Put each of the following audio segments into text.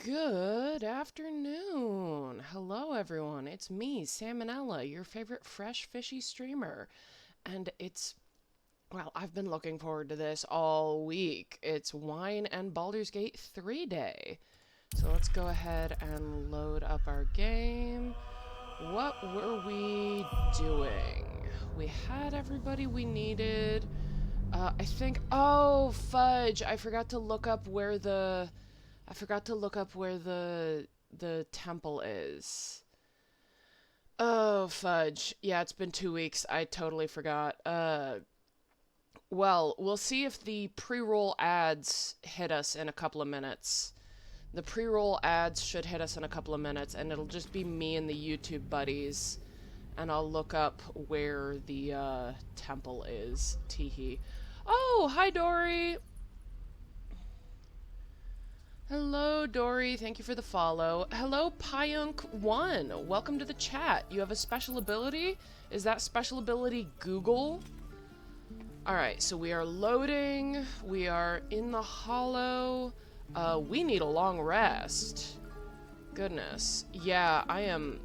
Good afternoon. Hello, everyone. It's me, Salmonella, your favorite fresh fishy streamer. And I've been looking forward to this all week. It's Wine and Baldur's Gate 3 day. So let's go ahead and load up our game. What were we doing? We had everybody we needed. Oh, fudge. I forgot to look up where the the temple is. Oh, fudge. Yeah, it's been 2 weeks. I totally forgot. Well, we'll see if the pre-roll ads hit us in a couple of minutes. The pre-roll ads should hit us in a couple of minutes, and it'll just be me and the YouTube buddies. And I'll look up where the, temple is. Teehee. Oh, hi, Dory! Hello, Dory. Thank you for the follow. Hello, Pyunk1. Welcome to the chat. You have a special ability? Is that special ability Google? Alright, so we are loading. We are in the hollow. We need a long rest. Goodness. Yeah, I am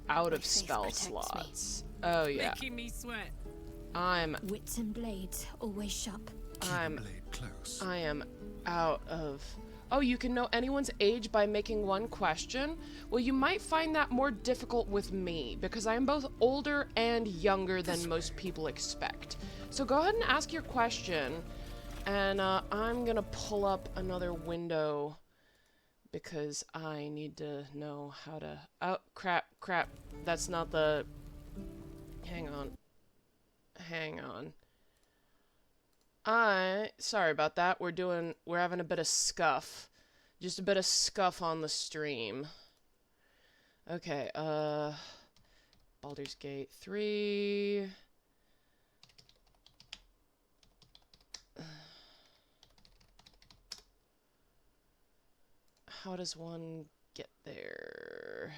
out of spell slots. Oh, yeah. Making me sweat. Wits and blades always sharp. I am out of... Oh, you can know anyone's age by making one question? Well, you might find that more difficult with me, because I am both older and younger than most people expect. So go ahead and ask your question, and I'm gonna pull up another window, because I need to know how to... Oh, crap. That's not the... Hang on. Sorry about that. We're having a bit of scuff. Just a bit of scuff on the stream. Okay, Baldur's Gate 3. How does one get there?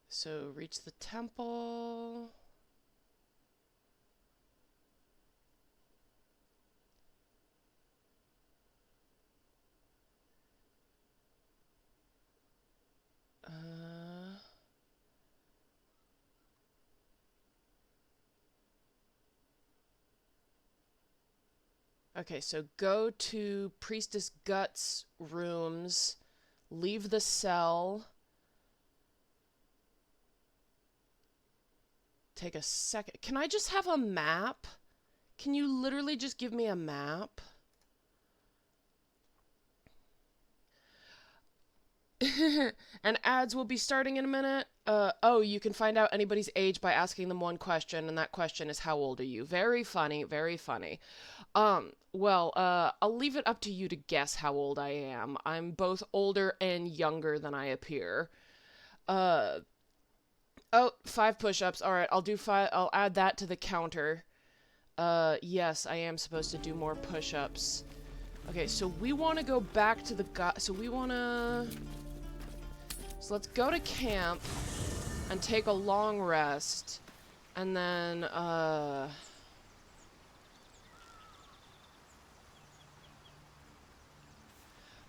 So, reach the temple. Okay, so go to Priestess Guts rooms, leave the cell, take a second. Can I just have a map? Can you literally just give me a map? And ads will be starting in a minute. Oh, you can find out anybody's age by asking them one question, and that question is, how old are you? Very funny, very funny. I'll leave it up to you to guess how old I am. I'm both older and younger than I appear. Oh, 5 push-ups. Alright, I'll do 5. I'll add that to the counter. Yes, I am supposed to do more push-ups. Okay, so we want to go back to the So let's go to camp and take a long rest. And then,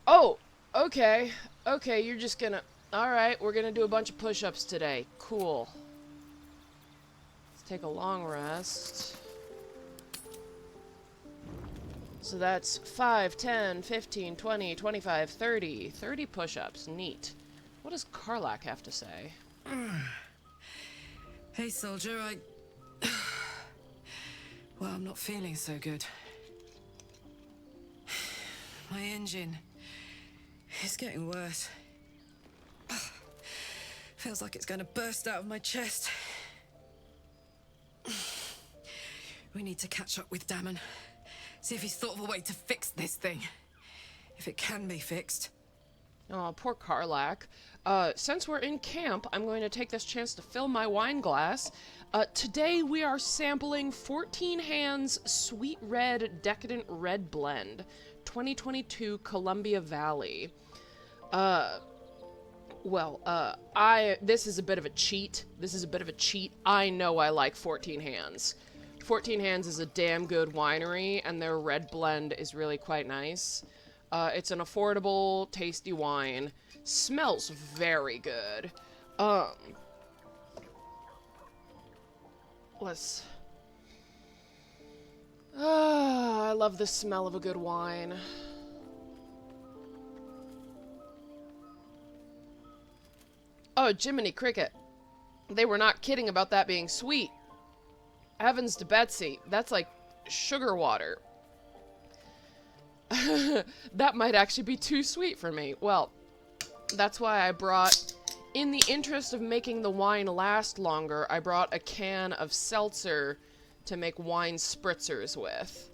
Oh! Okay. Okay, you're just gonna... Alright, we're gonna do a bunch of push-ups today. Cool. Let's take a long rest. So that's 5, 10, 15, 20, 25, 30. 30 push-ups. Neat. What does Karlak have to say? Hey, soldier, Well, I'm not feeling so good. My engine is getting worse. Feels like it's going to burst out of my chest. We need to catch up with Damon. See if he's thought of a way to fix this thing. If it can be fixed. Oh, poor Karlak. Since we're in camp, I'm going to take this chance to fill my wine glass. Today we are sampling 14 Hands Sweet Red Decadent Red Blend, 2022 Columbia Valley. This is a bit of a cheat. I know I like 14 Hands. 14 Hands is a damn good winery, and their red blend is really quite nice. It's an affordable, tasty wine. Smells very good. Let's... I love the smell of a good wine. Oh, Jiminy Cricket. They were not kidding about that being sweet. Heavens to Betsy. That's like sugar water. That might actually be too sweet for me. Well, that's why I brought, in the interest of making the wine last longer, I brought a can of seltzer to make wine spritzers with.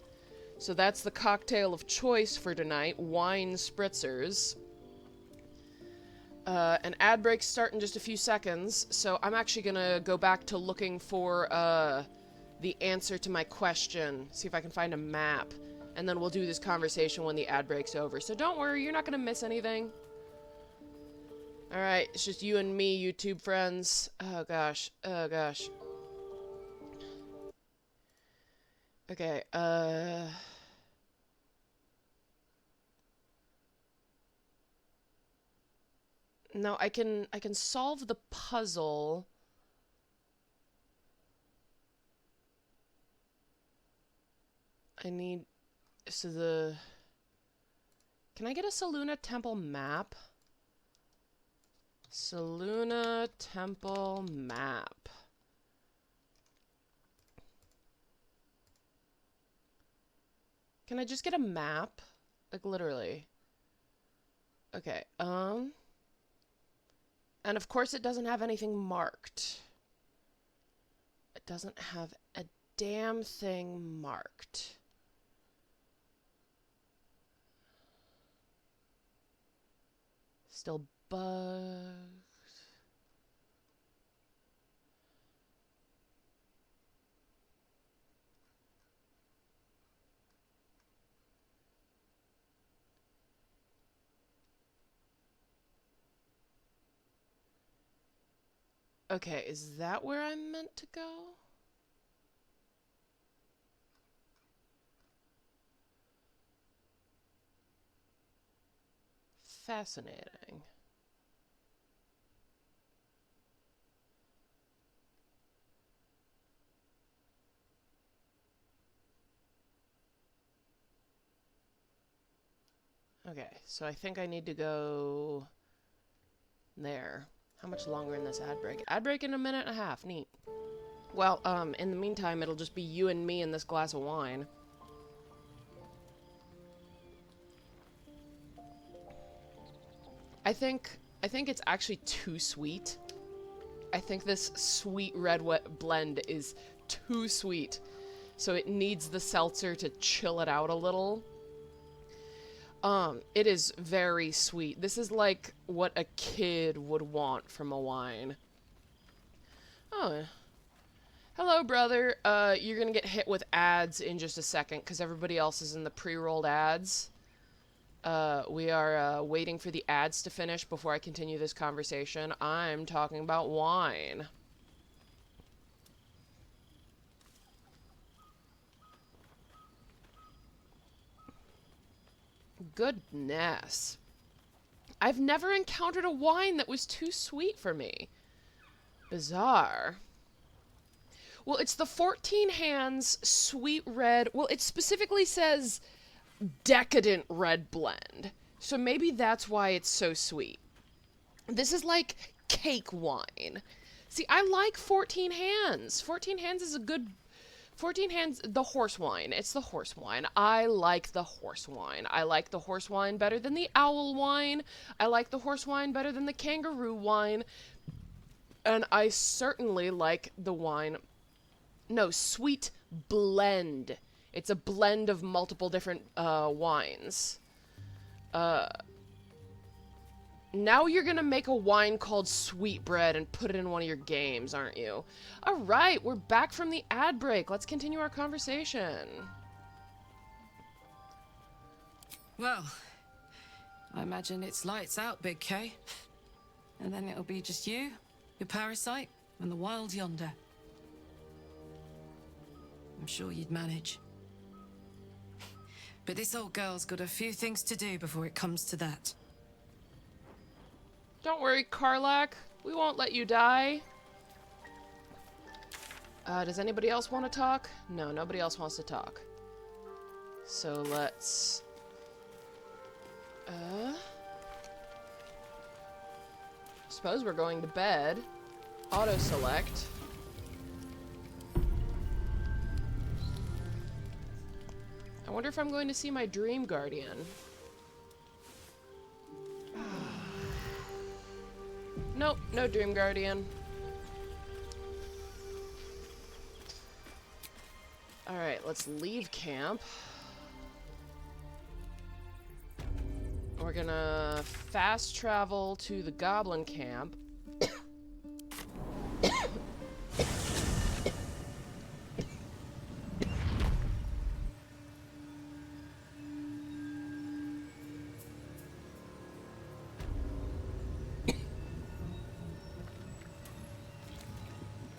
So that's the cocktail of choice for tonight, wine spritzers. An ad break start in just a few seconds, so I'm actually gonna go back to looking for the answer to my question, see if I can find a map, and then we'll do this conversation when the ad break's over. So don't worry, you're not gonna miss anything. Alright, it's just you and me, YouTube friends. Oh gosh, oh gosh. Okay, no, I can solve the puzzle. I need, so the, can I get a Saluna Temple map? Saluna Temple map. Can I just get a map? Like, literally. Okay, and of course it doesn't have anything marked. It doesn't have a damn thing marked. Still bugged. Okay, is that where I'm meant to go? Fascinating. Okay, so I think I need to go there. How much longer in this ad break? Ad break in a minute and a half. Neat. Well, in the meantime, it'll just be you and me and this glass of wine. I think it's actually too sweet. I think this sweet red blend is too sweet. So it needs the seltzer to chill it out a little. It is very sweet. This is like what a kid would want from a wine. Oh. Hello, brother. You're gonna get hit with ads in just a second because everybody else is in the pre-rolled ads. We are waiting for the ads to finish before I continue this conversation. I'm talking about wine. Goodness. I've never encountered a wine that was too sweet for me. Bizarre. Well, it's the 14 Hands Sweet Red. Well, it specifically says Decadent Red Blend. So maybe that's why it's so sweet. This is like cake wine. See, I like 14 Hands. 14 Hands is a good... 14 Hands, the horse wine. It's the horse wine. I like the horse wine. I like the horse wine better than the owl wine. I like the horse wine better than the kangaroo wine. And I certainly like the wine... No, sweet blend. It's a blend of multiple different wines. Now you're gonna make a wine called Sweetbread and put it in one of your games, aren't you? Alright, we're back from the ad break. Let's continue our conversation. Well, I imagine it's lights out, Big K. And then it'll be just you, your parasite, and the wild yonder. I'm sure you'd manage. But this old girl's got a few things to do before it comes to that. Don't worry, Karlak. We won't let you die. Does anybody else want to talk? No, nobody else wants to talk. So let's... suppose we're going to bed. Auto-select. I wonder if I'm going to see my dream guardian. Nope, no dream guardian. Alright, let's leave camp. We're gonna fast travel to the goblin camp.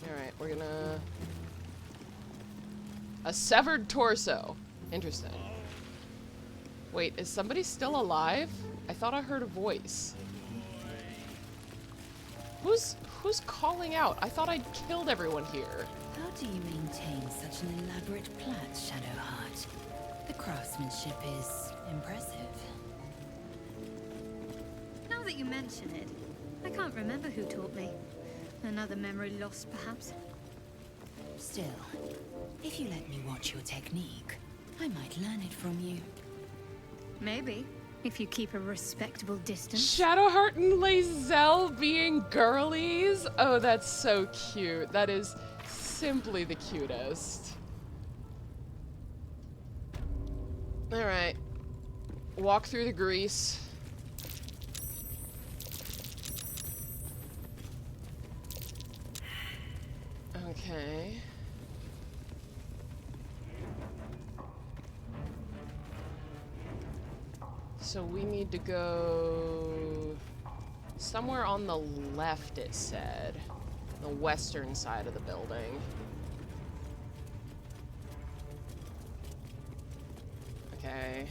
Alright, we're gonna... A severed torso. Interesting. Wait, is somebody still alive? I thought I heard a voice. Who's calling out? I thought I'd killed everyone here. How do you maintain such an elaborate plait, Shadowheart? The craftsmanship is impressive. Now that you mention it, I can't remember who taught me. Another memory lost, perhaps. Still, if you let me watch your technique, I might learn it from you. Maybe, if you keep a respectable distance. Shadowheart and Lae'zel being girlies? Oh, that's so cute. That is simply the cutest. Alright. Walk through the grease. Okay. So we need to go somewhere on the left, it said. The western side of the building. Okay.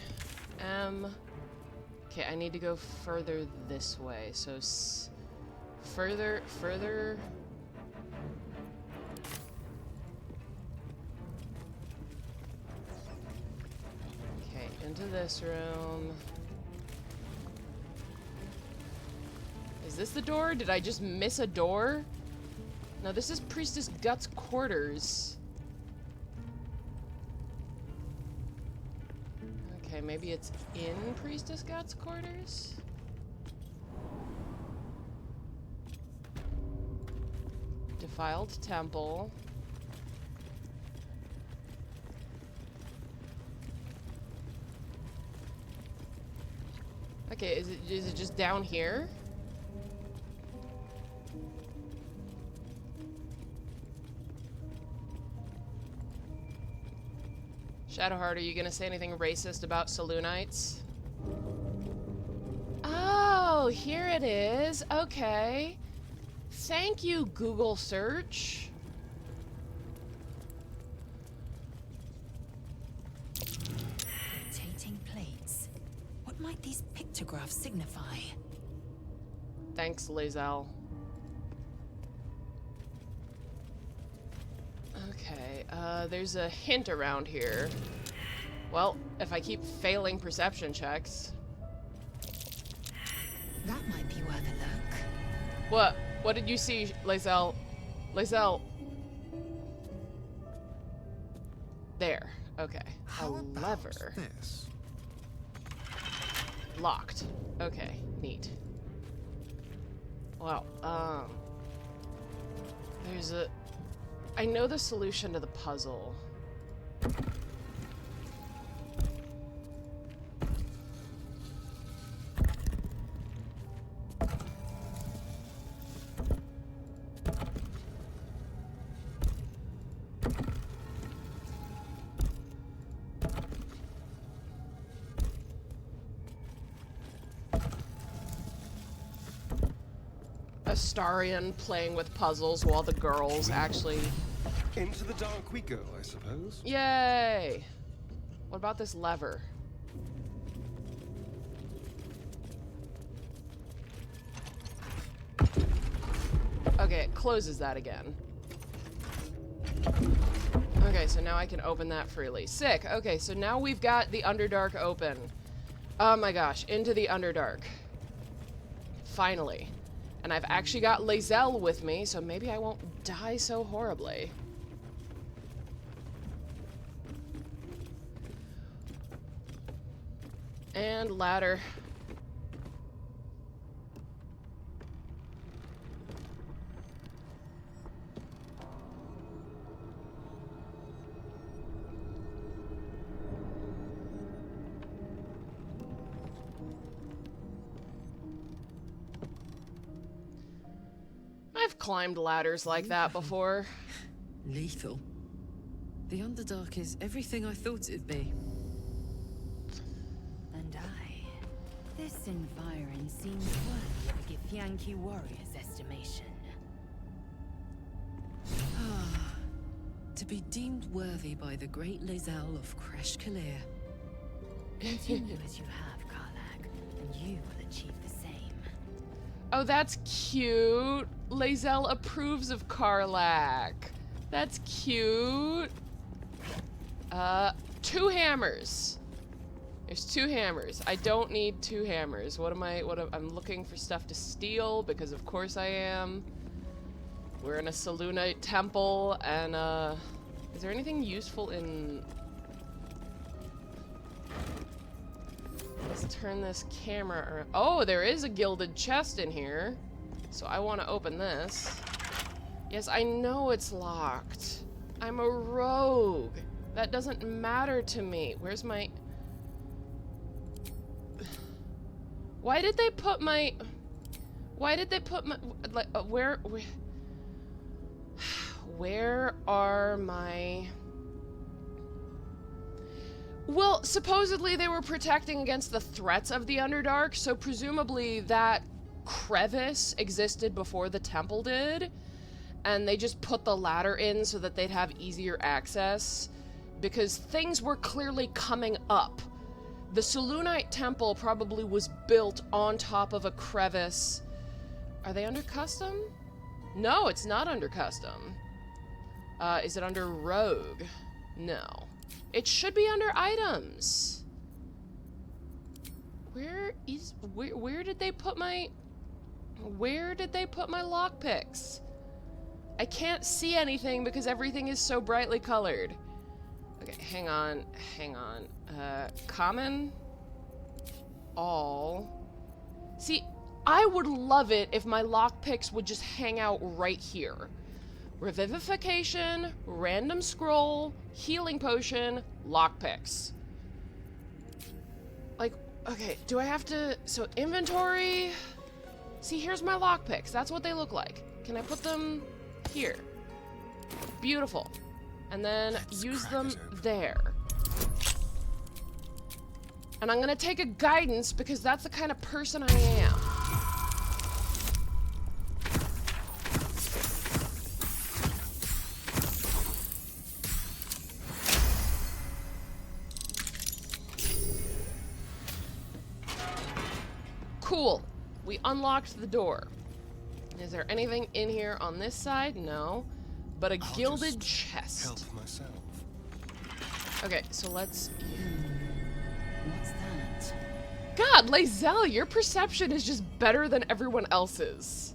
Okay, I need to go further this way. So further. Okay, into this room. Is this the door? Did I just miss a door? No, this is Priestess Gut's quarters. Okay, maybe it's in Priestess Gut's quarters? Defiled temple. Okay, is it just down here? Shadowheart, are you gonna say anything racist about Saloonites? Oh, here it is. Okay. Thank you, Google search. Rotating plates. What might these pictographs signify? Thanks, Lae'zel. Okay, there's a hint around here. Well, if I keep failing perception checks. That might be worth a look. What? What did you see, Lae'zel? Lae'zel. There. Okay. How a about lever. this? Locked. Okay, neat. Wow, there's a... I know the solution to the puzzle. Astarion playing with puzzles while the girls actually Into the dark we go, I suppose. Yay! What about this lever? Okay, it closes that again. Okay, so now I can open that freely. Sick. Okay, so now we've got the Underdark open. Oh my gosh, into the Underdark. Finally. And I've actually got Lae'zel with me, so maybe I won't die so horribly. And ladder. I've climbed ladders like that before. Lethal. The Underdark is everything I thought it'd be. And this environ seems worthy of a Githyanki warrior's estimation. To be deemed worthy by the great Lae'zel of Kresh Kalir. Continue as you have, Karlach, and you will achieve the same. Oh, that's cute. Lae'zel approves of Karlach. That's cute. 2 hammers. There's 2 hammers. I don't need 2 hammers. I'm looking for stuff to steal, because of course I am. We're in a Selûnite temple, and, is there anything useful in... Let's turn this camera around. Oh, there is a gilded chest in here. So I want to open this. Yes, I know it's locked. I'm a rogue. That doesn't matter to me. Where's my... Why did they put my... Like, where are my... Well, supposedly they were protecting against the threats of the Underdark, so presumably that crevice existed before the temple did, and they just put the ladder in so that they'd have easier access, because things were clearly coming up. The Selûnite temple probably was built on top of a crevice. Are they under custom? No, it's not under custom. Is it under rogue? No. It should be under items. Where did they put my lockpicks? I can't see anything because everything is so brightly colored. Okay, hang on. Common? All. See, I would love it if my lockpicks would just hang out right here. Revivification, random scroll, healing potion, lockpicks. Like, okay, do I have to... So, inventory... See, here's my lockpicks. That's what they look like. Can I put them here? Beautiful. And then use them there. And I'm gonna take a guidance because that's the kind of person I am. Cool. We unlocked the door. Is there anything in here on this side? No. But a gilded chest. Help myself. Okay, so let's... What's that? God, Lae'zel, your perception is just better than everyone else's.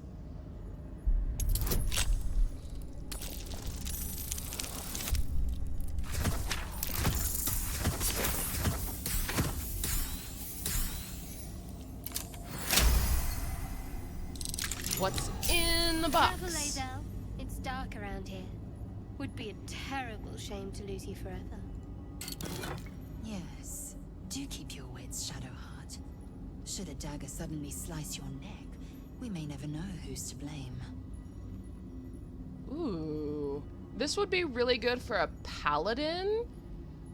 What's in the box? Careful, Lae'zel. It's dark around here. Would be a terrible shame to lose you forever. Yes. Do keep your wits, Shadowheart. Should a dagger suddenly slice your neck, we may never know who's to blame. Ooh. This would be really good for a paladin,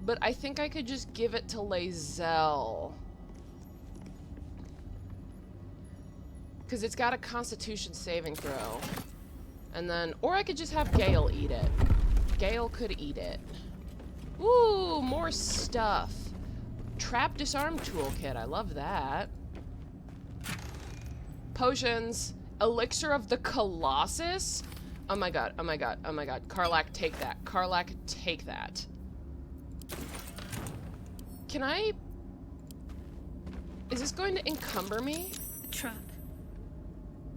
but I think I could just give it to Lae'zel. Because it's got a constitution saving throw. And then, or I could just have Gale eat it. Gale could eat it. Ooh, more stuff. Trap disarm toolkit. I love that. Potions. Elixir of the Colossus. Oh my god, oh my god, oh my god. Karlach, take that. Karlach, take that. Can I... Is this going to encumber me? Trap.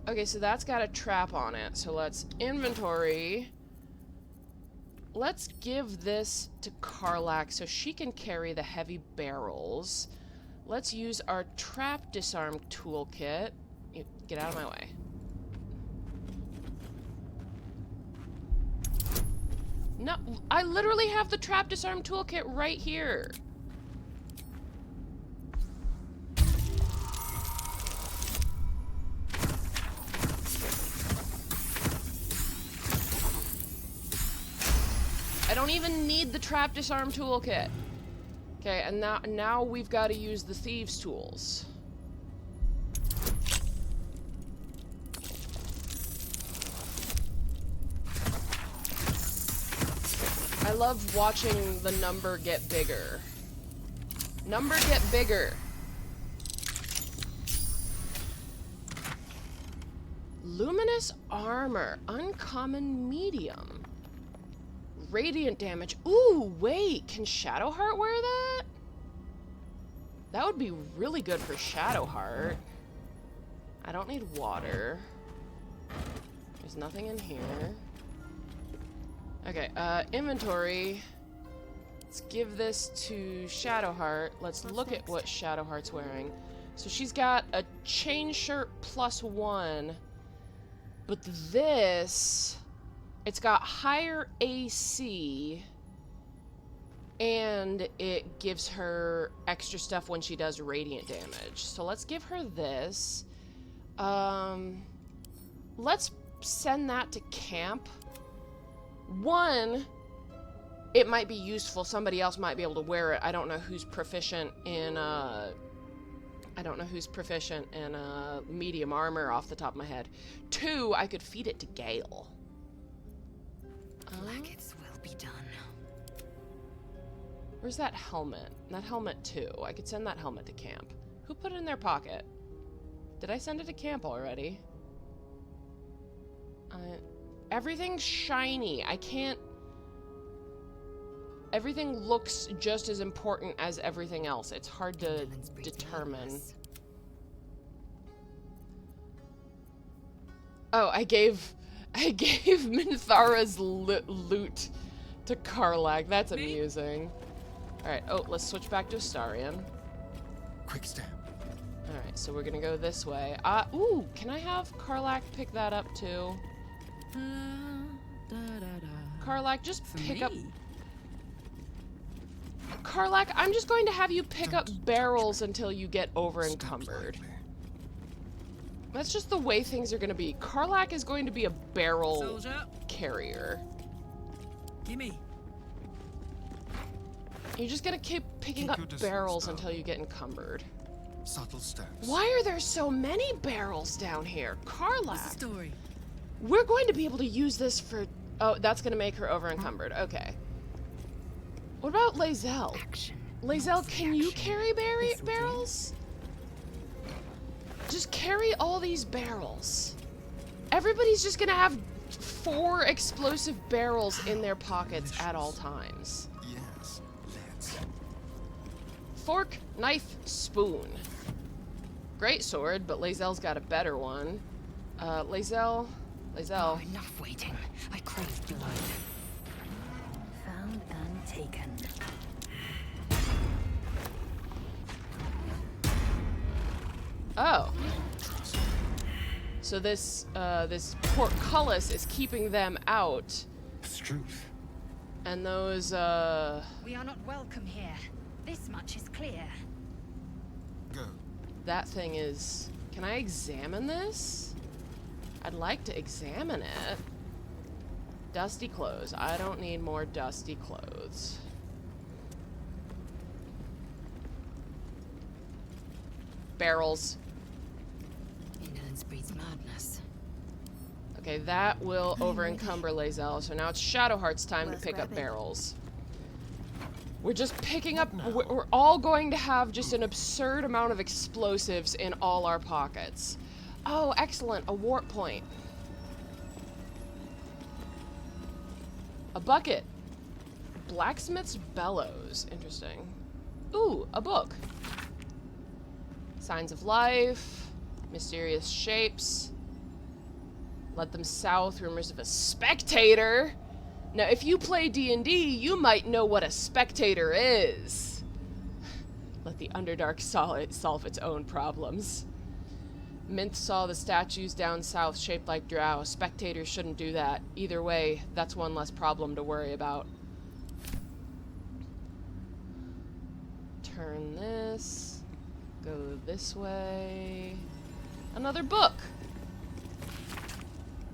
Okay, so that's got a trap on it. So let's inventory. Let's give this to Karlach so she can carry the heavy barrels. Let's use our trap disarm toolkit. You, get out of my way. No, I literally have the trap disarm toolkit right here. I don't even need the trap disarm toolkit. Okay, and now we've got to use the thieves' tools. I love watching the number get bigger. Number get bigger. Luminous armor, uncommon medium. Radiant damage. Ooh, wait, can Shadowheart wear that? That would be really good for Shadowheart. I don't need water. There's nothing in here. Okay, inventory. Let's give this to Shadowheart. Let's look at what Shadowheart's wearing. So she's got a chain shirt +1. But this... It's got higher AC, and it gives her extra stuff when she does radiant damage. So let's give her this. Let's send that to camp. One, it might be useful. Somebody else might be able to wear it. I don't know who's proficient in, medium armor off the top of my head. Two, I could feed it to Gale. Like its will be done. Where's that helmet? That helmet too. I could send that helmet to camp. Who put it in their pocket? Did I send it to camp already? Everything's shiny. I can't... Everything looks just as important as everything else. It's hard to determine. Oh, I gave Minthara's loot to Karlach. That's amusing. Alright, oh, let's switch back to Astarion. Quick step. Alright, so we're gonna go this way. Ooh, can I have Karlach pick that up too? Karlach, just pick up... Karlach, I'm just going to have you pick up barrels until you get over-encumbered. That's just the way things are going to be. Karlach is going to be a barrel carrier. Gimme. You're just going to keep picking up barrels until you get encumbered. Subtle steps. Why are there so many barrels down here? Karlach. What's the story? We're going to be able to use this for... Oh, that's going to make her over-encumbered. Okay. What about Lae'zel? Lae'zel, can you carry barrels? Just carry all these barrels. Everybody's just gonna have 4 explosive barrels in their pockets at all times. Yes, let's. Fork, knife, spoon. Great sword, but Lae'zel's got a better one. Lae'zel. Oh, enough waiting. I crave blood. Found and taken. Oh. So this portcullis is keeping them out. It's truth. And those, We are not welcome here. This much is clear. Go. that thing is... Can I examine this? I'd like to examine it. Dusty clothes. I don't need more dusty clothes. Barrels. Indolence breeds madness. Okay, that will over-encumber Lae'zel, so now it's Shadowheart's time to Worth pick up grabbing. barrels. We're just picking up... We're all going to have just an absurd amount of explosives in all our pockets. Oh, excellent. A warp point. A bucket. Blacksmith's bellows. Interesting. Ooh, a book. Signs of life. Mysterious shapes. Led them south. Rumors of a spectator. Now, if you play D&D, you might know what a spectator is. Let the Underdark solve its own problems. Minth saw the statues down south shaped like drow. Spectators shouldn't do that. Either way, that's one less problem to worry about. Turn this. Go this way. Another book!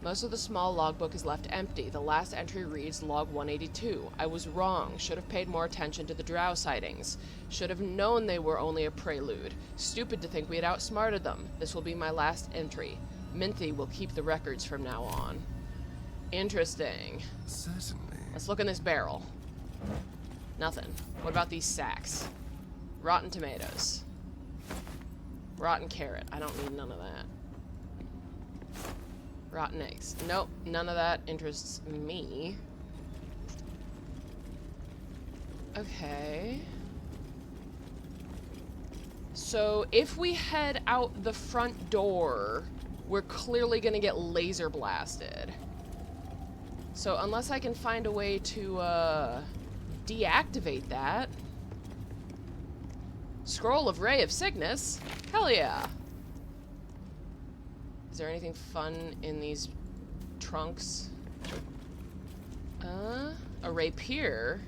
Most of the small logbook is left empty. The last entry reads Log 182. I was wrong. Should have paid more attention to the drow sightings. Should have known they were only a prelude. Stupid to think we had outsmarted them. This will be my last entry. Minthy will keep the records from now on. Interesting. Certainly. Let's look in this barrel. Nothing. What about these sacks? Rotten tomatoes. Rotten carrot. I don't need none of that. Rotten eggs. Nope, none of that interests me. Okay. So, if we head out the front door, we're clearly gonna get laser blasted. So, unless I can find a way to, deactivate that. Scroll of Ray of Sickness? Hell yeah! Is there anything fun in these trunks? A rapier?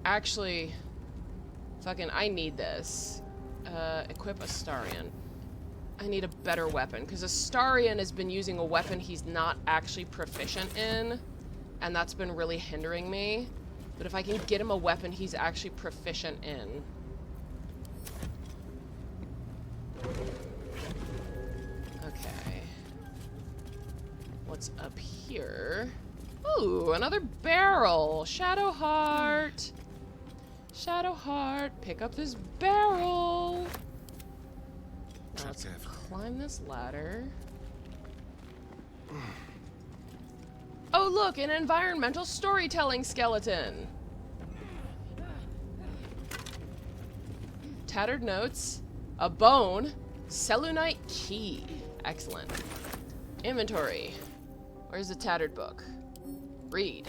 Actually, fucking, I need this. Equip Astarion. I need a better weapon, because Astarion has been using a weapon he's not actually proficient in, and that's been really hindering me. But if I can get him a weapon he's actually proficient in... Okay. What's up here? Ooh, another barrel! Shadowheart! Shadowheart, pick up this barrel! Now let's climb this ladder. Oh look, an environmental storytelling skeleton! Tattered notes, a bone, Selûnite key. Excellent. Inventory. Where's the tattered book? Read.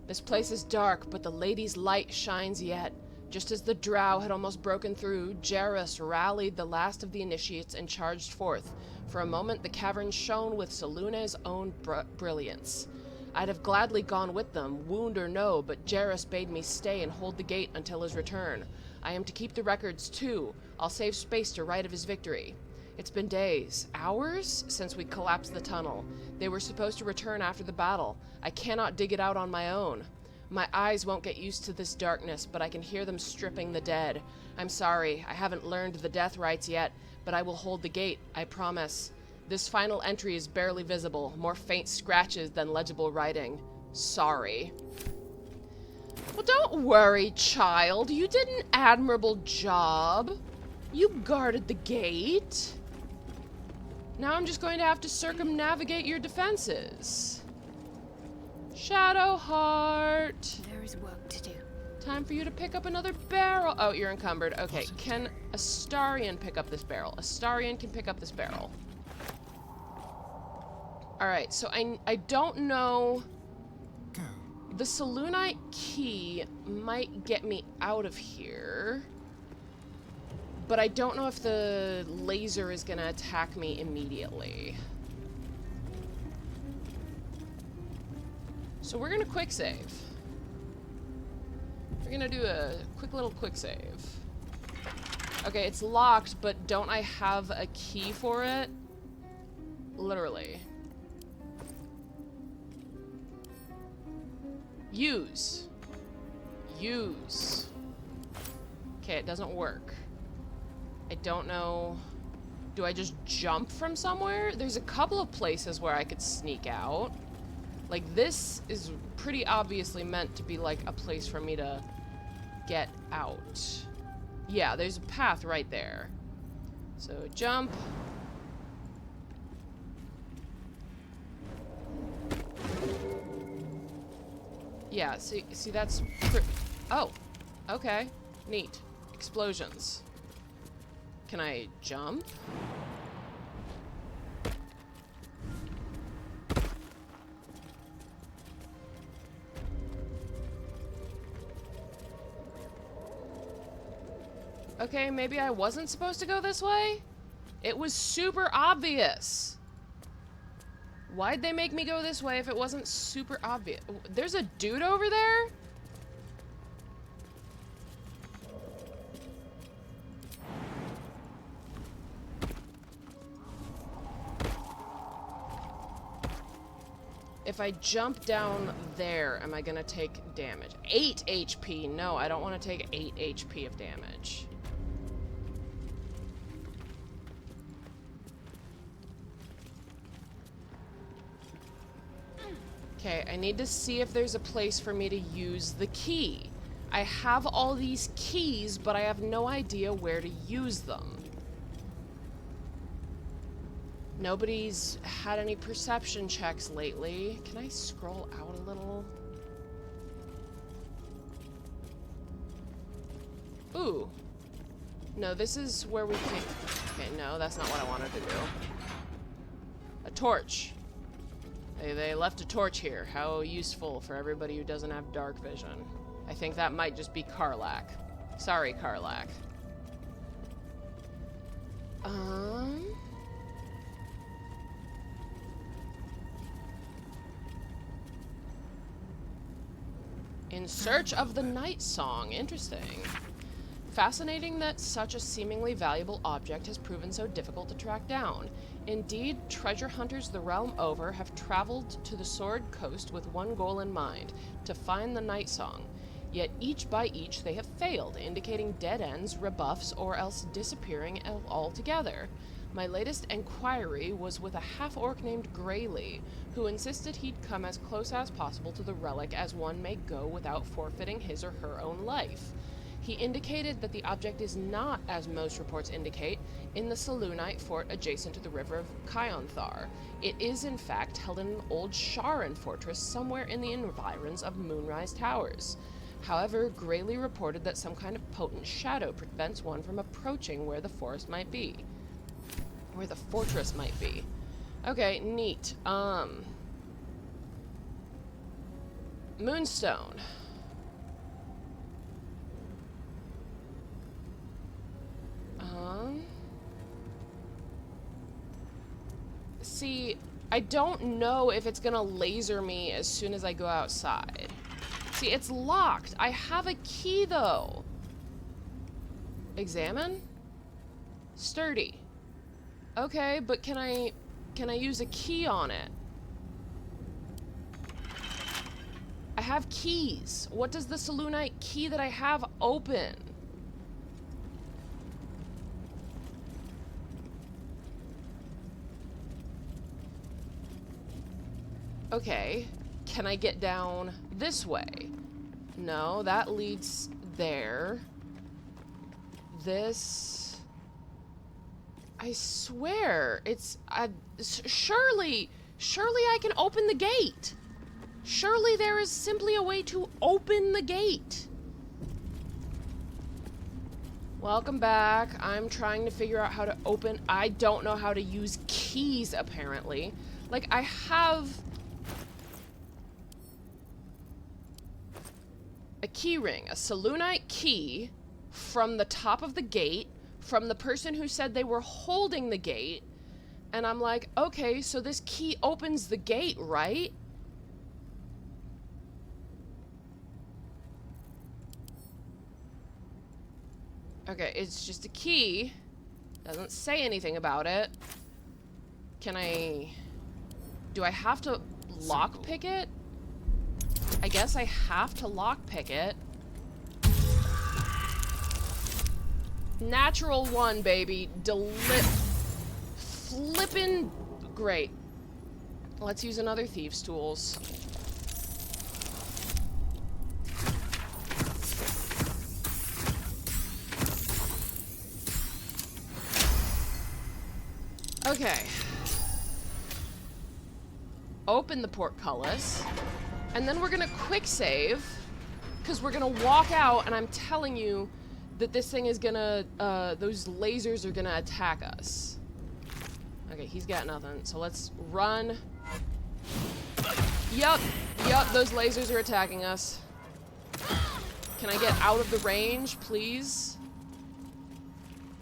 This place is dark, but the lady's light shines yet. Just as the drow had almost broken through, Jairus rallied the last of the initiates and charged forth. For a moment, the cavern shone with Selûne's own brilliance. I'd have gladly gone with them, wound or no, but Jairus bade me stay and hold the gate until his return. I am to keep the records, too. I'll save space to write of his victory. It's been days, hours, since we collapsed the tunnel. They were supposed to return after the battle. I cannot dig it out on my own. My eyes won't get used to this darkness, but I can hear them stripping the dead. I'm sorry, I haven't learned the death rites yet, but I will hold the gate, I promise. This final entry is barely visible, more faint scratches than legible writing. Sorry. Well, don't worry, child. You did an admirable job. You guarded the gate. Now I'm just going to have to circumnavigate your defenses. Shadowheart. There is work to do. Time for you to pick up another barrel. Oh, you're encumbered. Okay, can Astarion pick up this barrel? Astarion can pick up this barrel. Alright, so I don't know... Go. The Selûnite key might get me out of here. But I don't know if the laser is gonna attack me immediately. So we're gonna quick save. We're gonna do a quick little quick save. Okay, it's locked, but don't I have a key for it? Literally. Use. Use. Okay, it doesn't work. I don't know. Do I just jump from somewhere? There's a couple of places where I could sneak out. Like, this is pretty obviously meant to be, like, a place for me to get out. Yeah, there's a path right there. So, jump. Yeah, see that's... Oh, okay. Neat. Explosions. Can I jump? Okay, maybe I wasn't supposed to go this way? It was super obvious. Why'd they make me go this way if it wasn't super obvious? There's a dude over there? If I jump down there, am I gonna take damage? 8 HP. No, I don't want to take 8 HP of damage. Okay, I need to see if there's a place for me to use the key. I have all these keys, but I have no idea where to use them. Nobody's had any perception checks lately. Can I scroll out a little? Ooh. No, this is where we can... Okay, no, that's not what I wanted to do. A torch. They left a torch here. How useful for everybody who doesn't have dark vision. I think that might just be Karlach. Sorry, Karlach. In search of the night song. Interesting. Fascinating that such a seemingly valuable object has proven so difficult to track down. Indeed, treasure hunters the realm over have traveled to the Sword Coast with one goal in mind, to find the night song. Yet each by each they have failed, indicating dead ends, rebuffs, or else disappearing altogether. My latest enquiry was with a half-orc named Greylee, who insisted he'd come as close as possible to the relic as one may go without forfeiting his or her own life. He indicated that the object is not, as most reports indicate, in the Selûnite fort adjacent to the river of Kionthar. It is, in fact, held in an old Sharan fortress somewhere in the environs of Moonrise Towers. However, Greylee reported that some kind of potent shadow prevents one from approaching where the forest might be. Where the fortress might be. Okay, neat. Moonstone. See, I don't know if it's gonna laser me as soon as I go outside. See, it's locked. I have a key, though. Examine? Sturdy. Okay, but can I use a key on it? I have keys. What does the Selûnite key that I have open? Okay, can I get down this way? No, that leads there. This... I swear, it's... surely I can open the gate. Surely there is simply a way to open the gate. Welcome back. I'm trying to figure out how to open... I don't know how to use keys, apparently. Like, I have... a key ring, a Selûnite key from the top of the gate, from the person who said they were holding the gate, and I'm like, okay, so this key opens the gate, right? Okay, it's just a key. Doesn't say anything about it. Can I... do I have to lockpick it? I guess I have to lockpick it. Natural one, baby. flippin' great. Let's use another thieves' tools. Okay. Open the portcullis. And then we're gonna quick save. Because we're gonna walk out, and I'm telling you that this thing is gonna, those lasers are gonna attack us. Okay, he's got nothing. So let's run. Yup, those lasers are attacking us. Can I get out of the range, please?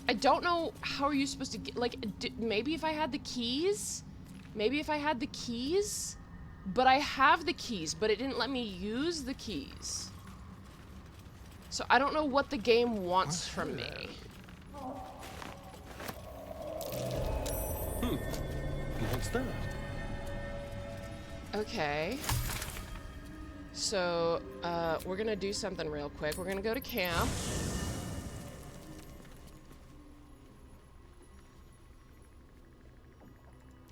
I don't know how are you supposed to get, like, maybe if I had the keys? Maybe if I had the keys? But I have the keys, but it didn't let me use the keys. So I don't know what the game wants from me. What's that? Okay. So, we're gonna do something real quick. We're gonna go to camp.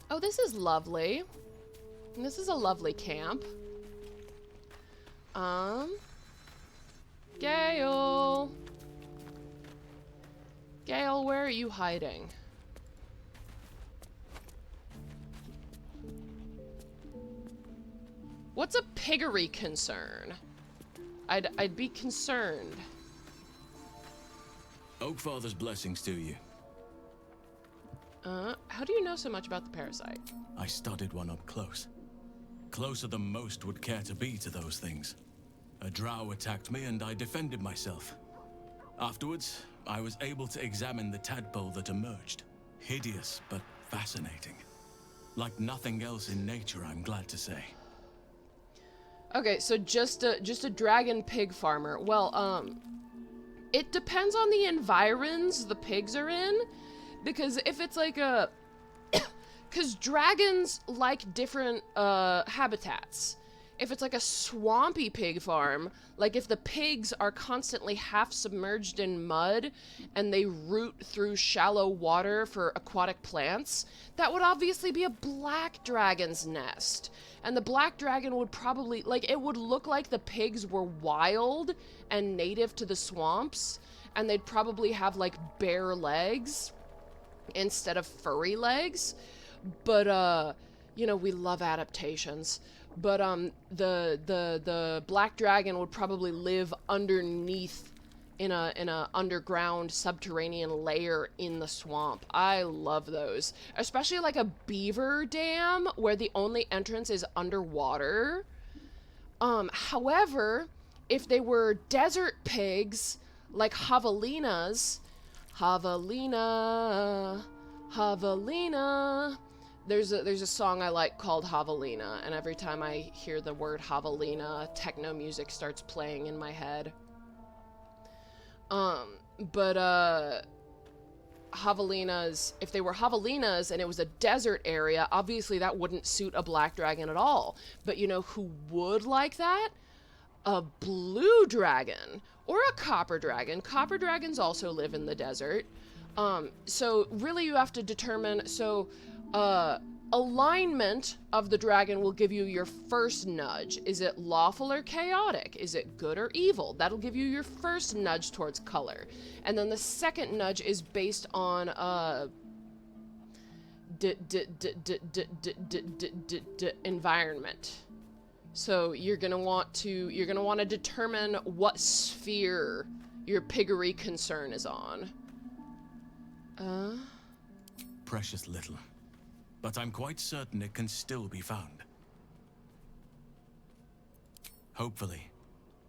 Oh, this is lovely. This is a lovely camp. Gale! Gale, where are you hiding? What's a piggery concern? I'd be concerned. Oakfather's blessings to you. How do you know so much about the parasite? I studied one up close. Closer than most would care to be to those things. A drow attacked me and I defended myself. Afterwards, I was able to examine the tadpole that emerged. Hideous, but fascinating. Like nothing else in nature, I'm glad to say. Okay, so just a dragon pig farmer. Well, it depends on the environs the pigs are in. Because if it's like a... Because dragons like different habitats. If it's like a swampy pig farm, like if the pigs are constantly half submerged in mud and they root through shallow water for aquatic plants, that would obviously be a black dragon's nest. And the black dragon would probably, like, it would look like the pigs were wild and native to the swamps, and they'd probably have like bare legs instead of furry legs. But you know, we love adaptations. But the black dragon would probably live underneath in a underground subterranean layer in the swamp. I love those, especially like a beaver dam where the only entrance is underwater. However, if they were desert pigs like javelinas, Javelina. There's a song I like called Javelina, and every time I hear the word Javelina, techno music starts playing in my head. Javelinas, if they were javelinas and it was a desert area, obviously that wouldn't suit a black dragon at all. But you know who would like that? A blue dragon. Or a copper dragon. Copper dragons also live in the desert. So really you have to determine, alignment of the dragon will give you your first nudge. Is it lawful or chaotic? Is it good or evil? That'll give you your first nudge towards color. And then the second nudge is based on, environment. So you're gonna want to determine what sphere your piggery concern is on. Precious little. But I'm quite certain it can still be found. Hopefully.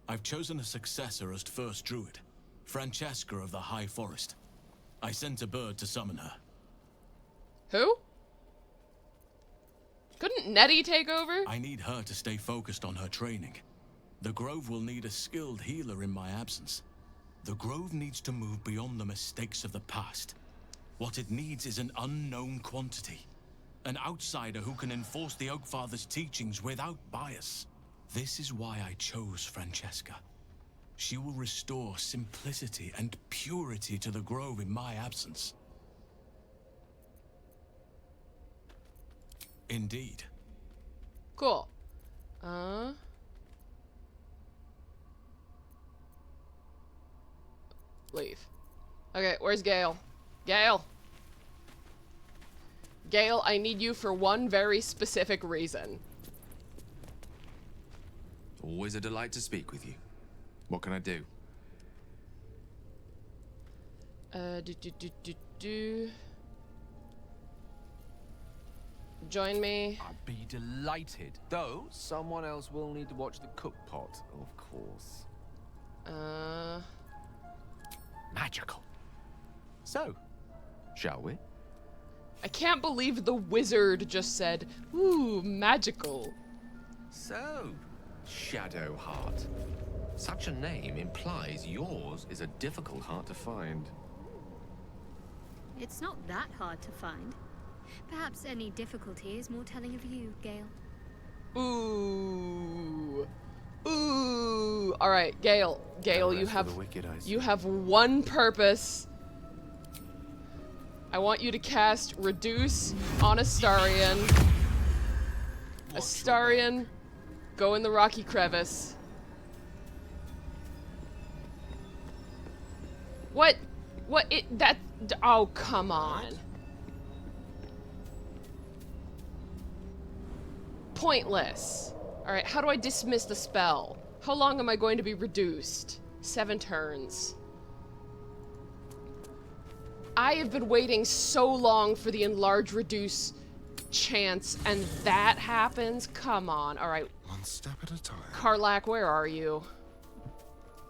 I've chosen a successor as first druid, Francesca of the High Forest. I sent a bird to summon her. Who? Couldn't Nettie take over? I need her to stay focused on her training. The Grove will need a skilled healer in my absence. The Grove needs to move beyond the mistakes of the past. What it needs is an unknown quantity. An outsider who can enforce the Oakfather's teachings without bias. This is why I chose Francesca. She will restore simplicity and purity to the Grove in my absence. Indeed. Cool. Leave. Okay, where's Gale? Gale! Gale, I need you for one very specific reason. Always a delight to speak with you. What can I do? Join me. I'd be delighted. Though, someone else will need to watch the cook pot, of course. Magical. So, shall we? I can't believe the wizard just said, ooh, magical. So, Shadowheart. Such a name implies yours is a difficult heart to find. It's not that hard to find. Perhaps any difficulty is more telling of you, Gale. Ooh. Ooh. All right, Gale. Gale, you have one purpose. I want you to cast Reduce on Astarion. Astarion, go in the rocky crevice. What? Oh, come on. Pointless. Alright, how do I dismiss the spell? How long am I going to be reduced? 7 turns. I have been waiting so long for the enlarge reduce chance, and that happens? Come on. Alright. One step at a time. Karlak, where are you?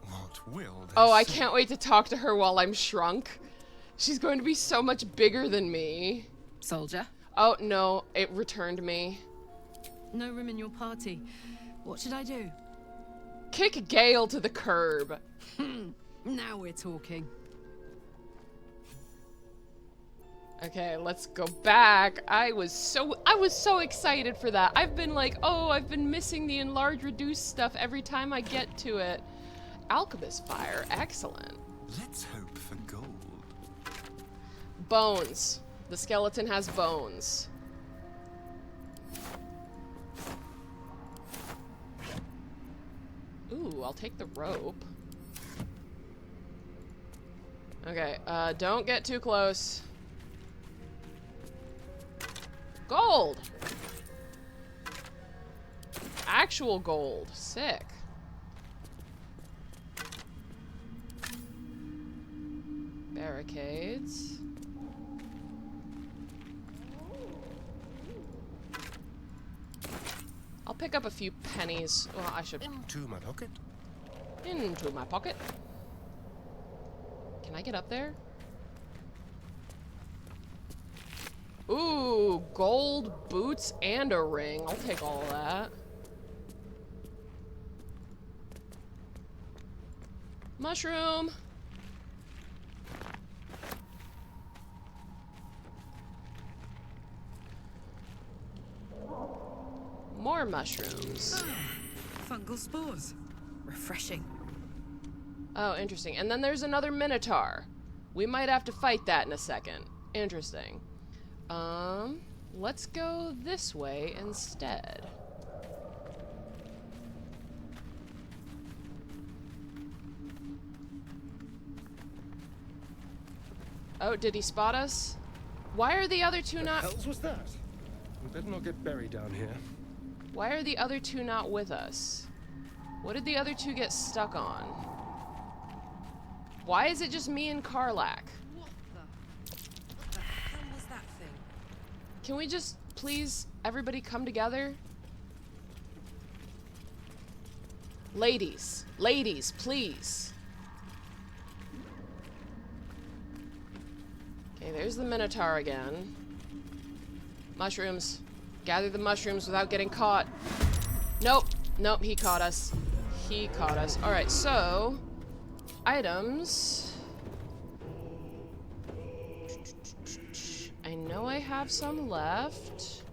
What will they Oh, I say? can't wait to talk to her while I'm shrunk. She's going to be so much bigger than me. Soldier? Oh, no. It returned me. No room in your party. What should I do? Kick Gale to the curb. Now we're talking. Okay, let's go back. I was so excited for that. I've been like, oh, I've been missing the enlarge reduce stuff every time I get to it. Alchemist fire, excellent. Let's hope for gold. Bones. The skeleton has bones. Ooh, I'll take the rope. Okay, don't get too close. Gold! Actual gold. Sick. Barricades. I'll pick up a few pennies. Well, I should... Into my pocket. Into my pocket. Can I get up there? Ooh, gold boots and a ring. I'll take all of that. Mushroom. More mushrooms. Fungal spores. Refreshing. Oh, interesting. And then there's another Minotaur. We might have to fight that in a second. Interesting. Let's go this way instead. Oh, did he spot us? Why are the other two not... What else was that? We better not get buried down here. Why are the other two not with us? What did the other two get stuck on? Why is it just me and Karlak? What the hell was that thing? Can we just, please, everybody come together? Ladies. Ladies, please. Okay, there's the Minotaur again. Mushrooms. Gather the mushrooms without getting caught. Nope. Nope, he caught us. He caught us. Alright, so... items. I know I have some left.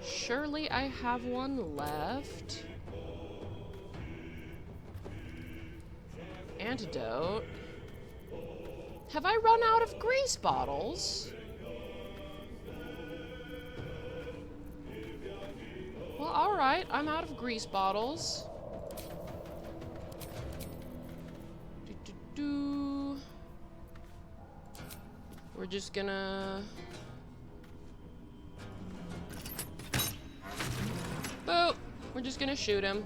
Surely I have one left. Antidote. Have I run out of grease bottles? alright. I'm out of grease bottles. We're just gonna... Boop! We're just gonna shoot him.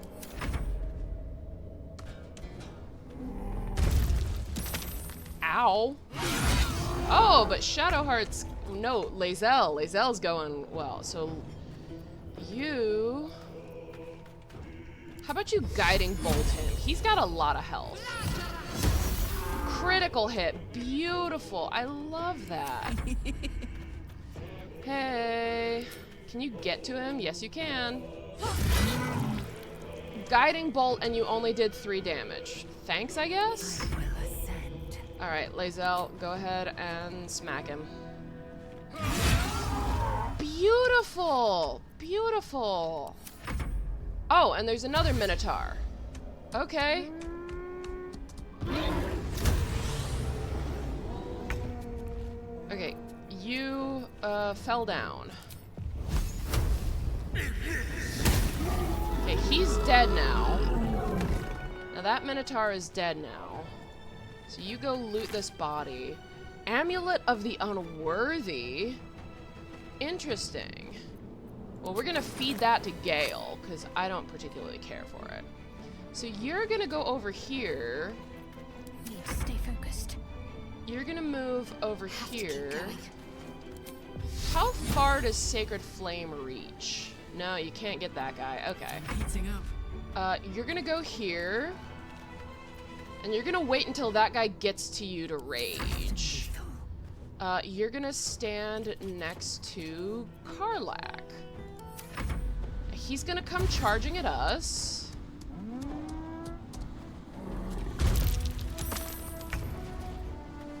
Ow! Oh, but Shadowheart's... No, Lae'zel. Lae'zel's going well. So, you... How about you Guiding Bolt him? He's got a lot of health. Critical hit. Beautiful. I love that. Hey. Can you get to him? Yes, you can. Guiding Bolt, and you only did 3 damage. Thanks, I guess? Alright, Lae'zel, go ahead and smack him. Beautiful! Beautiful! Oh, and there's another Minotaur. Okay. Okay, you, fell down. Okay, he's dead now. Now that Minotaur is dead now. So you go loot this body. Amulet of the Unworthy? Interesting. Well, we're gonna feed that to Gale, because I don't particularly care for it. So you're gonna go over here. Need to stay focused. You're gonna move over here. How far does Sacred Flame reach? No, you can't get that guy. Okay. Heating up. You're gonna go here. And you're gonna wait until that guy gets to you to rage. You're gonna stand next to Karlach. He's gonna come charging at us.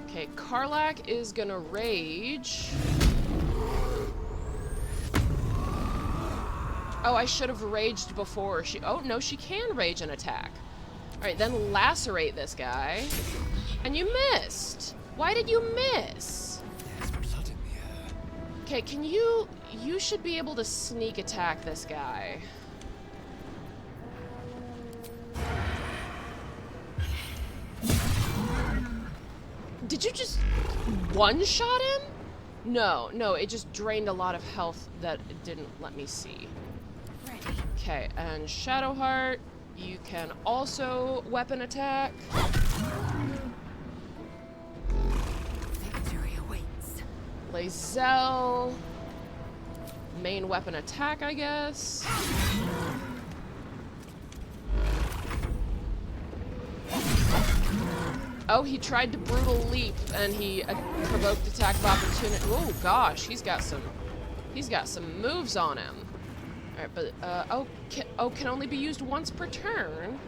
Okay, Karlach is gonna rage. Oh, I should have raged before. Oh, no, she can rage and attack. Alright, then lacerate this guy. And you missed! Why did you miss? There's blood in the air. Okay, can you... You should be able to sneak attack this guy. Did you just one-shot him? No, no, it just drained a lot of health that it didn't let me see. Ready. Okay, and Shadowheart, you can also weapon attack. Victory awaits. Lae'zel, main weapon attack, I guess. Oh, he tried to brutal leap, and he provoked attack of opportunity. Oh gosh, he's got some moves on him. All right, but can only be used once per turn.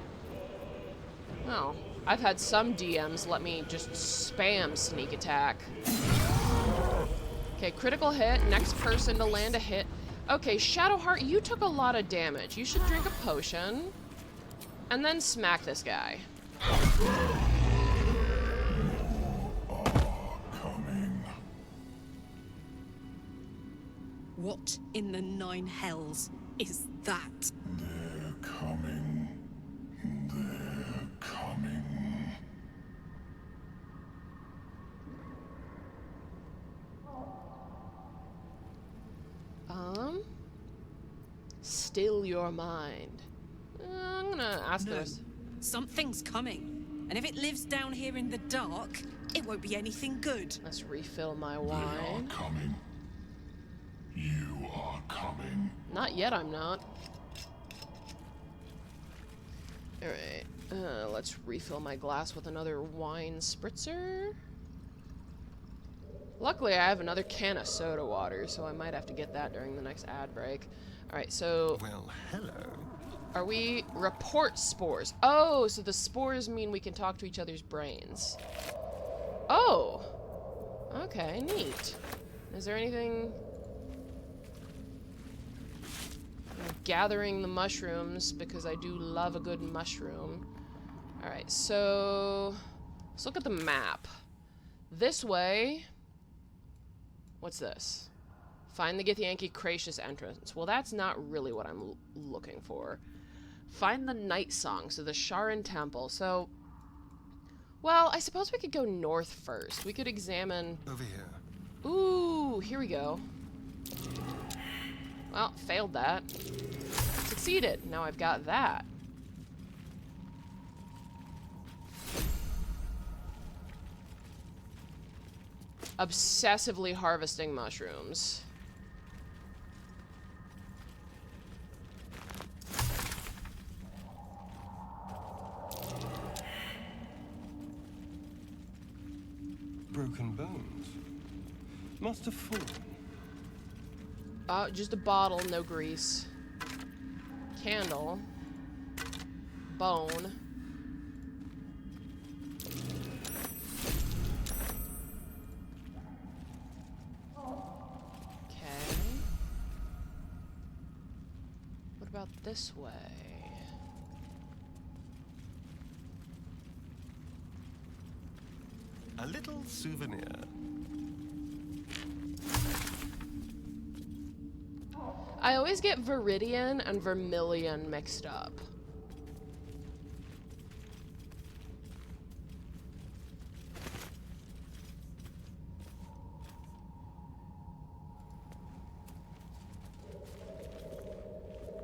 Oh, I've had some DMs let me just spam sneak attack. Okay, critical hit. Next person to land a hit. Okay, Shadowheart, you took a lot of damage. You should drink a potion, and then smack this guy. What in the 9 hells is that? They're coming. They're coming. Still your mind. I'm gonna ask No. this. Something's coming. And if it lives down here in the dark, it won't be anything good. Let's refill my They are wine. coming. You are coming. Not yet, I'm not. Alright, let's refill my glass with another wine spritzer. Luckily, I have another can of soda water, so I might have to get that during the next ad break. Alright, so... Well, hello. Are we... Report spores. Oh, so the spores mean we can talk to each other's brains. Oh! Okay, neat. Is there anything... I'm gathering the mushrooms because I do love a good mushroom. Alright, so... Let's look at the map. This way... What's this? Find the Githyanki Gracious entrance. Well, that's not really what I'm looking for. Find the Night Song, so the Sharan Temple. So, well, I suppose we could go north first. We could examine... Over here. Ooh, here we go. Well, failed that. Succeeded. Now I've got that. Obsessively harvesting mushrooms. Broken bones. Must have fallen. Just a bottle, no grease. Candle. Bone. Okay. What about this way? A little souvenir. I always get Viridian and Vermilion mixed up.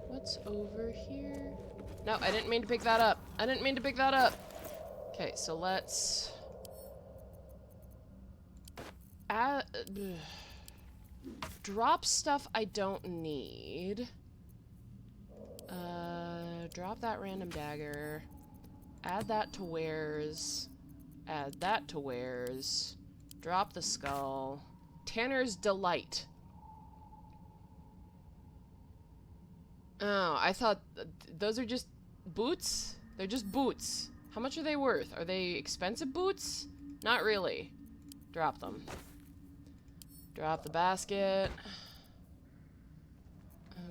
What's over here? No, I didn't mean to pick that up. I didn't mean to pick that up. Okay, so let's... drop stuff I don't need. Drop that random dagger. Add that to wares. Add that to wares. Drop the skull. Tanner's Delight. Oh, I thought those are just boots? They're just boots. How much are they worth? Are they expensive boots? Not really. Drop them. Drop the basket.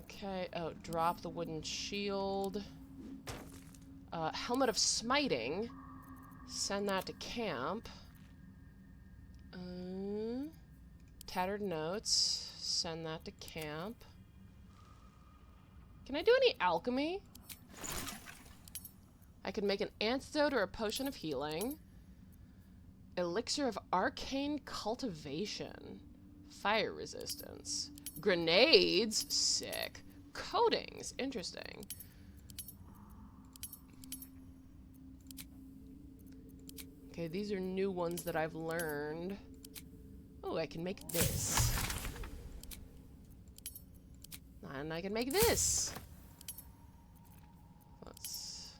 Okay. Oh, drop the wooden shield. Helmet of Smiting. Send that to camp. Tattered Notes. Send that to camp. Can I do any alchemy? I could make an antidote or a potion of healing. Elixir of Arcane Cultivation. Fire resistance. Grenades? Sick. Coatings? Interesting. Okay, these are new ones that I've learned. Oh, I can make this. And I can make this. That's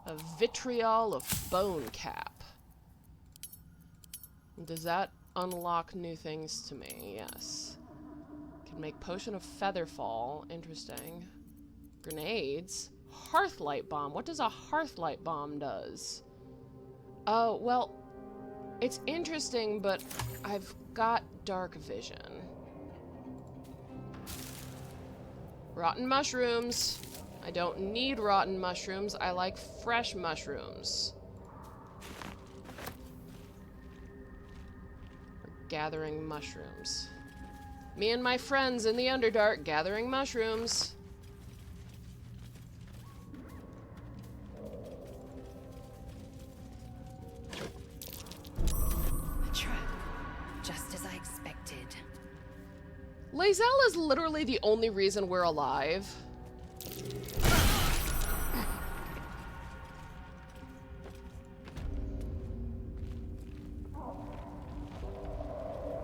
a vitriol of bone cap. Does that unlock new things to me? Yes. Can make potion of featherfall. Interesting. Grenades. Hearthlight bomb. What does a hearthlight bomb does? Oh, well, it's interesting, but I've got dark vision. Rotten mushrooms. I don't need rotten mushrooms. I like fresh mushrooms. We're gathering mushrooms. Me and my friends in the Underdark gathering mushrooms. A trap. Just as I expected. Lae'zel is literally the only reason we're alive.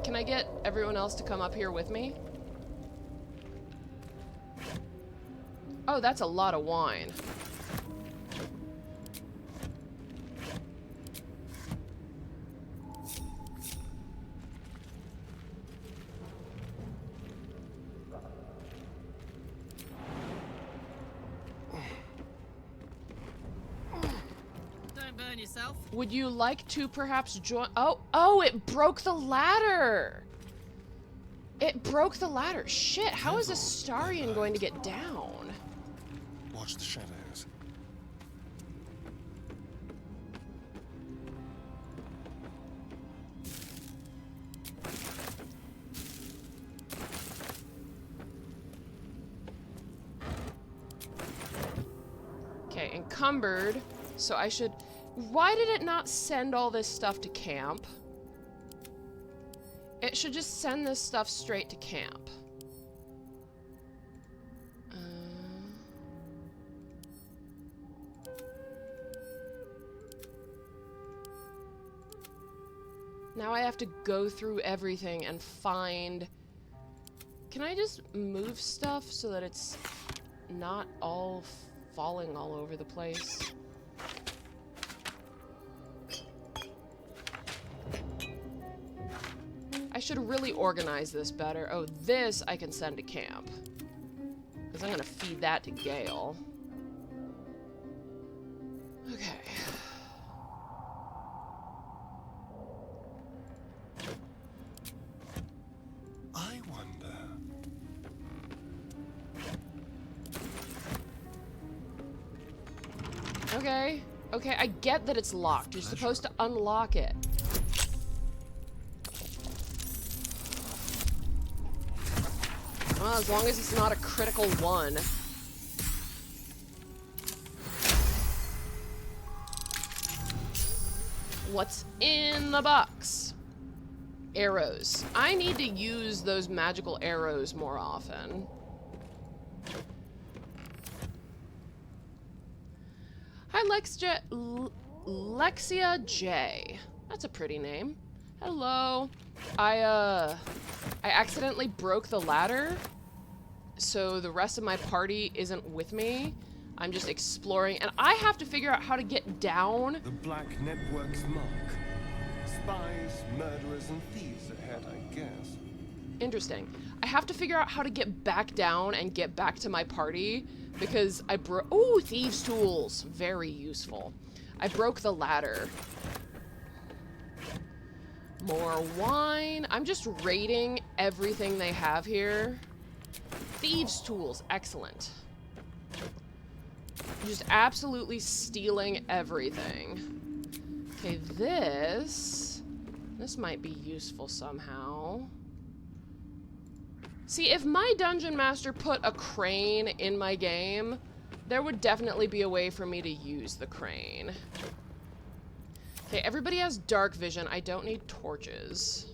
Can I get everyone else to come up here with me? Oh, that's a lot of wine. Don't burn yourself. Would you like to perhaps join? Oh, it broke the ladder. It broke the ladder. Shit, how is a Starian going to get down? Watch the shadows. encumbered, so I should... Why did it not send all this stuff to camp? It should just send this stuff straight to camp. Now I have to go through everything and find... Can I just move stuff so that it's not all falling all over the place? I should really organize this better. Oh, this I can send to camp. Because I'm going to feed that to Gale. Okay. I wonder. Okay. Okay, I get that it's locked. You're supposed to unlock it. Well, as long as it's not a critical one. What's in the box? Arrows. I need to use those magical arrows more often. Hi, Lexia J. That's a pretty name. Hello. I accidentally broke the ladder, so the rest of my party isn't with me. I'm just exploring, and I have to figure out how to get down. The Black Network's mark. Spies, murderers, and thieves ahead, I guess. Interesting. I have to figure out how to get back down and get back to my party, because I broke... Ooh, thieves' tools. Very useful. I broke the ladder. More wine. I'm just raiding everything they have here. Thieves' tools. Excellent. Just absolutely stealing everything. Okay, this might be useful somehow. See, if my dungeon master put a crane in my game, there would definitely be a way for me to use the crane. Okay, everybody has dark vision. I don't need torches.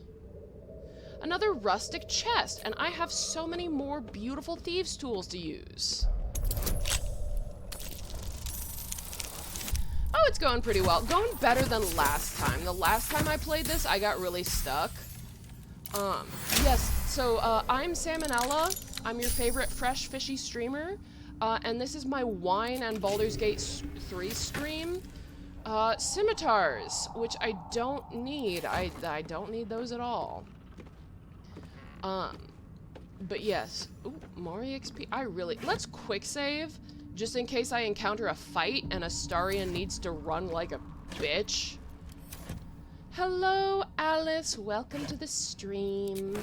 Another rustic chest, and I have so many more beautiful thieves' tools to use. Oh, it's going pretty well. Going better than last time. The last time I played this, I got really stuck. Yes, so, I'm Salmonella. I'm your favorite fresh, fishy streamer. And this is my wine and Baldur's Gate 3 stream. Scimitars, which I don't need. I don't need those at all. But yes. Ooh, more EXP. Let's quick save, just in case I encounter a fight and Astarion needs to run like a bitch. Hello, Alice. Welcome to the stream.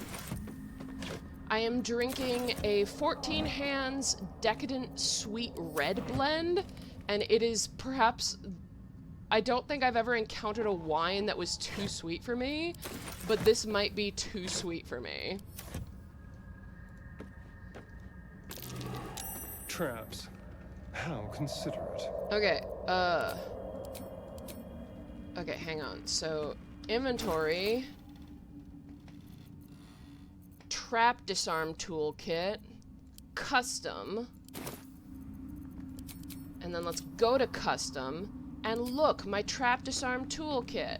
I am drinking a 14 Hands Decadent Sweet Red blend, and it is perhaps... I don't think I've ever encountered a wine that was too sweet for me, but this might be too sweet for me. Traps. How considerate. Okay, okay, hang on. So, inventory. Trap disarm toolkit. Custom. And then let's go to custom. And look, my trap disarm toolkit.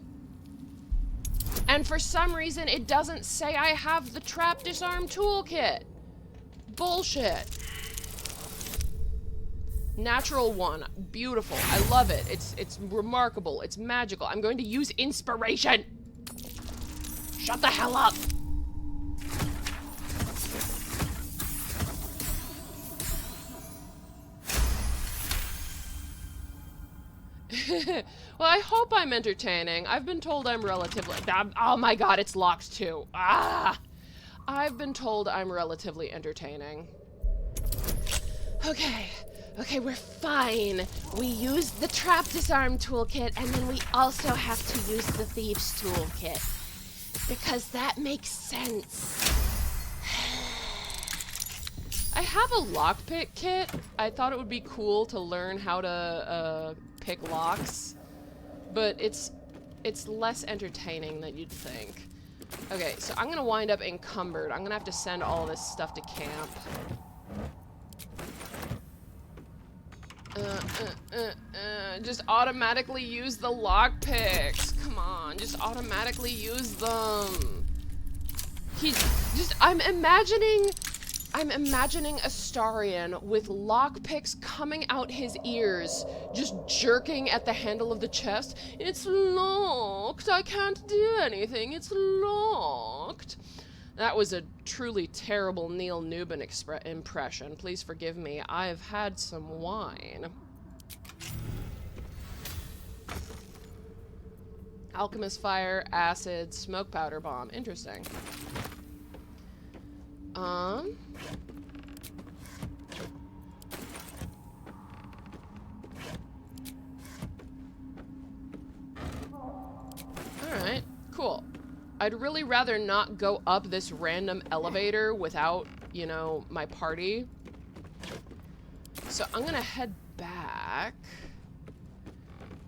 And for some reason, it doesn't say I have the trap disarm toolkit. Bullshit. Natural one. Beautiful. I love it. It's remarkable. It's magical. I'm going to use inspiration. Shut the hell up. Well, I hope I'm entertaining. I've been told I'm relatively... Oh my god, it's locked too. Ah! I've been told I'm relatively entertaining. Okay. Okay, we're fine. We used the trap disarm toolkit, and then we also have to use the thieves toolkit. Because that makes sense. I have a lockpick kit. I thought it would be cool to learn how to pick locks, but it's less entertaining than you'd think. Okay, so I'm gonna wind up encumbered. I'm gonna have to send all this stuff to camp. Just automatically use the lockpicks. Come on, just automatically use them. I'm imagining Astarion with lockpicks coming out his ears, just jerking at the handle of the chest. It's locked. I can't do anything. It's locked. That was a truly terrible Neil Newbin impression. Please forgive me. I've had some wine. Alchemist fire, acid, smoke powder bomb. Interesting. Alright, cool. I'd really rather not go up this random elevator without, you know, my party. So I'm gonna head back.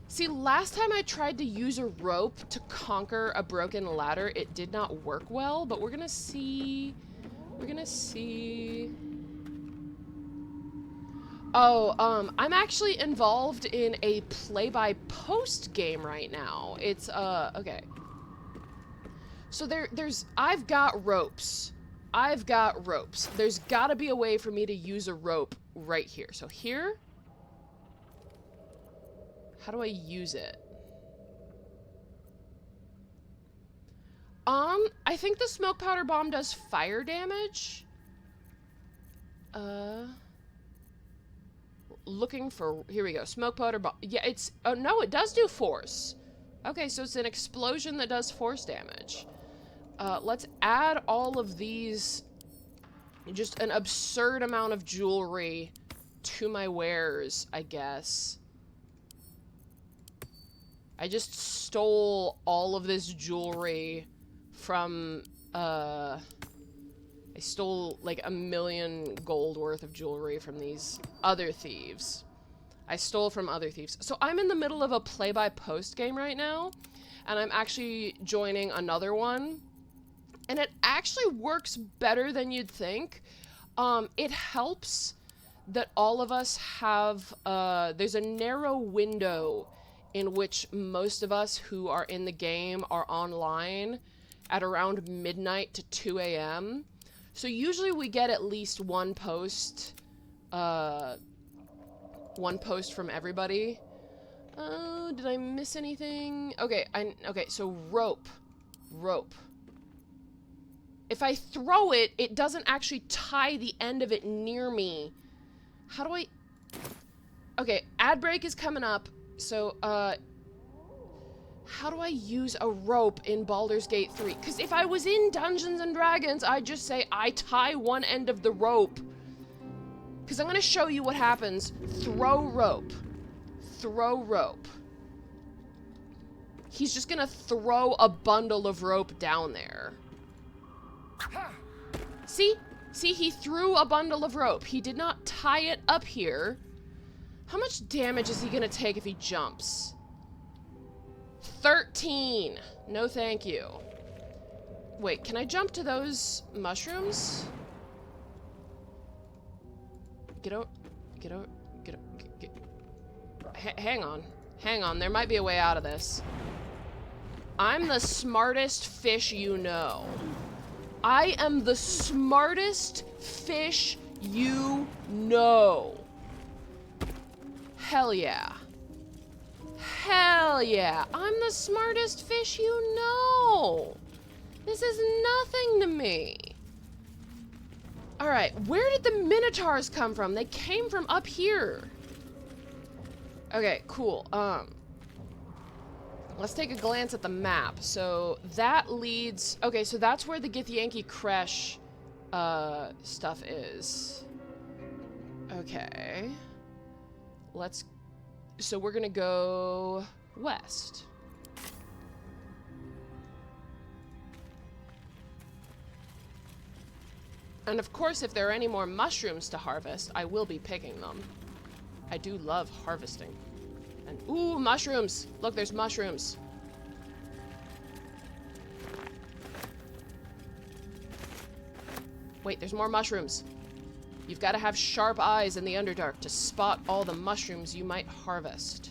See, last time I tried to use a rope to conquer a broken ladder, it did not work well, but we're gonna see... Oh, I'm actually involved in a play-by-post game right now. It's, okay. So I've got ropes. There's gotta be a way for me to use a rope right here. So here? How do I use it? I think the smoke powder bomb does fire damage. Looking for, here we go, smoke powder bomb. Yeah, it's, oh no, it does do force. Okay, so it's an explosion that does force damage. Let's add all of these, just an absurd amount of jewelry to my wares, I guess. I just stole all of this jewelry from, I stole like 1 million gold worth of jewelry from these other thieves. I stole from other thieves. So I'm in the middle of a play-by-post game right now, and I'm actually joining another one. And it actually works better than you'd think. It helps that all of us have, there's a narrow window in which most of us who are in the game are online at around midnight to 2 a.m. So usually we get at least one post from everybody. Oh, did I miss anything? Okay, okay, so rope. If I throw it, it doesn't actually tie the end of it near me. How do I... Okay, ad break is coming up. So, how do I use a rope in Baldur's Gate 3? Because if I was in Dungeons & Dragons, I'd just say I tie one end of the rope. Because I'm going to show you what happens. Throw rope. He's just going to throw a bundle of rope down there. See? See, he threw a bundle of rope. He did not tie it up here. How much damage is he gonna take if he jumps? 13. No thank you. Wait, can I jump to those mushrooms? Hang on, there might be a way out of this. I'm the smartest fish you know. I am the smartest fish you know. Hell yeah. Hell yeah. I'm the smartest fish you know. This is nothing to me. Alright, where did the Minotaurs come from? They came from up here. Okay, cool. Let's take a glance at the map. So that leads... Okay, so that's where the Githyanki Kresh stuff is. Okay. Let's... So we're gonna go west. And of course, if there are any more mushrooms to harvest, I will be picking them. I do love harvesting. And ooh, mushrooms! Look, there's mushrooms. Wait, there's more mushrooms. You've got to have sharp eyes in the Underdark to spot all the mushrooms you might harvest.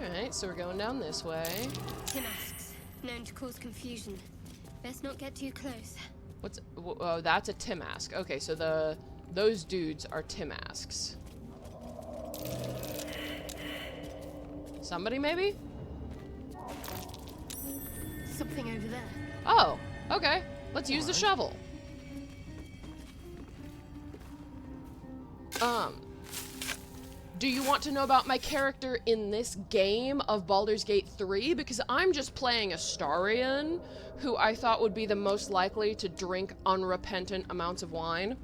Alright, so we're going down this way. Timasks, known to cause confusion. Best not get too close. What's... Oh, that's a Timask. Okay, so those dudes are Timasks. Somebody, maybe? Something over there. Oh, okay. Let's use the shovel. Do you want to know about my character in this game of Baldur's Gate 3? Because I'm just playing Astarion, who I thought would be the most likely to drink unrepentant amounts of wine.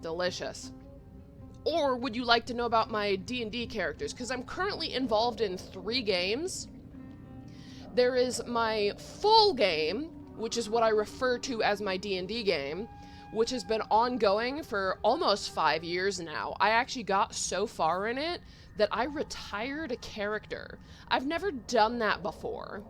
Delicious. Or would you like to know about my D&D characters? Because I'm currently involved in 3 games. There is my full game, which is what I refer to as my D&D game, which has been ongoing for almost 5 years now. I actually got so far in it that I retired a character. I've never done that before.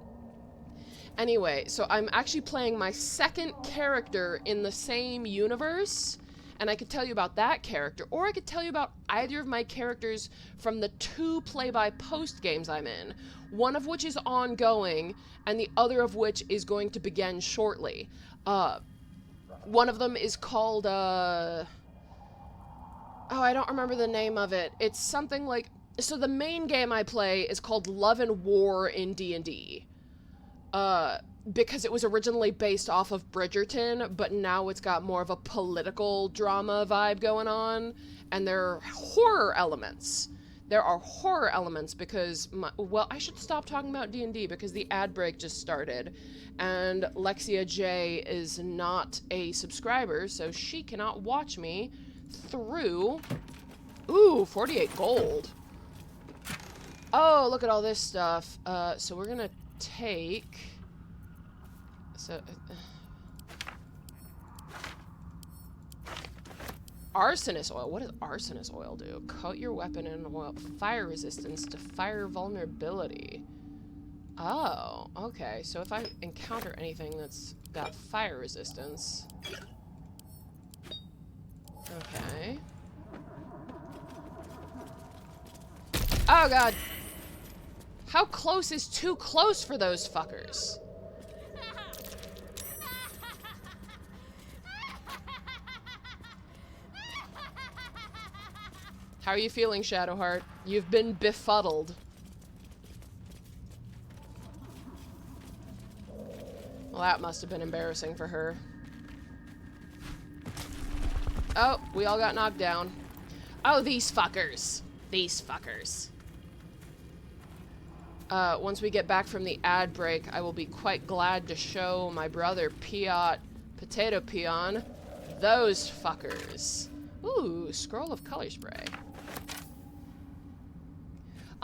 Anyway, so I'm actually playing my second character in the same universe, and I could tell you about that character, or I could tell you about either of my characters from the 2 play-by-post games I'm in, one of which is ongoing, and the other of which is going to begin shortly. One of them is called, oh, I don't remember the name of it. It's something like... So the main game I play is called Love and War in D&D. Because it was originally based off of Bridgerton, but now it's got more of a political drama vibe going on, and there are horror elements. There are horror elements because, well, I should stop talking about D&D because the ad break just started, and Lexia J is not a subscriber, so she cannot watch me through... Ooh, 48 gold. Oh, look at all this stuff. So we're gonna take... So, arsonist oil. What does arsonist oil do? Coat your weapon in oil. Fire resistance to fire vulnerability. Oh, okay. So if I encounter anything that's got fire resistance... Okay. Oh, God. How close is too close for those fuckers? How are you feeling, Shadowheart? You've been befuddled. Well, that must have been embarrassing for her. Oh, we all got knocked down. Oh, these fuckers. These fuckers. Once we get back from the ad break, I will be quite glad to show my brother Piot, Potato Peon, those fuckers. Ooh, Scroll of Color Spray.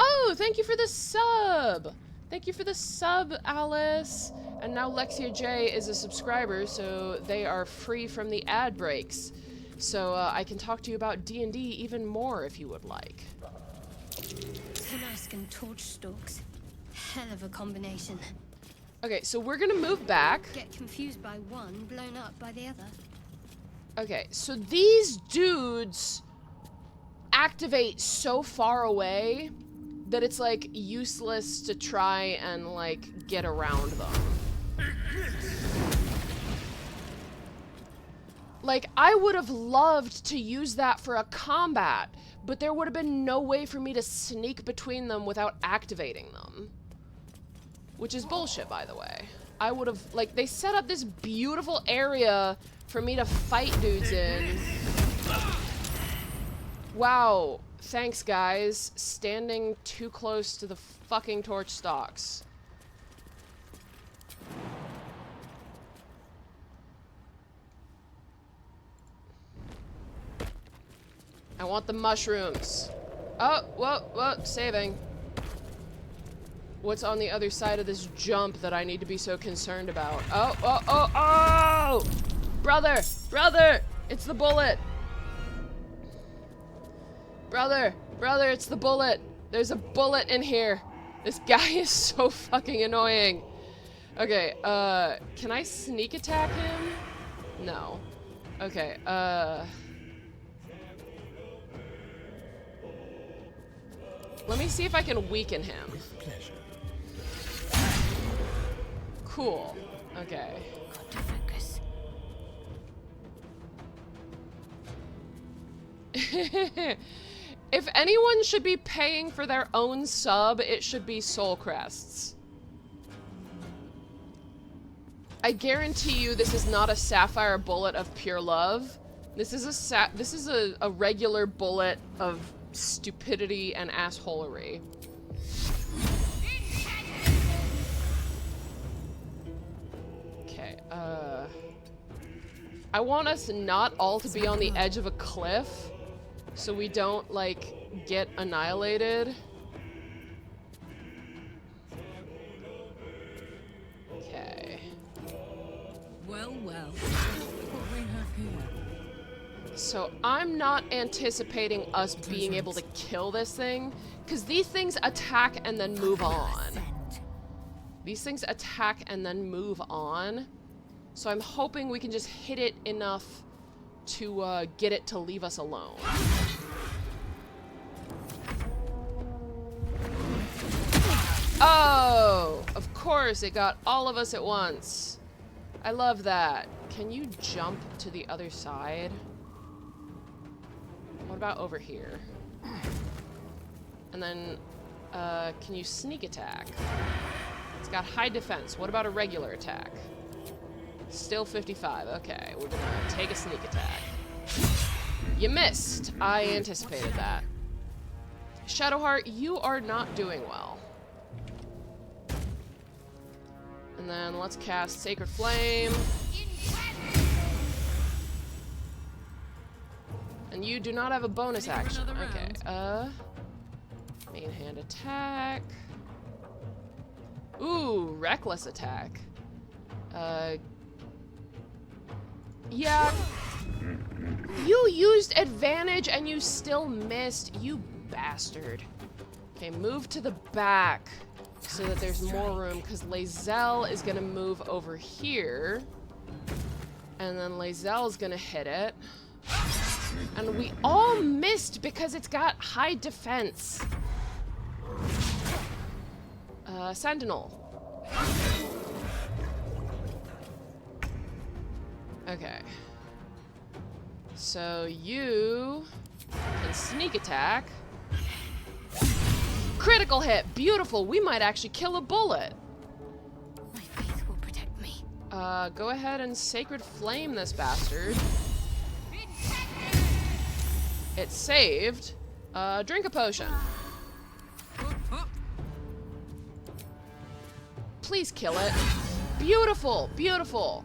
Oh, thank you for the sub! Thank you for the sub, Alice! And now Lexia J is a subscriber, so they are free from the ad breaks. So I can talk to you about D&D even more if you would like. Timask and torch stalks. Hell of a combination. Okay, so we're gonna move back. Get confused by one, blown up by the other. Okay, so these dudes activate so far away that it's like useless to try and like get around them. Like, I would have loved to use that for a combat, but there would have been no way for me to sneak between them without activating them. Which is bullshit, by the way. I would have, like, they set up this beautiful area for me to fight dudes in. Wow. Thanks, guys. Standing too close to the fucking torch stalks. I want the mushrooms. Oh, whoa, saving. What's on the other side of this jump that I need to be so concerned about? Oh! Brother! It's the bullet! Brother, it's the bullet! There's a bullet in here! This guy is so fucking annoying! Okay, can I sneak attack him? No. Okay, let me see if I can weaken him. With pleasure. Cool. Okay. Got to focus. If anyone should be paying for their own sub, it should be Soul Crests. I guarantee you this is not a sapphire bullet of pure love. This is a regular bullet of stupidity and assholery. Okay, I want us not all to be on the edge of a cliff so we don't, like, get annihilated. Okay. Well. What we have here? So I'm not anticipating us being able to kill this thing, because these things attack and then move on. These things attack and then move on. So I'm hoping we can just hit it enough to get it to leave us alone. Oh! Of course, it got all of us at once. I love that. Can you jump to the other side? What about over here? And then, can you sneak attack? It's got high defense. What about a regular attack? Still 55. Okay, we're gonna take a sneak attack. You missed. I anticipated that. Shadowheart, you are not doing well. And then let's cast Sacred Flame. And you do not have a bonus action. Okay, main hand attack. Ooh, reckless attack. Yeah. You used advantage and you still missed, you bastard. Okay, move to the back so that there's more room, because Lae'zel is gonna move over here. And then Lae'zel's gonna hit it. And we all missed because it's got high defense. Sentinel. Okay. So you can sneak attack. Critical hit. Beautiful. We might actually kill a bullet. My faith will protect me. Go ahead and Sacred Flame this bastard. It saved. Drink a potion. Please kill it. Beautiful, beautiful.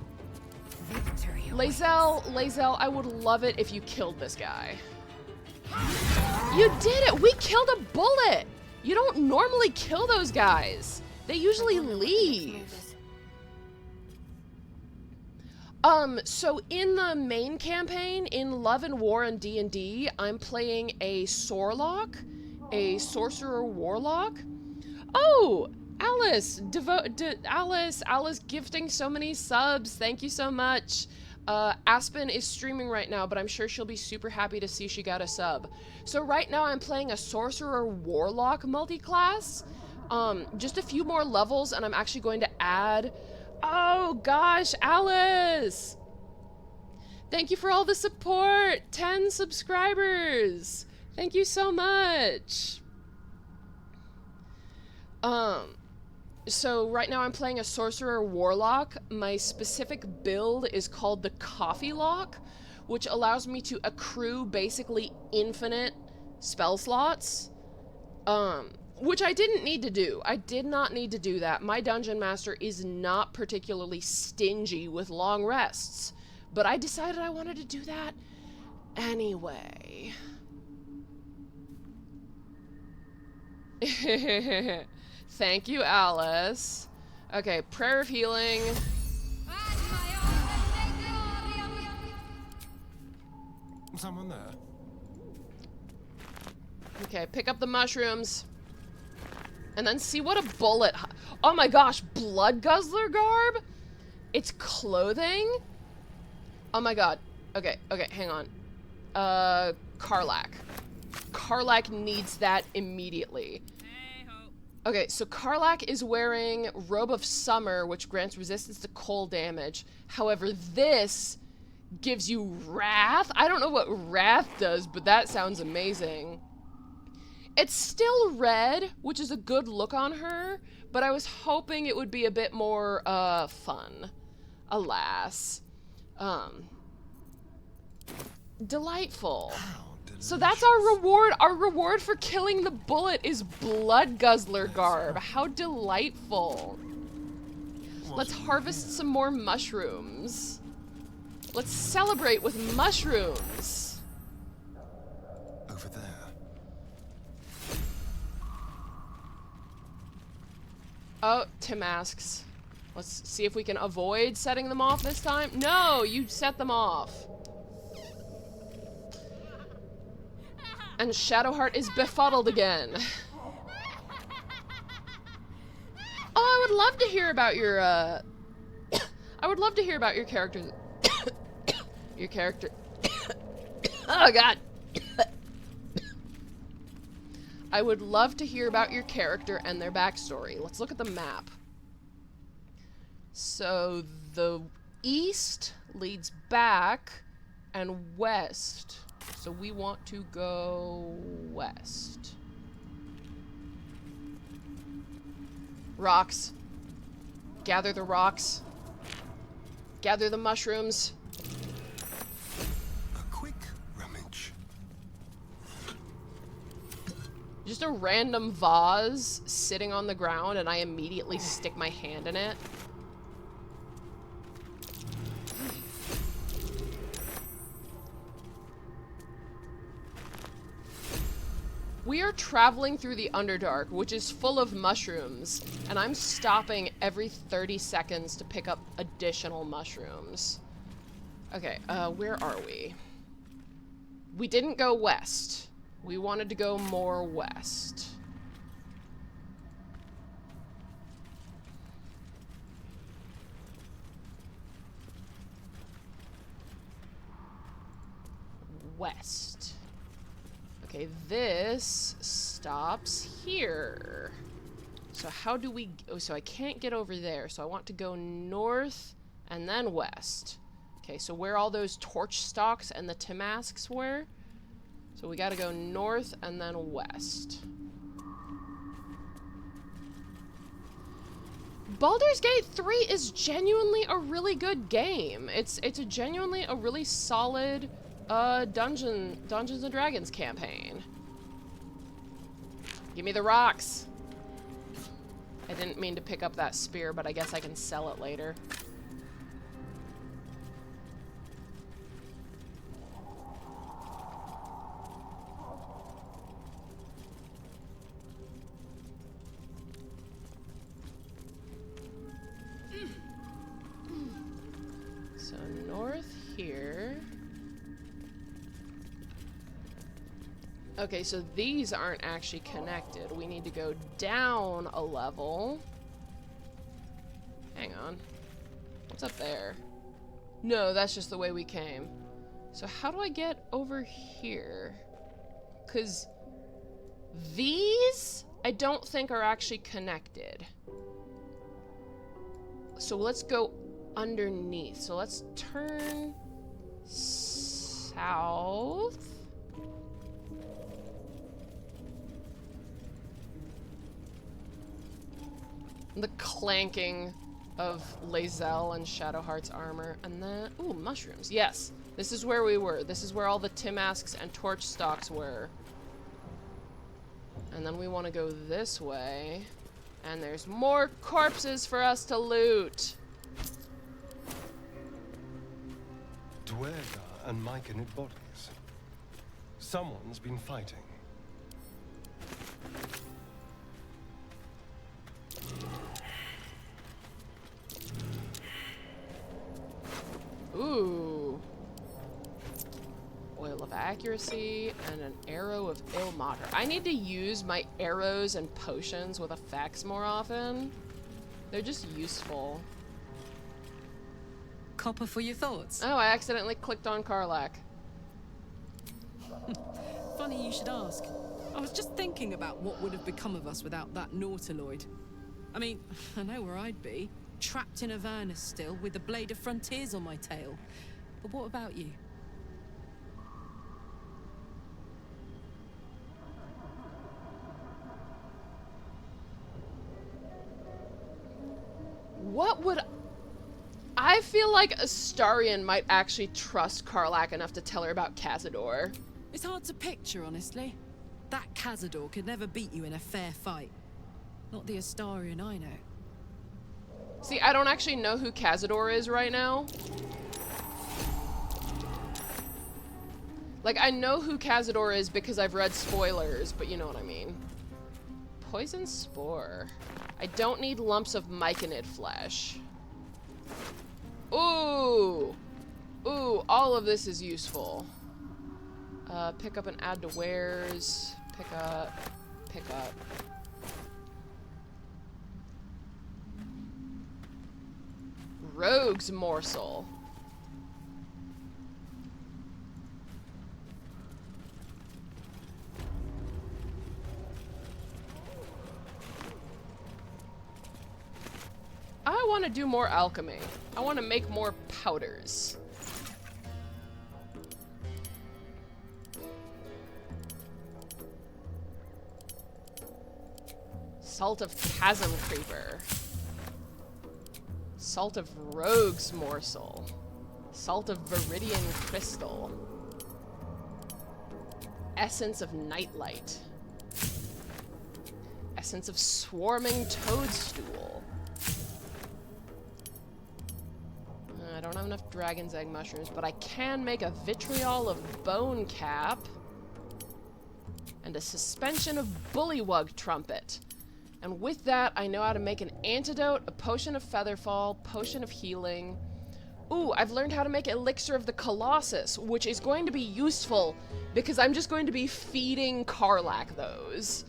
Lae'zel, I would love it if you killed this guy. You did it! We killed a bullet! You don't normally kill those guys. They usually leave. So in the main campaign, in Love and War and D&D, I'm playing a Sorlock, a Sorcerer Warlock. Oh! Alice! Alice gifting so many subs. Thank you so much. Aspen is streaming right now, but I'm sure she'll be super happy to see she got a sub. So right now I'm playing a Sorcerer Warlock multi-class. Just a few more levels and I'm actually going to add... Oh gosh, Alice! Thank you for all the support! 10 subscribers! Thank you so much! So right now I'm playing a Sorcerer Warlock. My specific build is called the Coffee Lock, which allows me to accrue basically infinite spell slots. Which I didn't need to do. I did not need to do that. My Dungeon Master is not particularly stingy with long rests. But I decided I wanted to do that anyway. Thank you, Alice. Okay, prayer of healing. Someone there? Okay, pick up the mushrooms. And then see what a bullet... Oh my gosh, blood guzzler garb? It's clothing? Oh my god. Okay, hang on. Karlak. Karlak needs that immediately. Okay, so Karlak is wearing Robe of Summer, which grants resistance to cold damage. However, this gives you Wrath. I don't know what Wrath does, but that sounds amazing. It's still red, which is a good look on her, but I was hoping it would be a bit more, fun. Alas. Delightful. So that's our reward. Our reward for killing the bullet is Blood Guzzler garb. How delightful. Let's harvest some more mushrooms. Let's celebrate with mushrooms. Over there. Oh, Tim asks. Let's see if we can avoid setting them off this time. No, you set them off. And Shadowheart is befuddled again. Oh, I would love to hear about your, I would love to hear about your characters. Your character. Oh, God. I would love to hear about your character and their backstory. Let's look at the map. So, the east leads back and west. So we want to go west. Rocks. Gather the rocks. Gather the mushrooms. A quick rummage. Just a random vase sitting on the ground and I immediately stick my hand in it. We are traveling through the Underdark, which is full of mushrooms, and I'm stopping every 30 seconds to pick up additional mushrooms. Okay, where are we? We didn't go west. We wanted to go more west. West. Okay, this stops here. So how do we... Oh, so I can't get over there. So I want to go north and then west. Okay, so where all those torch stalks and the Timasks were. So we gotta go north and then west. Baldur's Gate 3 is genuinely a really good game. It's genuinely a really solid... Dungeons and Dragons campaign. Give me the rocks. I didn't mean to pick up that spear, but I guess I can sell it later. So north here. Okay, so these aren't actually connected. We need to go down a level. Hang on. What's up there? No, that's just the way we came. So how do I get over here? Because these, I don't think are actually connected. So let's go underneath. So let's turn south. The clanking of Lae'zel and Shadowheart's armor. And then... Ooh, mushrooms. Yes. This is where we were. This is where all the Timasks and torch stalks were. And then we want to go this way. And there's more corpses for us to loot. Dwerga and myconid bodies. Someone's been fighting. accuracy, and an arrow of Ilmater. I need to use my arrows and potions with effects more often. They're just useful. Copper for your thoughts? Oh, I accidentally clicked on Karlach. Funny you should ask. I was just thinking about what would have become of us without that Nautiloid. I mean, I know where I'd be. Trapped in Avernus still, with the Blade of Frontiers on my tail. But what about you? What would... I feel like Astarion might actually trust Karlach enough to tell her about Cazador. It's hard to picture, honestly. That Cazador could never beat you in a fair fight. Not the Astarion I know. See, I don't actually know who Cazador is right now. Like, I know who Cazador is because I've read spoilers, but you know what I mean. Poison Spore. I don't need lumps of myconid flesh. Ooh! Ooh, all of this is useful. Pick up and add to wares. Pick up. Pick up. Rogue's Morsel. I want to do more alchemy. I want to make more powders. Salt of Chasm Creeper. Salt of Rogue's Morsel. Salt of Viridian Crystal. Essence of Nightlight. Essence of Swarming Toadstool. I don't have enough dragon's egg mushrooms, but I can make a vitriol of bone cap. And a suspension of bullywug trumpet. And with that, I know how to make an antidote, a potion of featherfall, potion of healing. Ooh, I've learned how to make elixir of the Colossus, which is going to be useful because I'm just going to be feeding Karlach those.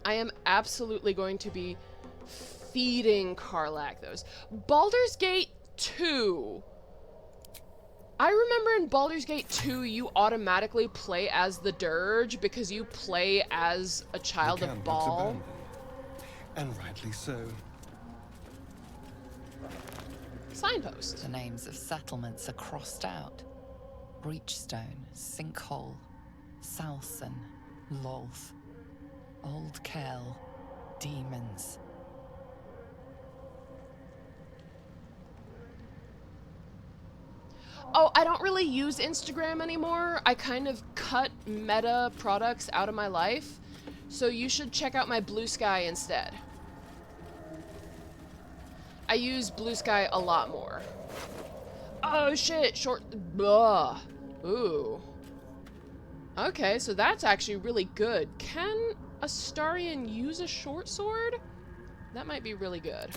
I am absolutely going to be feeding Karlach those. Baldur's Gate 2. I remember in Baldur's Gate 2, you automatically play as the Dirge because you play as a child of Baal. And rightly so. Signpost. The names of settlements are crossed out. Breachstone, Sinkhole, Salson, Lolth, Old Kell, Demons. Oh, I don't really use Instagram anymore. I kind of cut meta products out of my life. So you should check out my Blue Sky instead. I use Blue Sky a lot more. Oh shit, short, blah. Ooh. Okay, so that's actually really good. Can Astarion use a short sword? That might be really good.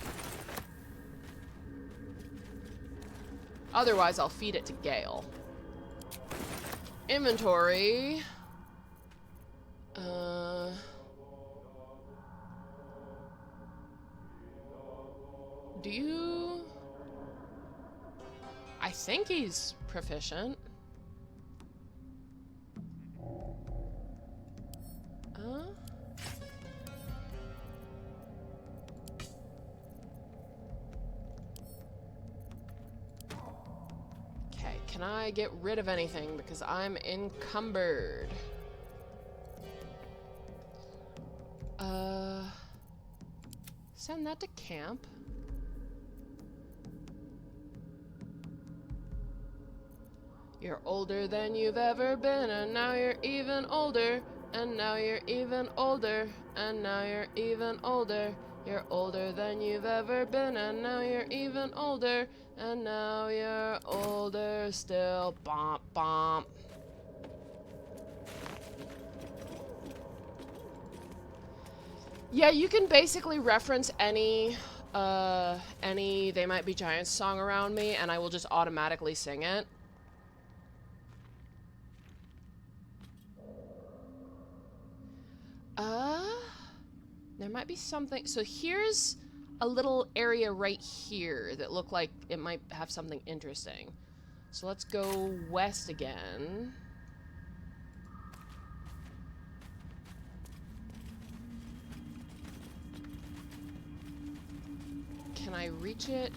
Otherwise, I'll feed it to Gale. Inventory. Do you... I think he's proficient. Okay, can I get rid of anything because I'm encumbered? Send that to camp. You're older than you've ever been, and now you're even older, and now you're even older, and now you're even older. You're older than you've ever been, and now you're even older, and now you're older still. Bomp, bomp. Yeah, you can basically reference any They Might Be Giants song around me, and I will just automatically sing it. There might be something. So here's a little area right here that looked like it might have something interesting. So let's go west again. Can I reach it?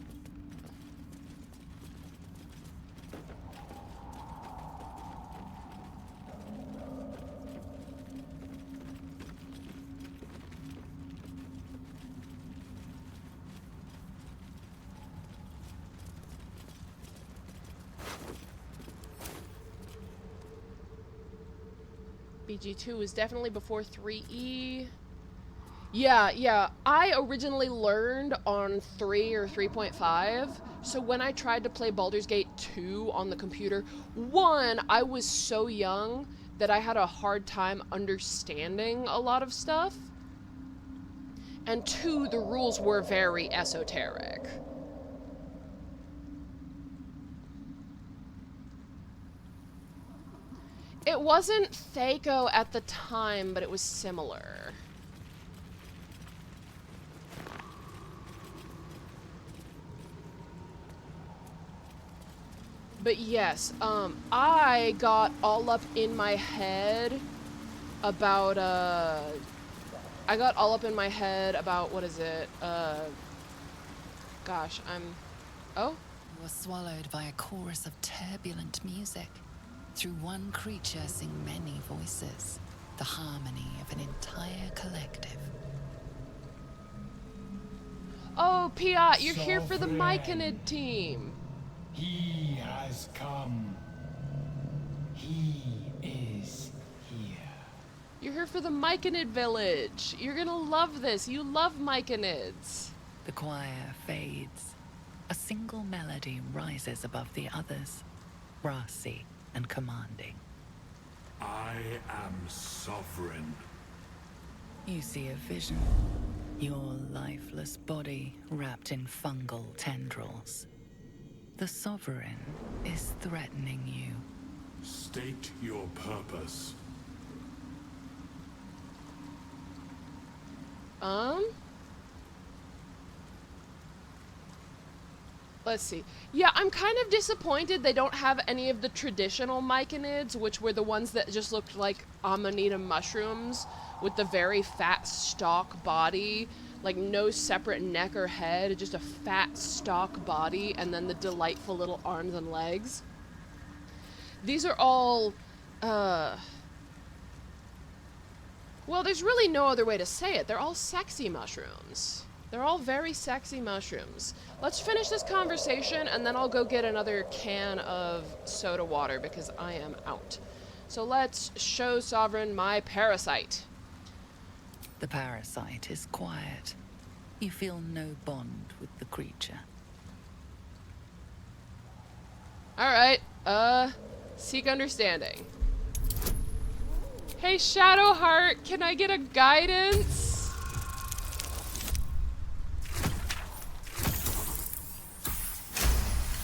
BG2 was definitely before 3E. Yeah. I originally learned on 3 or 3.5. So when I tried to play Baldur's Gate 2 on the computer, one, I was so young that I had a hard time understanding a lot of stuff. And two, the rules were very esoteric. It wasn't Thaco at the time, but it was similar. But yes, I got all up in my head about, what is it? Gosh, oh? You were swallowed by a chorus of turbulent music. Through one creature sing many voices, the harmony of an entire collective. Oh, Piat, you're here for the Myconid team. He has come. He is here. You're here for the Myconid village. You're gonna love this. You love Myconids. The choir fades. A single melody rises above the others, brassy and commanding. I am sovereign. You see a vision. Your lifeless body wrapped in fungal tendrils. The Sovereign is threatening you. State your purpose. Let's see. Yeah, I'm kind of disappointed they don't have any of the traditional Myconids, which were the ones that just looked like Amanita mushrooms with the very fat stalk body, like no separate neck or head, just a fat stalk body, and then the delightful little arms and legs. These are all, well, there's really no other way to say it. They're all sexy mushrooms. They're all very sexy mushrooms. Let's finish this conversation, and then I'll go get another can of soda water, because I am out. So let's show Sovereign my parasite. The parasite is quiet. You feel no bond with the creature. Alright, seek understanding. Hey, Shadowheart, can I get a guidance?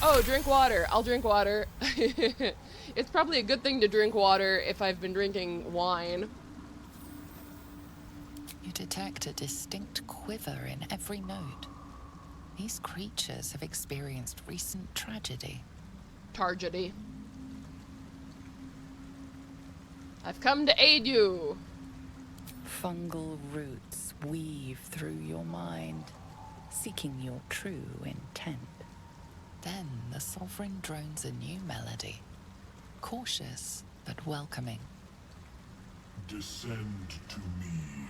Oh, drink water. I'll drink water. It's probably a good thing to drink water if I've been drinking wine. You detect a distinct quiver in every note. These creatures have experienced recent tragedy. Tragedy. I've come to aid you. Fungal roots weave through your mind, seeking your true intent. Then the Sovereign drones a new melody, cautious but welcoming. Descend to me.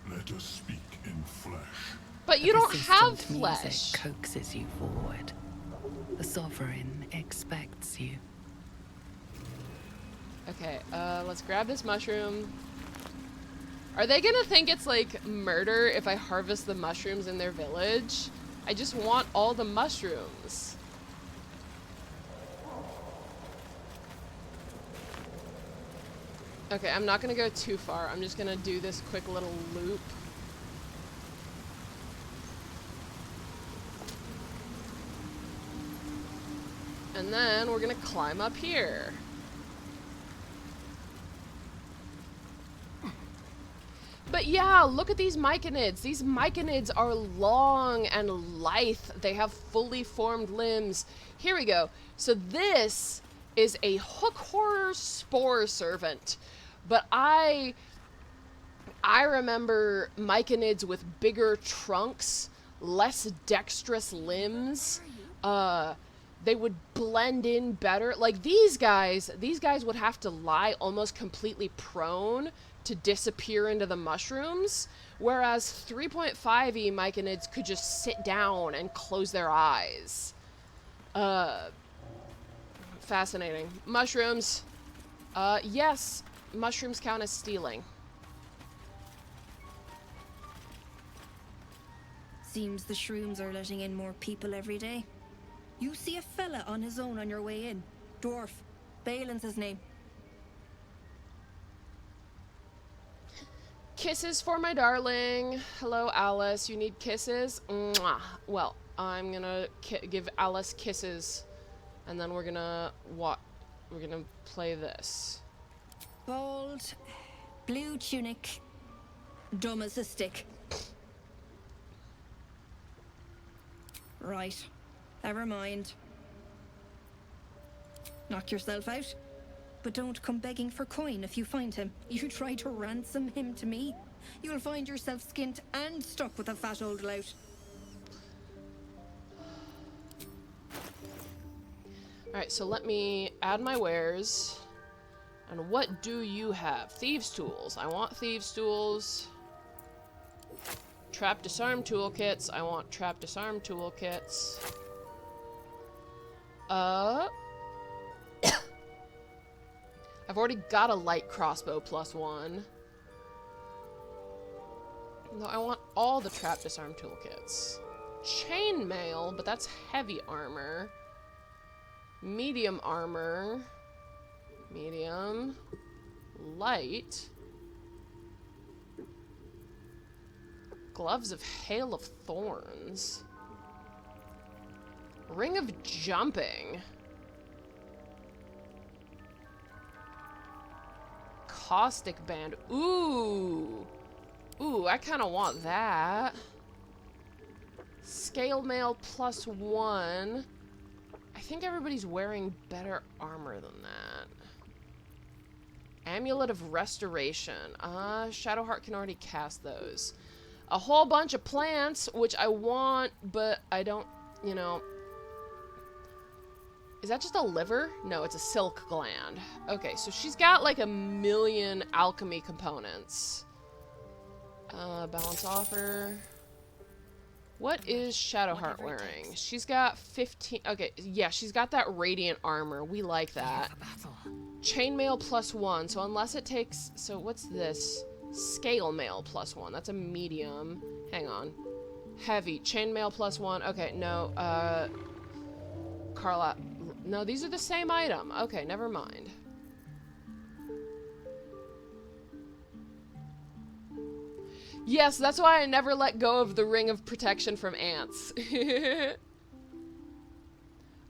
Let us speak in flesh. But you don't have Persistent flesh. music coaxes you forward. The Sovereign expects you. Okay, let's grab this mushroom. Are they gonna think it's like murder if I harvest the mushrooms in their village? I just want all the mushrooms. Okay, I'm not gonna go too far. I'm just gonna do this quick little loop. And then we're gonna climb up here. But But yeah, look at these myconids. These myconids are long and lithe. They have fully formed limbs. Here we go. So this is a hook horror spore servant. But I remember myconids with bigger trunks, less dexterous limbs. They would blend in better. Like these guys would have to lie almost completely prone to disappear into the mushrooms, whereas 3.5e myconids could just sit down and close their eyes. Fascinating. Mushrooms. Yes, mushrooms count as stealing. Seems the shrooms are letting in more people every day. You see a fella on his own on your way in. Dwarf. Balin's his name. Kisses for my darling. Hello, Alice. You need kisses? Mwah. Well, I'm gonna give Alice kisses, and then we're gonna play this. Bald, blue tunic, dumb as a stick. Right. Never mind. Knock yourself out. But don't come begging for coin if you find him. You try to ransom him to me, you'll find yourself skint and stuck with a fat old lout. Alright, so let me add my wares. And what do you have? Thieves' tools. I want thieves' tools. Trap disarm toolkits. I want trap disarm toolkits. I've already got a light crossbow +1. No, I want all the trap disarm toolkits. Chainmail, but that's heavy armor. Medium armor. Medium. Light. Gloves of Hail of Thorns. Ring of Jumping. Caustic Band. Ooh. Ooh, I kind of want that. Scale Mail +1. I think everybody's wearing better armor than that. Amulet of Restoration. Shadowheart can already cast those. A whole bunch of plants, which I want, but I don't, you know. Is that just a liver? No, it's a silk gland. Okay, so she's got like 1,000,000 alchemy components. Balance offer. What is Shadowheart wearing? She's got 15. Okay, yeah, she's got that radiant armor. We like that. Chainmail +1. So unless it takes. So what's this? Scale mail +1. That's a medium. Hang on. Heavy. Chainmail +1. Okay, no. Carla. No, these are the same item. Okay, never mind. Yes, that's why I never let go of the ring of protection from ants.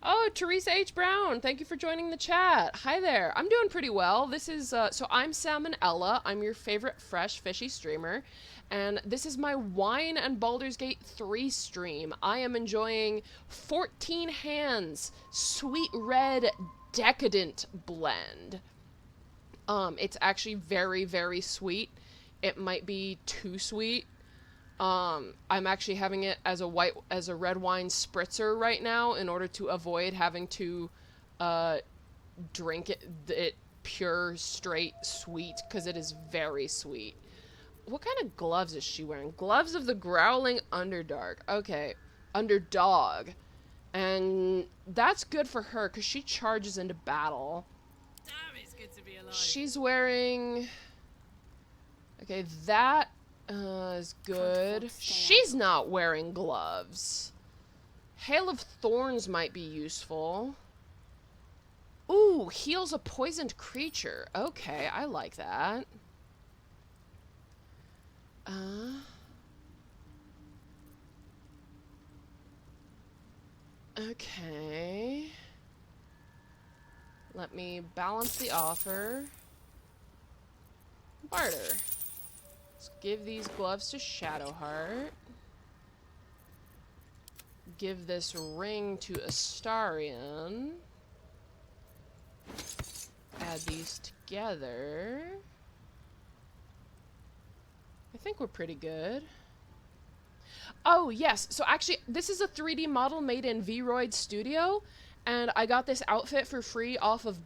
Oh, Teresa H. Brown, thank you for joining the chat. Hi there. I'm doing pretty well. This is, so I'm Salmon Ella. I'm your favorite fresh fishy streamer. And this is my Wine and Baldur's Gate 3 stream. I am enjoying 14 Hands Sweet Red Decadent blend. It's actually very, very sweet. It might be too sweet. I'm actually having it as a red wine spritzer right now in order to avoid having to drink it pure, straight, sweet, because it is very sweet. What kind of gloves is she wearing? Gloves of the Growling Underdark. Okay. Underdog. And that's good for her because she charges into battle. Damn, it's good to be alive. She's wearing... Okay, that is good. She's not wearing gloves. Hail of Thorns might be useful. Ooh, heals a poisoned creature. Okay, I like that. Okay. Let me balance the offer. Barter. Let's give these gloves to Shadowheart. Give this ring to Astarion. Add these together. I think we're pretty good. Oh, yes. So actually, this is a 3D model made in Vroid Studio, and I got this outfit for free off of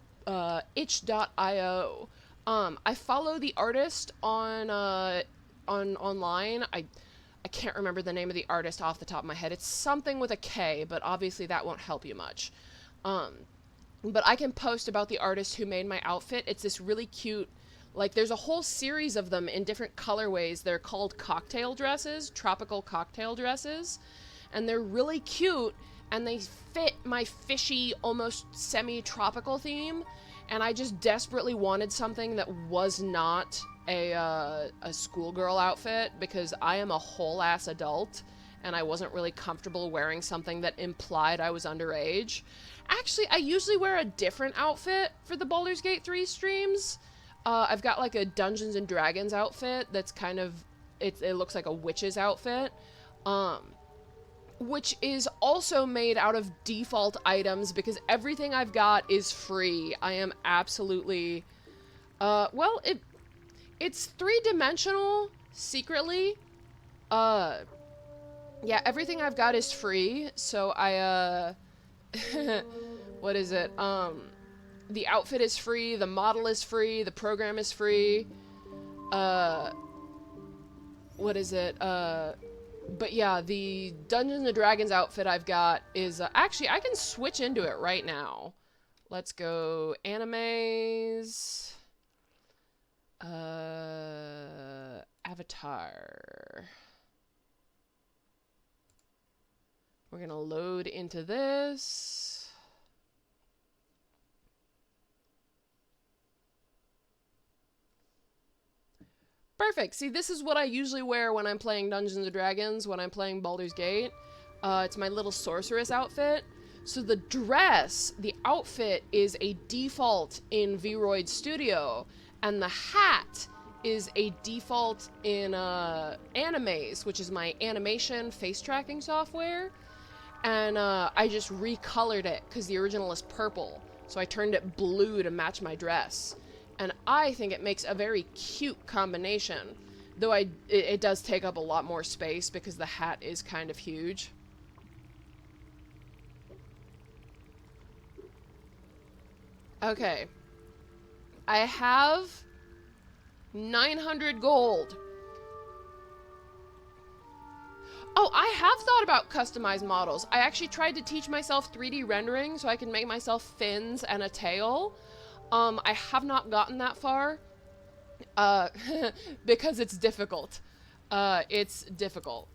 itch.io. I follow the artist on online. I can't remember the name of the artist off the top of my head. It's something with a K, but obviously that won't help you much. But I can post about the artist who made my outfit. It's this really cute, like, there's a whole series of them in different colorways. They're called cocktail dresses, tropical cocktail dresses. And they're really cute, and they fit my fishy, almost semi-tropical theme. And I just desperately wanted something that was not a schoolgirl outfit, because I am a whole-ass adult, and I wasn't really comfortable wearing something that implied I was underage. Actually, I usually wear a different outfit for the Baldur's Gate 3 streams. I've got like a Dungeons and Dragons outfit that's kind of, it looks like a witch's outfit, which is also made out of default items because everything I've got is free. I am absolutely, well, it's three-dimensional secretly. Yeah, everything I've got is free, so I, what is it? The outfit is free, the model is free, the program is free. What is it? But yeah, the Dungeons and Dragons outfit I've got is, actually, I can switch into it right now. Let's go animes. Avatar. We're gonna load into this. Perfect. See, this is what I usually wear when I'm playing Dungeons and Dragons, when I'm playing Baldur's Gate. It's my little sorceress outfit. So the dress, the outfit, is a default in Vroid Studio, and the hat is a default in Animes, which is my animation face tracking software. And I just recolored it because the original is purple, so I turned it blue to match my dress. And I think it makes a very cute combination, though it does take up a lot more space because the hat is kind of huge. Okay. I have 900 gold. Oh, I have thought about customized models. I actually tried to teach myself 3D rendering so I can make myself fins and a tail. I have not gotten that far, because it's difficult. It's difficult.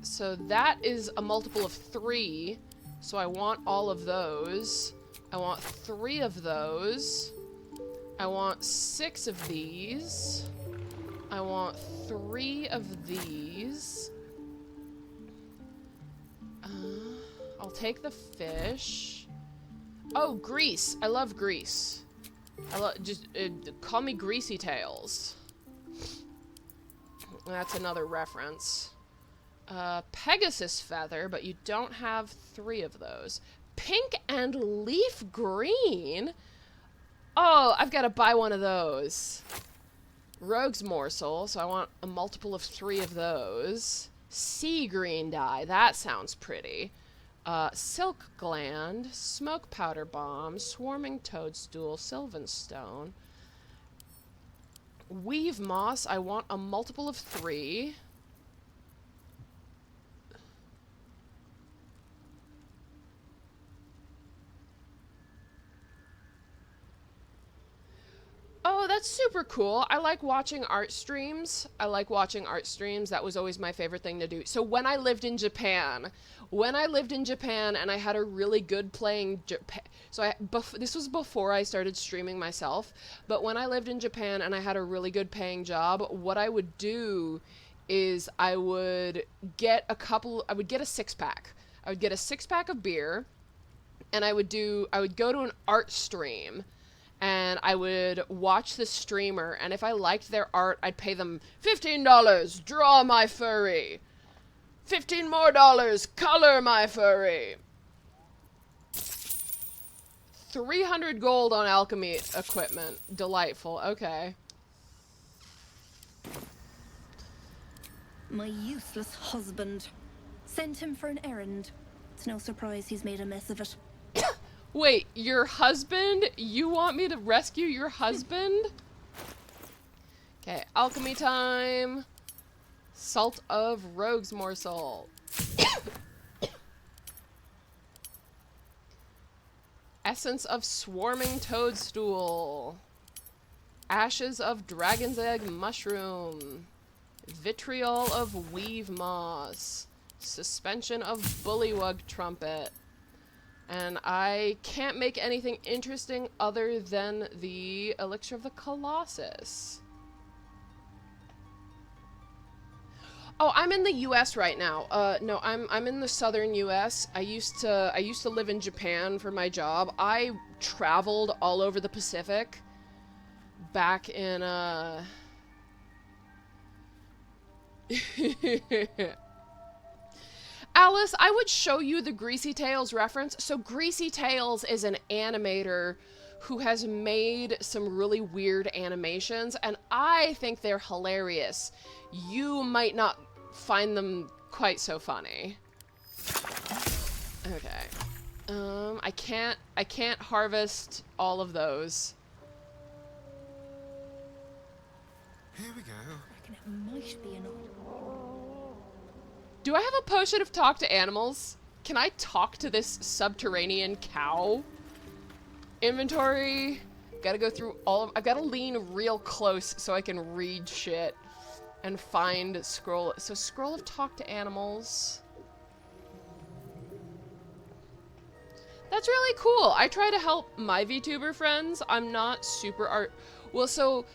So that is a multiple of 3, so I want all of those. I want 3 of those. I want 6 of these. I want 3 of these. I'll take the fish. Oh, grease. I love grease. Just call me Greasy Tails. That's another reference. Pegasus feather, but you don't have 3 of those. Pink and leaf green? Oh, I've got to buy one of those. Rogue's morsel, so I want a multiple of 3 of those. Sea green dye, that sounds pretty. Silk gland, smoke powder bomb, swarming toadstool, sylvan stone. Weave moss, I want a multiple of 3. Oh, that's super cool. I like watching art streams. That was always my favorite thing to do. So when I lived in Japan, and I had a really good playing this was before I started streaming myself, but when I lived in Japan and I had a really good paying job, what I would do is I would get a 6-pack. I would get a 6-pack of beer, and I would go to an art stream. and I would watch the streamer, and if I liked their art, I'd pay them $15, draw my furry. $15 more, color my furry. 300 gold on alchemy equipment. Delightful. Okay. My useless husband. Sent him for an errand. It's no surprise he's made a mess of it. Wait, your husband? You want me to rescue your husband? Okay, alchemy time. Salt of rogue's morsel. Essence of swarming toadstool. Ashes of dragon's egg mushroom. Vitriol of weave moss. Suspension of bullywug trumpet. And I can't make anything interesting other than the elixir of the Colossus. Oh, I'm in the US right now. No, I'm in the southern US. I used to live in Japan for my job. I traveled all over the Pacific back in Alice, I would show you the Greasy Tales reference. So Greasy Tales is an animator who has made some really weird animations, and I think they're hilarious. You might not find them quite so funny. Okay. I can't harvest all of those. Here we go. I reckon it might be enough. Do I have a potion of talk to animals? Can I talk to this subterranean cow? Inventory. Gotta go through all of... I've gotta lean real close so I can read shit. And find scroll... So scroll of talk to animals. That's really cool. I try to help my VTuber friends. I'm not super art... Well, so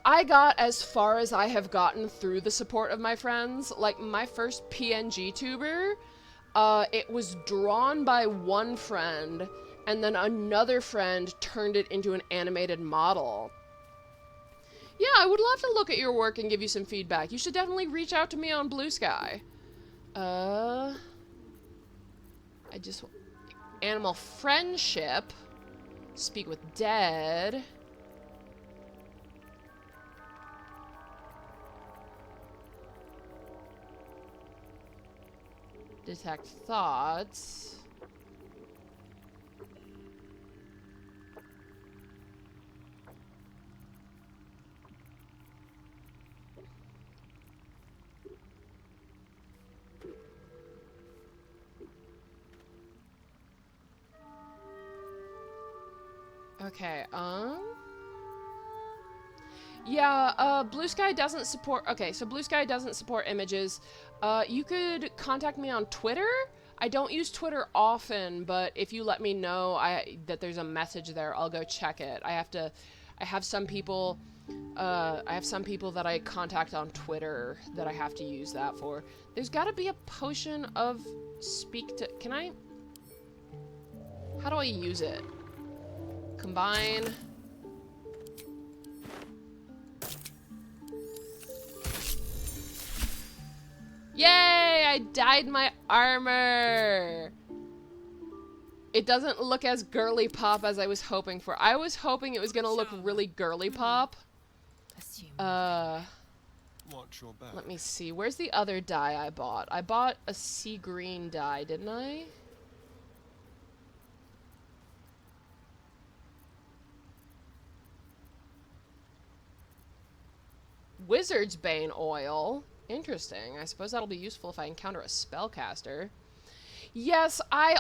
I got as far as I have gotten through the support of my friends. Like, my first PNG tuber, it was drawn by one friend, and then another friend turned it into an animated model. Yeah, I would love to look at your work and give you some feedback. You should definitely reach out to me on Blue Sky. Animal friendship. Speak with dead. Detect thoughts. Okay, yeah, Blue Sky doesn't support... Okay, so Blue Sky doesn't support images. You could contact me on Twitter. I don't use Twitter often, but if you let me know that there's a message there, I'll go check it. I have some people that I contact on Twitter that I have to use that for. There's gotta be a potion of speak to... Can I... How do I use it? Combine... Yay! I dyed my armor! It doesn't look as girly pop as I was hoping for. I was hoping it was gonna look really girly pop. Let me see. Where's the other dye I bought? I bought a sea green dye, didn't I? Wizard's Bane oil. Interesting. I suppose that'll be useful if I encounter a spellcaster. Yes, I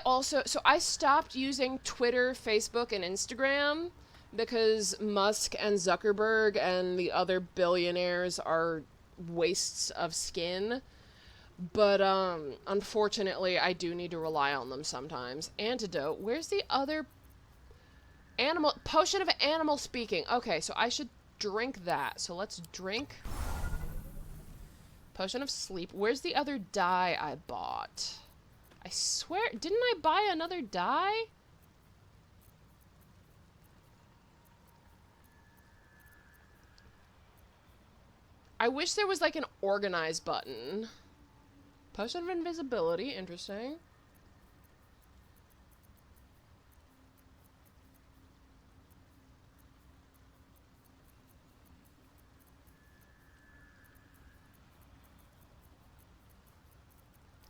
stopped using Twitter, Facebook, and Instagram because Musk and Zuckerberg and the other billionaires are wastes of skin. But, unfortunately, I do need to rely on them sometimes. Antidote. Where's the other... Potion of animal speaking. Okay, so I should drink that. So let's drink... Potion of sleep. Where's the other dye I bought? I swear, didn't I buy another dye? I wish there was like an organize button. Potion of invisibility, interesting.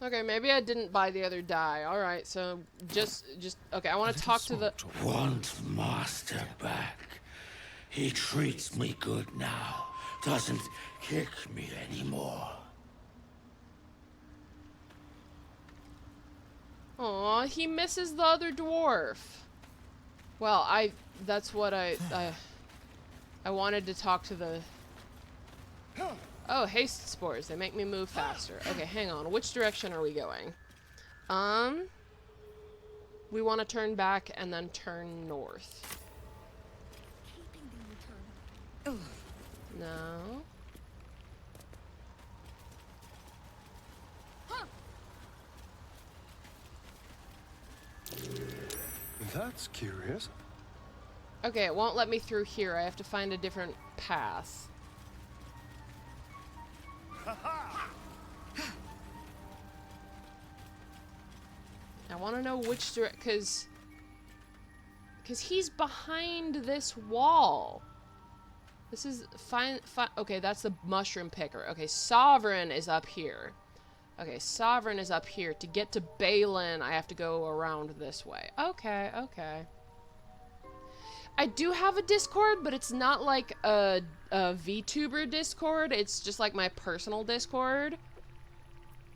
Okay, maybe I didn't buy the other die. Alright, so just, okay, I want to talk to the... Want Master back. He treats me good now. Doesn't kick me anymore. Aw, he misses the other dwarf. Well, that's what I wanted to talk to the... Oh, haste spores. They make me move faster. Okay, hang on. Which direction are we going? We want to turn back and then turn north. No. That's curious. Okay, it won't let me through here. I have to find a different path. I want to know which direction, because he's behind this wall. This is fine. Okay, that's the mushroom picker. Okay, Sovereign is up here. Okay, Sovereign is up here. To get to Balin, I have to go around this way. Okay, okay. I do have a Discord, but it's not like a VTuber Discord. It's just like my personal Discord.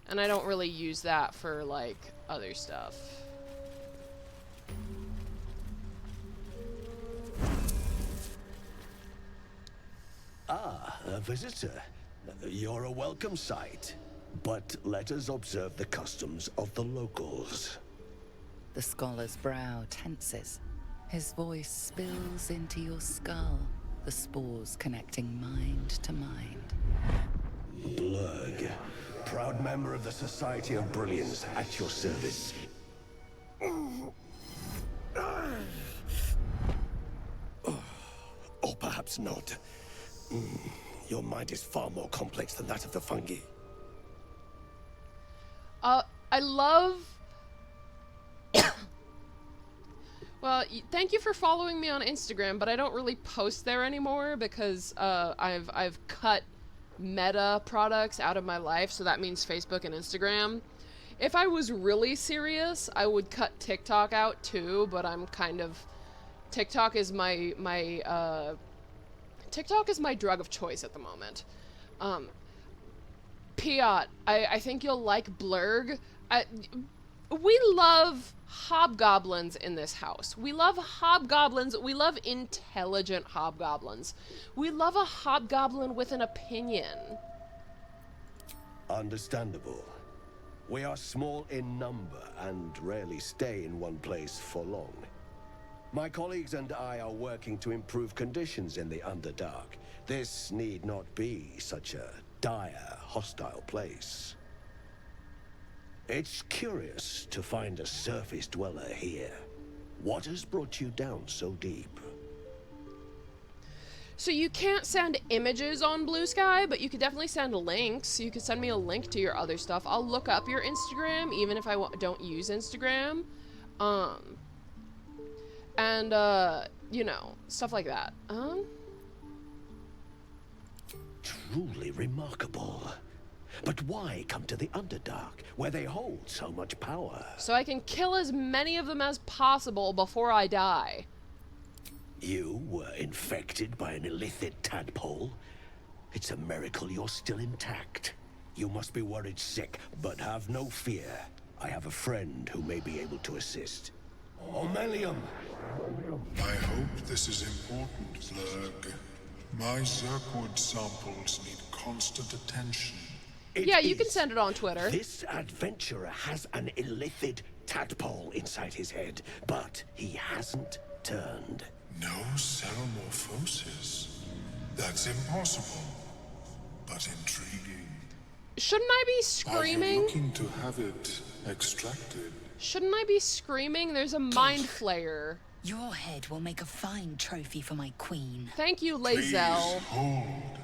And I don't really use that for, like, other stuff. Ah, a visitor. You're a welcome sight. But let us observe the customs of the locals. The scholar's brow tenses. His voice spills into your skull, the spores connecting mind to mind. Blurg, proud member of the Society of Brilliance, at your service. Or perhaps not. Your mind is far more complex than that of the fungi. I love... Well, thank you for following me on Instagram, but I don't really post there anymore because I've cut meta products out of my life, so that means Facebook and Instagram. If I was really serious, I would cut TikTok out too, but I'm kind of... TikTok is my TikTok is my drug of choice at the moment. Piot, I think you'll like Blurg. We love hobgoblins in this house. We love hobgoblins. We love intelligent hobgoblins. We love a hobgoblin with an opinion. Understandable. We are small in number and rarely stay in one place for long. My colleagues and I are working to improve conditions in the Underdark. This need not be such a dire, hostile place. It's curious to find a surface dweller here. What has brought you down so deep? So you can't send images on Blue Sky, but you could definitely send links. You could send me a link to your other stuff. I'll look up your Instagram, even if I don't use Instagram. You know, stuff like that. Truly remarkable. But why come to the Underdark, where they hold so much power? So I can kill as many of them as possible before I die. You were infected by an illithid tadpole? It's a miracle you're still intact. You must be worried sick, but have no fear. I have a friend who may be able to assist. Omelium! I hope this is important, Zerg. My Zerkwood samples need constant attention. Yeah, you can send it on Twitter. This adventurer has an illithid tadpole inside his head, but he hasn't turned. No cell morphosis. That's impossible, but intriguing. Shouldn't I be screaming? Are you looking to have it extracted? Shouldn't I be screaming? There's a mind flayer. Your head will make a fine trophy for my queen. Thank you, Please Lae'zel. hold.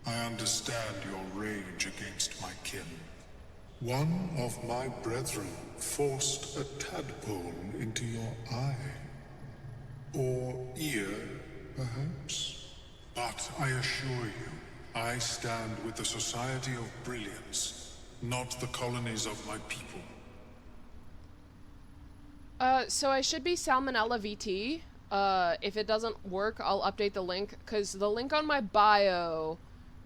I understand your rage against my kin. One of my brethren forced a tadpole into your eye. Or ear, perhaps? But I assure you, I stand with the Society of Brilliance, not the colonies of my people. So I should be Salmonella VT. If it doesn't work, I'll update the link, because the link on my bio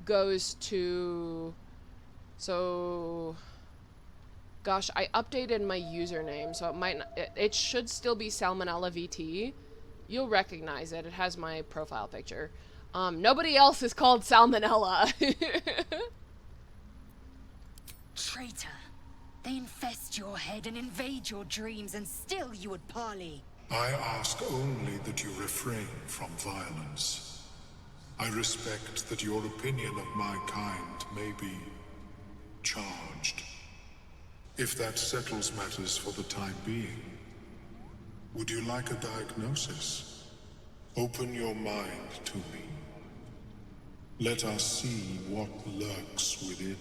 goes to... So... Gosh, I updated my username, so it might not... It should still be Salmonella VT. You'll recognize it. It has my profile picture. Nobody else is called Salmonella. Traitor. They infest your head and invade your dreams, and still you would parley. I ask only that you refrain from violence. I respect that your opinion of my kind may be charged. If that settles matters for the time being, would you like a diagnosis? Open your mind to me. Let us see what lurks within.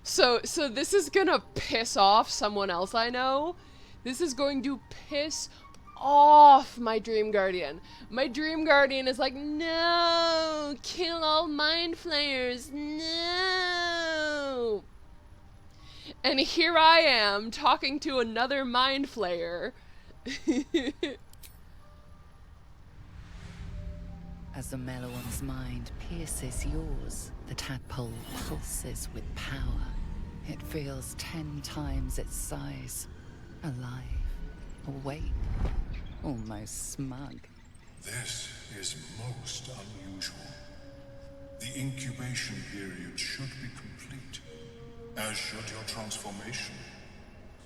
So this is gonna piss off someone else I know. This is going to piss off my Dream Guardian. My Dream Guardian is like, no, kill all Mind Flayers, no. And here I am talking to another Mind Flayer. As the Meloan's mind pierces yours, the tadpole pulses with power. It feels 10 times its size. Alive, awake, almost smug. This is most unusual. The incubation period should be complete, as should your transformation.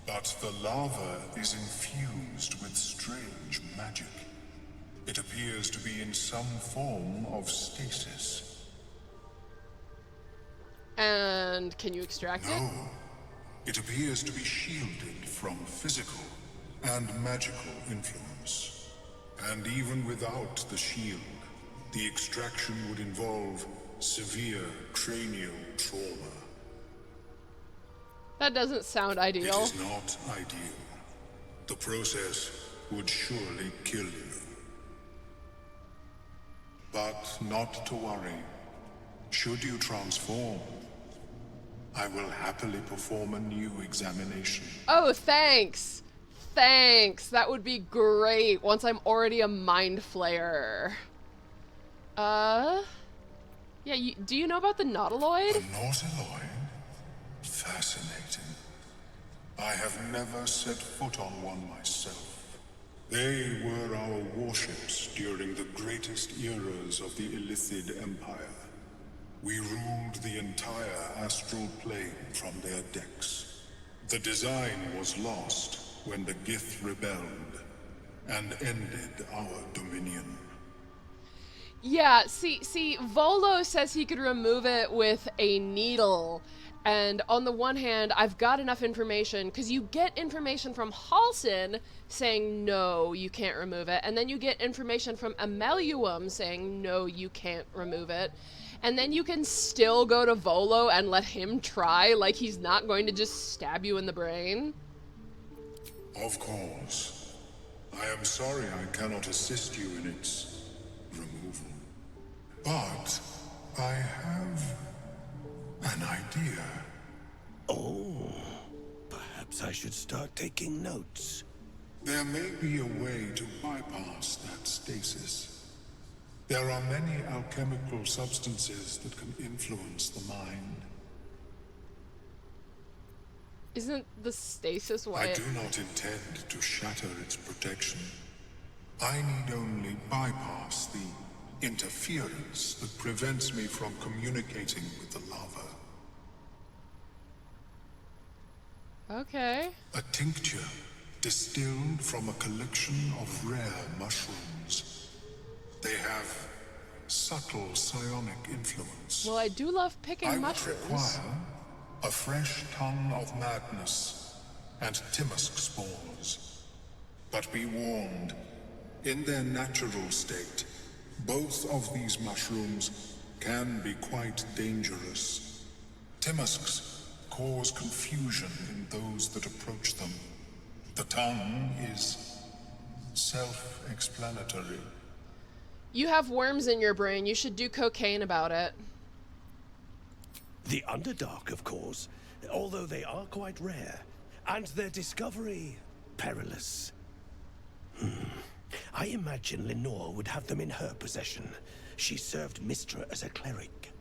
But the larva is infused with strange magic. It appears to be in some form of stasis. And can you extract it? No. It appears to be shielded from physical and magical influence. And even without the shield, the extraction would involve severe cranial trauma. That doesn't sound ideal. It is not ideal. The process would surely kill you. But not to worry. Should you transform, I will happily perform a new examination. Oh, thanks. Thanks. That would be great once I'm already a Mind Flayer. Yeah, do you know about the Nautiloid? The Nautiloid? Fascinating. I have never set foot on one myself. They were our warships during the greatest eras of the Illithid Empire. We ruled the entire astral plane from their decks. The design was lost when the Gith rebelled and ended our dominion. Yeah, see, Volo says he could remove it with a needle. And on the one hand, I've got enough information, because you get information from Halsin saying, no, you can't remove it. And then you get information from Ameluum saying, no, you can't remove it. And then you can still go to Volo and let him try, like he's not going to just stab you in the brain. Of course. I am sorry I cannot assist you in its removal. But I have an idea. Oh, perhaps I should start taking notes. There may be a way to bypass that stasis. There are many alchemical substances that can influence the mind. Isn't the stasis why I do not intend to shatter its protection. I need only bypass the interference that prevents me from communicating with the lava. Okay. A tincture distilled from a collection of rare mushrooms. They have subtle psionic influence. Well, I do love picking mushrooms. I would require a fresh ton of madness and Timisk spores. But be warned, in their natural state, both of these mushrooms can be quite dangerous. Timusks cause confusion in those that approach them. The tongue is self-explanatory. You have worms in your brain. You should do cocaine about it. The Underdark, of course, although they are quite rare, and their discovery perilous. I imagine Lenore would have them in her possession. She served Mistra as a cleric.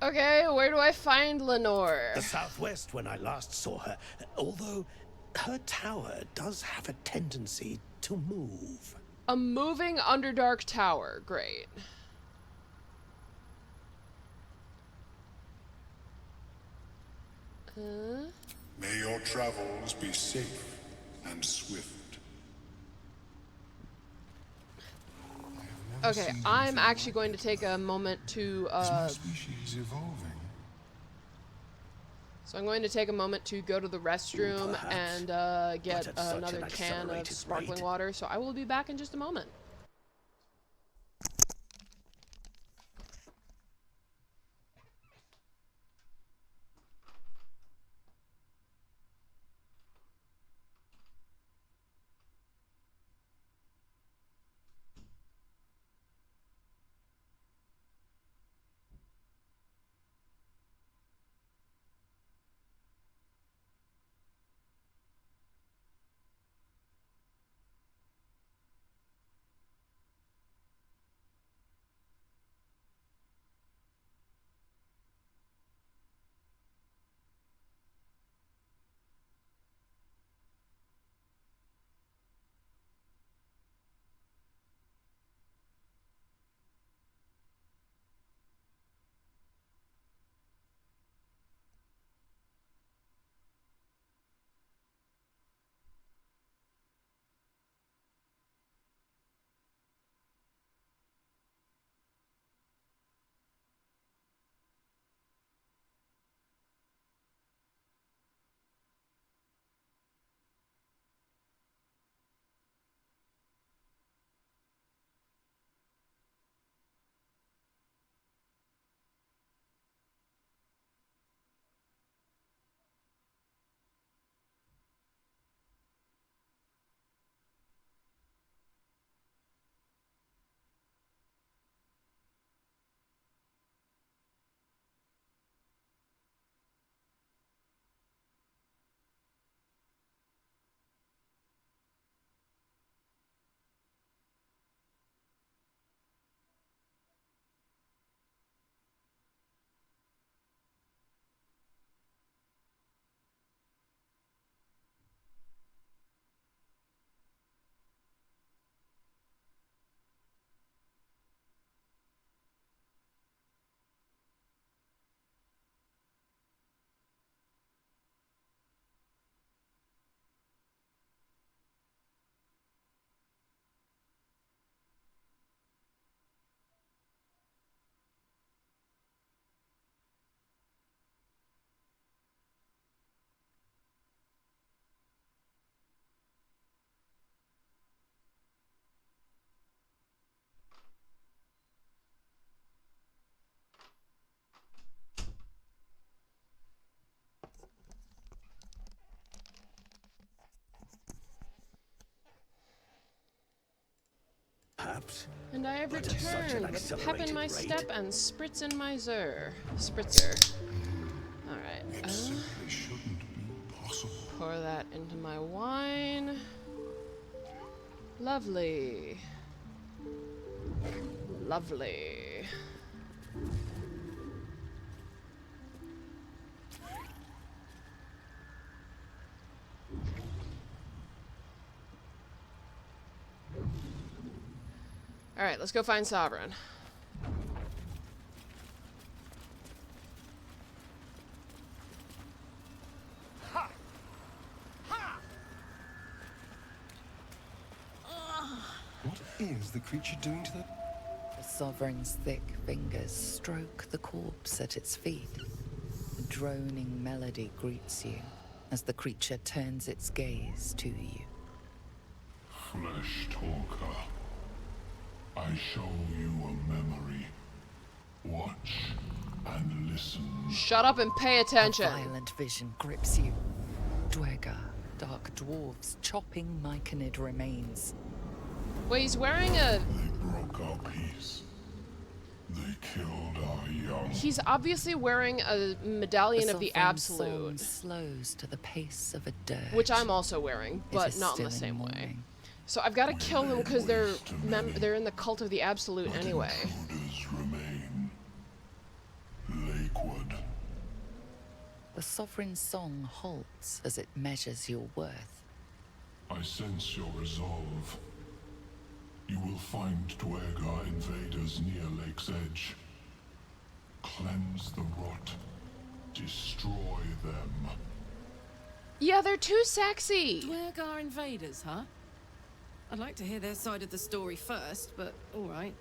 Okay, where do I find Lenore? The southwest when I last saw her, although her tower does have a tendency to move. A moving Underdark tower. Great. May your travels be safe and swift. Okay, I'm actually going to take a moment to, Is my species evolving? So I'm going to take a moment to go to the restroom and get another can of sparkling water. So I will be back in just a moment. Perhaps. And I have But at such an returned with pep in my accelerated step rate. and spritz in my spritzer. Alright. It simply shouldn't be possible. Pour that into my wine. Lovely. Lovely. Alright, let's go find Sovereign. What is the creature doing to the... The Sovereign's thick fingers stroke the corpse at its feet. A droning melody greets you as the creature turns its gaze to you. Flesh talker. I I show you a memory. Watch and listen. Shut up and pay attention. A violent vision grips you. Dwergar, dark dwarves chopping myconid remains. Wait, he's wearing a... They broke our peace. They killed our young. He's obviously wearing a medallion of the Absolute. Slows to the pace of a dirge. Which I'm also wearing, but not in the same way. So I've got to kill them because they're in the cult of the Absolute anyway. Intruders remain. Lakewood. The Sovereign's song halts as it measures your worth. I sense your resolve. You will find Dwergar invaders near Lake's Edge. Cleanse the rot. Destroy them. Yeah, they're too sexy. Dwergar invaders, huh? I'd like to hear their side of the story first, but all right.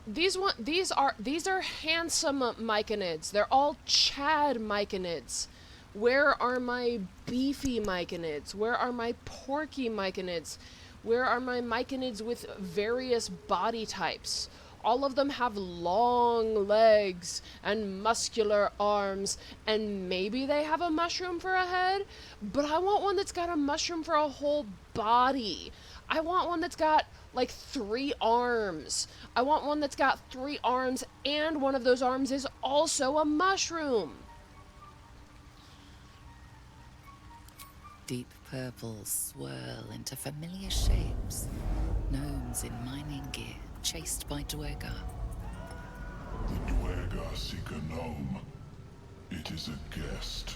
These are handsome myconids. They're all Chad myconids. Where are my beefy myconids? Where are my porky myconids? Where are my myconids with various body types? All of them have long legs and muscular arms, and maybe they have a mushroom for a head, but I want one that's got a mushroom for a whole body. I want one that's got like 3 arms. I want one that's got 3 arms, and one of those arms is also a mushroom. Deep purples swirl into familiar shapes. Gnomes in mining gear, chased by Dwergar. The Dwergar seek a gnome. It is a guest.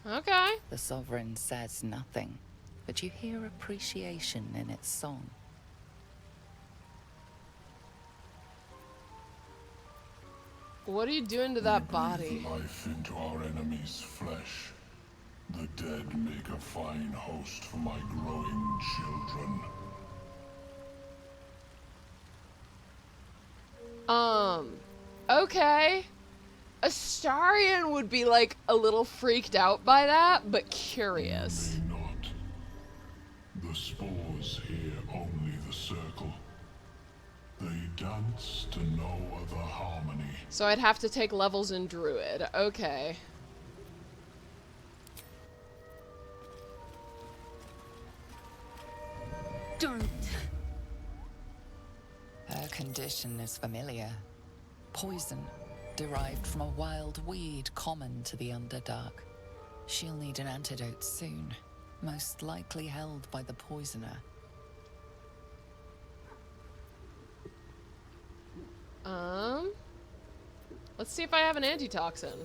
Okay. The Sovereign says nothing, but you hear appreciation in its song. What are you doing to that We body? breathe life into our enemy's flesh. The dead make a fine host for my growing children. Okay. Astarion would be like a little freaked out by that, but curious. May not. The spores hear only the circle. They dance to no other harmony. So I'd have to take levels in Druid. Okay. Don't. Her condition is familiar. Poison, derived from a wild weed common to the Underdark. She'll need an antidote soon, most likely held by the poisoner. Let's see if I have an antitoxin.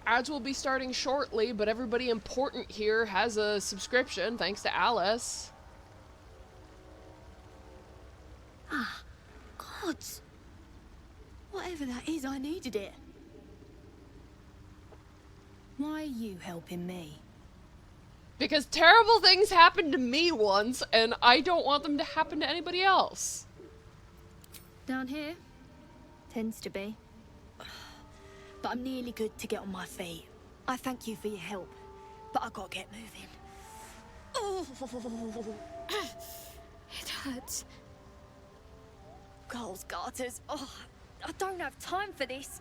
Ads will be starting shortly, but everybody important here has a subscription, thanks to Alice. Ah, gods. Whatever that is, I needed it. Why are you helping me? Because terrible things happened to me once, and I don't want them to happen to anybody else. Down here? Tends to be. But I'm nearly good to get on my feet. I thank you for your help, but I gotta get moving. Oh, it hurts. Girls, garters. Oh, I don't have time for this.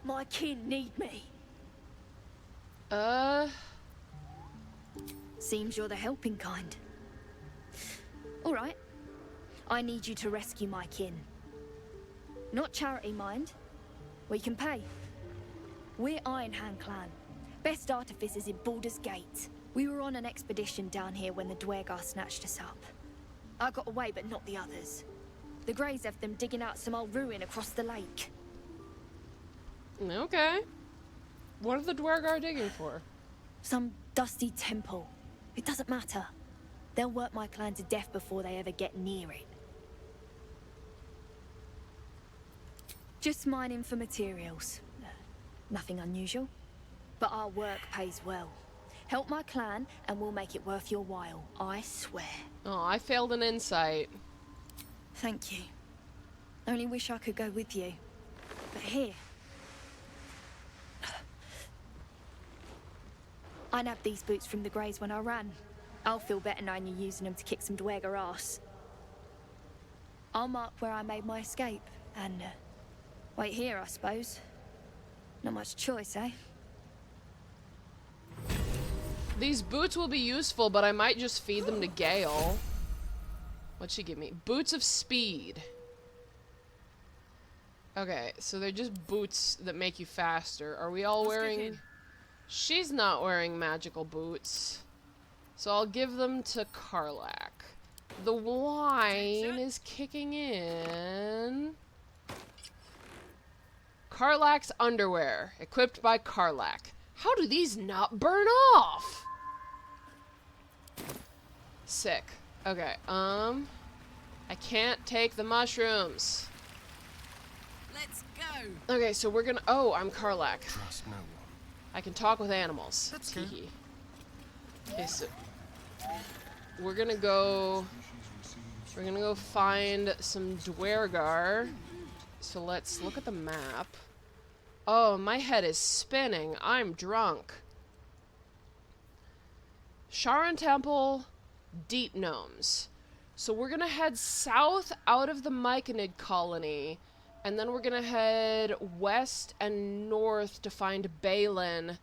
My kin need me. Seems you're the helping kind. All right. I need you to rescue my kin. Not charity, mind. We can pay. We're Iron Hand Clan. Best artificers in Baldur's Gate. We were on an expedition down here when the Dwergar snatched us up. I got away, but not the others. The Greys have them digging out some old ruin across the lake. Okay. What are the Dwergar digging for? Some dusty temple. It doesn't matter. They'll work my clan to death before they ever get near it. Just mining for materials. Nothing unusual. But our work pays well. Help my clan and we'll make it worth your while, I swear. Oh, I failed an insight. Thank you. Only wish I could go with you. But here. I nabbed these boots from the Greys when I ran. I'll feel better knowing you're using them to kick some dweger ass. I'll mark where I made my escape, and wait here, I suppose. Not much choice, eh? These boots will be useful, but I might just feed them to Gale. What'd she give me? Boots of speed. Okay, so they're just boots that make you faster. Are we all wearing... She's not wearing magical boots. So I'll give them to Karlach. The wine is kicking in. Karlach's underwear, equipped by Karlach. How do these not burn off? Sick. Okay, I can't take the mushrooms. Let's go. Okay, so we're gonna... Oh, I'm Karlach. Trust no one. I can talk with animals. That's good. Okay, so... We're gonna go find some Dwergar. So let's look at the map. Oh, my head is spinning. I'm drunk. Sharon Temple, Deep Gnomes. So we're gonna head south out of the Myconid colony, and then we're gonna head west and north to find Balin,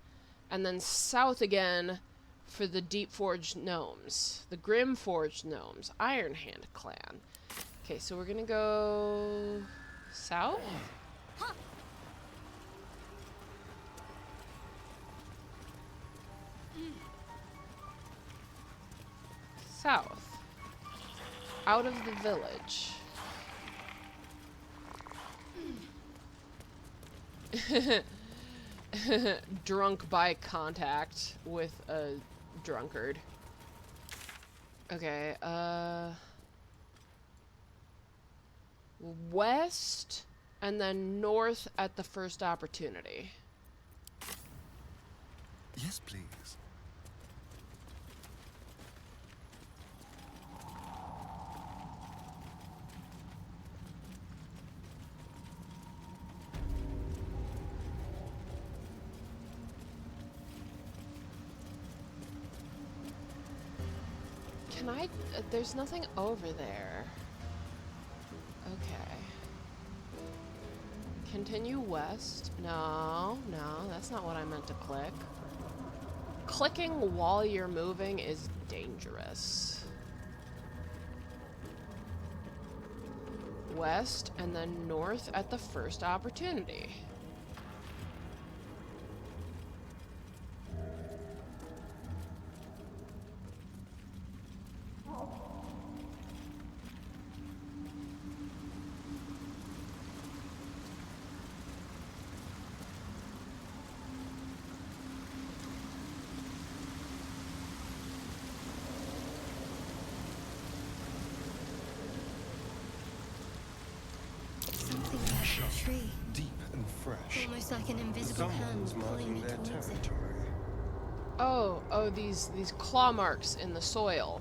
and then south again for the Deep Forged Gnomes. The Grim Forged Gnomes. Iron Hand clan. Okay, so we're gonna go south? South. Out of the village. Drunk by contact with a drunkard. Okay, west and then north at the first opportunity. Yes, please. Can I... there's nothing over there. Okay. Continue west. No, that's not what I meant to click. Clicking while you're moving is dangerous. West and then north at the first opportunity. Something about the tree. Deep and fresh. Almost like an invisible hand Someone's pulling marking me their towards it. territory. Oh, these claw marks in the soil.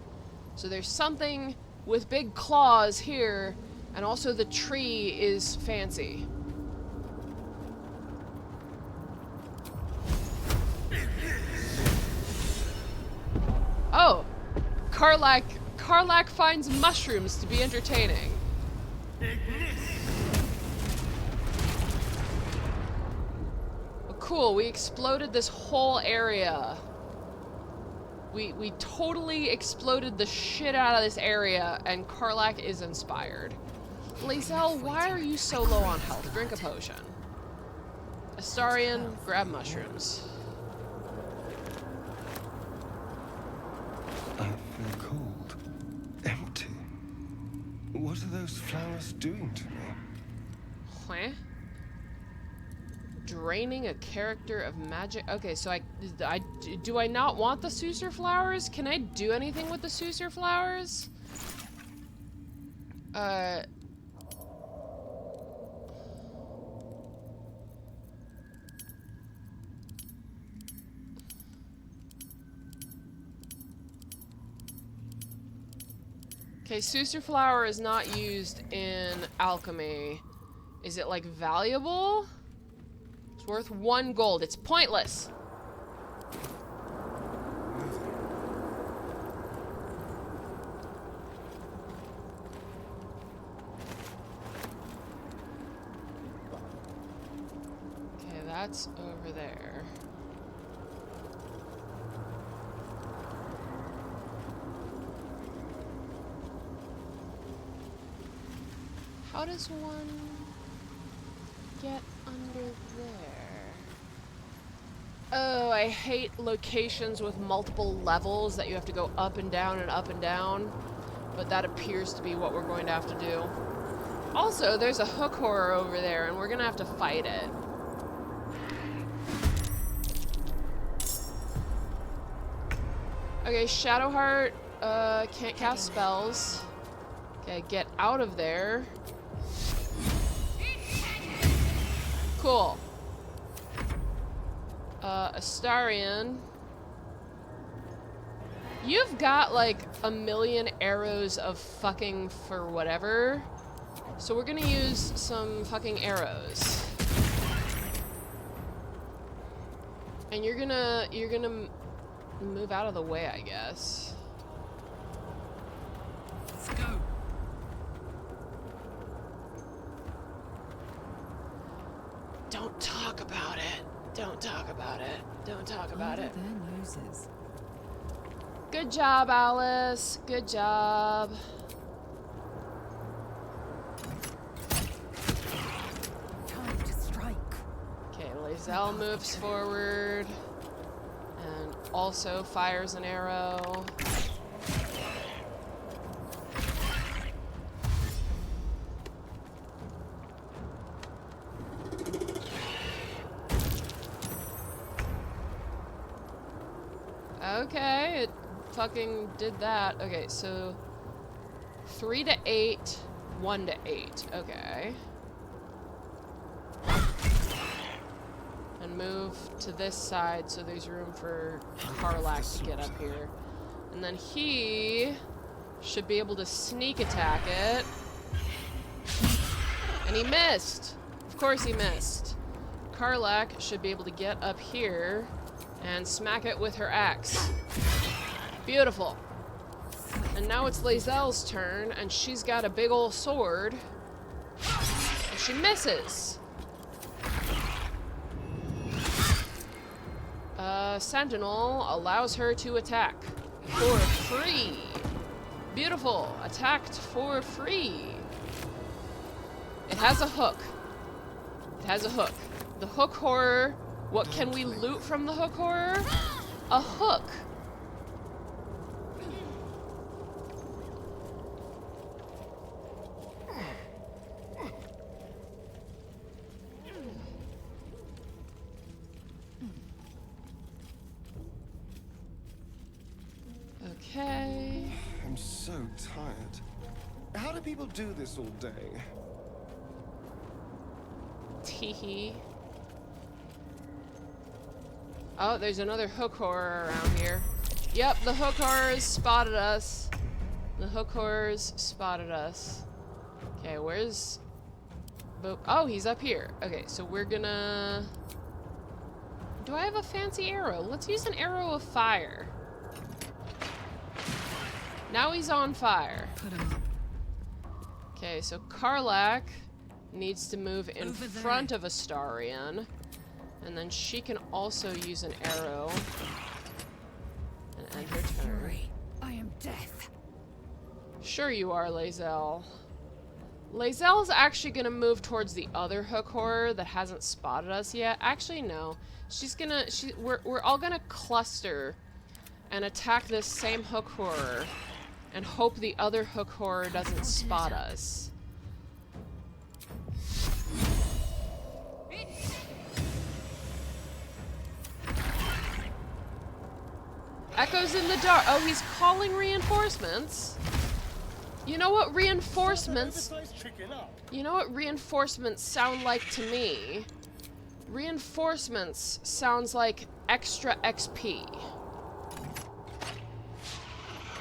So there's something with big claws here, and also the tree is fancy. Oh, Karlach finds mushrooms to be entertaining. Oh, cool, we exploded this whole area. We totally exploded the shit out of this area, and Karlach is inspired. Lae'zel, why are you so low on health? Drink a potion. Astarion, grab mushrooms. I feel cold. Empty. What are those flowers doing to me? Huh? Draining a character of magic. Okay, so do I not want the Sucer flowers? Can I do anything with the Sucer flowers? Okay, Sucer flower is not used in alchemy. Is it, like, valuable? It's worth 1 gold. It's pointless. that's over there. How does one get under there? Oh, I hate locations with multiple levels that you have to go up and down and up and down. But that appears to be what we're going to have to do. Also, there's a hook horror over there, and we're gonna have to fight it. Okay, Shadowheart, can't cast spells. Okay, get out of there. Cool. Astarion. You've got like a million arrows of fucking for whatever. So we're gonna use some fucking arrows. And you're gonna move out of the way, I guess. Let's go. Don't talk about it. Don't talk about it. Don't talk about it. Their noses. Good job, Alice. Good job. Time to strike. Okay, Lae'zel moves forward and also fires an arrow. Okay, it fucking did that. Okay, so 3 to 8, 1 to 8. Okay. And move to this side so there's room for Karlak to get up here. And then he should be able to sneak attack it. And he missed! Of course he missed. Karlak should be able to get up here and smack it with her axe. Beautiful. And now it's Lae'zel's turn, and she's got a big ol' sword. And she misses. Sentinel allows her to attack for free. Beautiful. Attacked for free. It has a hook. It has a hook. The hook horror. What can we loot from the hook horror? A hook. Okay. I'm so tired. How do people do this all day? Teehee. Oh, there's another hook horror around here. Yep, the hook horrors spotted us. The hook horrors spotted us. Okay, where's... Boop. Oh, he's up here. Okay, so we're gonna... Do I have a fancy arrow? Let's use an arrow of fire. Now he's on fire. Put him up. Okay, so Karlak needs to move in front of Astarion. And then she can also use an arrow. And end her turn. I am death. Sure you are, Lae'zel. Lae'zel's actually gonna move towards the other hook horror that hasn't spotted us yet. Actually, no. She's gonna... We're all gonna cluster and attack this same hook horror and hope the other hook horror doesn't spot us. Echoes in the dark. Oh, he's calling reinforcements. You know what reinforcements... You know what reinforcements sound like to me? Reinforcements sounds like extra XP.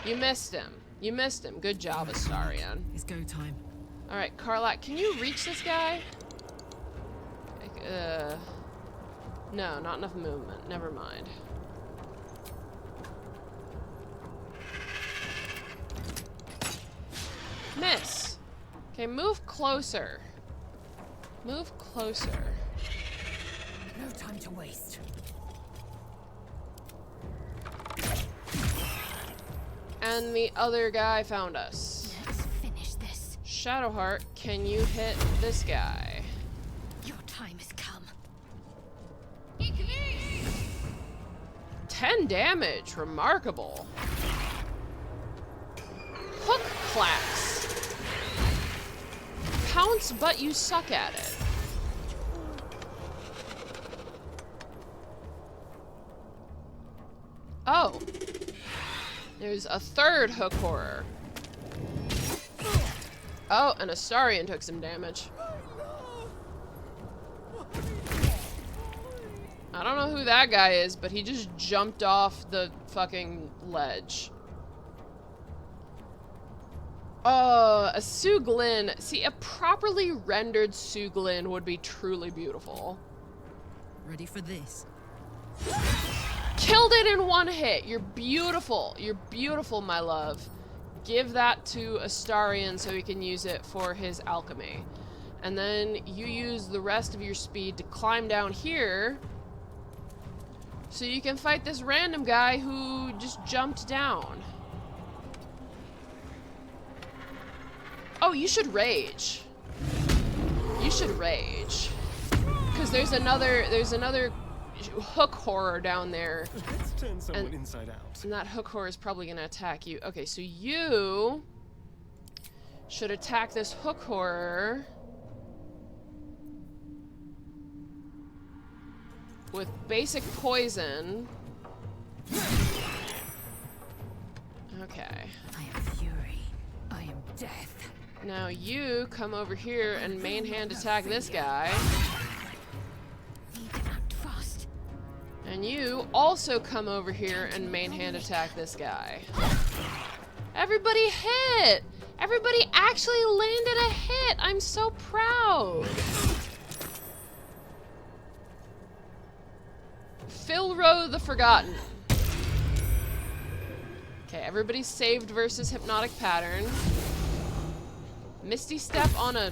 You missed him. You missed him. Good job, Astarion. It's go time. Alright, Karlak, can you reach this guy? No, not enough movement. Never mind. Miss. Okay, move closer. Move closer. No time to waste. And the other guy found us. Let's finish this. Shadowheart, can you hit this guy? Your time has come. 10 damage, remarkable. Hook claps. Pounce, but you suck at it. Oh. There's a third hook horror. Oh, and Astarion took some damage. I don't know who that guy is, but he just jumped off the fucking ledge. Oh, a Suglin. See, a properly rendered Suglin would be truly beautiful. Ready for this? Killed it in one hit. You're beautiful. You're beautiful, my love. Give that to Astarion so he can use it for his alchemy. And then you use the rest of your speed to climb down here so you can fight this random guy who just jumped down. Oh, you should rage. You should rage. Because there's another hook horror down there. Let's turn someone inside out. And that hook horror is probably gonna attack you. Okay, so you should attack this hook horror with basic poison. Okay. I am fury. I am death. Now you come over here and main hand attack this guy. Need to act fast. And you also come over here and main hand attack this guy. Everybody hit! Everybody actually landed a hit! I'm so proud! Filro the Forgotten. Okay, everybody's saved versus Hypnotic Pattern. Misty Step on a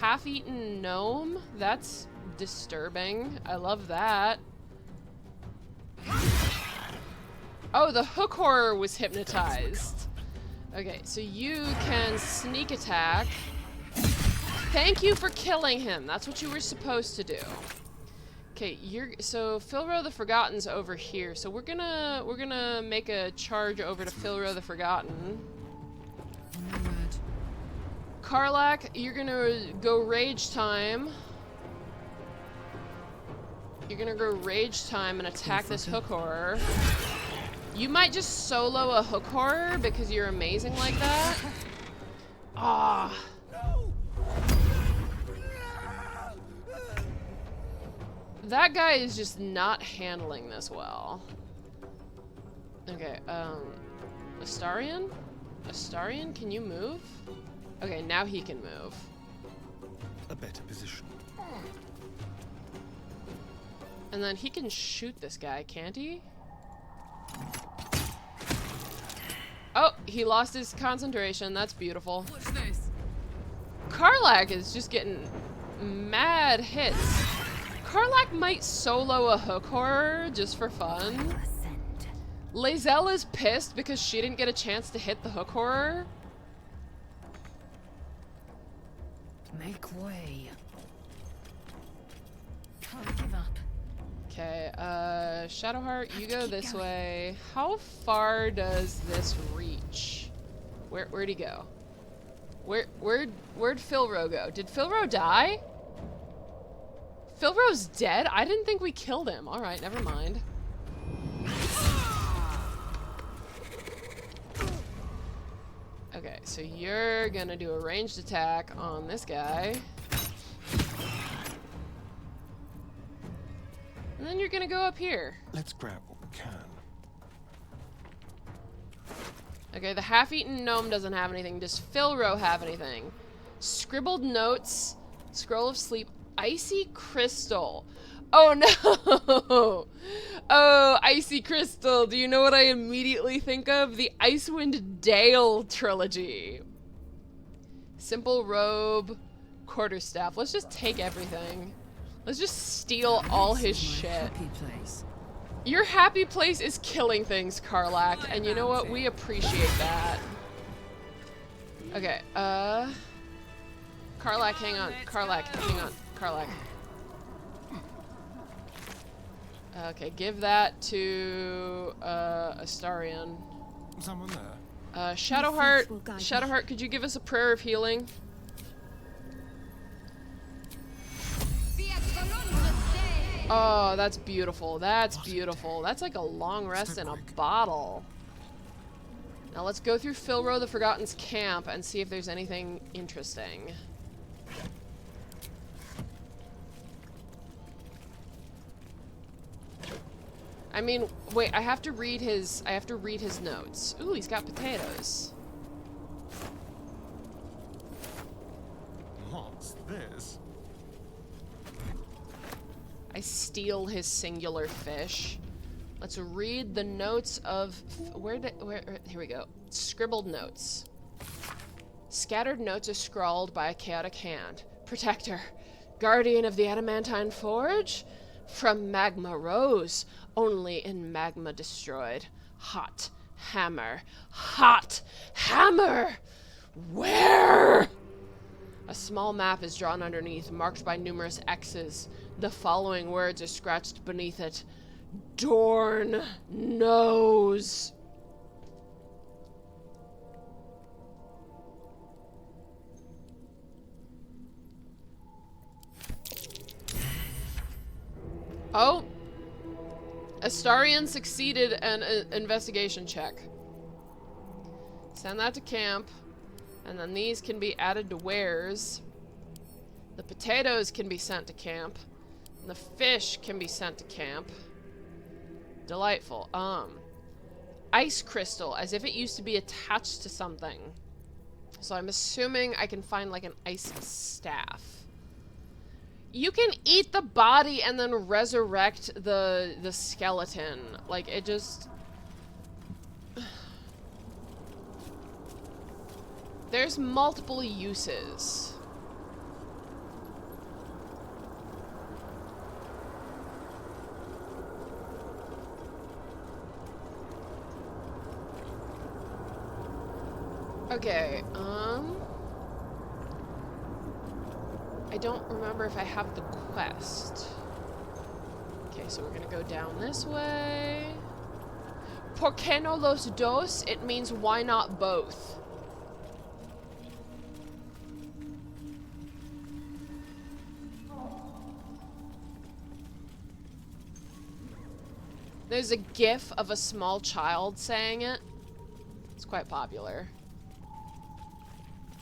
half-eaten gnome? That's disturbing. I love that. Oh, the hook horror was hypnotized. Okay, so you can sneak attack. Thank you for killing him. That's what you were supposed to do. Okay, so Filro the Forgotten's over here. So we're gonna make a charge over to Filro the Forgotten. Karlak, you're gonna go Rage Time. You're gonna go Rage Time and attack this hook horror. You might just solo a hook horror because you're amazing like that. Ah. That guy is just not handling this well. Okay, Astarion? Astarion, can you move? Okay, now he can move. A better position. And then he can shoot this guy, can't he? Oh, he lost his concentration. That's beautiful. What's this? Karlak is just getting mad hits. Karlak might solo a hook horror just for fun. Lae'zel is pissed because she didn't get a chance to hit the hook horror. Make way. Can't give up. Okay, Shadowheart, you go this way. How far does this reach? Where'd he go? Where'd Filro go? Did Filro die? Filro's dead? I didn't think we killed him. Alright, never mind. Okay, so you're gonna do a ranged attack on this guy. And then you're gonna go up here. Let's grab what we can. Okay, the half-eaten gnome doesn't have anything. Does Filro have anything? Scribbled notes, scroll of sleep, icy crystal. Oh no! Oh, icy crystal. Do you know what I immediately think of? The Icewind Dale trilogy. Simple robe, quarterstaff. Let's just take everything. Let's just steal all his shit. Happy place. Your happy place is killing things, Karlak, and you know what? We appreciate that. Okay, Karlak, hang on. Karlak, hang on. Karlak. Okay, give that to, Astarion. Someone there? Shadowheart, could you give us a prayer of healing? Oh, that's beautiful. That's beautiful. That's like a long rest in a bottle. Now let's go through Filro the Forgotten's camp and see if there's anything interesting. I mean, wait, I have to read his notes. Ooh, he's got potatoes. What's this? I steal his singular fish. Let's read the notes of here we go. Scribbled notes. Scattered notes are scrawled by a chaotic hand. Protector, guardian of the adamantine forge, from magma rose, only in magma destroyed. Hot hammer. Hot hammer. Where? A small map is drawn underneath, marked by numerous X's. The following words are scratched beneath it. Dorn knows. Oh! Astarion succeeded an investigation check. Send that to camp. And then these can be added to wares. The potatoes can be sent to camp. And the fish can be sent to camp. Delightful. Ice crystal, as if it used to be attached to something. So I'm assuming I can find like an ice staff. You can eat the body and then resurrect the skeleton. Like, it just... There's multiple uses. Okay, I don't remember if I have the quest. Okay, so we're gonna go down this way. ¿Por qué no los dos? It means why not both? There's a gif of a small child saying it. It's quite popular.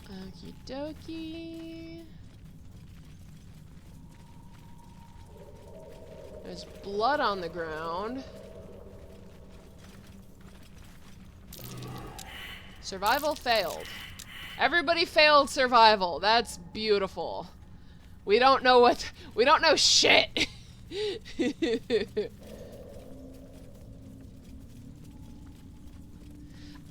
Okie dokie. There's blood on the ground. Survival failed. Everybody failed survival. That's beautiful. We don't know shit.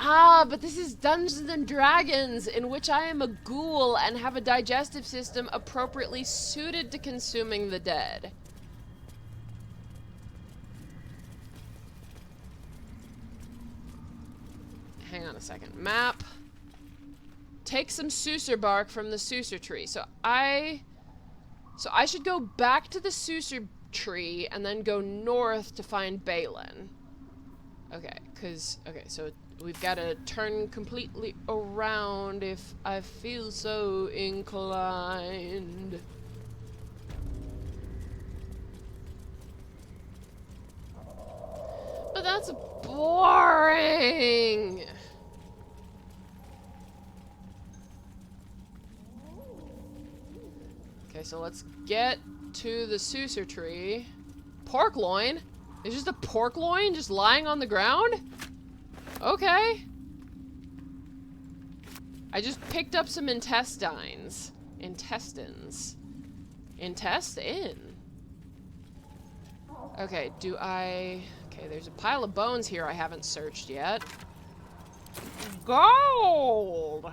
Ah, but this is Dungeons and Dragons, in which I am a ghoul and have a digestive system appropriately suited to consuming the dead. Hang on a second. Map. Take some Suser bark from the Suser tree. So I should go back to the Suser tree and then go north to find Balin. Okay, so we've got to turn completely around if I feel so inclined. But that's boring! Okay, so let's get to the Suser tree. Pork loin? It's just a pork loin just lying on the ground? Okay. I just picked up some intestines. Intestines. Intestine. Okay, okay, there's a pile of bones here I haven't searched yet. Gold!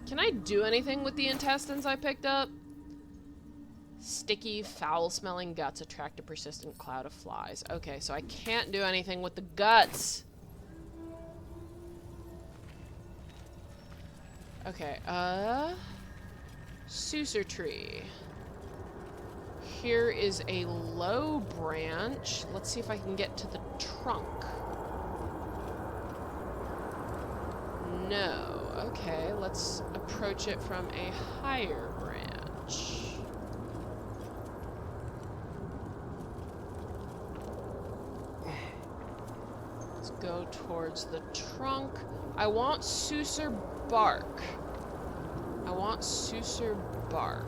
Can I do anything with the intestines I picked up? Sticky, foul-smelling guts attract a persistent cloud of flies. Okay, so I can't do anything with the guts. Okay, Sucer tree. Here is a low branch. Let's see if I can get to the trunk. No. Okay, let's approach it from a higher branch. Let's go towards the trunk. I want Sucer bark. I want Sucer bark.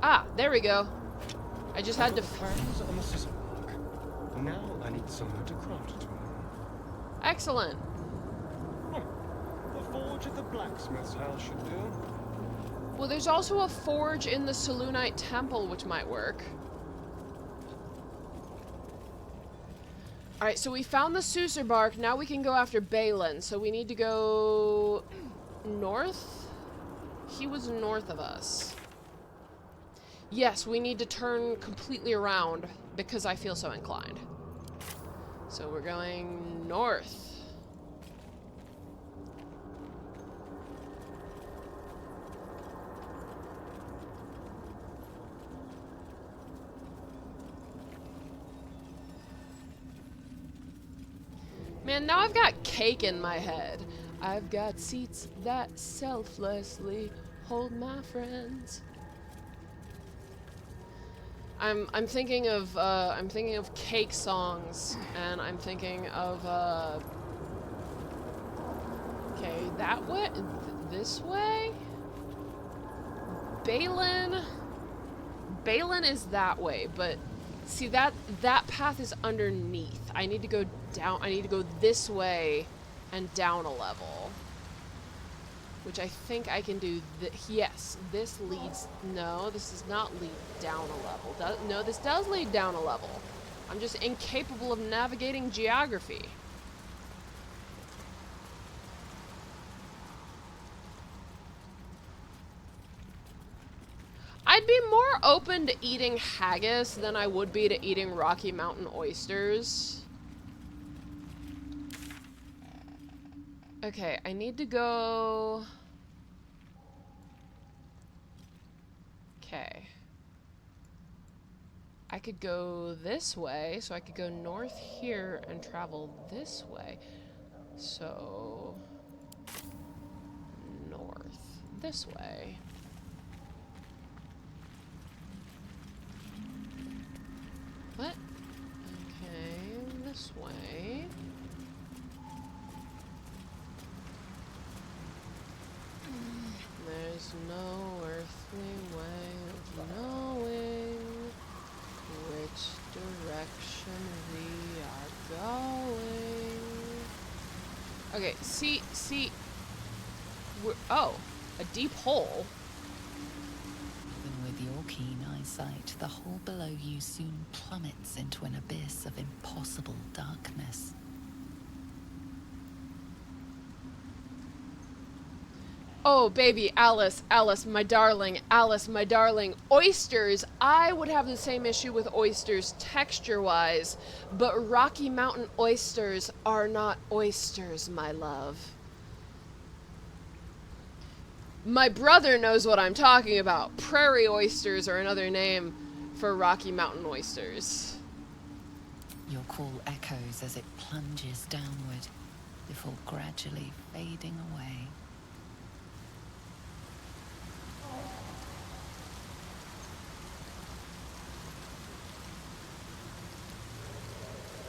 Ah, there we go. I just had to. Plans on the scissor mark. Now I need somewhere to craft it. Excellent. A forge at the blacksmith's house should do. Well, there's also a forge in the Selûnite temple, which might work. Alright, so we found the Sucer bark. Now we can go after Balin. So we need to go north? He was north of us. Yes, we need to turn completely around because I feel so inclined. So we're going north. Man, now I've got cake in my head. I've got seats that selflessly hold my friends. I'm thinking of cake songs, and I'm thinking of okay, that way, this way. Balin is that way, but see that path is underneath. I need to go down. I need to go this way and down a level, which I think I can do. Yes, this leads. No, this does not lead down a level. No, this does lead down a level. I'm just incapable of navigating geography. I'd be more open to eating haggis than I would be to eating Rocky Mountain oysters. Okay, I need to go. Okay. I could go this way, so I could go north here and travel this way. So, north this way. What? Okay, this way. There's no earthly way of knowing which direction we are going. Okay, see, oh, a deep hole. Even with your keen eyesight, the hole below you soon plummets into an abyss of impossible darkness. Oh, baby, Alice, my darling, oysters. I would have the same issue with oysters texture-wise, but Rocky Mountain oysters are not oysters, my love. My brother knows what I'm talking about. Prairie oysters are another name for Rocky Mountain oysters. Your call echoes as it plunges downward, before gradually fading away.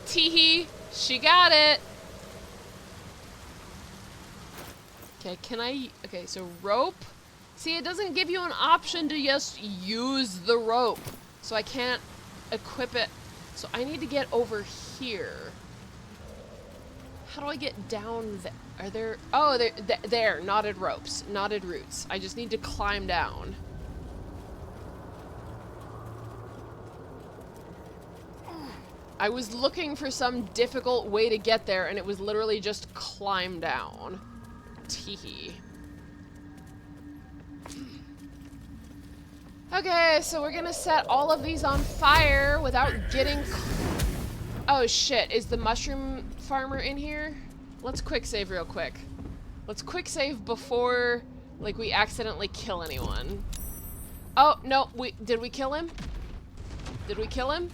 Teehee, she got it. Okay, can I? Okay, so rope. See, it doesn't give you an option to just use the rope, so I can't equip it. So I need to get over here. How do I get down there? Are there? Oh, there. Knotted ropes, knotted roots. I just need to climb down. I was looking for some difficult way to get there, and it was literally just climb down. Teehee. Okay, so we're gonna set all of these on fire without getting... Oh shit, is the mushroom farmer in here? Let's quick save real quick. Let's quick save before, like, we accidentally kill anyone. Oh, no, did we kill him? Did we kill him?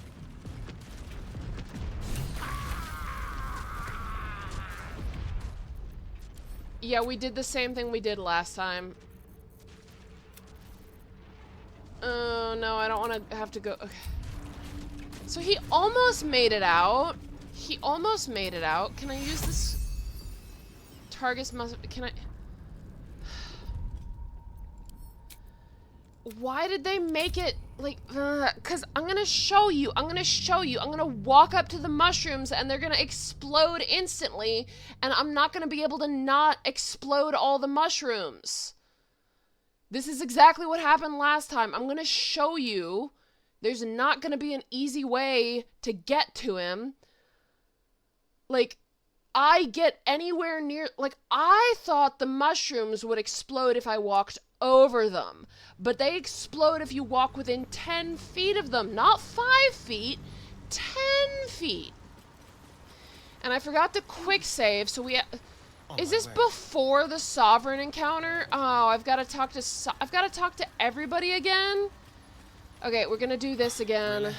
Yeah, we did the same thing we did last time. Oh, no, I don't want to have to go... Okay. So he almost made it out. He almost made it out. Can I use this? Targus must... Can I... Why did they make it, like... Because I'm gonna show you. I'm gonna walk up to the mushrooms and they're gonna explode instantly. And I'm not gonna be able to not explode all the mushrooms. This is exactly what happened last time. I'm gonna show you. There's not gonna be an easy way to get to him. Like, I get anywhere near... Like, I thought the mushrooms would explode if I walked over them. But they explode if you walk within 10 feet of them. Not 5 feet, 10 feet. And I forgot to quick save, so we... Is this before the Sovereign encounter? Oh, I've got to talk to everybody again? Okay, we're gonna do this again.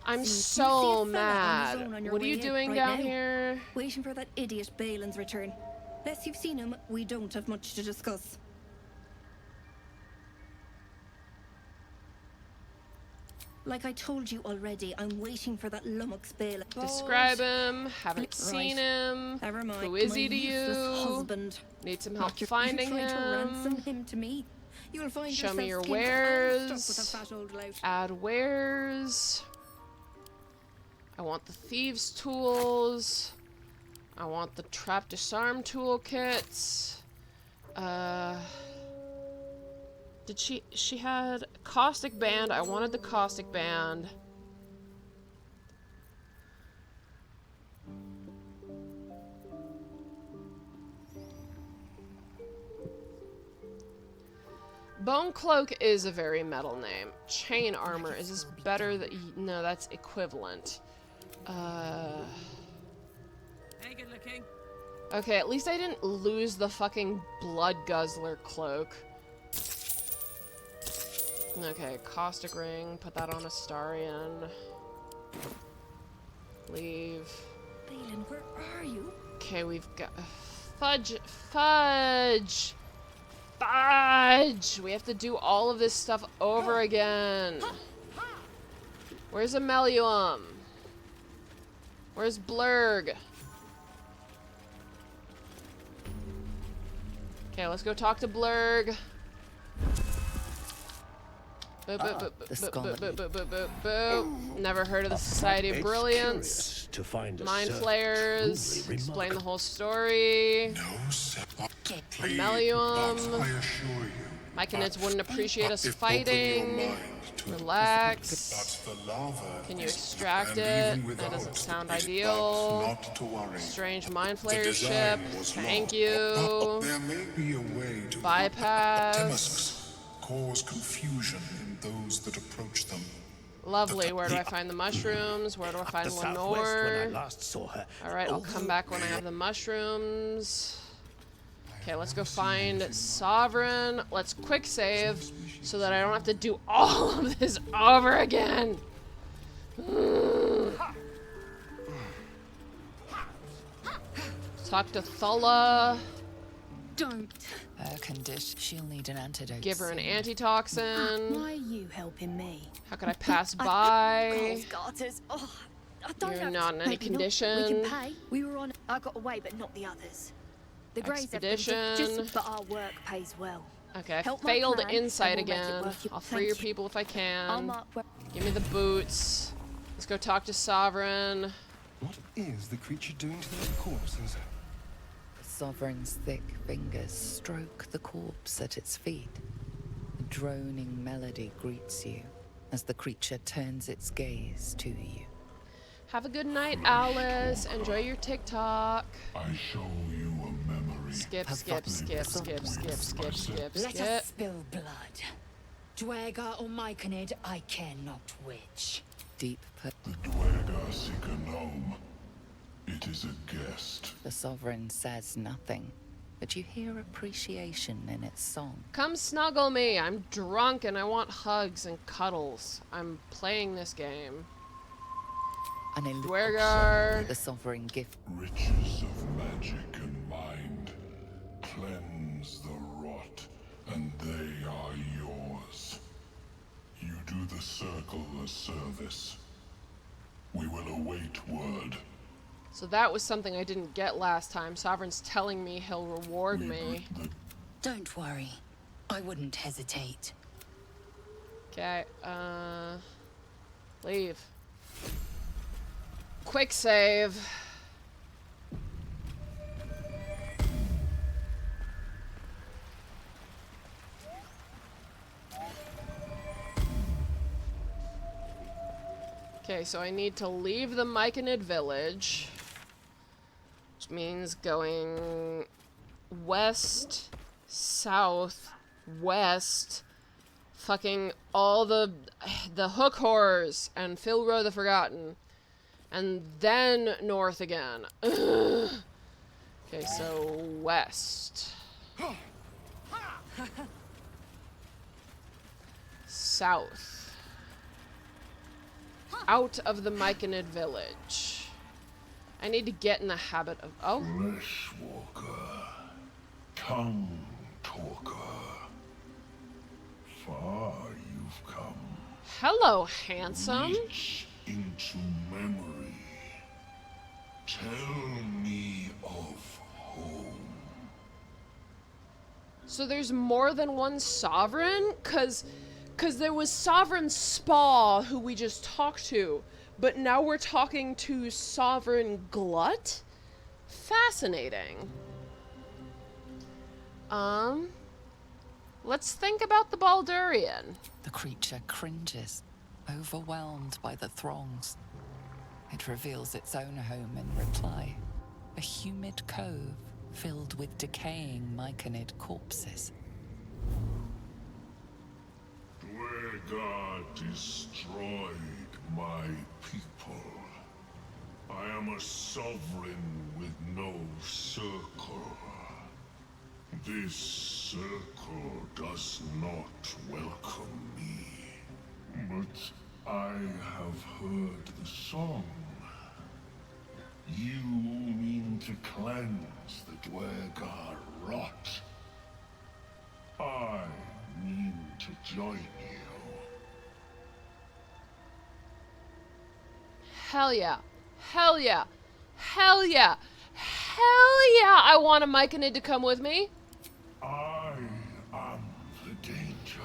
I'm so mad. What are you doing down here? Waiting for that idiot Balin's return. Unless you've seen him, we don't have much to discuss. Like I told you already, I'm waiting for that lummox Balin. Describe him. Haven't seen him. Never mind. Who is he to you? Husband. Need some help finding him. To ransom him to me. You'll find Show me your with wares. a fat old lout. Add wares. I want the thieves' tools. I want the trap disarm toolkits. Did she had caustic band. I wanted the caustic band. Bone Cloak is a very metal name. Chain armor, is this better that no, that's equivalent. Hey, good looking. Okay, at least I didn't lose the fucking blood guzzler cloak. Okay, caustic ring, put that on Astarion. Leave. Balin, where are you? Okay, we've got fudge. We have to do all of this stuff over again. Where's Ameluum? Where's Blurg? Okay, let's go talk to Blurg. Never heard of the Society of Brilliance. Mind flayers. Explain the whole story. Ameluum. Myconids wouldn't appreciate us fighting. Relax. Can you extract it? That doesn't sound ideal. Strange mind flayer ship. Thank you. Bypass. Cause confusion in those that approach them. Lovely. Where do I find the mushrooms? Where do I find Lenore? Alright, I'll come back when I have the mushrooms. Okay, let's go find Sovereign. Let's quick save so that I don't have to do all of this over again. Talk to Thulla. Don't. Her condition. She'll need an antidote. Give her an antitoxin. Why are you helping me? How could I pass by? Oh, I don't You're know. not in any Maybe condition. We can pay. We were on. I got away, but not the others. The Greys have been Expedition. but our work pays well. Okay, I Help my failed plan, insight and we'll make it again. worth I'll it. free your Thank you. people if I I'll can. mark where. Give me the boots. Let's go talk to Sovereign. What is the creature doing to those corpses? Sovereign's thick fingers stroke the corpse at its feet. A droning melody greets you. as the creature turns its gaze to you. Have a good night, Alice. Enjoy your TikTok. I show you a memory. Skip, skip, skip, skip, skip, skip, skip, Let skip. us spill blood. Dwergar or Myconid, I care not which. Deep The Dwergar seek a gnome. It is a guest. The Sovereign says nothing, but you hear appreciation in its song. Come snuggle me. I'm drunk and I want hugs and cuddles. I'm playing this game. An Dwergar. The Sovereign gift. Riches of magic and mind. Cleanse the rot, and they are yours. You do the Circle a service. We will await word. So that was something I didn't get last time. Sovereign's telling me he'll reward me. Don't worry. I wouldn't hesitate. Okay, leave. Quick save. Okay, so I need to leave the Myconid village, which means going west, south, west, fucking all the hook whores and Filro the Forgotten, and then north again. Ugh. Okay, so west. South. Out of the Myconid village. I need to get in the habit of... Oh. Fleshwalker. Tongue talker. Far you've come. Hello, handsome. Reach into memory. Tell me of home. So there's more than one sovereign? Cause there was Sovereign Spa, who we just talked to, but now we're talking to Sovereign Glut? Fascinating. Let's think about the Baldurian. The creature cringes, overwhelmed by the throngs. It reveals its own home in reply. A humid cove filled with decaying Myconid corpses. Dwergar destroyed my people. I am a sovereign with no circle. This circle does not welcome me. But I have heard the song. You mean to cleanse the Dwergar rot. I mean to join you. Hell yeah. Hell yeah. Hell yeah. Hell yeah. I want a Myconid to come with me. I am the danger,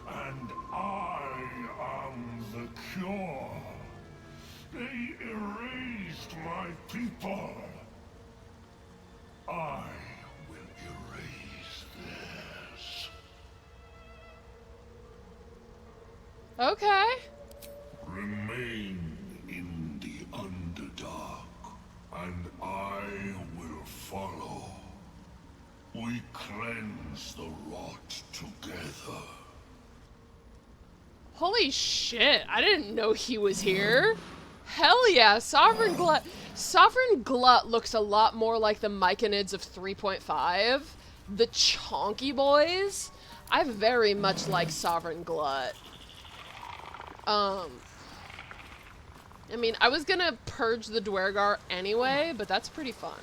and I am the cure. They erased my people. I will erase theirs. Okay. Remain in the Underdark, and I will follow. We cleanse the rot together. Holy shit, I didn't know he was here. Hell yeah, Sovereign Glut. Sovereign Glut looks a lot more like the Myconids of 3.5. The chonky boys. I very much like Sovereign Glut. I mean, I was gonna purge the Dwergar anyway, but that's pretty fun.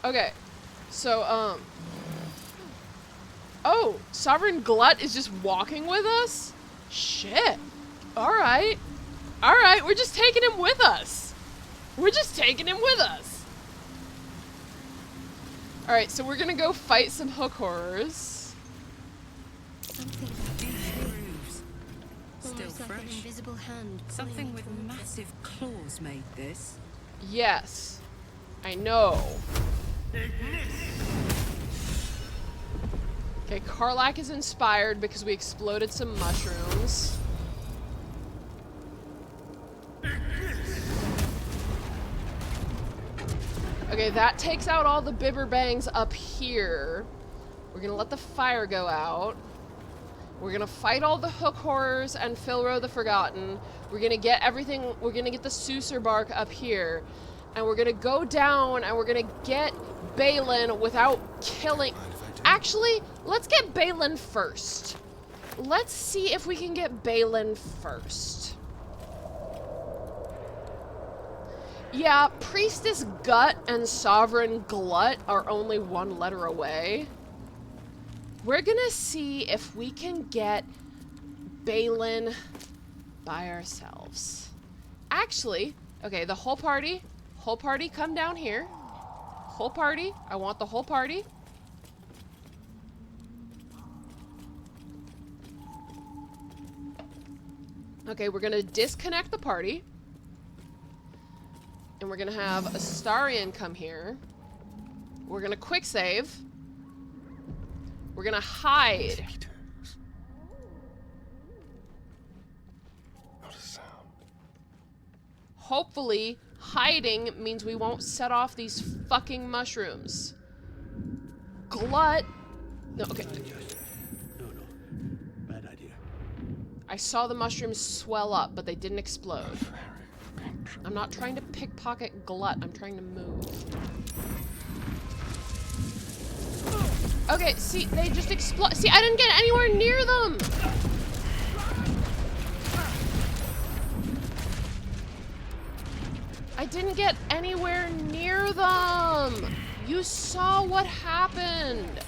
Okay, so, oh, Sovereign Glut is just walking with us? Shit. Alright. Alright, we're just taking him with us. We're just taking him with us. Alright, so we're gonna go fight some hook horrors. Still fresh. An invisible hand. Something with massive claws made this. Yes. I know. Okay, Karlak is inspired because we exploded some mushrooms. Okay, that takes out all the bibberbangs up here. We're gonna let the fire go out. We're gonna fight all the hook horrors and Filro the Forgotten. We're gonna get everything, we're gonna get the Suser bark up here. And we're gonna go down and we're gonna get Balin without killing. Actually, let's get Balin first. Let's see if we can get Balin first. Yeah, Priestess Gut and Sovereign Glut are only one letter away. We're gonna see if we can get Balin by ourselves. Actually, okay, the whole party come down here. Whole party, I want the whole party. Okay, we're gonna disconnect the party. And we're gonna have Astarion come here. We're gonna quick save. We're gonna hide. Not a sound. Hopefully, hiding means we won't set off these fucking mushrooms. Glut. No, okay. No. Bad idea. I saw the mushrooms swell up, but they didn't explode. I'm not trying to pickpocket Glut. I'm trying to move. Okay, see, they just explode. See, I didn't get anywhere near them. I didn't get anywhere near them. You saw what happened.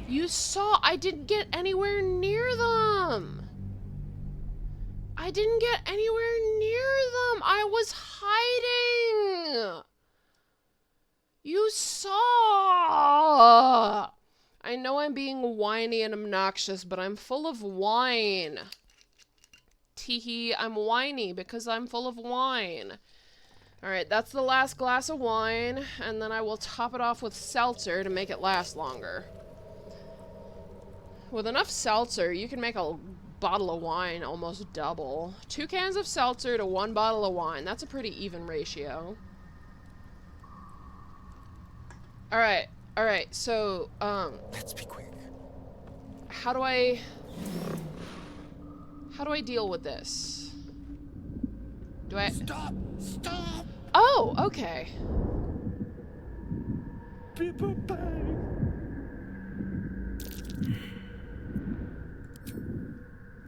You saw I didn't get anywhere near them. I didn't get anywhere near them. I was hiding. You saw. I know I'm being whiny and obnoxious, but I'm full of wine. Teehee, I'm whiny because I'm full of wine. Alright, that's the last glass of wine, and then I will top it off with seltzer to make it last longer. With enough seltzer, you can make a bottle of wine almost double. 2 cans of seltzer to 1 bottle of wine. That's a pretty even ratio. Alright, so, let's be quick. How do I deal with this? Do I... Stop! Oh, okay. People bang!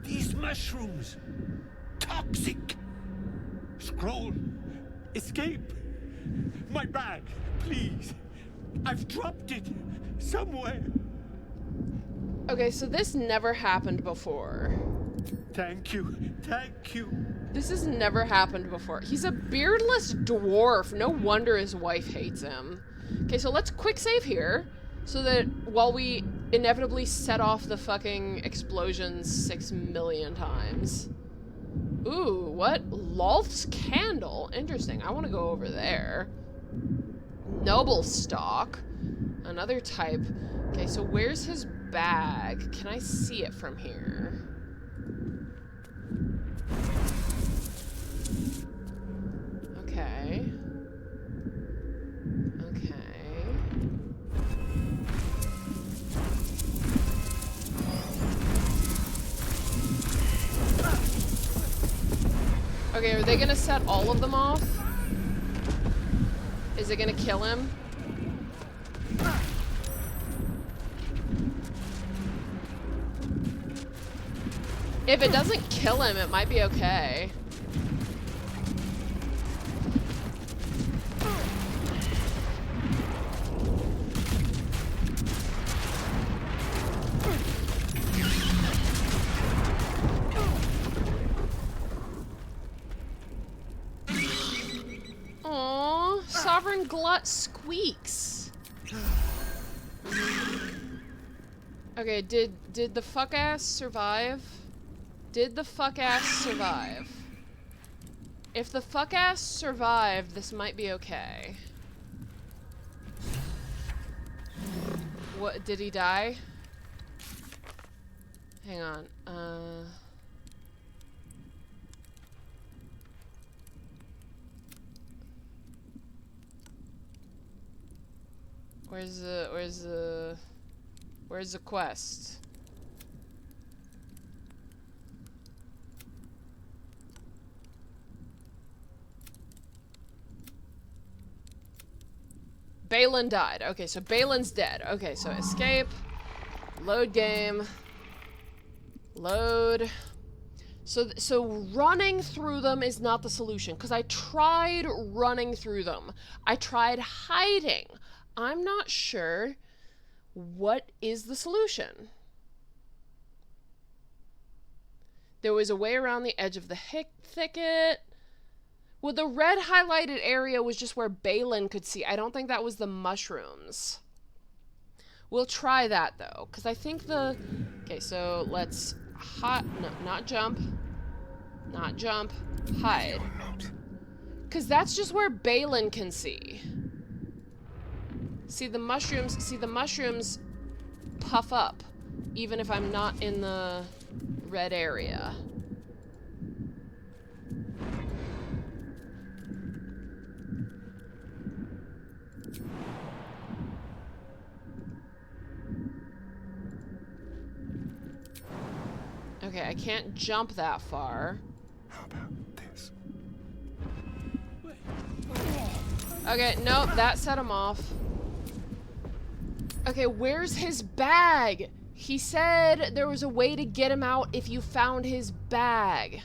These mushrooms! Toxic! Scroll! Escape! My bag, please! I've dropped it somewhere! Okay, so this never happened before. Thank you. This has never happened before. He's a beardless dwarf. No wonder his wife hates him. Okay, so let's quick save here, so that while we inevitably set off the fucking explosions 6 million times. Ooh, what? Lolth's Candle? Interesting. I want to go over there. Noble Stock. Another type. Okay, so where's his bag? Can I see it from here? Okay. Okay, are they gonna set all of them off? Is it gonna kill him? If it doesn't kill him, it might be okay. Aww, Sovereign Glut squeaks. Okay, did the fuck ass survive? Did the fuck ass survive? If the fuck ass survived, this might be okay. What, did he die? Hang on, Where's the quest? Balin died. Okay, so Balin's dead. Okay, so escape. Load game. Load. So running through them is not the solution, because I tried running through them. I tried hiding. I'm not sure what is the solution. There was a way around the edge of the thicket. Well, the red highlighted area was just where Balin could see. I don't think that was the mushrooms. We'll try that, though, because I think the... Okay, so let's... No, not jump. Not jump. Hide. Because that's just where Balin can see. See, the mushrooms puff up, even if I'm not in the red area. Okay, I can't jump that far. How about this? Okay, nope, that set him off. Okay, where's his bag? He said there was a way to get him out if you found his bag.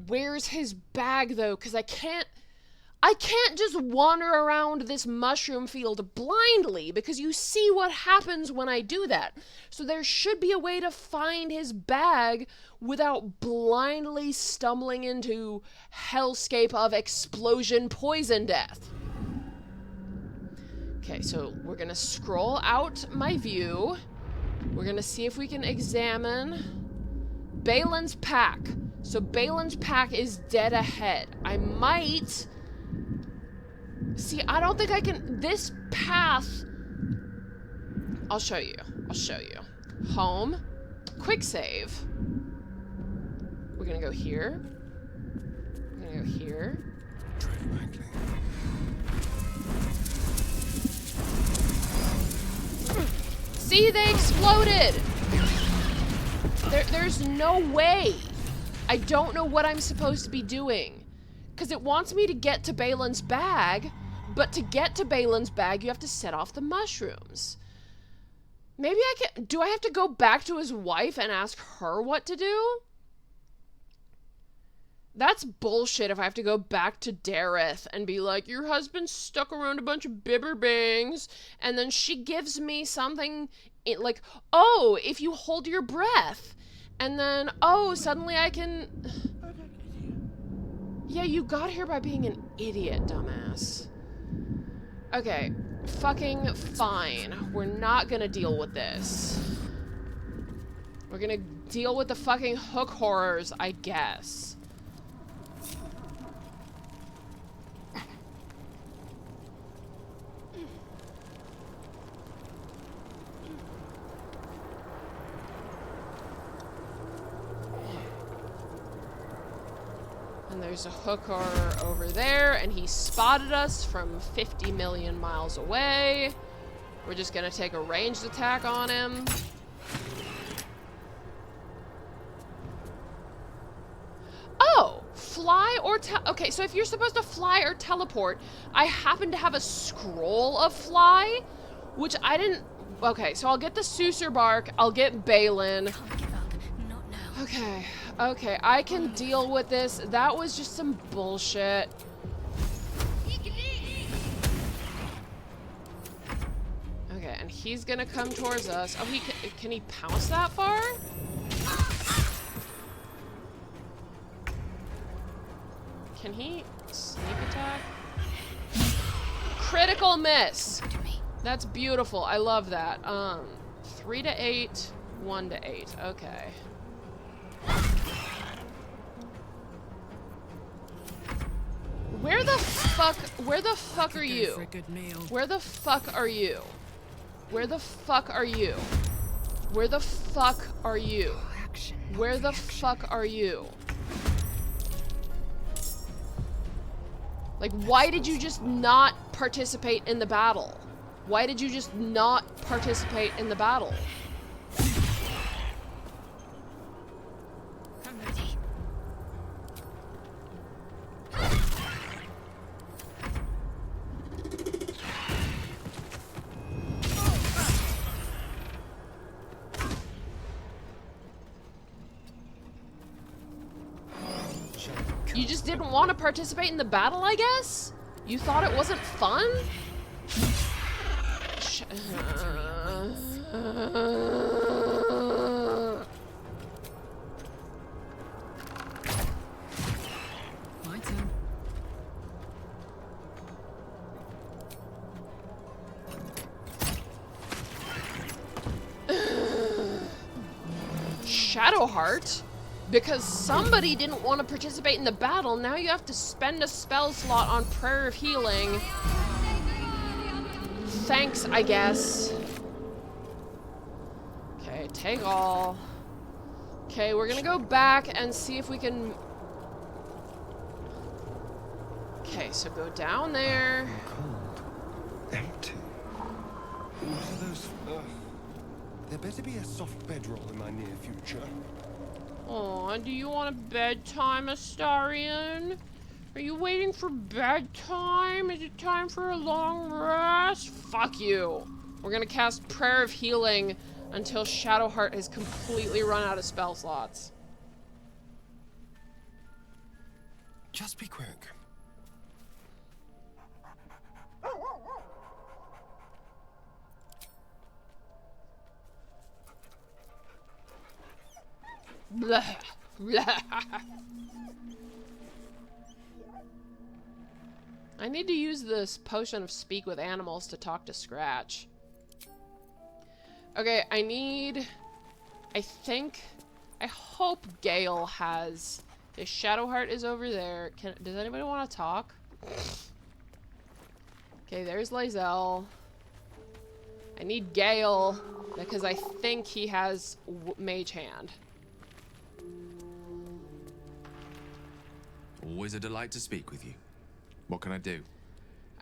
Where's his bag, though? Because I can't just wander around this mushroom field blindly, because you see what happens when I do that. So there should be a way to find his bag without blindly stumbling into hellscape of explosion poison death. Okay, so we're gonna scroll out my view. We're gonna see if we can examine Balin's pack. So Balin's pack is dead ahead. I might... See, I don't think I can... This path... I'll show you. I'll show you. Home. Quick save. We're gonna go here. We're gonna go here. See, they exploded! There's no way. I don't know what I'm supposed to be doing. Because it wants me to get to Balin's bag, but to get to Balin's bag, you have to set off the mushrooms. Maybe I can... Do I have to go back to his wife and ask her what to do? That's bullshit if I have to go back to Dareth and be like, your husband's stuck around a bunch of bibberbangs, and then she gives me something like, oh, if you hold your breath, and then, oh, suddenly I can... Yeah, you got here by being an idiot, dumbass. Okay, fucking fine. We're not gonna deal with this. We're gonna deal with the fucking hook horrors, I guess. And there's a hooker over there, and he spotted us from 50 million miles away. We're just gonna take a ranged attack on him. Oh! Fly or okay, so if you're supposed to fly or teleport, I happen to have a scroll of fly, which I didn't... Okay, so I'll get the Suser Bark, I'll get Balin. Okay. Okay, I can deal with this. That was just some bullshit. Okay, and he's gonna come towards us. Oh, can he pounce that far? Can he sneak attack? Critical miss! That's beautiful. I love that. 3 to 8, 1 to 8. Okay. Where the fuck are you? Where the fuck are you? Where the fuck are you? Where the fuck are you? Where the fuck are you? Like, why did you just not participate in the battle? Why did you just not participate in the battle? I'm ready. You just didn't want to participate in the battle, I guess? You thought it wasn't fun? My turn. Shadowheart? Because somebody didn't want to participate in the battle, now you have to spend a spell slot on Prayer of Healing. Thanks, I guess. Okay, take all. Okay, we're gonna go back and see if we can... Okay, so go down there. Cold. Empty. What are those? There better be a soft bedroll in my near future. Aw, do you want a bedtime, Astarion? Are you waiting for bedtime? Is it time for a long rest? Fuck you. We're gonna cast Prayer of Healing until Shadowheart has completely run out of spell slots. Just be quick. Blah, blah. I need to use this potion of speak with animals to talk to Scratch. Okay, I hope Gale has... His Shadowheart is over there. Does anybody want to talk? Okay, there's Lae'zel. I need Gale, because I think he has Mage Hand. Always a delight to speak with you. What can I do?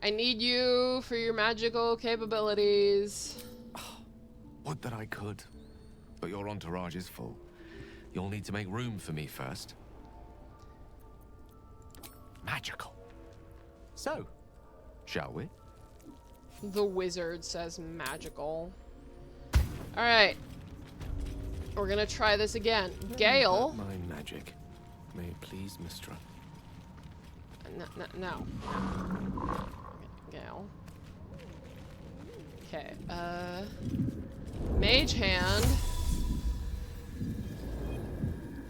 I need you for your magical capabilities. Would that I could. But your entourage is full. You'll need to make room for me first. Magical. So, shall we? The wizard says magical. Alright. We're gonna try this again. Gale. My magic. May it please, Mistra. No. Gale. Okay, Mage Hand.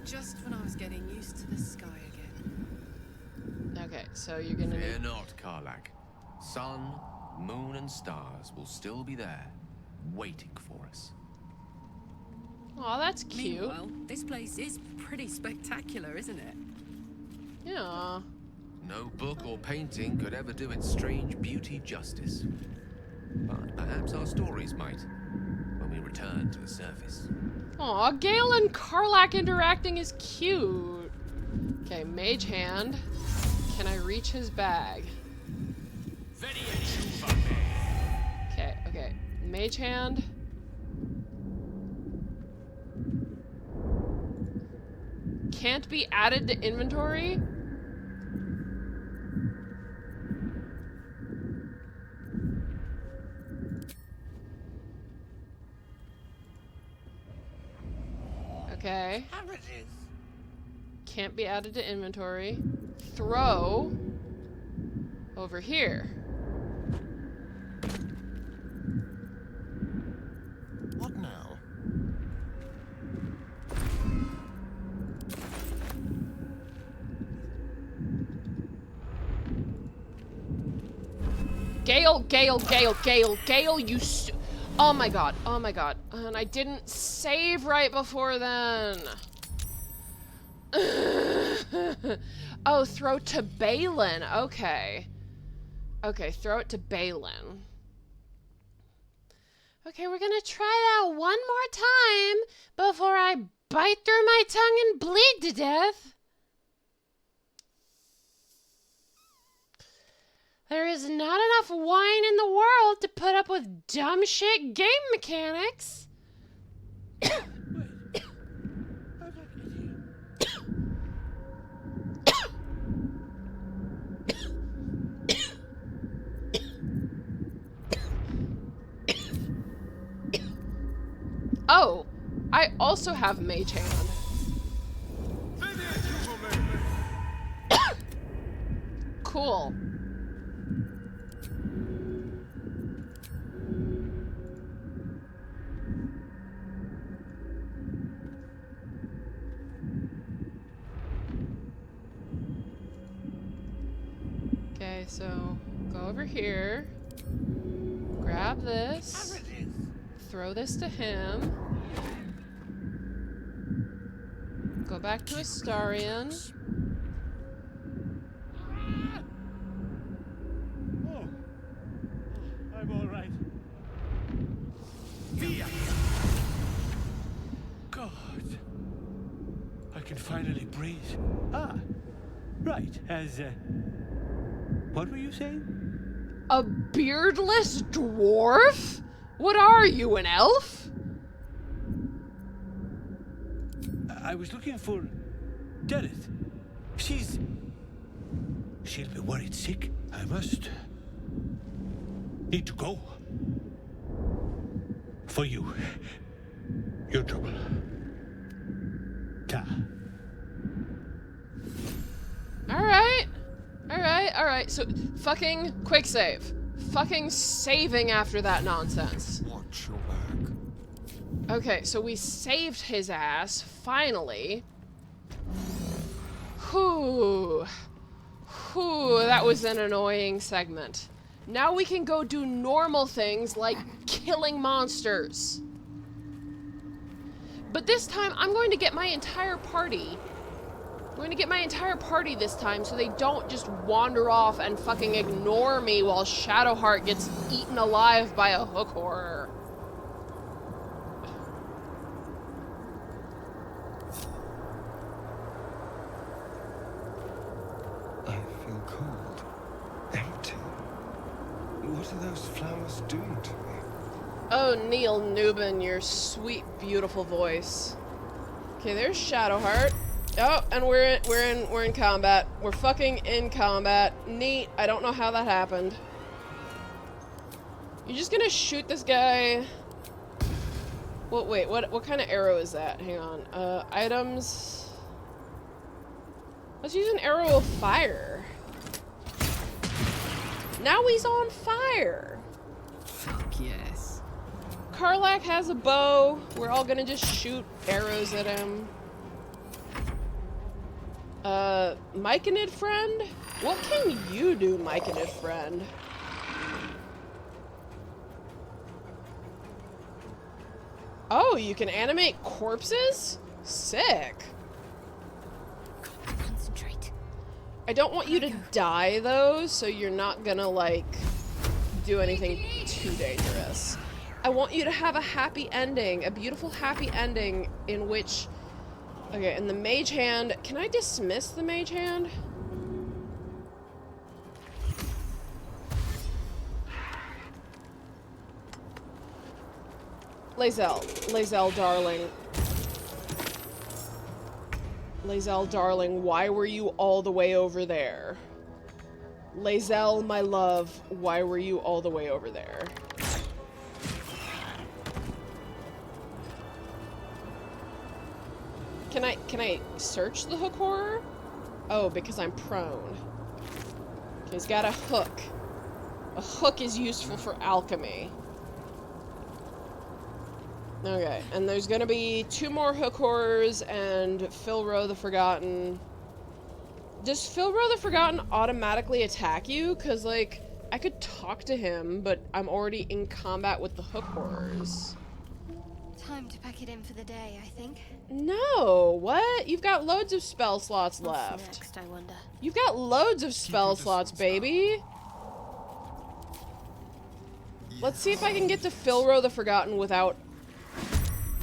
Just when I was getting used to the sky again. Okay, so you're gonna Fear need... not, Karlach. Sun, moon, and stars will still be there, waiting for us. Aw, that's cute. Meanwhile, this place is pretty spectacular, isn't it? Yeah. No book or painting could ever do its strange beauty justice. But perhaps our stories might, when we return to the surface. Aw, Gale and Karlach interacting is cute. Okay, Mage Hand. Can I reach his bag? Okay. Mage Hand. Can't be added to inventory? Okay. Can't be added to inventory. Throw over here. What now? Gale, you oh my god. And I didn't save right before then. Oh, throw to Balin. Okay, throw it to Balin. Okay, we're gonna try that one more time before I bite through my tongue and bleed to death. There is not enough wine in the world to put up with dumb shit game mechanics. Oh, I also have Mage Hand. Cool. Okay, so go over here, grab this, throw this to him, go back to Astarion. Oh, I'm all right. God, I can finally breathe. Ah, right. What were you saying? A beardless dwarf? What are you, an elf? I was looking for Decadent. She'll be worried sick. I must need to go. For you. Your trouble. Ta. Alright. So, fucking quick save. Fucking saving after that nonsense. Watch your back. Okay, so we saved his ass, finally. Whew, that was an annoying segment. Now we can go do normal things like killing monsters. But this time, I'm going to get my entire party. I'm going to get my entire party this time so they don't just wander off and fucking ignore me while Shadowheart gets eaten alive by a hook horror. I feel cold. Empty. What are those flowers doing to me? Oh, Neil Newbin, your sweet, beautiful voice. Okay, there's Shadowheart. Oh, and we're in combat. We're fucking in combat. Neat. I don't know how that happened. You're just gonna shoot this guy. Well, wait, what kind of arrow is that? Hang on. Items. Let's use an arrow of fire. Now he's on fire. Fuck yes. Karlach has a bow. We're all gonna just shoot arrows at him. Myconid friend? What can you do, Myconid friend? Oh, you can animate corpses? Sick. Concentrate. I don't want you to die, though, so you're not gonna, like, do anything too dangerous. I want you to have a happy ending, a beautiful happy ending in which... Okay, and the Mage Hand... Can I dismiss the Mage Hand? Lae'zel, darling. Lae'zel, darling, why were you all the way over there? Lae'zel, my love, why were you all the way over there? Can I search the hook horror? Oh, because I'm prone. Okay, he's got a hook. A hook is useful for alchemy. Okay, and there's gonna be 2 more hook horrors and Filro the Forgotten. Does Filro the Forgotten automatically attack you? Cause like, I could talk to him, but I'm already in combat with the hook horrors. Time to pack it in for the day, I think. No, what? You've got loads of spell slots What's left. next, I wonder? You've got loads of spell slots, baby. Let's see if I can get to Filro the Forgotten without...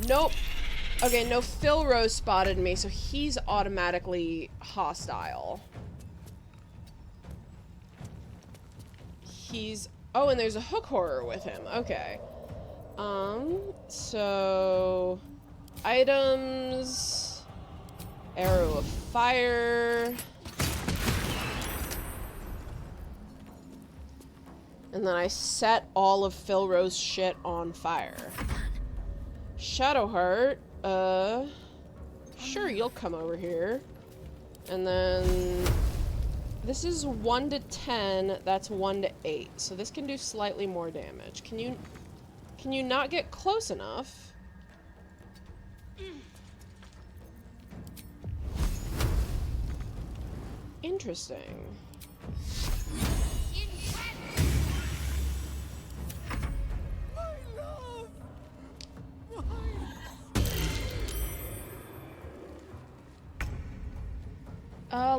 Nope. Okay, no, Filro spotted me, so he's automatically hostile. he's... Oh, and there's a hook horror with him. Okay. So... Items... Arrow of fire... And then I set all of Philro's shit on fire. Shadowheart, sure, you'll come over here. And then... This is 1 to 10, that's 1 to 8. So this can do slightly more damage. Can you not get close enough? Interesting.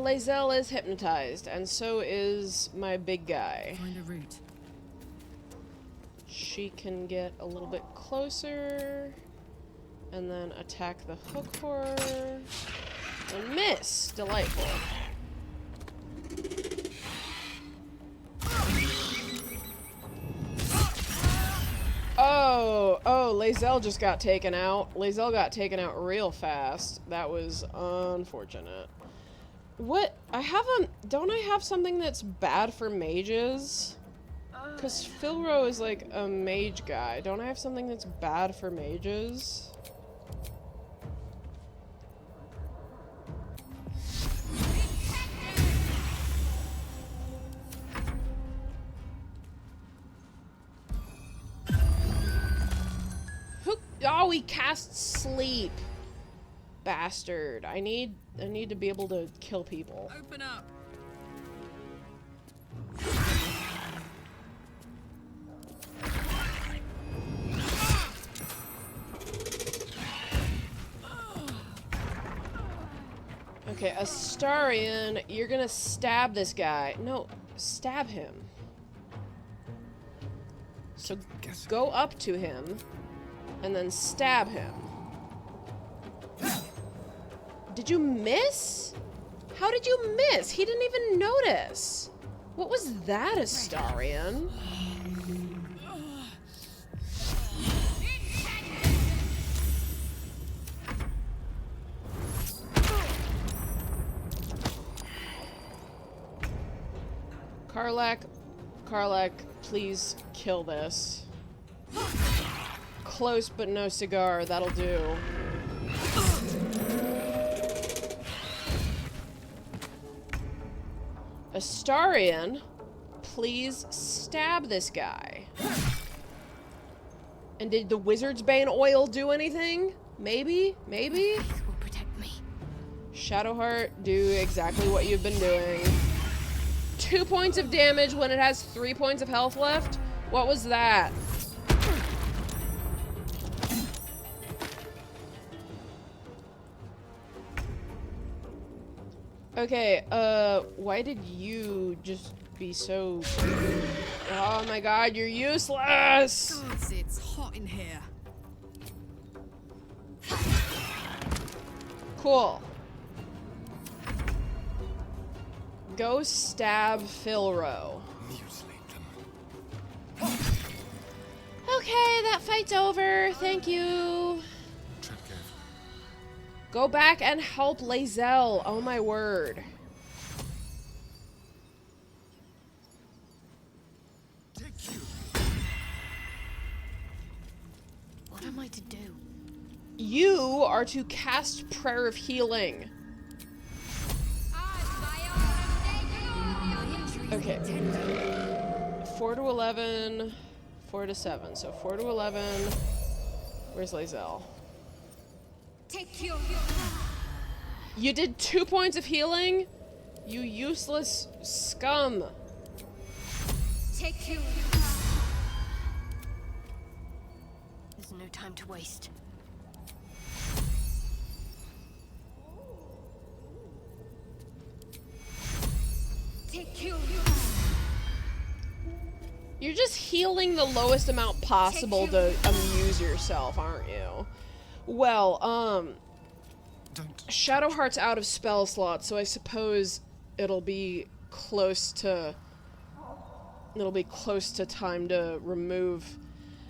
Lae'zel is hypnotized, and so is my big guy. Find a route. She can get a little bit closer, and then attack the hook horror, and miss. Delightful. Oh, Lae'zel just got taken out. Lae'zel got taken out real fast. That was unfortunate. What? Don't I have something that's bad for mages? Because Philro is like a mage guy. Don't I have something that's bad for mages? Oh, he casts sleep. Bastard. I need to be able to kill people. Open up. Okay, Astarion, you're gonna stab this guy. No, stab him. So go up to him and then stab him. Did you miss? How did you miss? He didn't even notice. What was that, Astarion? Karlach, please kill this. Close but no cigar, that'll do. Astarion, please stab this guy. And did the Wizard's Bane oil do anything? Maybe? Maybe? Faith will protect me. Shadowheart, do exactly what you've been doing. 2 points of damage when it has 3 points of health left? What was that? Okay, why did you just be so... Oh my god, you're useless! Gods, it's hot in here. Cool. Go stab Philro. Okay, that fight's over. Thank you. Go back and help Lae'zel. Oh my word. What am I to do? You are to cast Prayer of Healing. Okay. 4 to 11, 4 to 7. So 4 to 11. Where's Lae'zel? Take you. You did 2 points of healing? You useless scum. Take you. There's no time to waste. Take you. You're just healing the lowest amount possible to amuse yourself, aren't you? Well, Shadowheart's out of spell slots, so I suppose it'll be close to It'll be close to time to remove.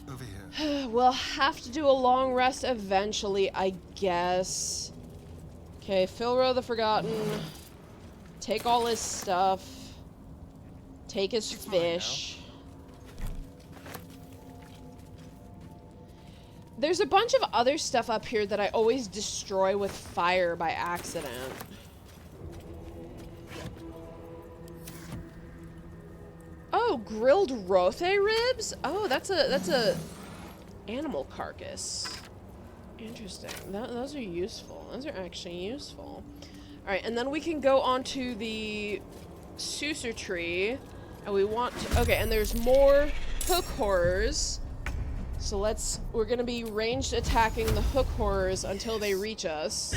Over here. We'll have to do a long rest eventually, I guess. Okay, Filro the Forgotten. Take all his stuff. Take his fish. There's a bunch of other stuff up here that I always destroy with fire by accident. Oh, grilled rothe ribs? Oh, that's a animal carcass. Interesting. Those are useful. Those are actually useful. Alright, and then we can go on to the Suser tree. And we want to... Okay, and there's more hook horrors. So we're gonna be ranged attacking the hook horrors until they reach us.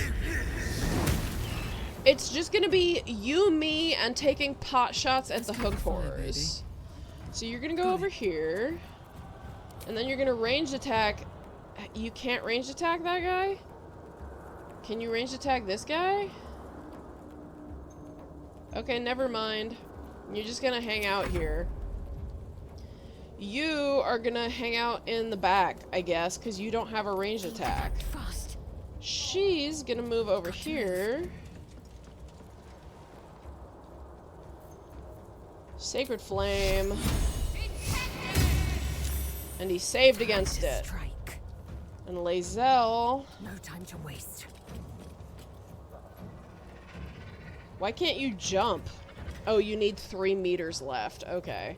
It's just gonna be you, me, and taking pot shots at the hook horrors. So you're gonna go over here. And then you're gonna range attack... You can't range attack that guy? Can you range attack this guy? Okay, never mind. You're just gonna hang out here. You are gonna hang out in the back, I guess, because you don't have a range attack. She's gonna move over here. Sacred Flame. And he saved against it. And Lae'zel. No time to waste. Why can't you jump? Oh, you need 3 meters left. Okay.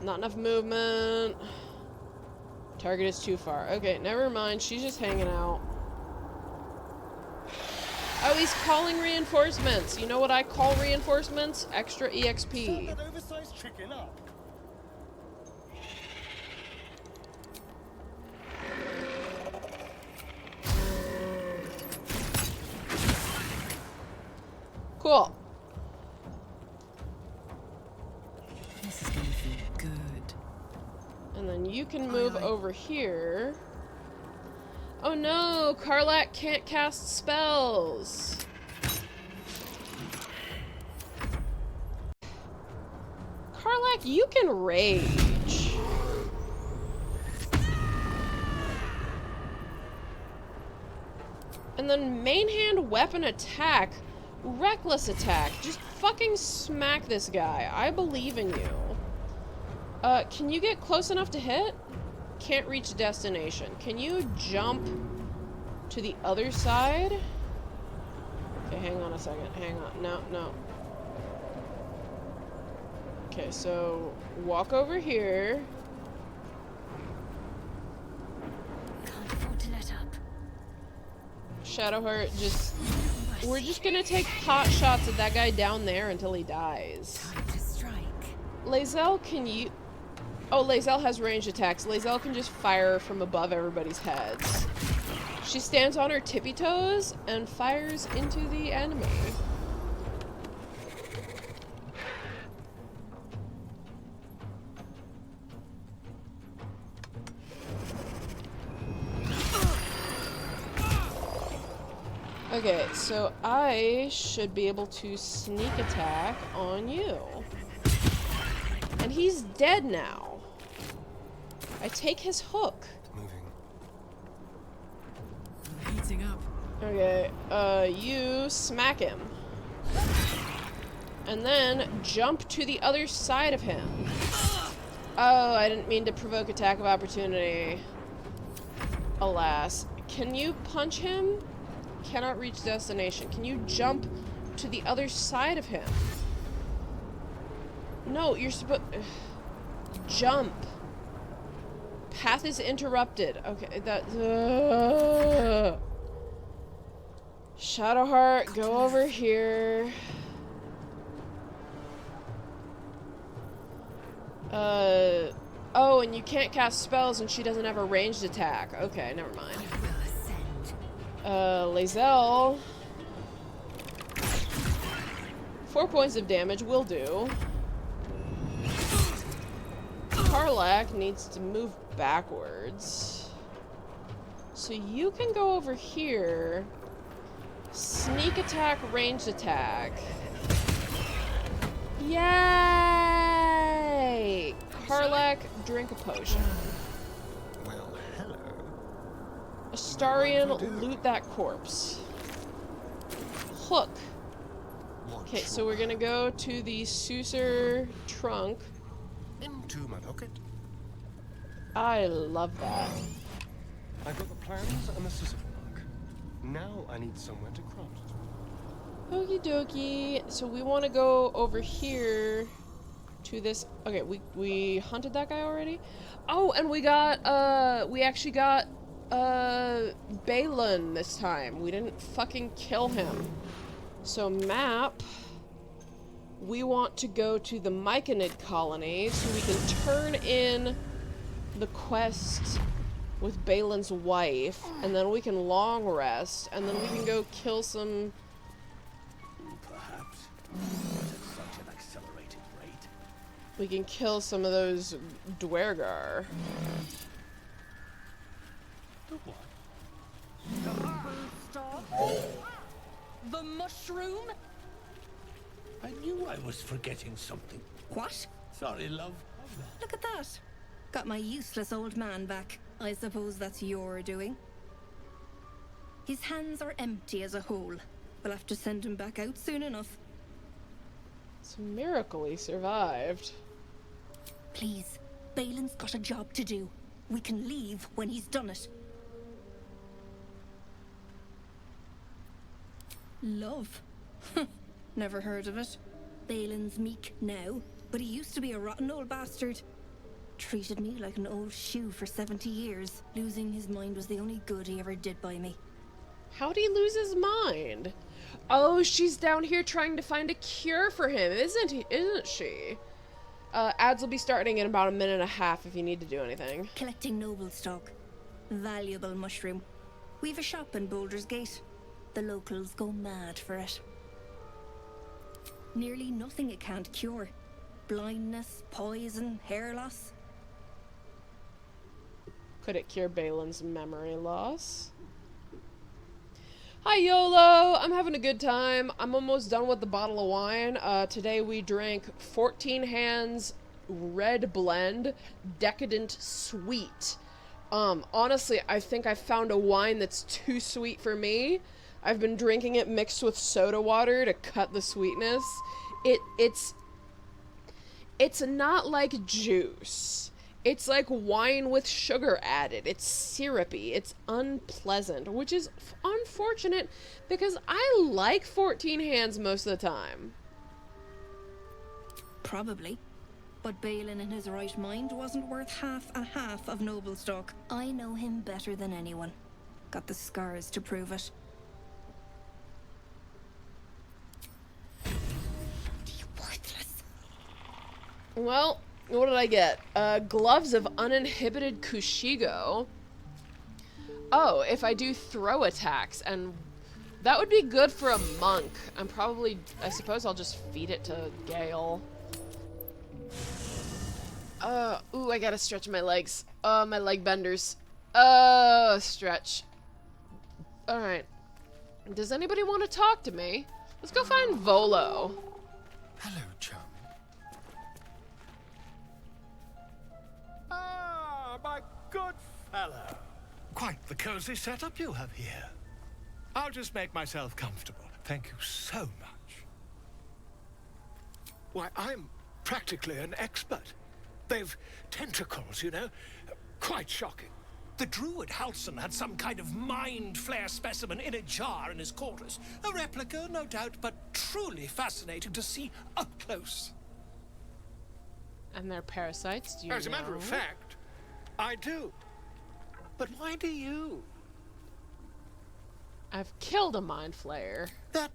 Not enough movement. Target is too far. Okay, never mind. She's just hanging out. Oh, he's calling reinforcements. You know what I call reinforcements? Extra EXP. That oversized chicken up. Cool. This is gonna feel good. And then you can move over here. Oh no, Karlak can't cast spells. Karlak, you can rage. And then main hand weapon attack. Reckless attack. Just fucking smack this guy. I believe in you. Can you get close enough to hit? Can't reach destination. Can you jump to the other side? Okay, hang on a second. Hang on. No, no. Okay, so walk over here. Can't afford to let up. Shadowheart, we're just gonna take pot shots at that guy down there until he dies. Time to strike. Lae'zel, can you... Oh, Lae'zel has ranged attacks. Lae'zel can just fire from above everybody's heads. She stands on her tippy toes and fires into the enemy. Okay, so I should be able to sneak attack on you. And he's dead now. I take his hook. Heating up. Okay, you smack him. And then jump to the other side of him. Oh, I didn't mean to provoke attack of opportunity. Alas. Can you punch him? Cannot reach destination. Can you jump to the other side of him? No, you're supposed... Jump. Path is interrupted. Okay, that... Shadowheart, go over here. Oh, and you can't cast spells and she doesn't have a ranged attack. Okay, never mind. Lae'zel. 4 points of damage will do. Karlak needs to move backwards. So you can go over here. Sneak attack, ranged attack. Yeah! Harlack, drink a potion. Well, hello. Astarian, loot that corpse. Hook. Okay, so we're gonna go to the Susur trunk. Into my pocket. I love that. I've got the plans and the scissor mark. Now I need somewhere to craft it. Okie dokie. So we want to go over here to this. Okay, we hunted that guy already. Oh, and we actually got Balin this time. We didn't fucking kill him. So map. We want to go to the Myconid colony so we can turn in the quest with Balin's wife, and then we can long rest, and then we can go kill some. Perhaps, but at such an accelerated rate. We can kill some of those Dwergar. The what? The mushroom? I knew I was forgetting something. What? Sorry, love. Look at that. Got my useless old man back. I suppose that's your doing. His hands are empty as a whole. We'll have to send him back out soon enough. It's a miracle he survived. Please, Balin's got a job to do. We can leave when he's done it. Love? Never heard of it. Balin's meek now, but he used to be a rotten old bastard. Treated me like an old shoe for 70 years. Losing his mind was the only good he ever did by me. How'd he lose his mind? Oh, she's down here trying to find a cure for him, isn't she? Ads will be starting in about a minute and a half if you need to do anything. Collecting noble stock. Valuable mushroom. We've a shop in Baldur's Gate. The locals go mad for it. Nearly nothing it can't cure. Blindness, poison, hair loss. Could it cure Balin's memory loss? Hi YOLO! I'm having a good time. I'm almost done with the bottle of wine. Today we drank 14 Hands Red Blend Decadent Sweet. Honestly, I think I found a wine that's too sweet for me. I've been drinking it mixed with soda water to cut the sweetness. It's not like juice. It's like wine with sugar added. It's syrupy. It's unpleasant, which is unfortunate because I like 14 Hands most of the time. Probably. But Balin in his right mind wasn't worth half of noble stock. I know him better than anyone. Got the scars to prove it. Well, what did I get? Gloves of Uninhibited Kushigo. Oh, if I do throw attacks, and that would be good for a monk. I suppose I'll just feed it to Gale. Ooh, I gotta stretch my legs. My leg benders. Stretch. Alright. Does anybody want to talk to me? Let's go find Volo. Hello, chum. Ah, my good fellow. Quite the cozy setup you have here. I'll just make myself comfortable. Thank you so much. Why, I'm practically an expert. They've tentacles, you know. Quite shocking. The druid Halson had some kind of mind flare specimen in a jar in his quarters. A replica, no doubt, but truly fascinating to see up close. And they're parasites, do you know? As a matter of fact, I do. But why do you? I've killed a mind flayer. That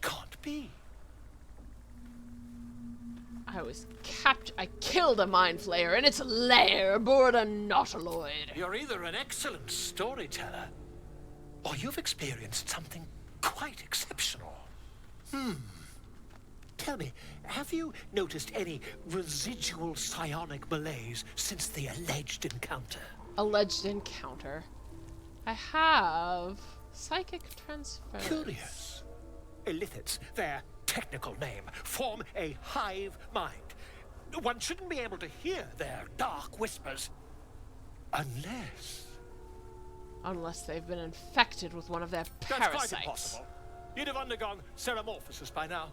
can't be. I killed a mind flayer in its lair aboard a nautiloid. You're either an excellent storyteller, or you've experienced something quite exceptional. Tell me, have you noticed any residual psionic malaise since the alleged encounter? Alleged encounter? I have psychic transfer. Curious. Illithids, their technical name, form a hive mind. One shouldn't be able to hear their dark whispers. Unless... Unless they've been infected with one of their That's parasites. quite impossible. You'd have undergone ceramorphosis by now.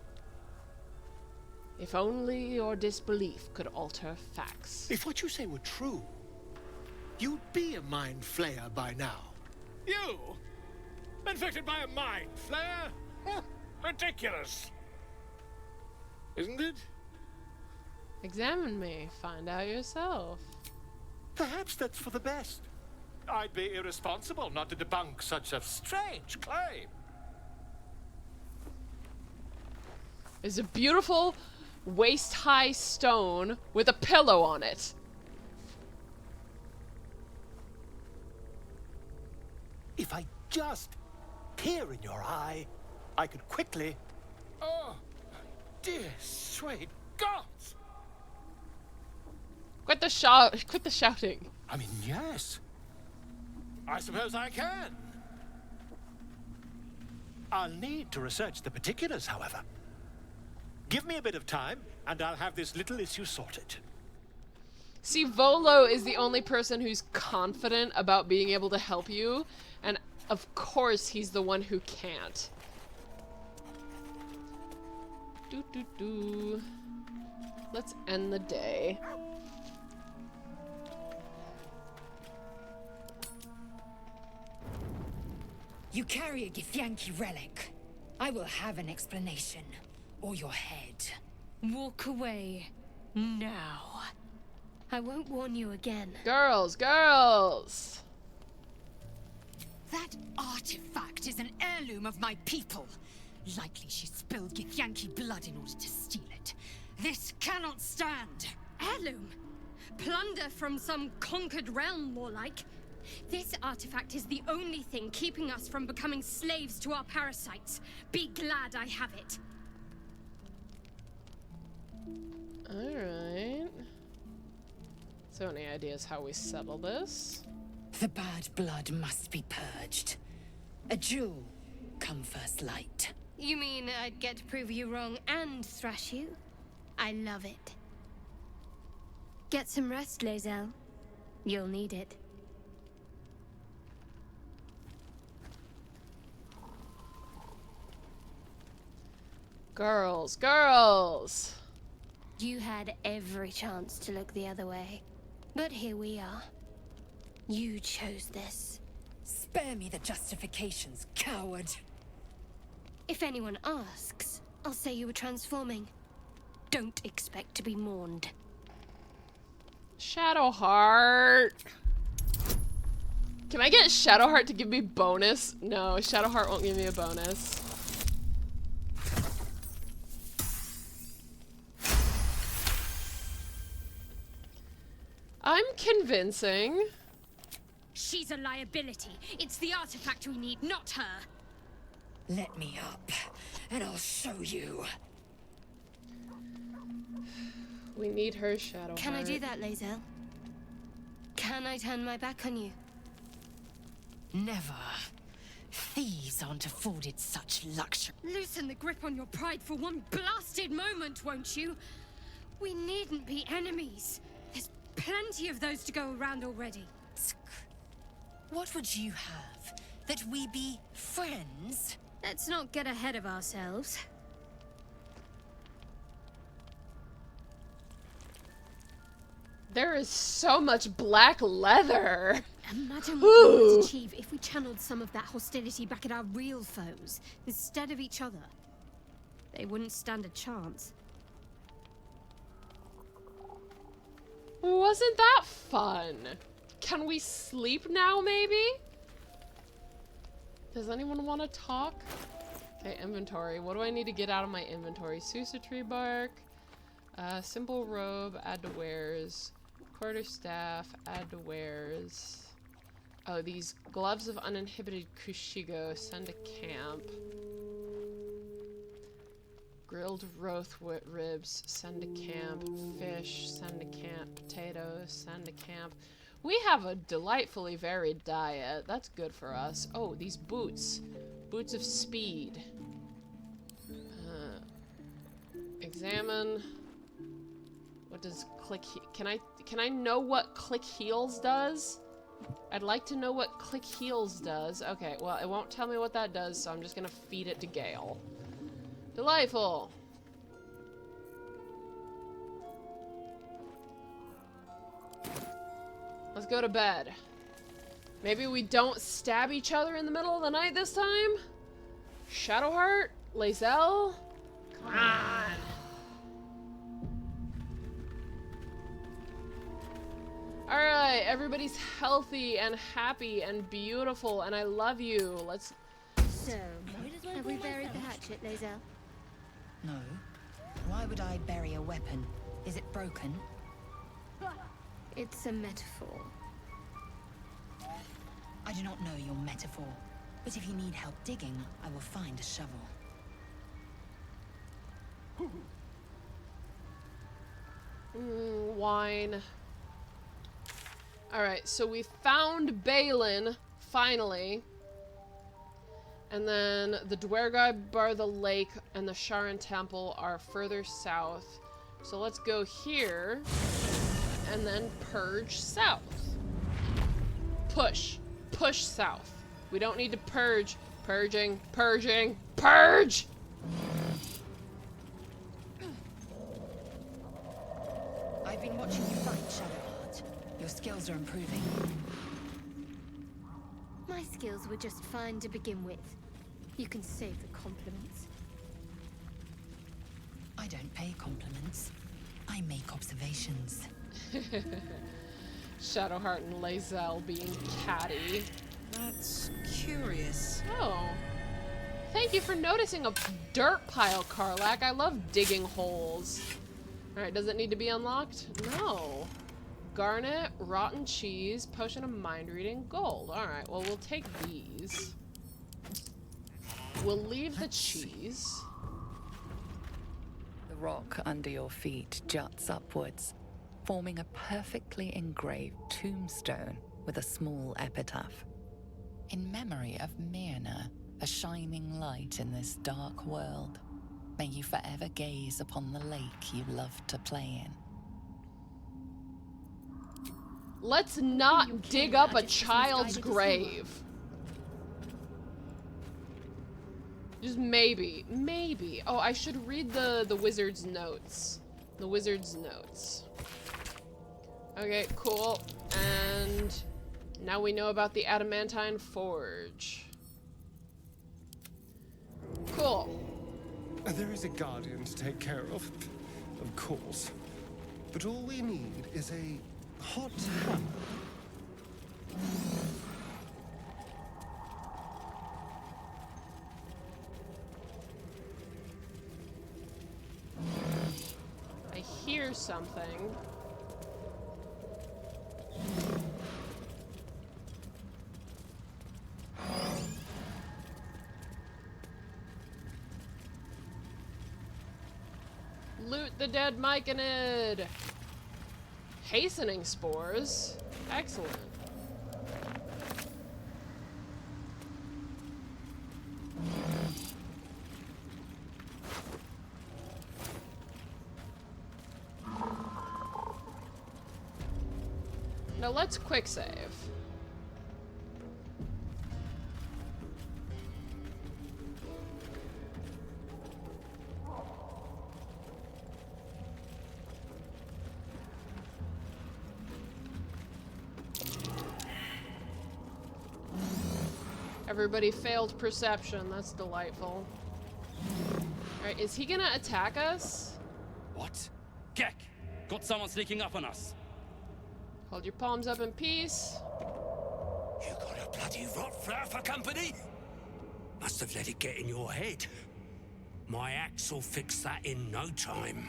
If only your disbelief could alter facts. If what you say were true, you'd be a mind flayer by now. You? Infected by a mind flayer? Huh, ridiculous. Isn't it? Examine me. Find out yourself. Perhaps that's for the best. I'd be irresponsible not to debunk such a strange claim. There's a beautiful waist-high stone with a pillow on it. If I just peer in your eye, I could quickly... Oh, dear sweet gods! Quit the shouting. I mean, yes. I suppose I can. I'll need to research the particulars, however. Give me a bit of time, and I'll have this little issue sorted. See, Volo is the only person who's confident about being able to help you, and of course he's the one who can't. Let's end the day. You carry a Githyanki relic. I will have an explanation. Or your head. Walk away. Now. I won't warn you again. Girls, girls! That artifact is an heirloom of my people. Likely she spilled Githyanki blood in order to steal it. This cannot stand. Heirloom? Plunder from some conquered realm, more like. This artifact is the only thing keeping us from becoming slaves to our parasites. Be glad I have it. Alright. So any ideas how we settle this? The bad blood must be purged. A jewel come first light. You mean I'd get to prove you wrong and thrash you? I love it. Get some rest, Lae'zel. You'll need it. Girls, girls! You had every chance to look the other way. But here we are. You chose this. Spare me the justifications, coward. If anyone asks, I'll say you were transforming. Don't expect to be mourned. Shadowheart! Can I get Shadowheart to give me bonus? No, Shadowheart won't give me a bonus. I'm convincing. She's a liability. It's the artifact we need, not her. Let me up, and I'll show you. We need her, Shadowheart. Can I do that, Lae'zel? Can I turn my back on you? Never. Thieves aren't afforded such luxury. Loosen the grip on your pride for one blasted moment, won't you? We needn't be enemies. There's plenty of those to go around already. What would you have? That we be friends? Let's not get ahead of ourselves. There is so much black leather. Imagine what we would achieve if we channeled some of that hostility back at our real foes, instead of each other. They wouldn't stand a chance. Wasn't that fun? Can we sleep now, maybe? Does anyone want to talk? Okay, inventory. What do I need to get out of my inventory? Susa tree bark, simple robe, add to wares, quarterstaff, add to wares. Oh, these gloves of uninhibited kushigo, send to camp. Grilled roast ribs, send to camp. Fish, send to camp. Potatoes, send to camp. We have a delightfully varied diet. That's good for us. Oh, these boots. Boots of speed. Examine. What does can I know what click heals does? I'd like to know what click heals does. Okay, well, it won't tell me what that does, so I'm just gonna feed it to Gale. Delightful. Let's go to bed. Maybe we don't stab each other in the middle of the night this time? Shadowheart? Lae'zel? Come on. Alright, everybody's healthy and happy and beautiful, and I love you. Let's... So, have we buried the hatchet, Lae'zel? No. Why would I bury a weapon? Is it broken? It's a metaphor. I do not know your metaphor, but if you need help digging, I will find a shovel. Wine. Alright, so we found Balin, finally. And then the Dwergai bar the lake and the Sharan temple are further south. So let's go here and then purge south. Push. Push south. We don't need to purge. Purging. Purging. Purge! I've been watching you fight, Shadowheart. Your skills are improving. My skills were just fine to begin with. You can save the compliments. I don't pay compliments. I make observations. Shadowheart and Lae'zel being catty. That's curious. Oh. Thank you for noticing a dirt pile, Karlach. I love digging holes. Alright, does it need to be unlocked? No. Garnet, rotten cheese, potion of mind reading, gold. Alright, well, we'll take these. We'll leave the cheese. The rock under your feet juts upwards, forming a perfectly engraved tombstone with a small epitaph. In memory of Myrna, a shining light in this dark world, may you forever gaze upon the lake you loved to play in. Let's not dig up a child's grave. Just maybe. Maybe. Oh, I should read the wizard's notes. The wizard's notes. Okay, cool. And now we know about the adamantine forge. Cool. There is a guardian to take care of course. But all we need is a hot hammer. I hear something. Loot the dead Myconid! Hastening spores? Excellent. Now let's quick save. Everybody failed perception. That's delightful. Alright, is he gonna attack us? What? Gek! Got someone sneaking up on us. Hold your palms up in peace. You got a bloody rot flower for company? Must have let it get in your head. My axe will fix that in no time.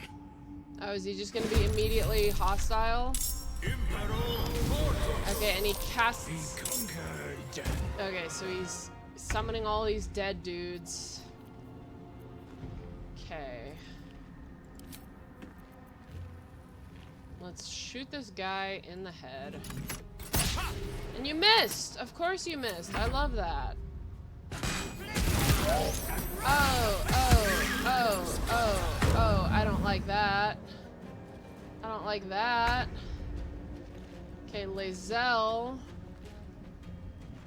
Oh, is he just gonna be immediately hostile? Okay, and he casts... Okay, so he's summoning all these dead dudes. Okay. Let's shoot this guy in the head. And you missed! Of course you missed. I love that. Oh, I don't like that. I don't like that. Okay, Lae'zel.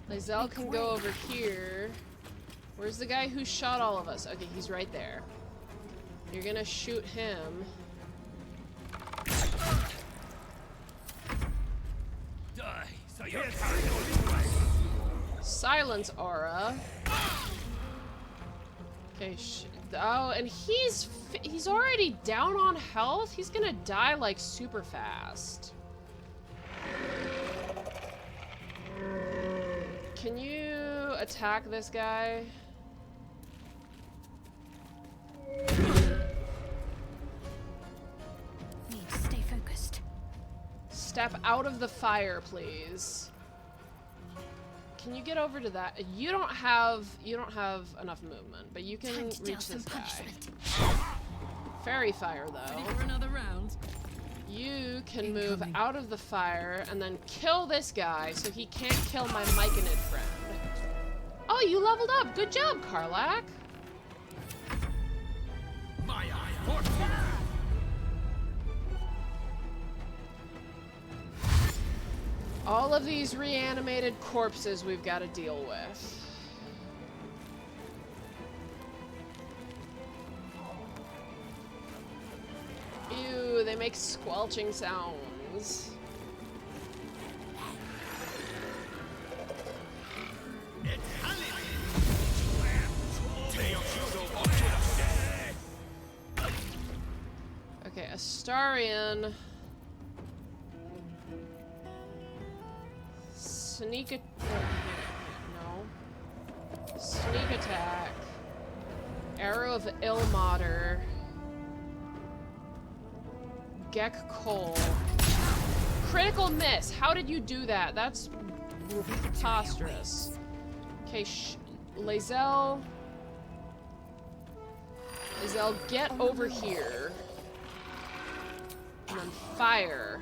Lae'zel can go over here. Where's the guy who shot all of us? Okay, he's right there. You're gonna shoot him. Die, so you Silence aura. Okay, oh, and he's already down on health. He's gonna die like super fast. Can you attack this guy? Need to stay focused. Step out of the fire, please. Can you get over to that? You don't have enough movement, but you can reach this guy. Fairy fire though. Ready for another round? You can move out of the fire and then kill this guy so he can't kill my Myconid friend. Oh, you leveled up. Good job, Karlach. My eye. All of these reanimated corpses we've got to deal with. Ew, they make squelching sounds. Okay, Astarion. Sneak no. Sneak attack. Arrow of Ilmater. Gek Cole. Critical miss! How did you do that? That's preposterous. Okay, Lae'zel. Lae'zel, get over here. And then fire.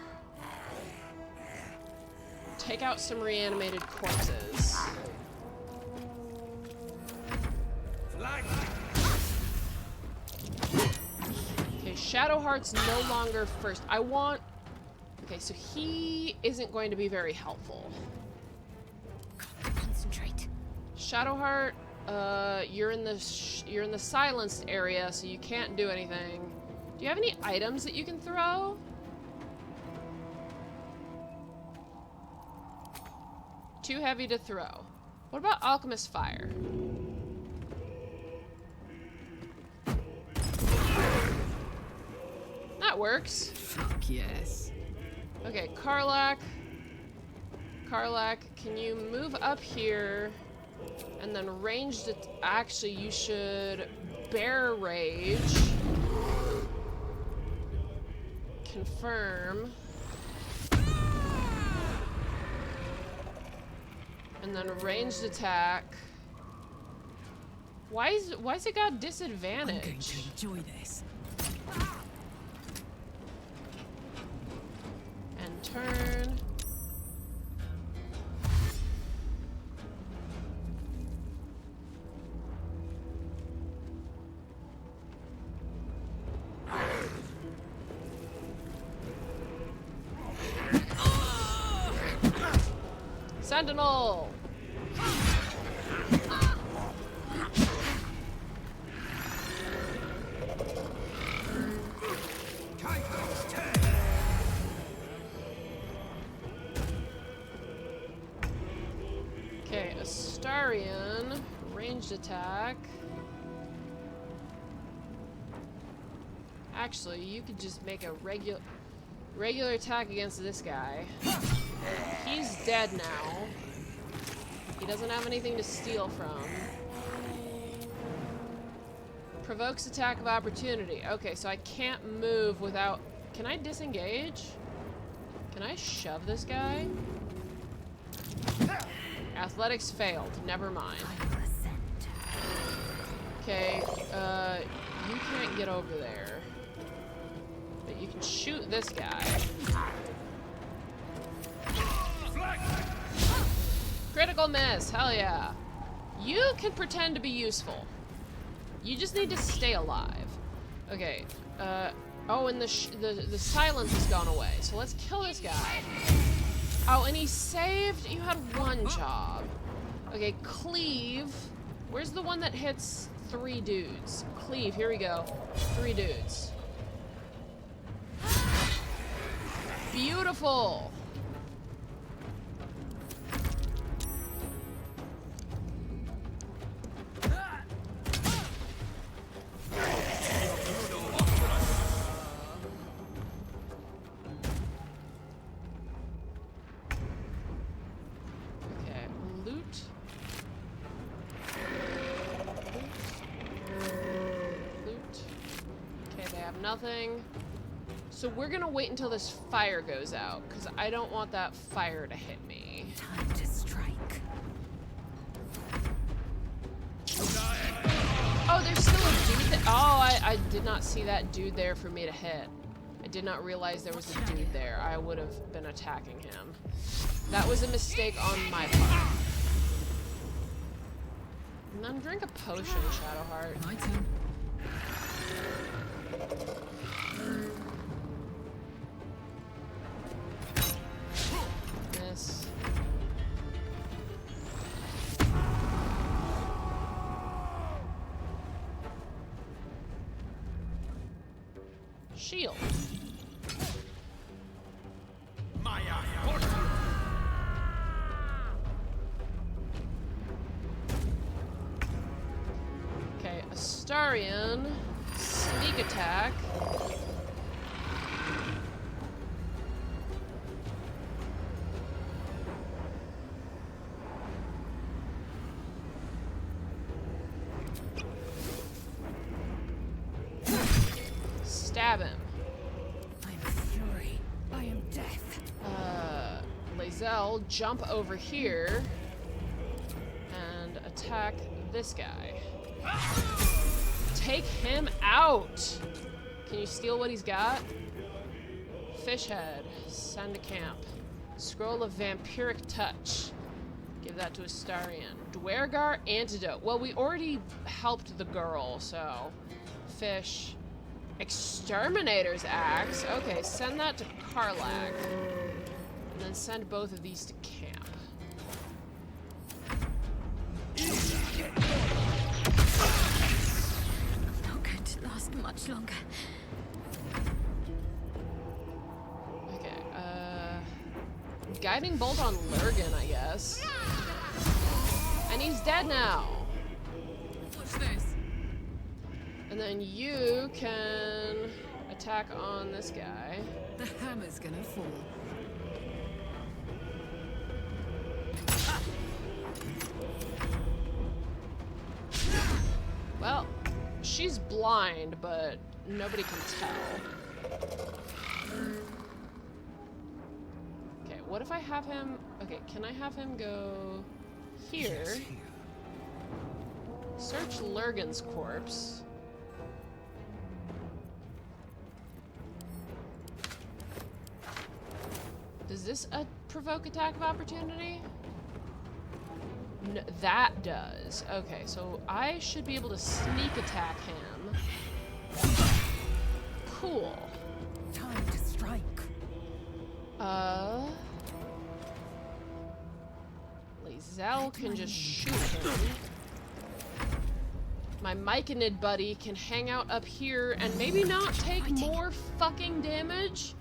Take out some reanimated corpses. Okay, Shadowheart's no longer first. I want... Okay, so he isn't going to be very helpful. Concentrate. Shadowheart, you're in the silenced area, so you can't do anything. Do you have any items that you can throw? Too heavy to throw. What about Alchemist Fire? That works. Fuck yes. Okay, Karlach. Karlach, can you move up here and then ranged it? Actually, you should bear rage. Confirm. And then ranged attack. Why is it got disadvantage? I'm going to enjoy this. And turn. Sentinel! Okay, Astarion, ranged attack. Actually, you could just make a regular attack against this guy. He's dead now. He doesn't have anything to steal from. Provokes attack of opportunity. Okay, so I can't move without... Can I disengage? Can I shove this guy? Athletics failed. Never mind. Okay, you can't get over there. But you can shoot this guy. Critical miss, hell yeah. You can pretend to be useful. You just need to stay alive. Okay, Oh, and the silence has gone away. So let's kill this guy. Oh, and he saved. You had one job. Okay, cleave. Where's the one that hits 3 dudes? Cleave. Here we go. 3 dudes. Beautiful. Nothing. So we're gonna wait until this fire goes out, because I don't want that fire to hit me. Time to strike. Oh, there's still a dude there. Oh, I did not see that dude there for me to hit. I did not realize there was a dude there. I would have been attacking him. That was a mistake on my part. And then drink a potion, Shadowheart. My turn. Miss. Shield. Okay, Astarion. Sneak attack. Stab him. I am fury. I am death. Lae'zel, jump over here and attack this guy. Take him out! Can you steal what he's got? Fish head. Send to camp. Scroll of vampiric touch. Give that to Astarion. Dwergar antidote. Well, we already helped the girl, so... Fish. Exterminator's axe. Okay, send that to Karlach. And then send both of these to camp. Not going to last much longer. Okay, guiding bolt on Lurgan, I guess. And he's dead now. What's this? And then you can attack on this guy. The hammer's gonna fall. Well, she's blind, but nobody can tell. Okay, what if I have him... Okay, can I have him go here? Search Lurgan's corpse. Does this provoke attack of opportunity? No, that does. Okay, so I should be able to sneak attack him. Cool. Time to strike. Lae'zel can just shoot him. My Myconid buddy can hang out up here and maybe not take more fucking damage.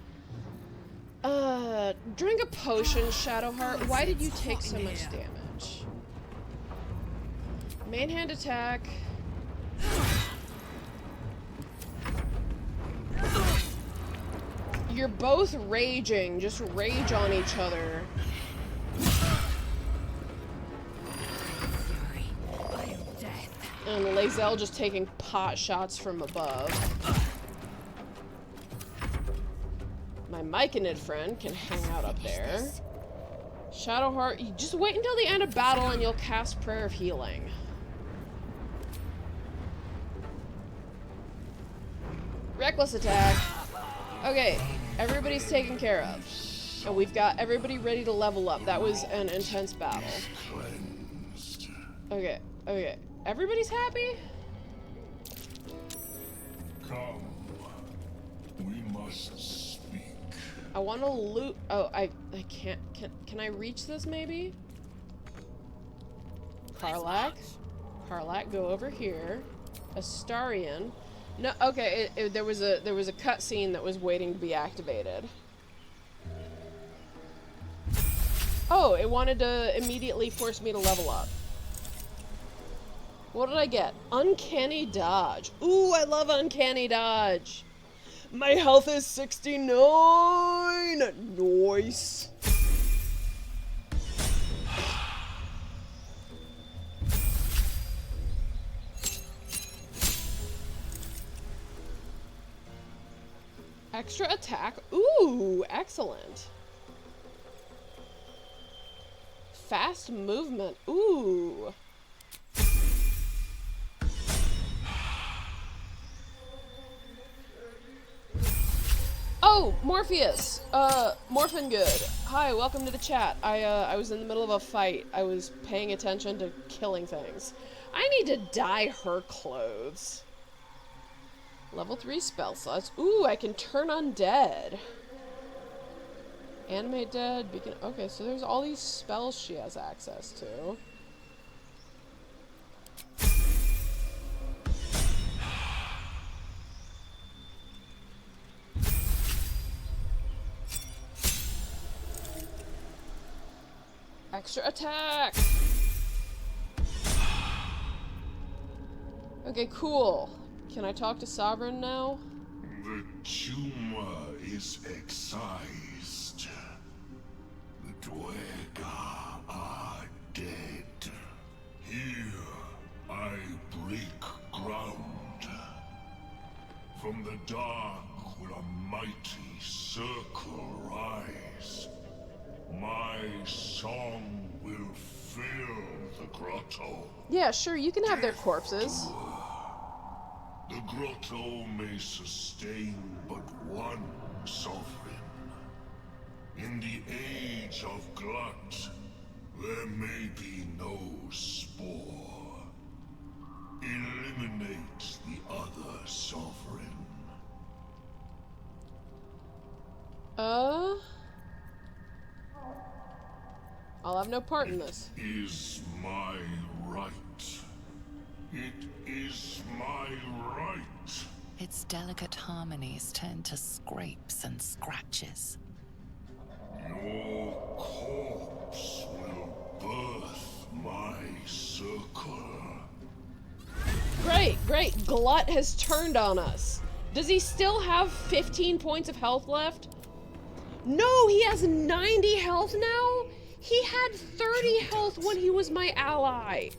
Drink a potion, Shadowheart. Why did you take so much damage? Main hand attack. You're both raging. Just rage on each other. And Lae'zel just taking pot shots from above. My Myconid friend can hang out up there. Shadowheart, you just wait until the end of battle and you'll cast Prayer of Healing. Reckless attack. Okay, everybody's taken care of. And we've got everybody ready to level up. That was an intense battle. Okay, okay. Everybody's happy? Come. must speak. I want to loot. Oh, I can't. Can I reach this maybe? Karlak, go over here. Astarion. No, okay. There was a cutscene that was waiting to be activated. Oh, it wanted to immediately force me to level up. What did I get? Uncanny dodge. Ooh, I love uncanny dodge. My health is 69. Nice. Extra attack. Ooh, excellent. Fast movement. Ooh. Oh, Morpheus. Morphin Good. Hi, welcome to the chat. I was in the middle of a fight. I was paying attention to killing things. I need to dye her clothes. Level 3 spell slots. Ooh, I can turn undead. Animate dead, beacon. Okay, so there's all these spells she has access to. Extra attack! Okay, cool. Can I talk to Sovereign now? The tumor is excised. The Dwega are dead. Here, I break ground. From the dark will a mighty circle rise. My song will fill the grotto. Yeah, sure, you can have their corpses. The grotto may sustain but one sovereign. In the age of glut, there may be no spore. Eliminate the other sovereign. I'll have no part in this. It is my right. It is my right. Its delicate harmonies turn to scrapes and scratches. Your corpse will birth my circle. Great, great. Glut has turned on us. Does he still have 15 points of health left? No, he has 90 health now? He had 30 health when he was my ally.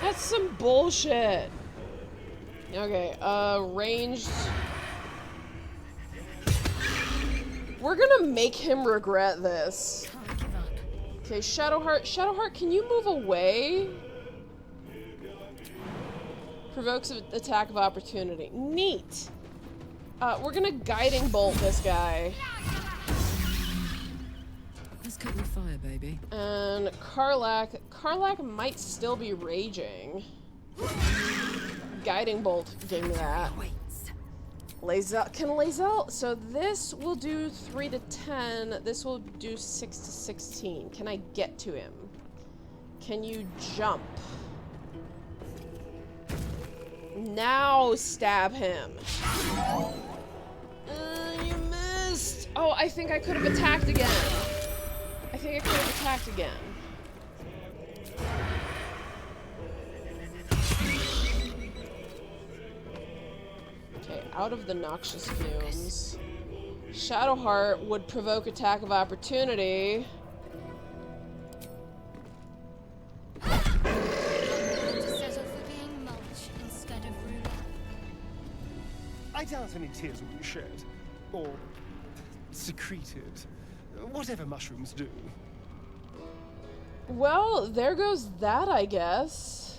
That's some bullshit. Okay, ranged. We're gonna make him regret this. Okay, Shadowheart. Shadowheart, can you move away? Provokes an attack of opportunity. Neat. We're gonna guiding bolt this guy. Let's cut with fire, baby. And Karlak might still be raging. Guiding bolt gave me that. Lae'zel, so this will do 3 to 10. This will do 6 to 16. Can I get to him? Can you jump? Now stab him. You missed. Oh, I think I could have attacked again. Okay, out of the noxious fumes. Shadowheart would provoke attack of opportunity. I doubt any tears will be shed. Or secreted. Whatever mushrooms do. Well, there goes that, I guess.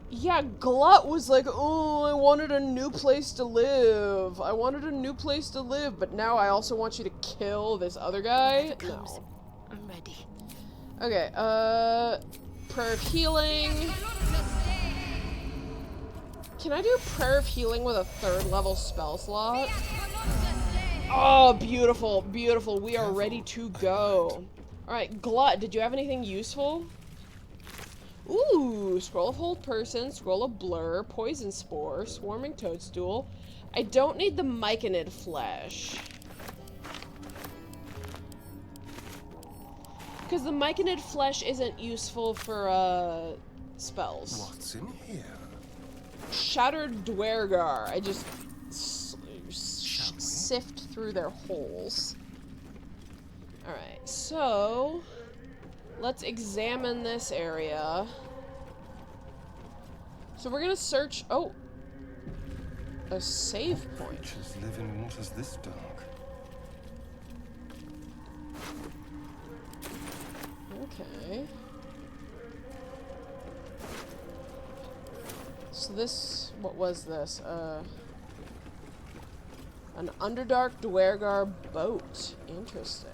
Yeah, Glut was like, oh, I wanted a new place to live. But now I also want you to kill this other guy? No. I'm ready. Okay, Prayer of Healing. Can I do Prayer of Healing with a 3rd level spell slot? Oh, beautiful, beautiful. We are ready to go. Alright, Glut, did you have anything useful? Ooh, Scroll of Hold Person, Scroll of Blur, Poison Spore, Swarming Toadstool. I don't need the Myconid Flesh. Because the Myconid Flesh isn't useful for, spells. What's in here? Shattered Dwergar. I just sift through their holes. Alright, so let's examine this area. So we're gonna search. Oh, a save point. Creatures live in waters this dark. Okay. So this, what was this? An Underdark Dwergar boat. Interesting.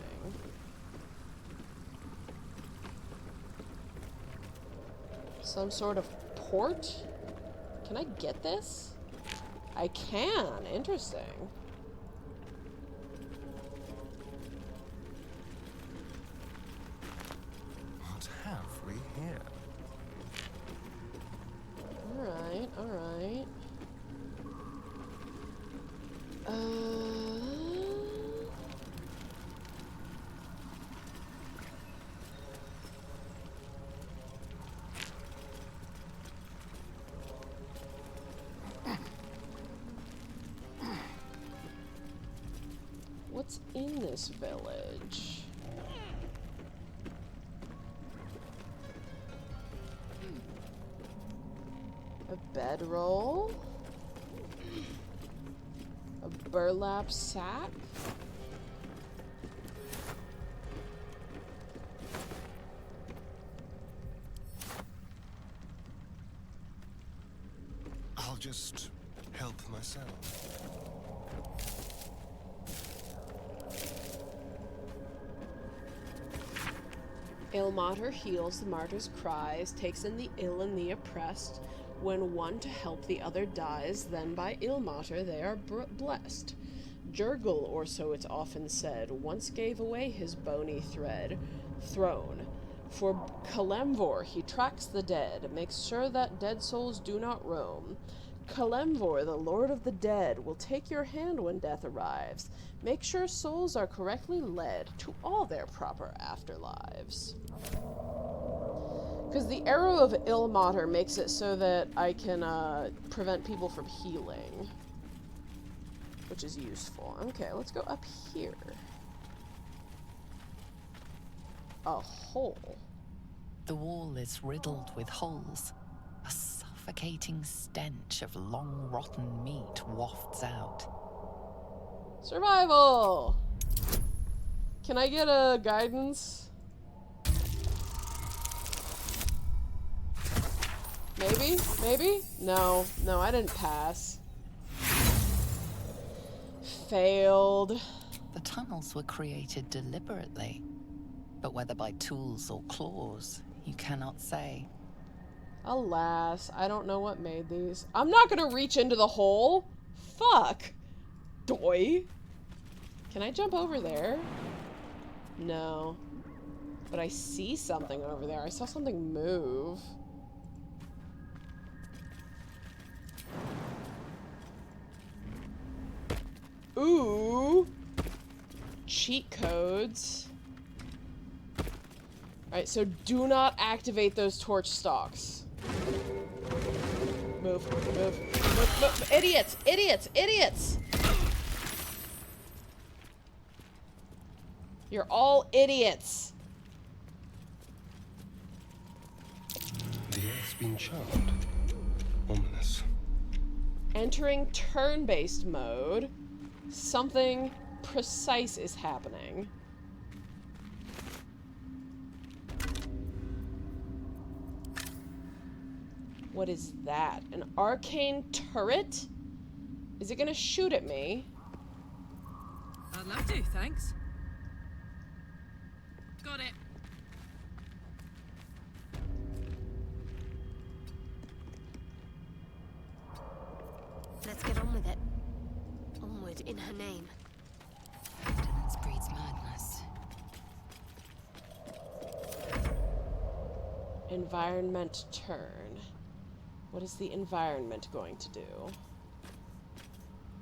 Some sort of port? Can I get this? I can. Interesting. What have we here? Alright, alright. What's in this village? A bedroll? A burlap sack? I'll just help myself. Ilmater heals the martyr's cries, takes in the ill and the oppressed. When one to help the other dies, then by Ilmater they are blessed. Jurgle, or so it's often said, once gave away his bony throne. For Kalemvor he tracks the dead, makes sure that dead souls do not roam. Kalemvor, the Lord of the Dead, will take your hand when death arrives. Make sure souls are correctly led to all their proper afterlives. Because the Arrow of Ilmater makes it so that I can prevent people from healing. Which is useful. Okay, let's go up here. A hole. The wall is riddled with holes. A suffocating stench of long rotten meat wafts out. Survival! Can I get a guidance? Maybe? Maybe? No. No, I didn't pass. Failed. The tunnels were created deliberately, but whether by tools or claws, you cannot say. Alas, I don't know what made these. I'm not gonna reach into the hole! Fuck! Doy! Can I jump over there? No. But I see something over there. I saw something move. Ooh! Cheat codes. Alright, so do not activate those torch stalks. Move, move, move, move. Idiots! Idiots! Idiots! You're all idiots. The earth's been charmed. Ominous. Entering turn-based mode. Something precise is happening. What is that? An arcane turret? Is it gonna shoot at me? I'd love to, thanks. Got it. good in her name. Abstinence breeds madness. Environment turn. What is the environment going to do?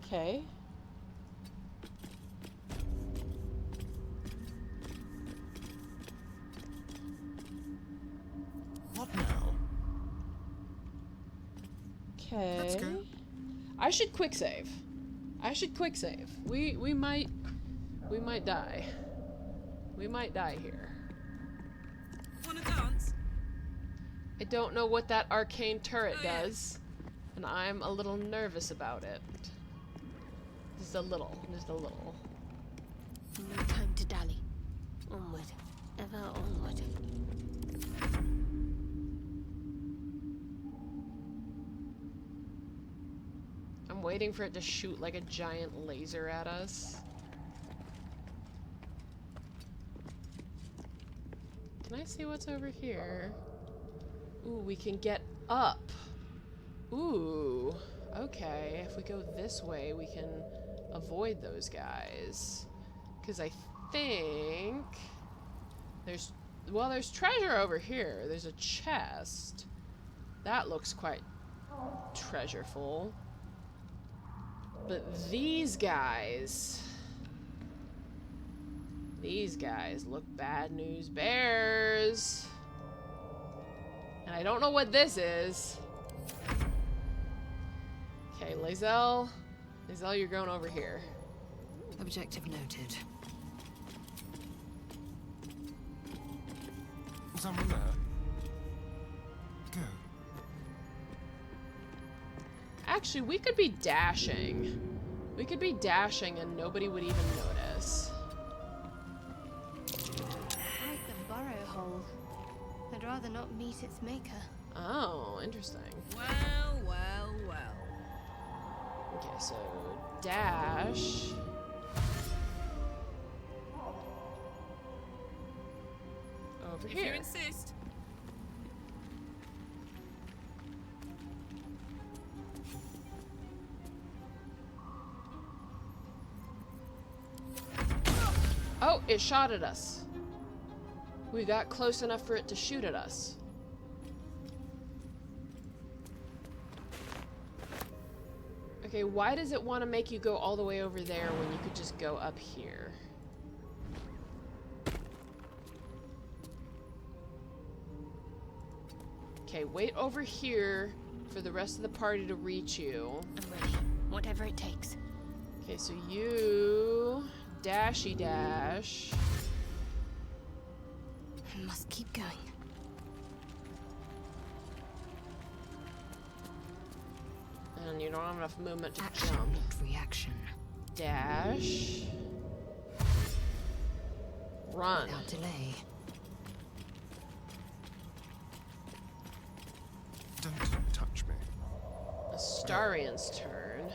Okay. What now? Okay. Let's go. I should quick save. I should quick save. We might die. We might die here. Wanna dance? I don't know what that arcane turret does, and I'm a little nervous about it. Just a little. Just a little. No time to dally. Onward. Ever onward. I'm waiting for it to shoot like a giant laser at us. Can I see what's over here? Ooh, we can get up. Ooh, okay. If we go this way, we can avoid those guys. Because I think there's treasure over here. There's a chest. That looks quite treasureful. But these guys look bad news bears. And I don't know what this is. Okay, Lae'zel, you're going over here. Objective noted. Someone there. Go. Actually, we could be dashing. We could be dashing and nobody would even notice. Quite the burrow hole. I'd rather not meet its maker. Oh, interesting. Well, well, well. Okay, so dash. Over If here. you insist. Oh, it shot at us. We got close enough for it to shoot at us. Okay, why does it want to make you go all the way over there when you could just go up here? Okay, wait over here for the rest of the party to reach you. I'm ready. Whatever it takes. Okay, so you dashy dash. I must keep going. And you don't have enough movement to Action, jump. not reaction. Dash. Run. Without delay. Don't touch me. Astarian's turn.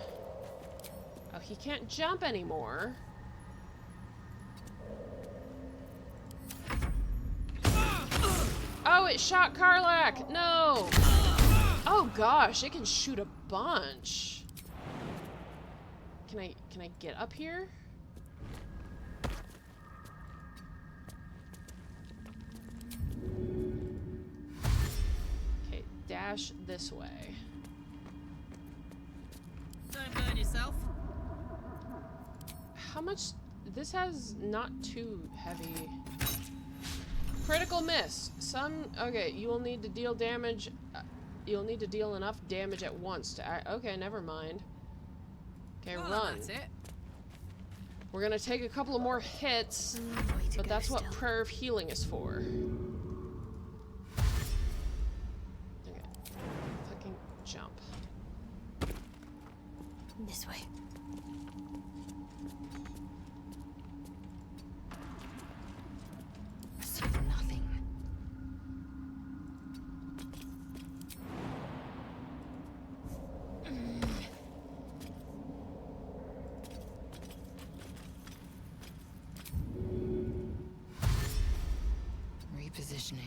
Oh, he can't jump anymore. Oh, it shot Karlach! No! Oh gosh, it can shoot a bunch. Can I get up here? Okay, dash this way. Don't burn yourself. How much? This has not too heavy. Critical miss. Okay, you will need to deal damage. You'll need to deal enough damage at once to. Okay, never mind. Okay, Well, run. That's it. We're gonna take a couple of more hits, but that's what prayer of healing is for. Okay, fucking jump. This way. Assume nothing. Repositioning.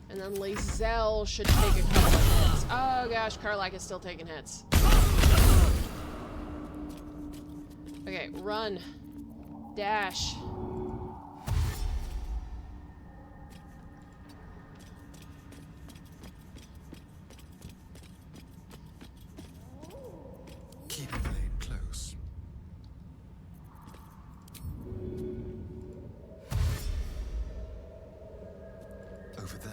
And then Lae'zel should take a couple of hits. Oh gosh, Karlach is still taking hits. Okay, run. Dash. Keep the blade close. Over there.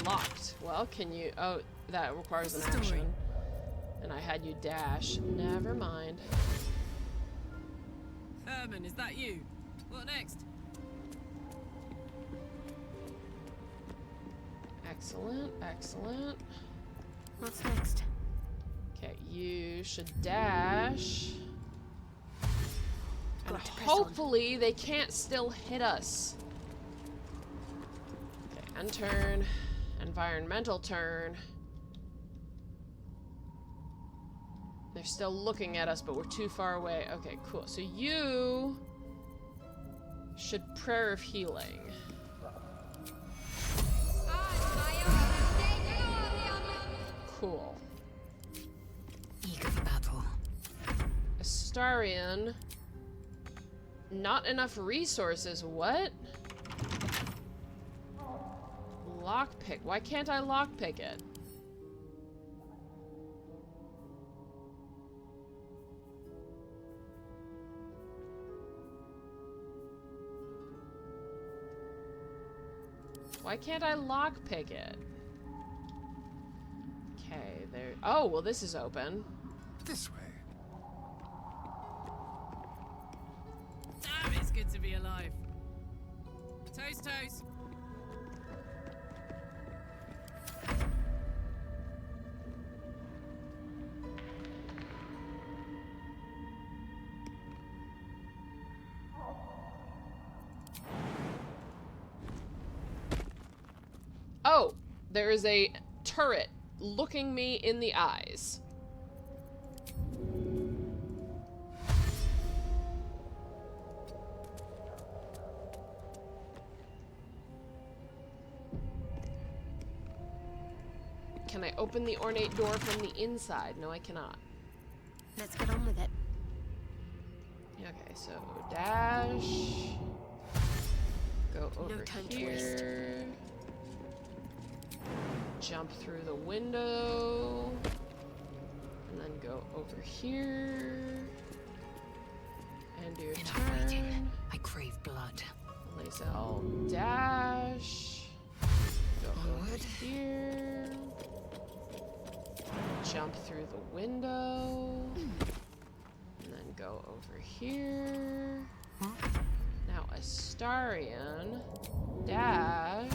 Locked. Well, can you... Oh, that requires an action. And I had you dash. Never mind. Herman, is that you? What next? Excellent, excellent. What's next? Okay, you should dash. And Got to press on. hopefully they can't still hit us. Okay, and turn. Environmental turn. They're still looking at us, but we're too far away. Okay, cool. So you should prayer of healing. Cool. Eager for battle. Astarion. Not enough resources. What? Lockpick. Why can't I lockpick it? Why can't I lockpick it? Okay, there. Oh, well, this is open. This way. Damn, it's good to be alive. Toast, toast. Oh, there is a turret looking me in the eyes. Can I open the ornate door from the inside? No, I cannot. Let's get on with it. Okay, so dash. Go over No time to here. waste. Jump through the window. And then go over here. And do your turn. I crave blood. Lazel dash. Go over here. Jump through the window. And then go over here. Now Astarion dash.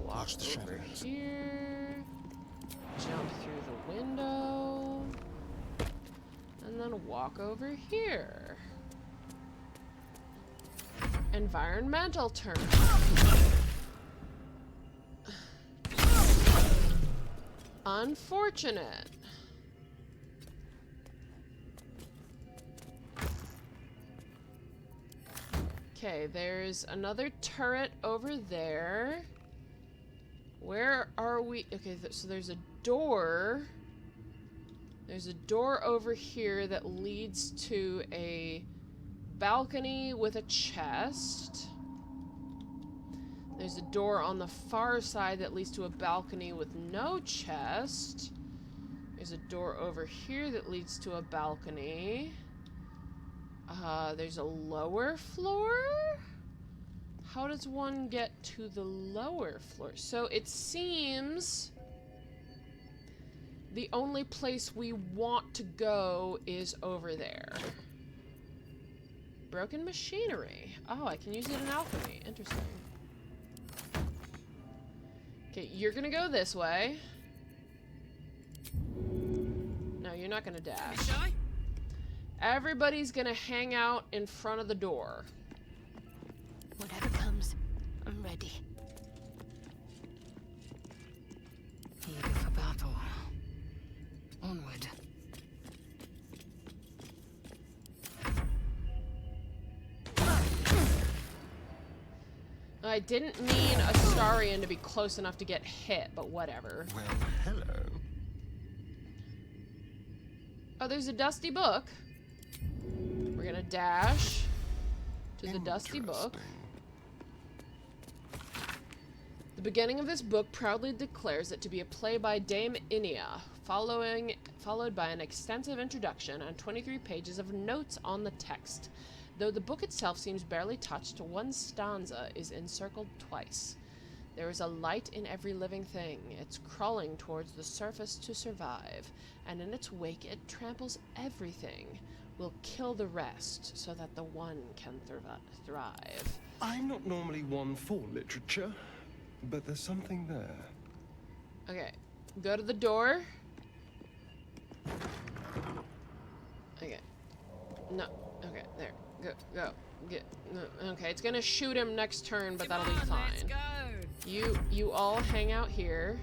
Walk over here. Jump through the window. And then walk over here. Environmental turn. Unfortunate. Okay, there's another turret over there. Where are we? Okay, so there's a door. There's a door over here that leads to a balcony with a chest. There's a door on the far side that leads to a balcony with no chest. There's a door over here that leads to a balcony. There's a lower floor? How does one get to the lower floor? So it seems the only place we want to go is over there. Broken machinery. Oh, I can use it in alchemy. Interesting. Okay, you're gonna go this way. No, you're not gonna dash. Shy? Everybody's gonna hang out in front of the door. Whatever comes, I'm ready. Eager for battle. Onward. I didn't mean Astarion to be close enough to get hit, but whatever. Well, hello. Oh, there's a dusty book. We're gonna dash to the dusty book. The beginning of this book proudly declares it to be a play by Dame Inia, followed by an extensive introduction and 23 pages of notes on the text. Though the book itself seems barely touched, one stanza is encircled twice. There is a light in every living thing. It's crawling towards the surface to survive, and in its wake it tramples everything. Will kill the rest so that the one can thrive. I'm not normally one for literature, but there's something there. Okay, go to the door. Okay. No. Okay, there. Go. Get. No. Okay, it's gonna shoot him next turn, but that'll be fine. Let's go. You all hang out here.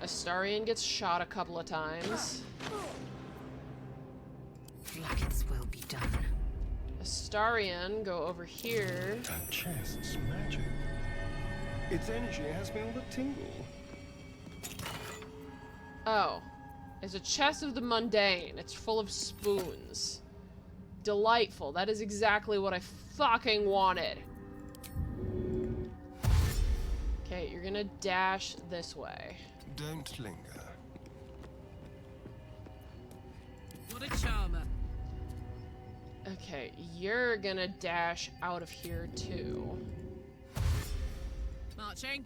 Astarion gets shot a couple of times. Its will be done. Astarion, go over here. That chest's magic. Its energy has me all a tingle. Oh. It's a chest of the mundane. It's full of spoons. Delightful. That is exactly what I fucking wanted. Okay, you're gonna dash this way. Don't linger. What a charmer. Okay, you're gonna dash out of here too. Marching.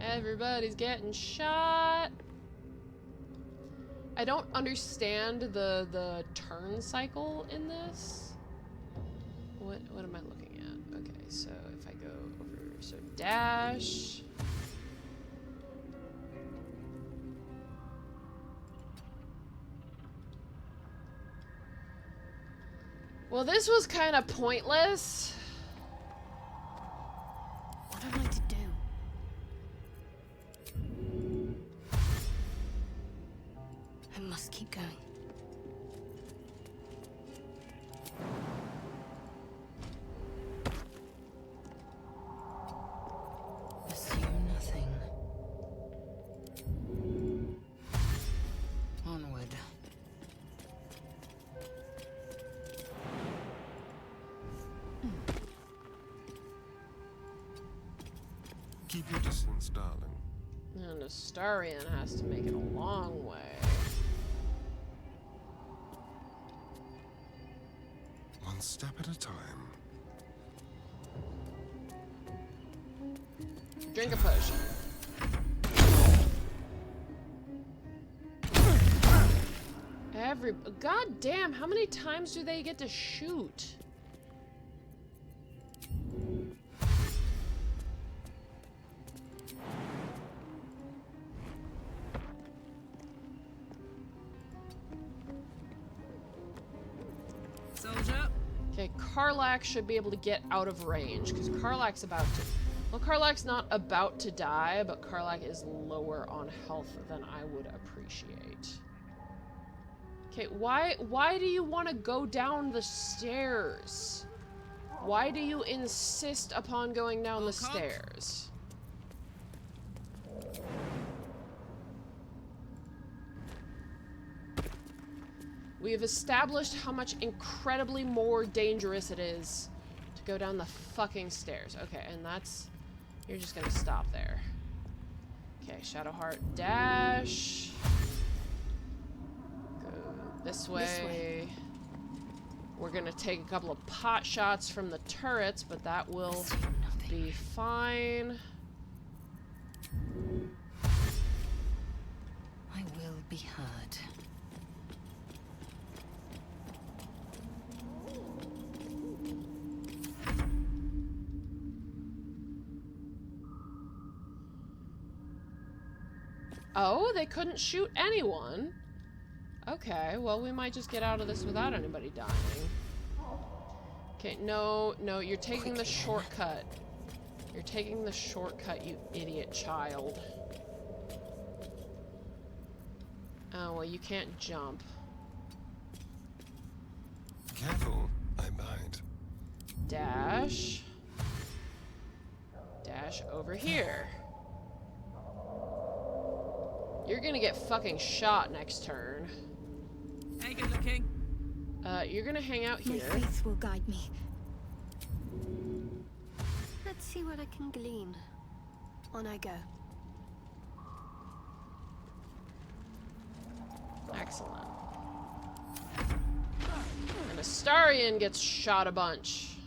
Everybody's getting shot. I don't understand the turn cycle in this. What am I looking at? Okay, so if I go over, so dash. Well, this was kind of pointless. What am I to do? I must keep going. Assume nothing. Onward. Keep your distance, darling. And Astarion has to make it a long way. One step at a time. Drink a potion. God damn, how many times do they get to shoot? Soldier. Okay, Karlach should be able to get out of range, because Karlach's about to... Well, Karlach's not about to die, but Karlach is lower on health than I would appreciate. Okay, why do you want to go down the stairs? Why do you insist upon going down the stairs? We have established how much incredibly more dangerous it is to go down the fucking stairs. Okay, and that's... You're just gonna stop there. Okay, Shadowheart dash. Go this way. We're gonna take a couple of pot shots from the turrets, but that will be fine. I will be heard. Oh, they couldn't shoot anyone? Okay, well, we might just get out of this without anybody dying. Okay, no, you're taking the shortcut. You're taking the shortcut, you idiot child. Oh, well, you can't jump. Careful, I bite. Dash. Dash over here. You're gonna get fucking shot next turn. Hey, good looking. You're gonna hang out here. My faith will guide me. Let's see what I can glean. On I go. Excellent. And Astarion gets shot a bunch.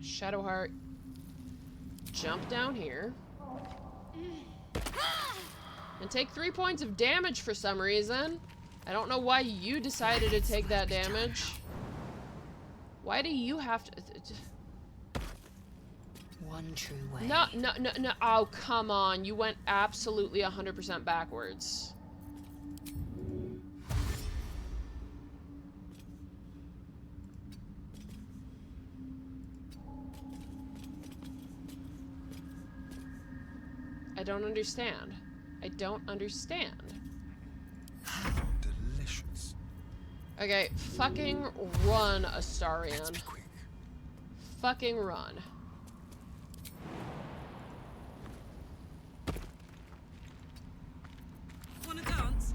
Shadowheart, jump down here. And take 3 points of damage for some reason. I don't know why you decided to take that damage. Why do you have to... One true way. No. Oh, come on. You went absolutely 100% backwards. I don't understand. I don't understand. How delicious. Okay, fucking run, Astarion. Let's be quick. Fucking run. Wanna dance?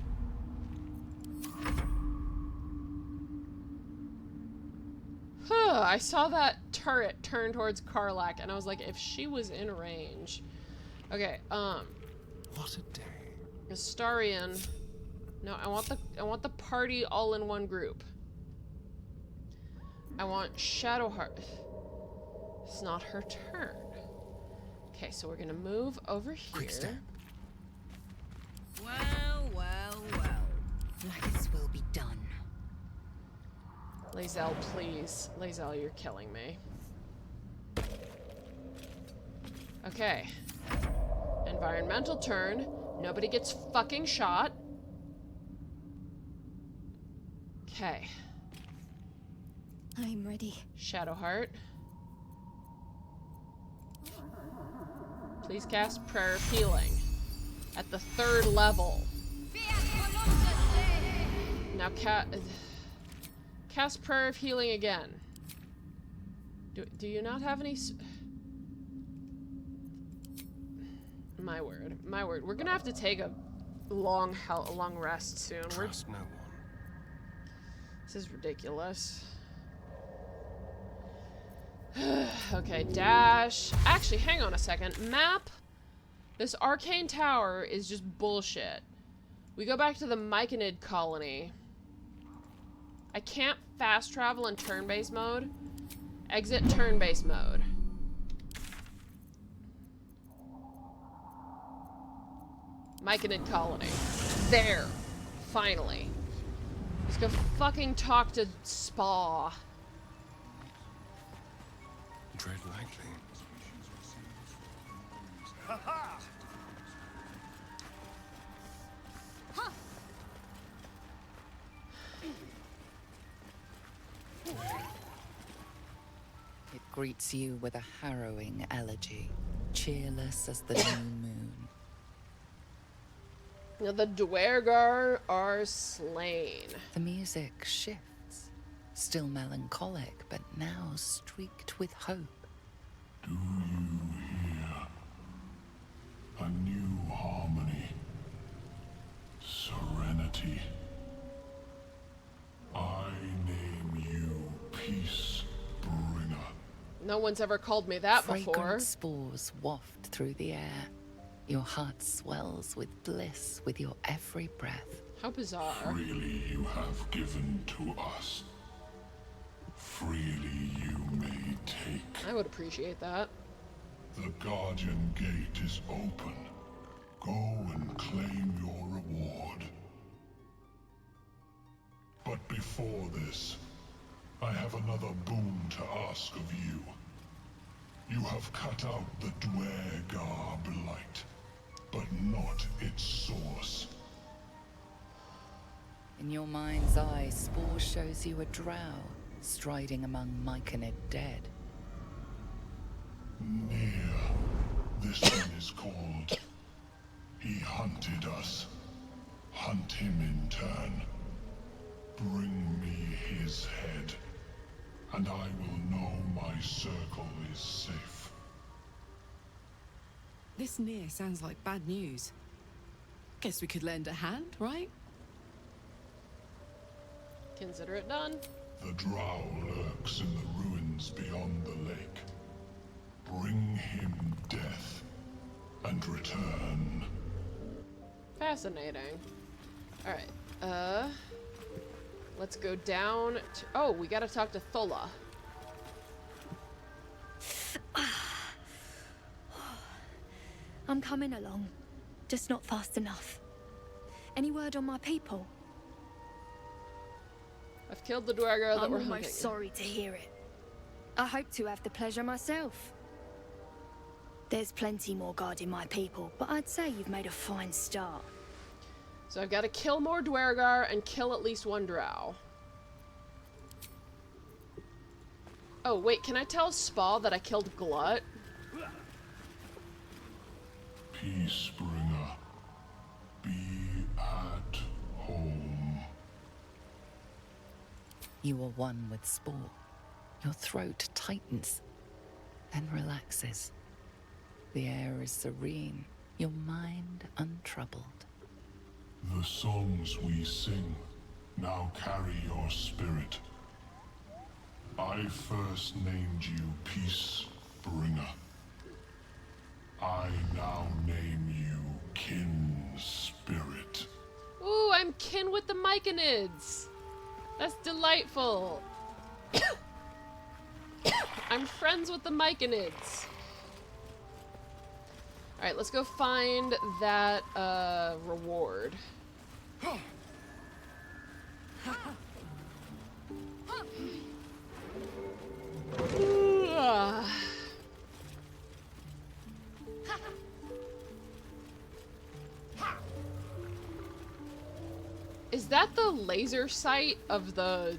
I saw that turret turn towards Karlach, and I was like, if she was in range. Okay, What a day. Astarion. No, I want the party all in one group. I want Shadowheart. It's not her turn. Okay, so we're gonna move over here. Quick step. Well. Like will be done. Lae'zel, please. Lae'zel, you're killing me. Okay. Environmental turn. Nobody gets fucking shot. Okay. I'm ready. Shadowheart. Please cast Prayer of Healing. At the 3rd level. Now cast Prayer of Healing again. Do you not have any... My word. My word. We're gonna have to take a long rest soon. Trust no one. This is ridiculous. Okay, dash. Actually, hang on a second. Map. This arcane tower is just bullshit. We go back to the Myconid colony. I can't fast travel in turn-based mode. Exit turn-based mode. Myconid colony. There. Finally. Let's go fucking talk to Spa. Tread lightly. It greets you with a harrowing elegy, cheerless as the new moon. Now the Dwergar are slain. The music shifts, still melancholic, but now streaked with hope. Do you hear? A new harmony. Serenity. I name you Peace Bringer. No one's ever called me that before. Fragrant spores waft through the air. Your heart swells with bliss with your every breath. How bizarre. Freely you have given to us. Freely you may take. I would appreciate that. The Guardian Gate is open. Go and claim your reward. But before this, I have another boon to ask of you. You have cut out the Dwergar blight, but not its source. In your mind's eye, Spore shows you a drow striding among Myconid dead. Near. This one is called. He hunted us. Hunt him in turn. Bring me his head, and I will know my circle is safe. This near sounds like bad news. Guess we could lend a hand, right? Consider it done. The drow lurks in the ruins beyond the lake. Bring him death, and return. Fascinating. Alright, let's go down to... Oh, we gotta talk to Thola. I'm coming along, just not fast enough. Any word on my people? I've killed the Dwergar that we're hunting. I'm almost sorry to hear it. I hope to have the pleasure myself. There's plenty more guarding my people, but I'd say you've made a fine start. So I've got to kill more Dwergar and kill at least one drow. Oh, wait, can I tell Spa that I killed Glut? Peacebringer, be at home. You are one with Spore. Your throat tightens, then relaxes. The air is serene, your mind untroubled. The songs we sing now carry your spirit. I first named you Peacebringer. I now name you Kin Spirit. Ooh, I'm kin with the Myconids. That's delightful. I'm friends with the Myconids. Alright, let's go find that reward. Is that the laser sight of the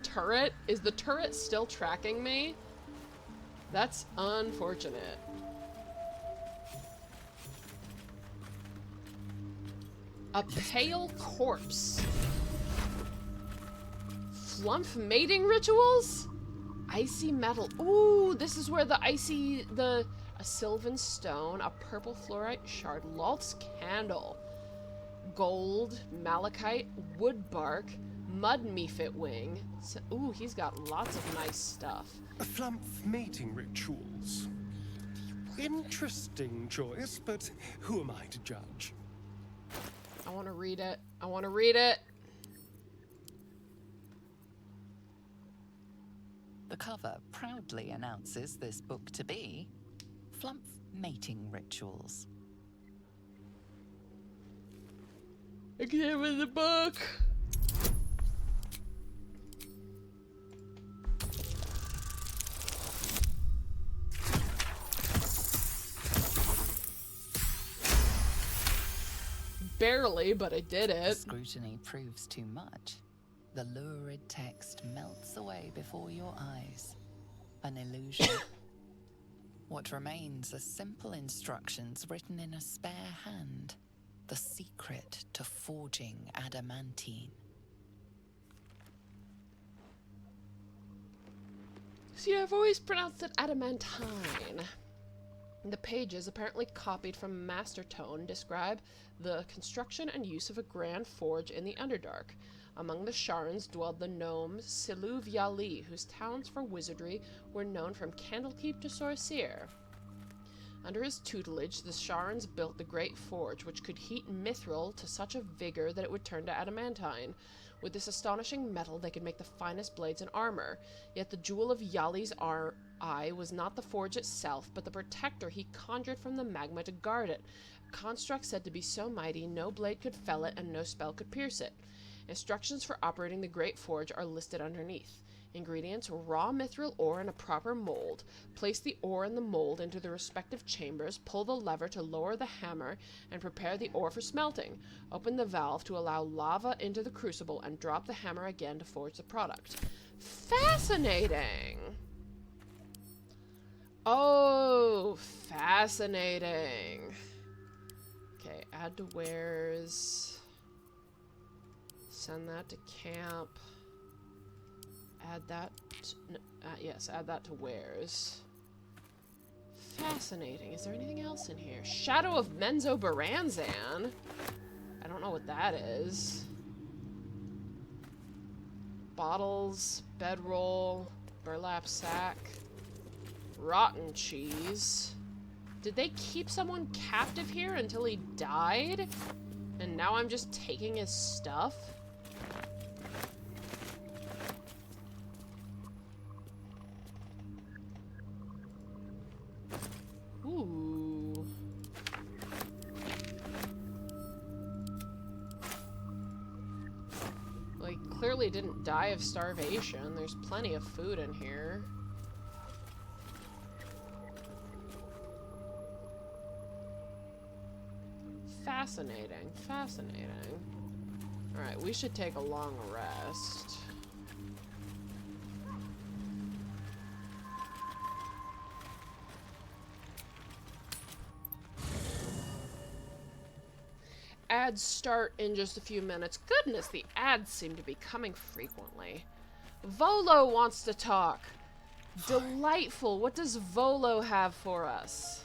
turret? Is the turret still tracking me? That's unfortunate. A pale corpse. Flump mating rituals? Icy metal. Ooh, this is where the icy, a sylvan stone, a purple fluorite shard, Lalt's candle, gold, malachite, wood bark, mud mephit wing. So, ooh, he's got lots of nice stuff. Flump mating rituals. Interesting choice, but who am I to judge? I want to read it. I want to read it. The cover proudly announces this book to be Flump Mating Rituals. Examine the book. Barely, but I did it. Scrutiny proves too much. The lurid text melts away before your eyes. An illusion. What remains are simple instructions written in a spare hand. The secret to forging adamantine. See, I've always pronounced it adamantine. The pages, apparently copied from Master Tone, describe the construction and use of a grand forge in the Underdark. Among the Sharns dwelled the gnomes Siluv Yali, whose talents for wizardry were known from Candlekeep to Sorceer. Under his tutelage, the Sharns built the Great Forge, which could heat mithril to such a vigor that it would turn to adamantine. With this astonishing metal, they could make the finest blades and armor. Yet the jewel of Yali's eye was not the forge itself, but the protector he conjured from the magma to guard it. A construct said to be so mighty, no blade could fell it and no spell could pierce it. Instructions for operating the Great Forge are listed underneath. Ingredients: raw mithril ore in a proper mold. Place the ore in the mold into the respective chambers, pull the lever to lower the hammer, and prepare the ore for smelting. Open the valve to allow lava into the crucible and drop the hammer again to forge the product. Fascinating! Oh, fascinating. Okay, add to wares. Send that to camp. Add that to, yes, add that to wares. Fascinating. Is there anything else in here? Shadow of Menzo Baranzan. I don't know what that is. Bottles, bedroll, burlap sack, rotten cheese. Did they keep someone captive here until he died? And now I'm just taking his stuff? Ooh. Well, he clearly didn't die of starvation. There's plenty of food in here. Fascinating, fascinating. Alright, we should take a long rest. Ads start in just a few minutes. Goodness, the ads seem to be coming frequently. Volo wants to talk. Delightful. What does Volo have for us?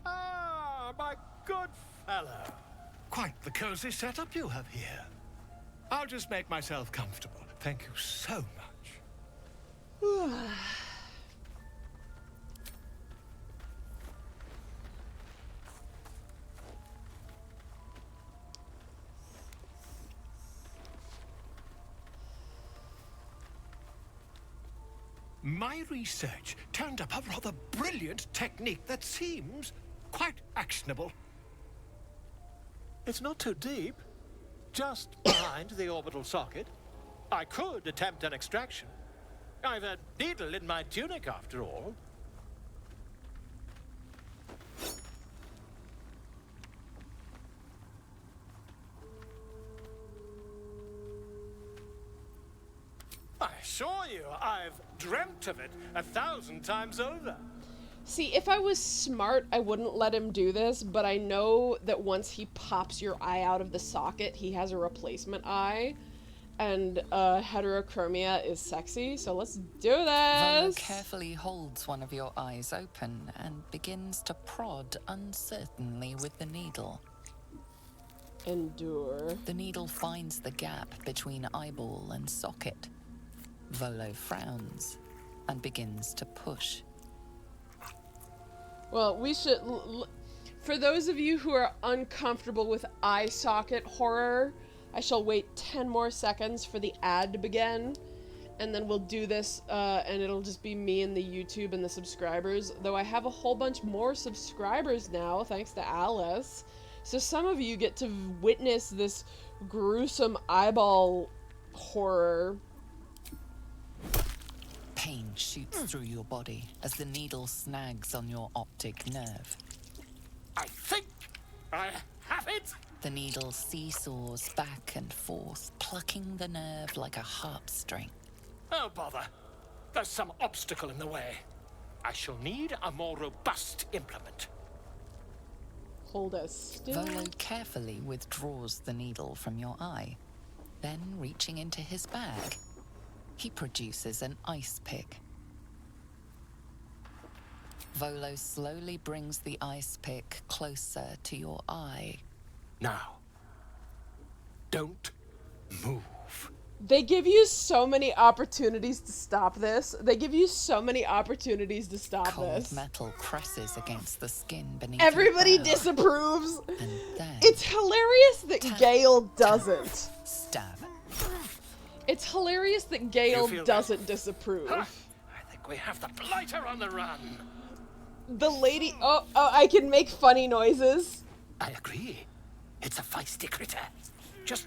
Ah, my good fellow. Quite the cozy setup you have here. I'll just make myself comfortable. Thank you so much. My research turned up a rather brilliant technique that seems quite actionable. It's not too deep. Just behind the orbital socket. I could attempt an extraction. I've a needle in my tunic, after all. I assure you, I've dreamt of it 1,000 times over. See, if I was smart, I wouldn't let him do this, but I know that once he pops your eye out of the socket, he has a replacement eye, and heterochromia is sexy, so let's do Volo this! carefully holds one of your eyes open and begins to prod uncertainly with the needle. Endure. The needle finds the gap between eyeball and socket. Volo frowns and begins to push. Well, we should... For those of you who are uncomfortable with eye socket horror, I shall wait 10 more seconds for the ad to begin, and then we'll do this, and it'll just be me and the YouTube and the subscribers, though I have a whole bunch more subscribers now, thanks to Alice. So some of you get to witness this gruesome eyeball horror. Pain shoots through your body as the needle snags on your optic nerve. I think I have it! The needle seesaws back and forth, plucking the nerve like a harp string. Oh, bother. There's some obstacle in the way. I shall need a more robust implement. Hold us still. Volo carefully withdraws the needle from your eye. Then, reaching into his bag, he produces an ice pick. Volo slowly brings the ice pick closer to your eye. Now, don't move. They give you so many opportunities to stop this. They give you so many opportunities to stop Cold this. metal presses against the skin beneath Everybody your brow. disapproves. And then It's hilarious that Gale doesn't. Stab. It's hilarious that You Gale feel doesn't disapprove. I think we have the blighter on the run. The lady... Oh, I can make funny noises. I agree. It's a feisty critter. Just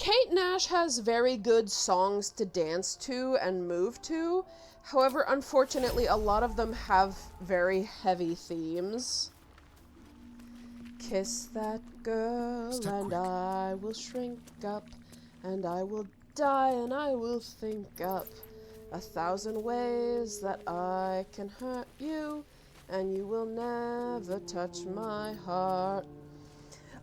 Kate Nash has very good songs to dance to and move to. However, unfortunately, a lot of them have very heavy themes. Kiss that girl and I will shrink up, and I will die and I will think up 1,000 ways that I can hurt you, and you will never touch my heart.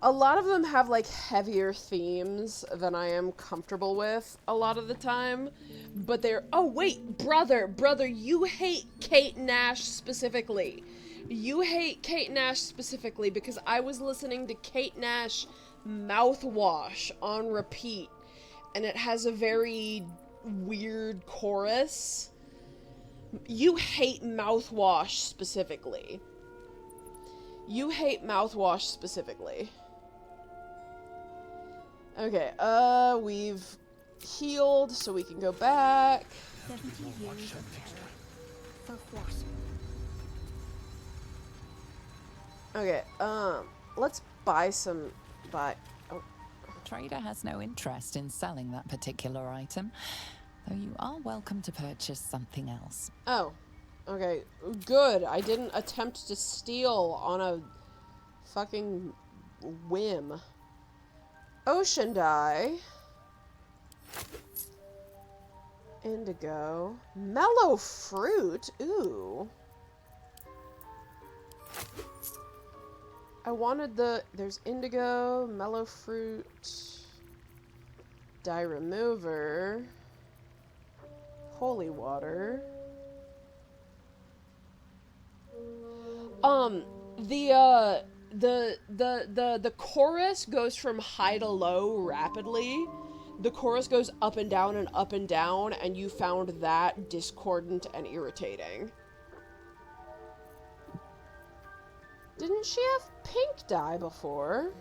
A lot of them have like heavier themes than I am comfortable with a lot of the time, but they're— oh wait, brother, you hate Kate Nash specifically. You hate Kate Nash specifically because I was listening to Kate Nash Mouthwash on repeat, and it has a very weird chorus. You hate Mouthwash specifically. You hate Mouthwash specifically. Okay, we've healed, so we can go back. 70 years of terror. For what? Okay, let's buy some— oh. Trader has no interest in selling that particular item, though you are welcome to purchase something else. Oh, okay, good. I didn't attempt to steal on a fucking whim. Ocean dye. Indigo. Mellow fruit. Ooh. I wanted there's indigo, mellow fruit, dye remover, holy water. The chorus goes from high to low rapidly. The chorus goes up and down, and you found that discordant and irritating. Didn't she have pink dye before?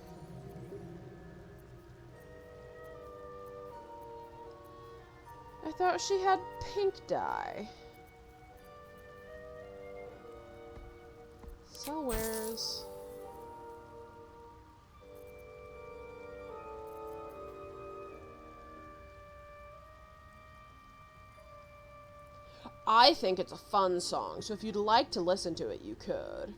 I thought she had pink dye. Sell wares. I think it's a fun song, so if you'd like to listen to it, you could.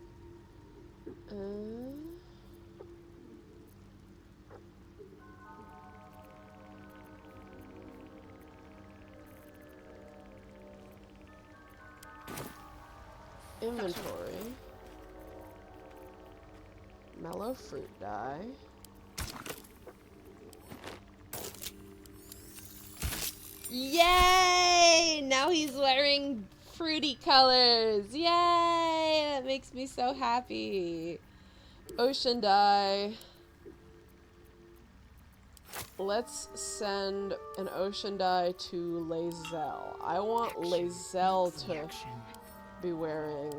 Inventory. Mellow fruit dye. Yay! Now he's wearing fruity colors. Yay! That makes me so happy. Ocean dye. Let's send an ocean dye to Lae'zel. I want Lae'zel to be wearing.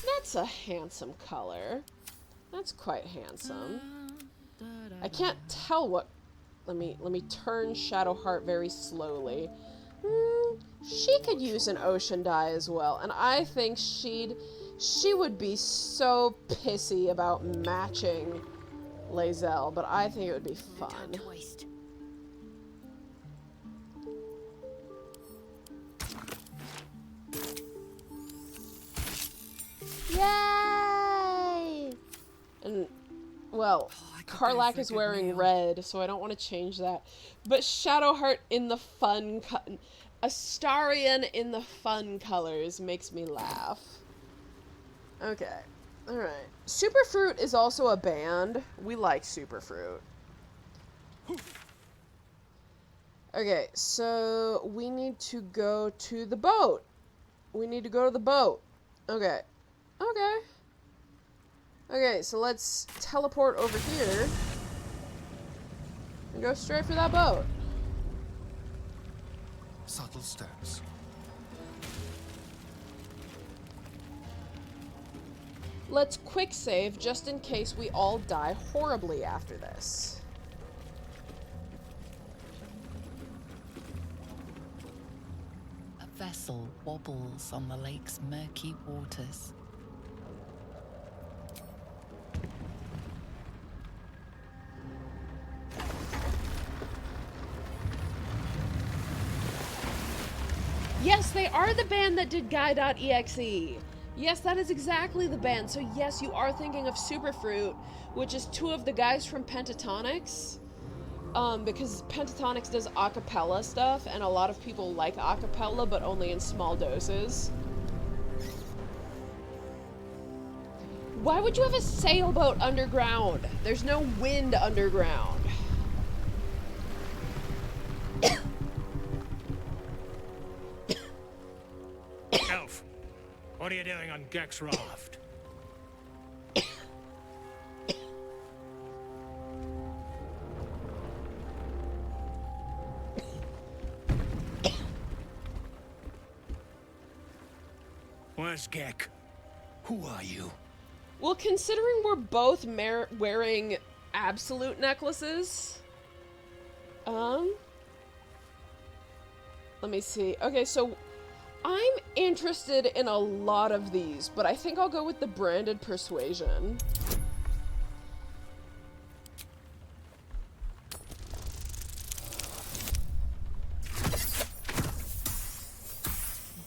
That's a handsome color. That's quite handsome. I can't tell what. Let me turn Shadowheart very slowly. She could use an ocean dye as well, and I think she would be so pissy about matching Lae'zel, but I think it would be fun. Yay! And well, Karlach is wearing red, so I don't want to change that. But Shadowheart in the fun Astarion in the fun colors makes me laugh. Okay. Alright. Superfruit is also a band. We like Superfruit. Okay, so we need to go to the boat. We need to go to the boat. Okay. Okay. Okay, so let's teleport over here and go straight for that boat. Subtle steps. Let's quick save just in case we all die horribly after this. A vessel wobbles on the lake's murky waters. Yes, they are the band that did Guy.exe. Yes, that is exactly the band. So yes, you are thinking of Superfruit, which is two of the guys from Pentatonics. Because Pentatonics does a cappella stuff, and a lot of people like a cappella, but only in small doses. Why would you have a sailboat underground? There's no wind underground. Elf, what are you doing on Gek's raft? Where's Gek? Who are you? Well, considering we're both wearing absolute necklaces, let me see. Okay, so I'm interested in a lot of these, but I think I'll go with the branded persuasion.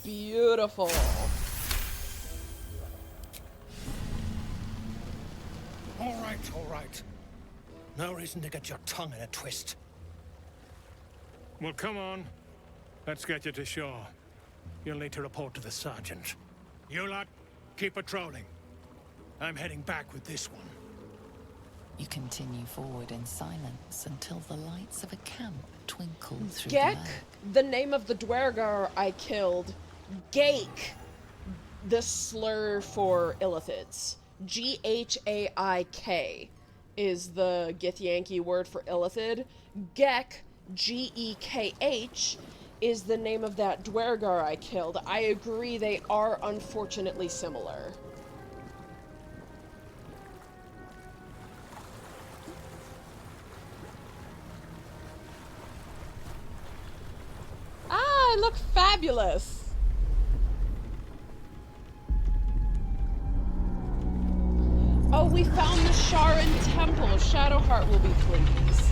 Beautiful. All right. No reason to get your tongue in a twist. Well, come on. Let's get you to shore. You'll need to report to the sergeant. You lot, keep patrolling. I'm heading back with this one. You continue forward in silence until the lights of a camp twinkle through Gek, the murk. the name of the Dwergar I killed. Gaik, the slur for Illithids. Ghaik is the Githyanki word for Illithid. Gek, Gekh, is the name of that Dwergar I killed. I agree they are unfortunately similar. Ah, I look fabulous! Oh, we found the Sharan Temple. Shadowheart will be pleased.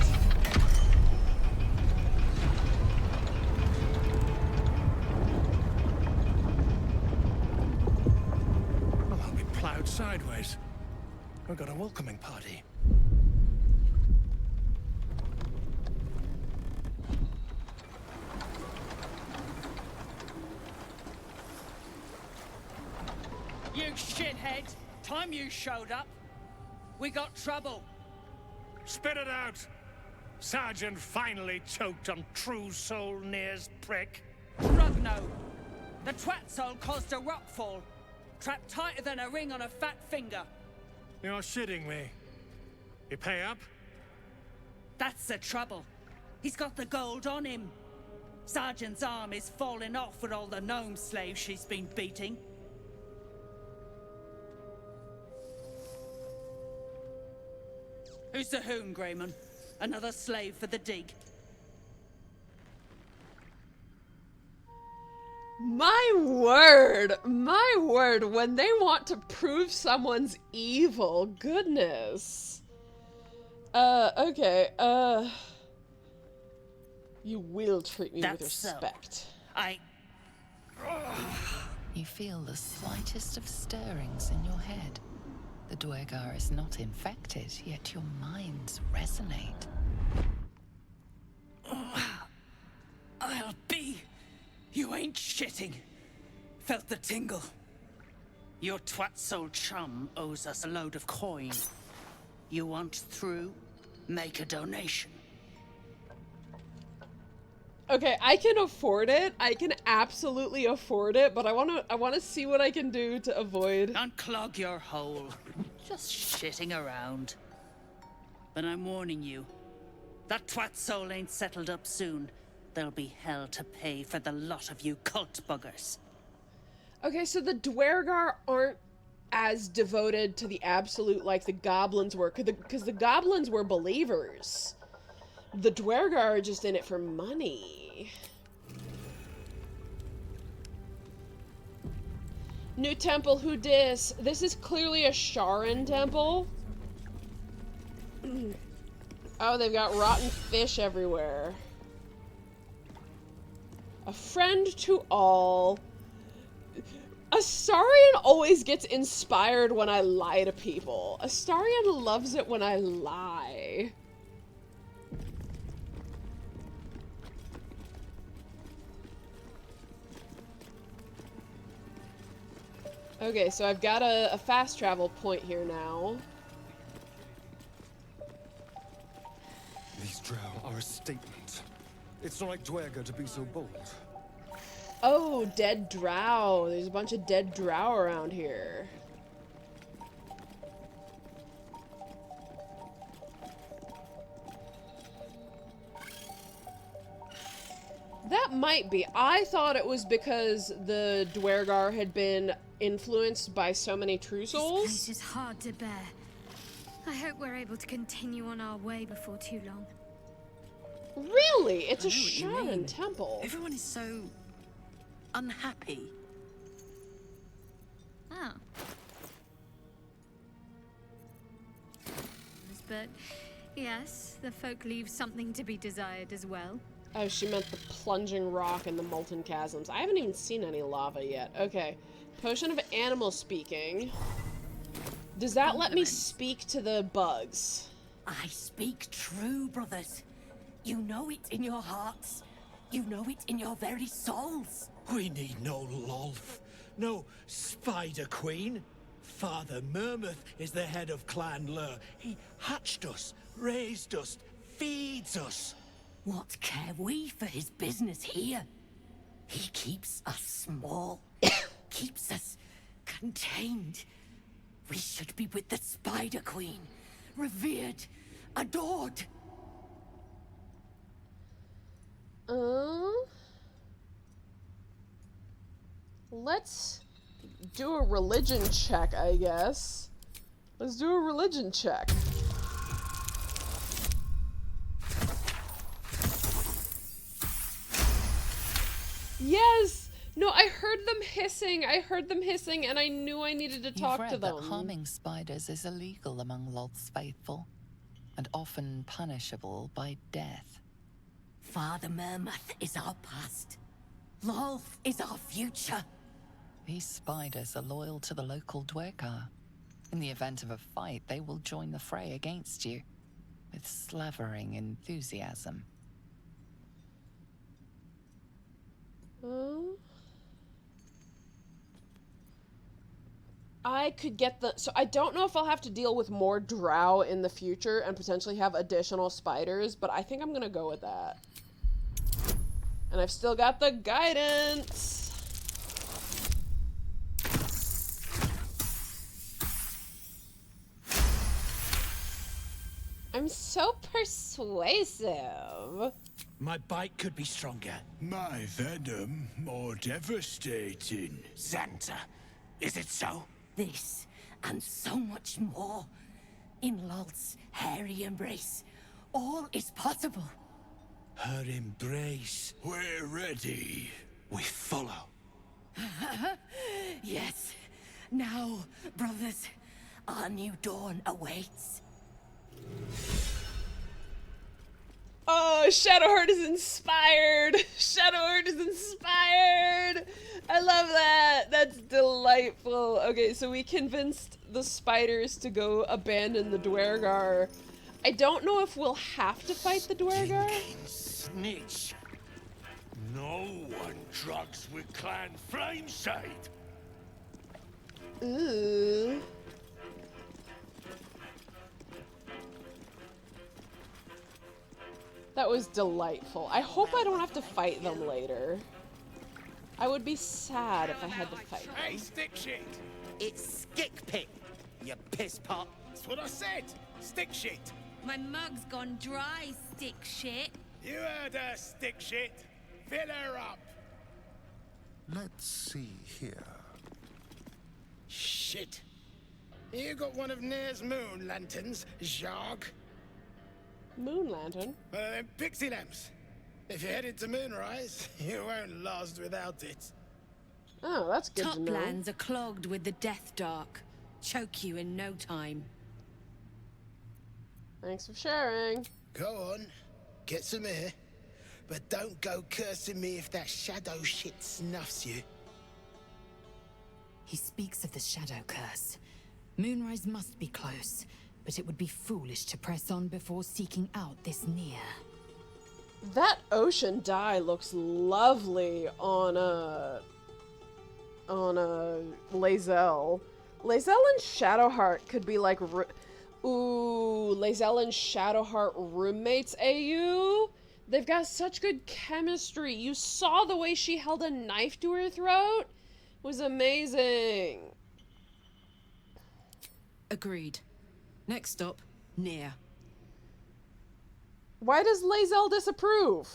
Well, I'll be plowed sideways. We've got a welcoming party. You shithead! Time you showed up, we got trouble. Spit it out! Sergeant finally choked on True Soul Near's prick. Rugno! The twat soul caused a rockfall, trapped tighter than a ring on a fat finger. You're shitting me. You pay up? That's the trouble. He's got the gold on him. Sergeant's arm is falling off with all the gnome slaves she's been beating. Who's the hoon, Greyman? Another slave for the dig? My word, when they want to prove someone's evil, goodness. Okay, you will treat me with respect. You feel the slightest of stirrings in your head. The Dwergar is not infected, yet your minds resonate. I'll be. You ain't shitting. Felt the tingle. Your twat soul chum owes us a load of coin. You want through? Make a donation. Okay, I can afford it. I can absolutely afford it, but I wanna see what I can do to avoid. Unclog your hole. Just shitting around. But I'm warning you. That twat soul ain't settled up soon. There'll be hell to pay for the lot of you cult buggers. Okay, so the Dwergar aren't as devoted to the absolute like the goblins were, because the goblins were believers. The Dwergar are just in it for money. New temple, who dis? This is clearly a Sharan temple. Oh, they've got rotten fish everywhere. A friend to all. Astarion always gets inspired when I lie to people. Astarion loves it when I lie. Okay, so I've got a fast travel point here now. These drow are a statement. It's not like Dwerga to be so bold. Oh, dead drow. There's a bunch of dead drow around here. That might be. I thought it was because the Dwergar had been influenced by so many true souls. This place is hard to bear. I hope we're able to continue on our way before too long. Really? It's a I know what you shaman mean. temple. Everyone is so unhappy. Oh. But yes, the folk leave something to be desired as well. Oh, she meant the plunging rock and the molten chasms. I haven't even seen any lava yet. Okay. Potion of animal speaking. Does that let me speak to the bugs? I speak true, brothers. You know it in your hearts. You know it in your very souls. We need no Lolth, no Spider Queen. Father Mermouth is the head of Clan Lur. He hatched us, raised us, feeds us. What care we for his business here? He keeps us small, keeps us contained. We should be with the Spider Queen, revered, adored. Let's do a religion check, I guess. Let's do a religion check. Yes! No, I heard them hissing. I heard them hissing, and I knew I needed to talk to them. You've read that harming spiders is illegal among Lolth's faithful, and often punishable by death. Father Mermouth is our past. Lolth is our future. These spiders are loyal to the local Dwergar. In the event of a fight, they will join the fray against you, with slavering enthusiasm. I could get the... So I don't know if I'll have to deal with more drow in the future and potentially have additional spiders, but I think I'm gonna go with that. And I've still got the guidance. I'm so persuasive. My bite could be stronger. My venom more devastating. Xanta, is it so? This, and so much more. In Lolth's hairy embrace, all is possible. Her embrace. We're ready. We follow. Yes. Now, brothers, our new dawn awaits. Oh, Shadowheart is inspired! Shadowheart is inspired! I love that! That's delightful. Okay, so we convinced the spiders to go abandon the Dwergar. I don't know if we'll have to fight the Dwergar. Snitch. No one drugs with Clan Flameside. Ooh. That was delightful. I hope I don't have to fight them later. I would be sad if I had to fight them. Hey, stick shit! It's Skick Pit, you piss pot. That's what I said. Stick shit. My mug's gone dry, stick shit. You heard her, stick shit. Fill her up. Let's see here. Shit. You got one of Nair's moon lanterns, Jacques? Moon lantern? One of them pixie lamps. If you're headed to Moonrise, you won't last without it. Oh, that's good to know. Toplands are clogged with the Death Dark. Choke you in no time. Thanks for sharing. Go on. Get some air. but don't go cursing me if that shadow shit snuffs you. He speaks of the shadow curse. Moonrise must be close, but it would be foolish to press on before seeking out this near. That ocean dye looks lovely on Lae'zel. Lae'zel and Shadowheart could be like, ooh, Lae'zel and Shadowheart roommates, AU? They've got such good chemistry. You saw the way she held a knife to her throat? It was amazing. Agreed. Next stop, near. Why does Lae'zel disapprove?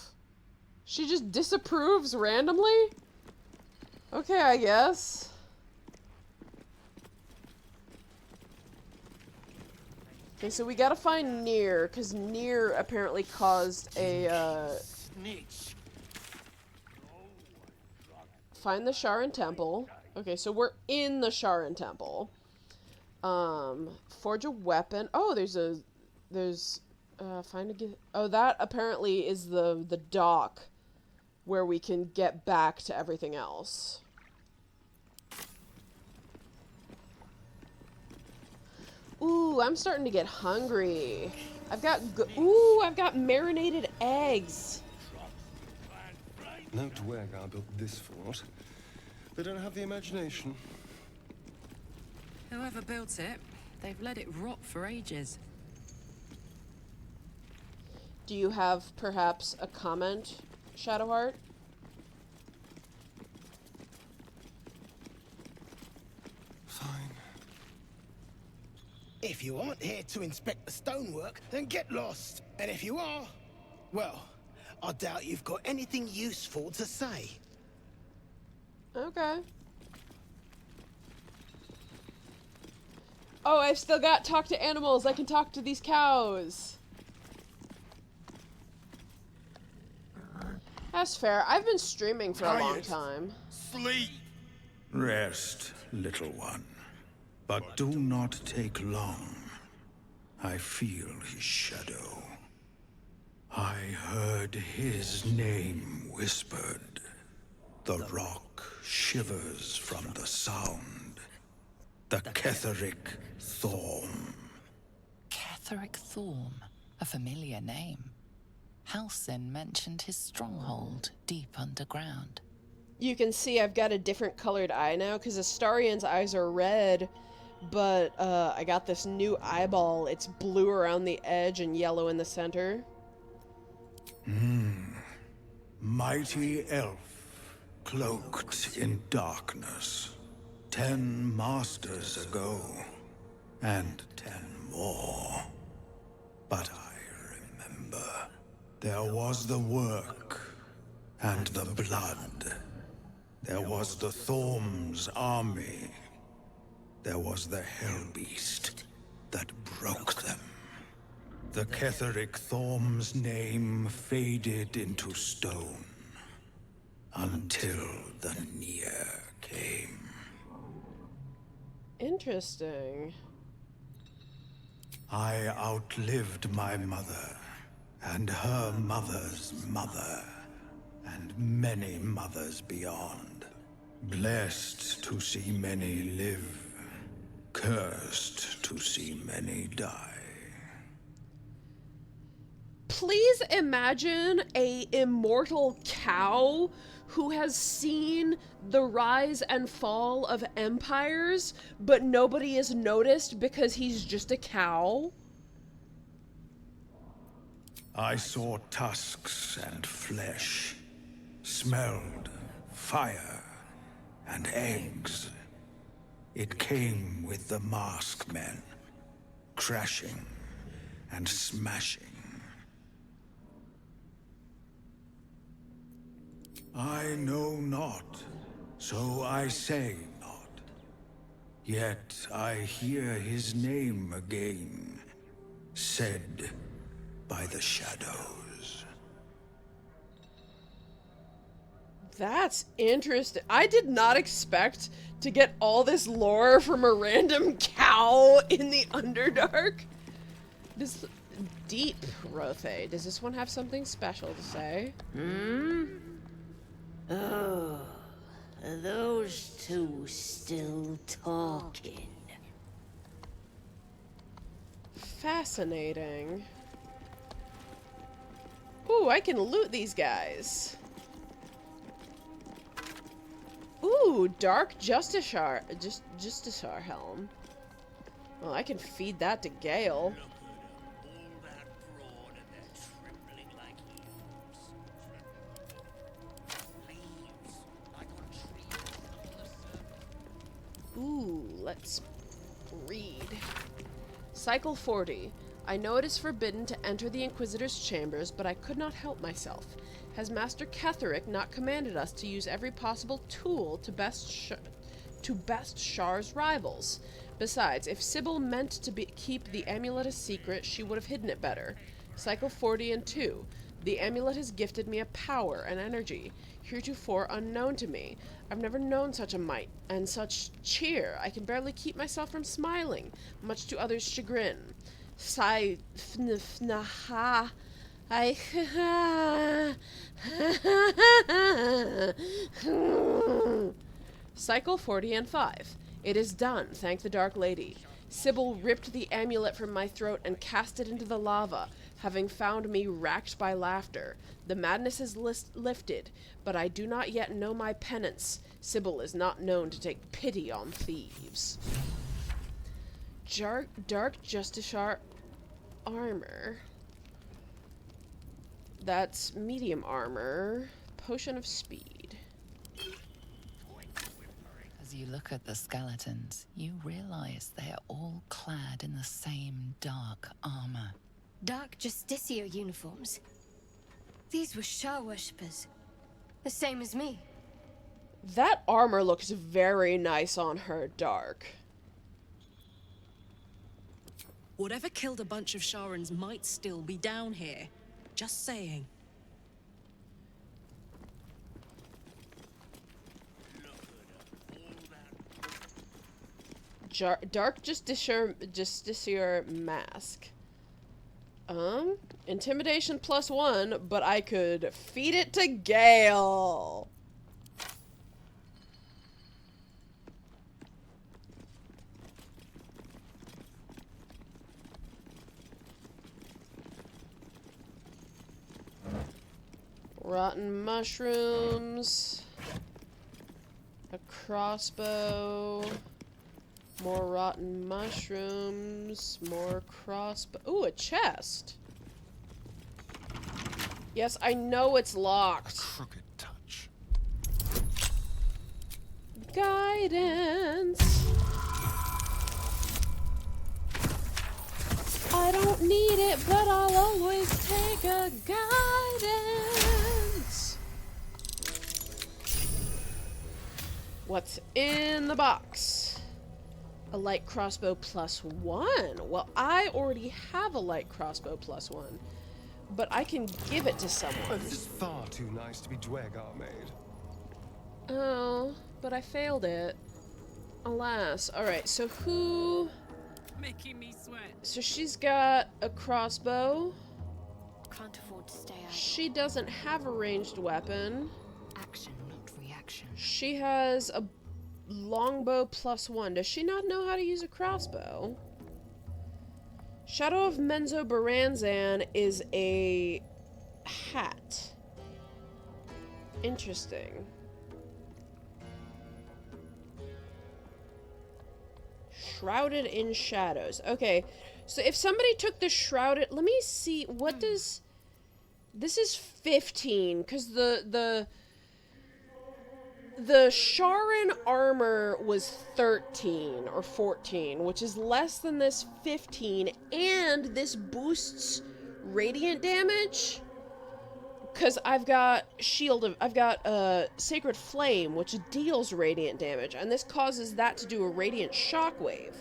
She just disapproves randomly? Okay, I guess. Okay, so we gotta find Nier, because Nier apparently caused a, Find the Sharan Temple. Okay, so we're in the Sharan Temple. Forge a weapon. Oh, oh, that apparently is the dock where we can get back to everything else. Ooh, I'm starting to get hungry. I've got marinated eggs. No Dwergar built this fort. They don't have the imagination. Whoever built it, they've let it rot for ages. Do you have perhaps a comment, Shadowheart? Fine. If you aren't here to inspect the stonework, then get lost. And if you are, well, I doubt you've got anything useful to say. Okay. Oh, I've still got talk to animals. I can talk to these cows. That's fair. I've been streaming for a long time. Sleep. Rest, little one. But do not take long. I feel his shadow. I heard his name whispered. The rock shivers from the sound. The Ketheric Thorm. Ketheric Thorm, a familiar name. Halsin mentioned his stronghold deep underground. You can see I've got a different colored eye now because Astarion's eyes are red, but I got this new eyeball. It's blue around the edge and yellow in the center. Mighty elf, cloaked in darkness. 10 masters ago, and 10 more. But I remember. There was the work, and the blood. There was the Thorm's army. There was the Hellbeast that broke them. The Ketheric Thorm's name faded into stone, until the Nier came. Interesting. I outlived my mother, and her mother's mother, and many mothers beyond. Blessed to see many live, cursed to see many die. Please imagine a immortal cow who has seen the rise and fall of empires, but nobody is noticed because he's just a cow. I saw tusks and flesh, smelled fire and eggs. It came with the masked men, crashing and smashing. I know not, so I say not. Yet I hear his name again, said by the shadows. That's interesting. I did not expect to get all this lore from a random cow in the Underdark. deep, Rothe. Does this one have something special to say? Oh, are those two still talking? Fascinating. Ooh, I can loot these guys. Ooh, Dark Justiciar helm. Well, I can feed that to Gale. Ooh, let's read. Cycle 40. I know it is forbidden to enter the Inquisitor's chambers, but I could not help myself. Has Master Ketheric not commanded us to use every possible tool to best Shar's rivals? Besides, if Sybil meant to keep the amulet a secret, she would have hidden it better. Cycle 40 and 2. The amulet has gifted me a power and energy, heretofore unknown to me. I've never known such a might and such cheer. I can barely keep myself from smiling, much to others' chagrin. Sigh, fnaha. Cycle 40 and 5. It is done, thank the Dark Lady. Sybil ripped the amulet from my throat and cast it into the lava, having found me racked by laughter. The madness is lifted, but I do not yet know my penance. Sybil is not known to take pity on thieves. Dark Justiciar armor. That's medium armor. Potion of speed. As you look at the skeletons, you realize they are all clad in the same dark armor. Dark Justiciar uniforms. These were Shah worshippers. The same as me. That armor looks very nice on her, Dark. Whatever killed a bunch of Sharans might still be down here. Just saying. Dark Justiciar mask. Intimidation +1, but I could feed it to Gale. Rotten mushrooms. A crossbow. More rotten mushrooms. More crossbow. Ooh, a chest. Yes, I know it's locked. Crooked touch. Guidance. I don't need it, but I'll always take a guidance. What's in the box? A light crossbow +1. Well, I already have a light crossbow +1, but I can give it to someone. This is far too nice to be Dwergar made. Oh, but I failed it. Alas. Alright, so who... Making me sweat. So she's got a crossbow. Can't afford to stay out. She doesn't have a ranged weapon. Action, not reaction. She has a longbow +1. Does she not know how to use a crossbow? Shadow of Menzoberranzan is a hat. Interesting. Shrouded in shadows. Okay, so if somebody took the shrouded... Let me see, what does... This is 15, because the Sharan armor was 13 or 14, which is less than this 15, and this boosts radiant damage. Because I've got Sacred Flame, which deals radiant damage, and this causes that to do a radiant shockwave.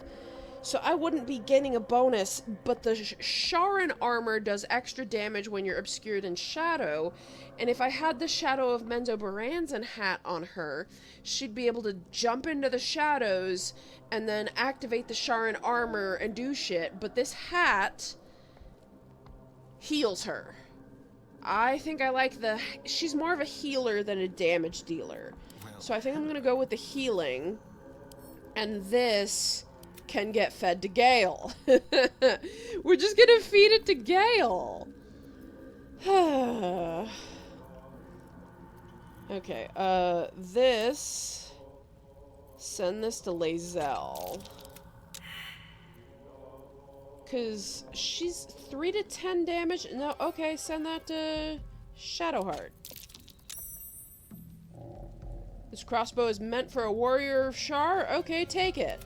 So I wouldn't be getting a bonus, but the Sharan armor does extra damage when you're obscured in shadow, and if I had the Shadow of Menzoberranzan hat on her, she'd be able to jump into the shadows and then activate the Sharan armor and do shit, but this hat heals her. I think I like the... She's more of a healer than a damage dealer. So I think I'm going to go with the healing. And this can get fed to Gale. We're just going to feed it to Gale. Okay, this... Send this to Lae'zel. Because she's 3 to 10 damage. No, okay, send that to Shadowheart. This crossbow is meant for a warrior of Shar? Okay, take it.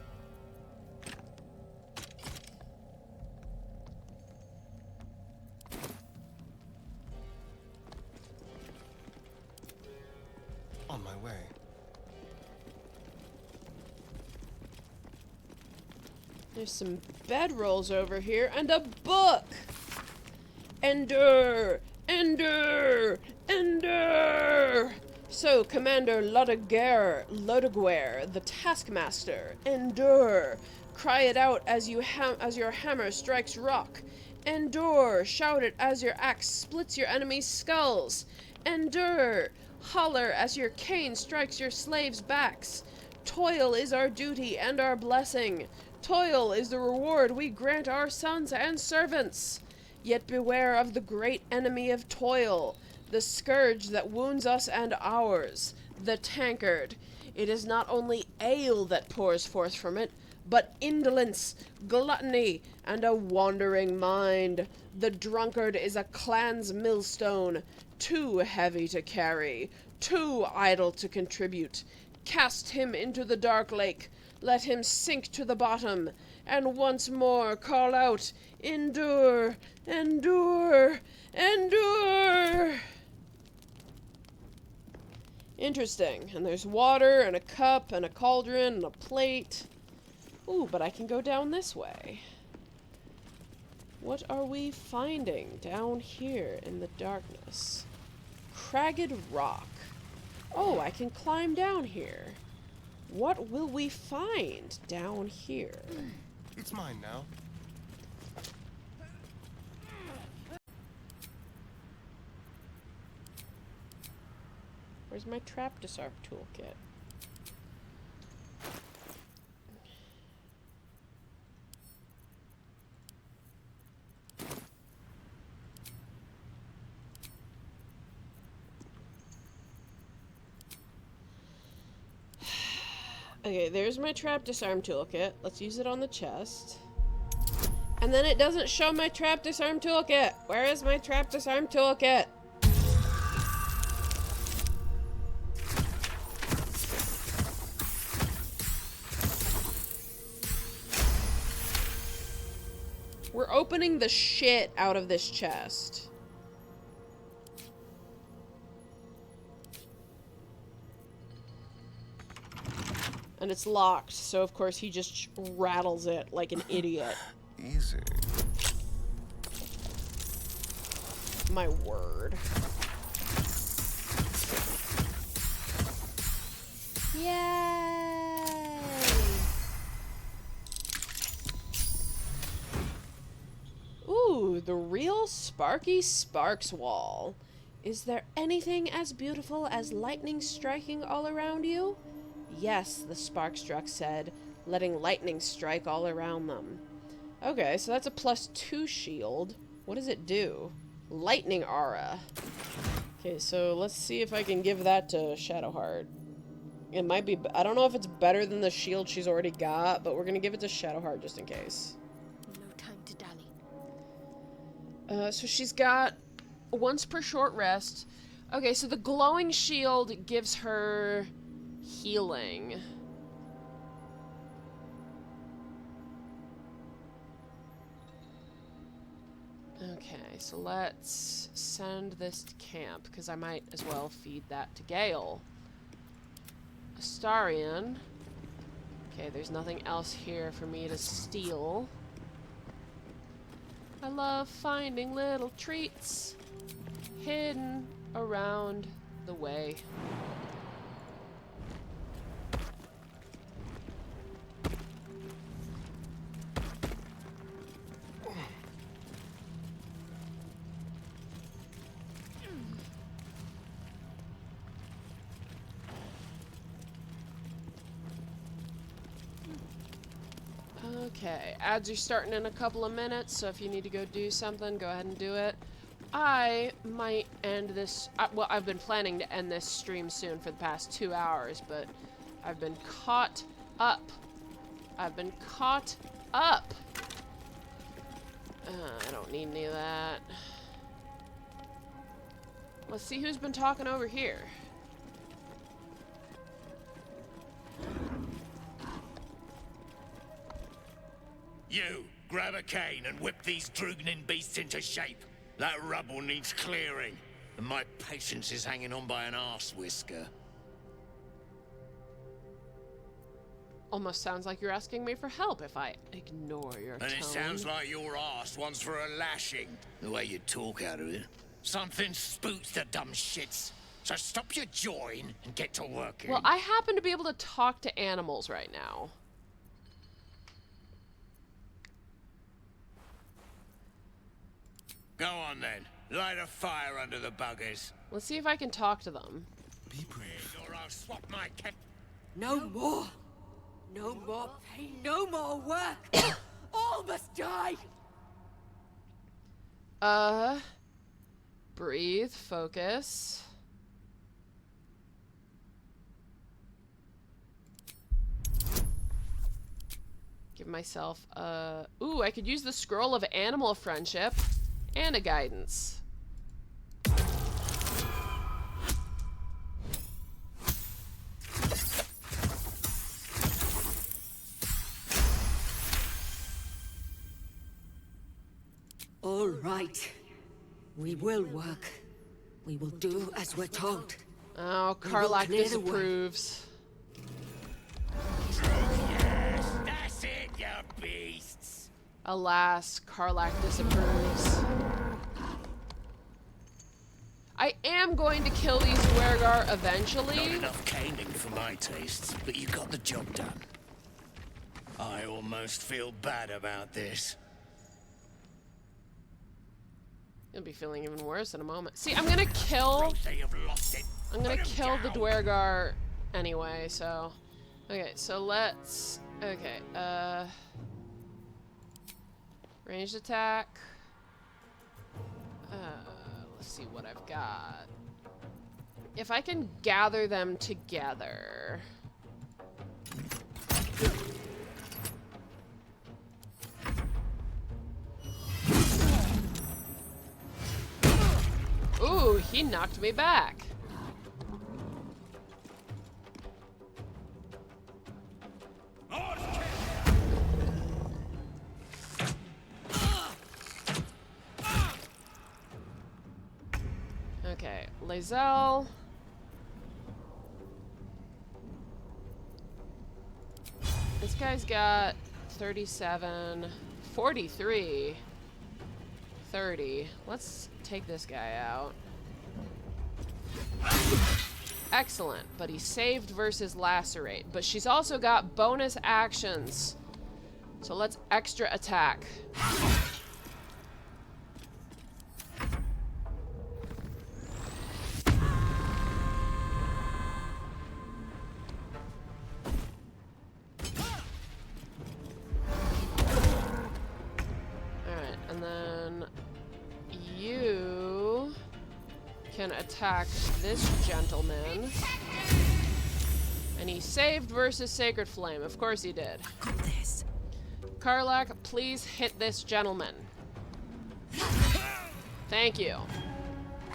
On my way. There's some bedrolls over here and a book! Endure! Endure! Endure! So, Commander Lodeguer, the Taskmaster, endure! Cry it out as your hammer strikes rock. Endure! Shout it as your axe splits your enemy's skulls. Endure! Holler as your cane strikes your slaves' backs. Toil is our duty and our blessing. Toil is the reward we grant our sons and servants. Yet beware of the great enemy of toil, the scourge that wounds us and ours, the tankard. It is not only ale that pours forth from it, but indolence, gluttony, and a wandering mind. The drunkard is a clan's millstone, too heavy to carry, too idle to contribute. Cast him into the dark lake, let him sink to the bottom, and once more call out, endure, endure, endure! Interesting. And there's water, and a cup, and a cauldron, and a plate. Ooh, but I can go down this way. What are we finding down here in the darkness? Cragged rock. Oh, I can climb down here. What will we find down here? It's mine now. Where's my trap disarm toolkit? Okay, there's my trap disarm toolkit. Let's use it on the chest. And then it doesn't show my trap disarm toolkit. Where is my trap disarm toolkit? We're opening the shit out of this chest. And it's locked, so of course he just rattles it like an idiot. Easy. My word. Yay! Ooh, the real Sparky Sparks wall. Is there anything as beautiful as lightning striking all around you? Yes, the Sparkstruck said, letting lightning strike all around them. Okay, so that's a +2 shield. What does it do? Lightning aura. Okay, so let's see if I can give that to Shadowheart. It might be... I don't know if it's better than the shield she's already got, but we're gonna give it to Shadowheart just in case. No time to dally. So she's got once per short rest. Okay, so the glowing shield gives her healing. Okay, so let's send this to camp, because I might as well feed that to Gale. Astarion. Okay, there's nothing else here for me to steal. I love finding little treats hidden around the way. Okay, ads are starting in a couple of minutes, so if you need to go do something, go ahead and do it. I might end this, well, I've been planning to end this stream soon for the past 2 hours, but I've been caught up. I've been caught up. I don't need any of that. Let's see who's been talking over here. You, grab a cane and whip these Drugnin beasts into shape. That rubble needs clearing, and my patience is hanging on by an arse whisker. Almost sounds like you're asking me for help if I ignore your tone. And it sounds like your arse wants for a lashing, the way you talk out of it. Something spooks the dumb shits. So stop your jawing and get to work. Well, I happen to be able to talk to animals right now. Go on then. Light a fire under the buggers. Let's see if I can talk to them. Be brave, or I'll swap my No more. No more pain, no more work. All must die. Breathe, focus. Give myself ooh, I could use the scroll of animal friendship and a guidance. All right. We will work. We will do as we're told. Oh, Karlach disapproves. Yes, that's it, you beasts. Alas, Karlach disapproves. I am going to kill these Dwergar eventually. Not enough caning for my tastes, but you got the job done. I almost feel bad about this. You'll be feeling even worse in a moment. See, I'm gonna kill... I'm gonna kill the Dwergar anyway, so... Okay, so let's... Okay, ranged attack. Let's see what I've got. If I can gather them together... Ooh, he knocked me back. Okay, Lae'zel. This guy's got 37, 43, 30. Let's take this guy out. Excellent, but he saved versus lacerate. But she's also got bonus actions. So let's extra attack. Alright, and then you can attack this gentleman. And he saved versus Sacred Flame. Of course he did. I got this. Karlach, please hit this gentleman. Thank you.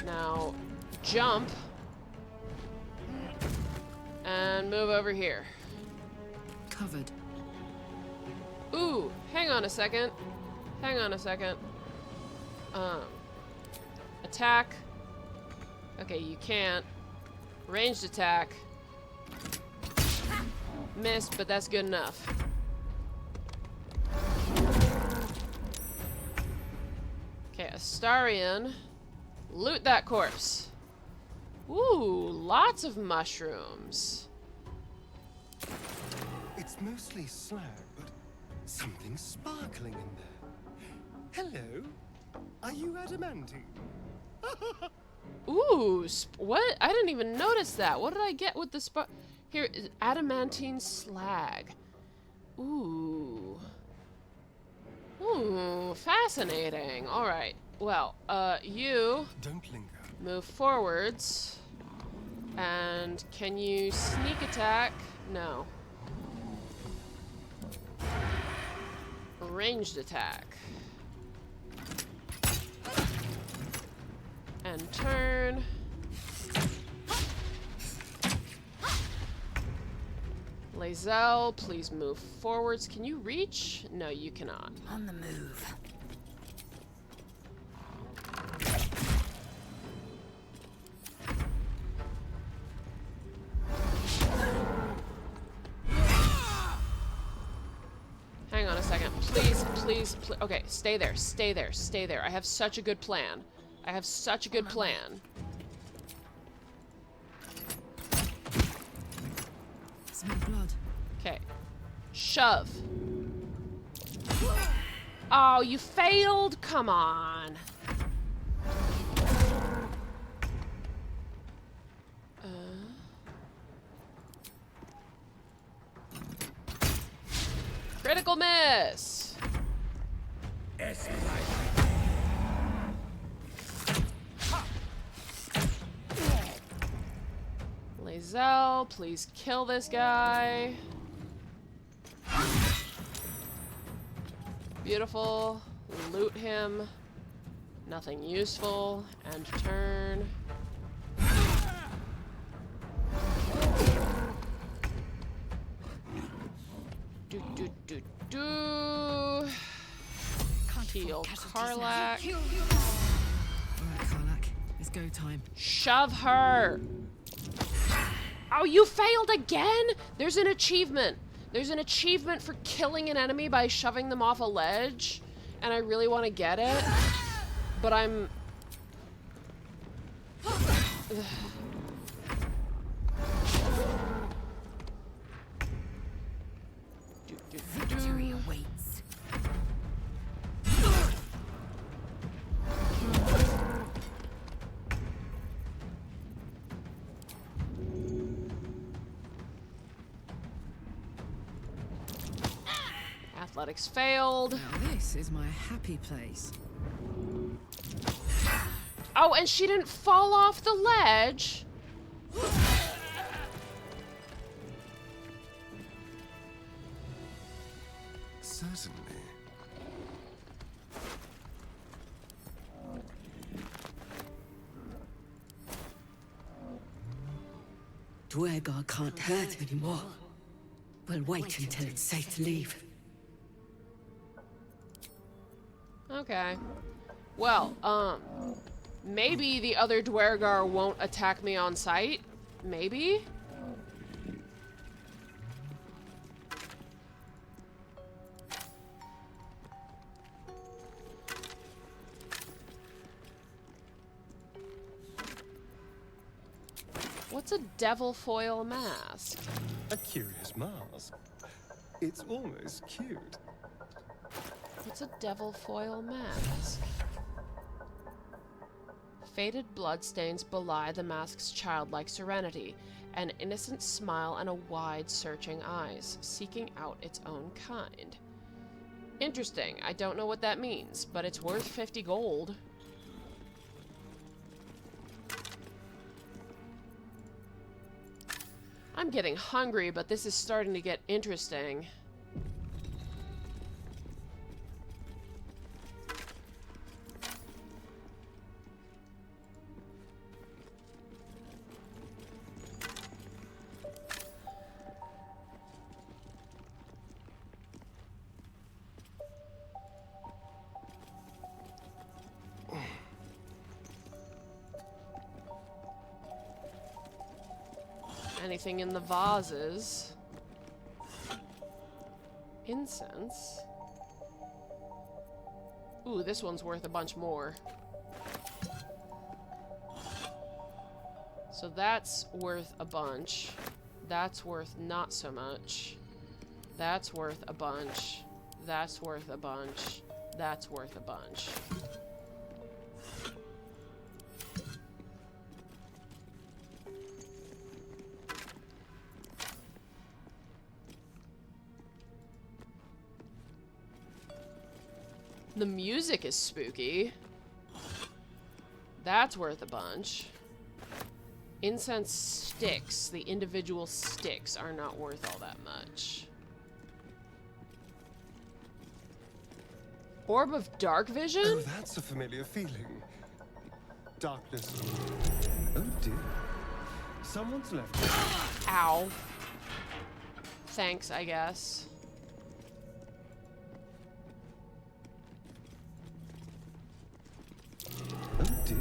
Now, jump. And move over here. Covered. Ooh, hang on a second. Hang on a second. Attack. Okay, you can't. Ranged attack. Missed, but that's good enough. Okay, Astarion. Loot that corpse. Ooh, lots of mushrooms. It's mostly slag, but something's sparkling in there. Hello? Are you adamantine? Ooh, what? I didn't even notice that. What did I get with the Here is adamantine slag. Ooh. Ooh, fascinating. All right. Well, you Don't linger. move forwards. And can you sneak attack? No. Ranged attack. And turn. Lae'zel, please move forwards. Can you reach? No, you cannot. On the move. Hang on a second. Please, please, please. Okay, stay there, stay there, stay there. I have such a good plan. I have such a good plan. Smell blood. Okay. Shove. Oh, you failed? Come on. Critical miss. Lae'zel, please kill this guy. Beautiful. Loot him. Nothing useful. And turn. Do. Heal Karlach. Alright, Karlach. It's go time. Shove her. Oh, you failed again? There's an achievement. There's an achievement for killing an enemy by shoving them off a ledge. And I really want to get it. But I'm... Victory awaits. Athletics failed. Now this is my happy place. Oh, and she didn't fall off the ledge. Certainly. Dwergar can't hurt anymore. We'll wait until it's safe to leave. Okay. Well, maybe the other Dwergar won't attack me on sight. Maybe? What's a devil foil mask? A curious mask. It's almost cute. What's a devil foil mask? Faded bloodstains belie the mask's childlike serenity, an innocent smile and a wide, searching eyes, seeking out its own kind. Interesting. I don't know what that means, but it's worth 50 gold. I'm getting hungry, but this is starting to get interesting. Anything in the vases? Incense? Ooh, this one's worth a bunch more. So that's worth a bunch. That's worth not so much. That's worth a bunch. That's worth a bunch. That's worth a bunch. The music is spooky. That's worth a bunch. Incense sticks, the individual sticks, are not worth all that much. Orb of Dark Vision? Oh, that's a familiar feeling. Darkness. Oh dear. Someone's left. Ow. Thanks, I guess. Oh dear.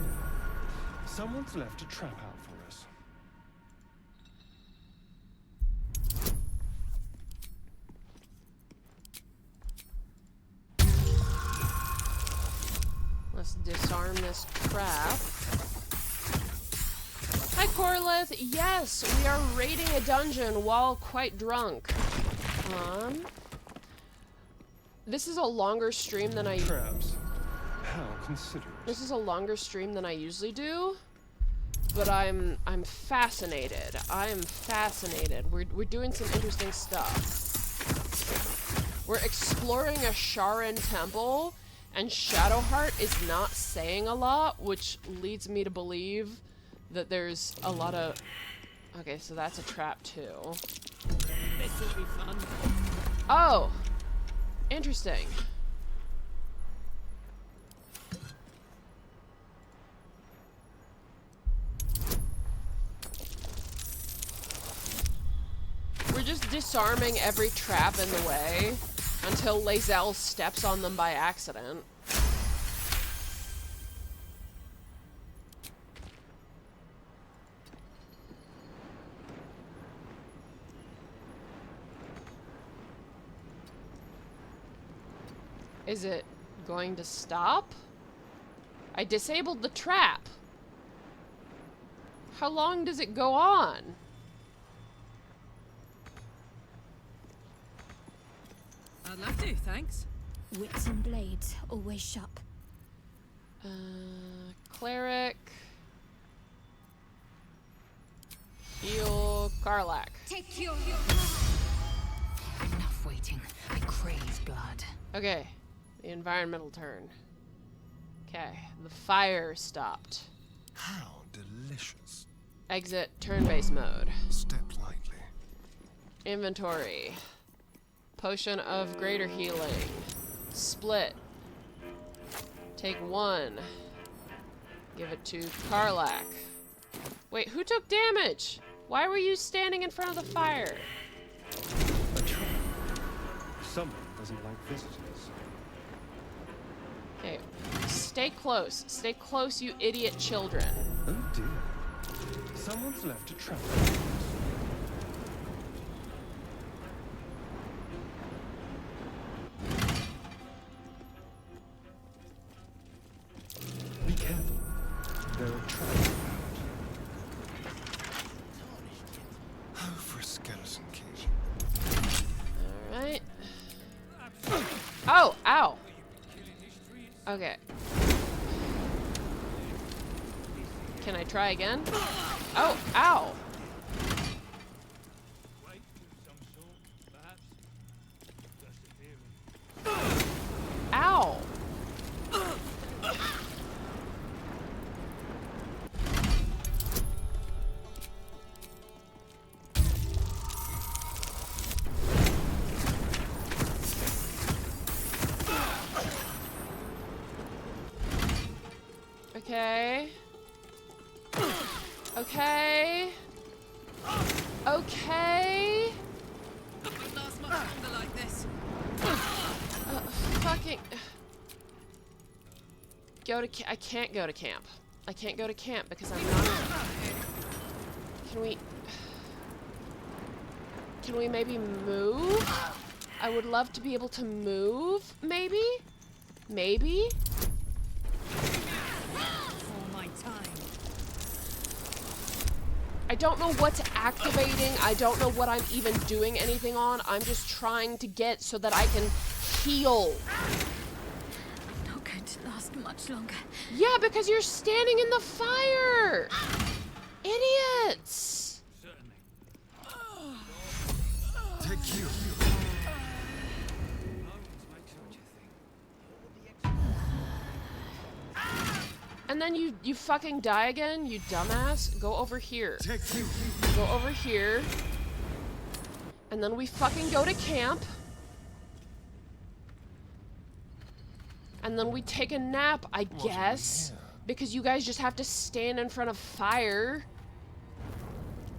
Someone's left a trap out for us. Let's disarm this trap. Hi, Corlith. Yes, we are raiding a dungeon while quite drunk. This is a longer stream than I... Traps. How considerate. This is a longer stream than I usually do, but I'm fascinated. I am fascinated. We're doing some interesting stuff. We're exploring a Sharan temple, and Shadowheart is not saying a lot, which leads me to believe that there's a lot of... Okay, so that's a trap too. This will be fun. Oh! Interesting. We're just disarming every trap in the way until Lae'zel steps on them by accident. Is it going to stop? I disabled the trap. How long does it go on? I'd love to, thanks. Wits and blades, always sharp. Cleric. Heal Karlak. Take your... Enough waiting. I crave blood. Okay, the environmental turn. Okay, the fire stopped. How delicious. Exit turn-based mode. Step lightly. Inventory. Potion of greater healing. Split. Take 1. Give it to Karlak. Wait, who took damage? Why were you standing in front of the fire? A trap. Someone doesn't like visitors. Okay, stay close. Stay close, you idiot children. Oh dear. Someone's left a trap. Be careful. There are traps about. Oh, for a skeleton kid. Alright. Oh, ow. Okay. Can I try again? Oh, ow. Ow. Okay. Okay. Okay. Won't last much longer like this. Fucking. I can't go to camp. I can't go to camp because I'm not. Can we maybe move? I would love to be able to move, maybe? Maybe? All my time. I don't know what's activating. I don't know what I'm even doing anything on. I'm just trying to get so that I can heal. Not going to last much longer. Yeah, because you're standing in the fire! Idiots! Take you. then you fucking die again, you dumbass. Go over here. Go over here. And then we fucking go to camp. And then we take a nap, I guess. Because you guys just have to stand in front of fire.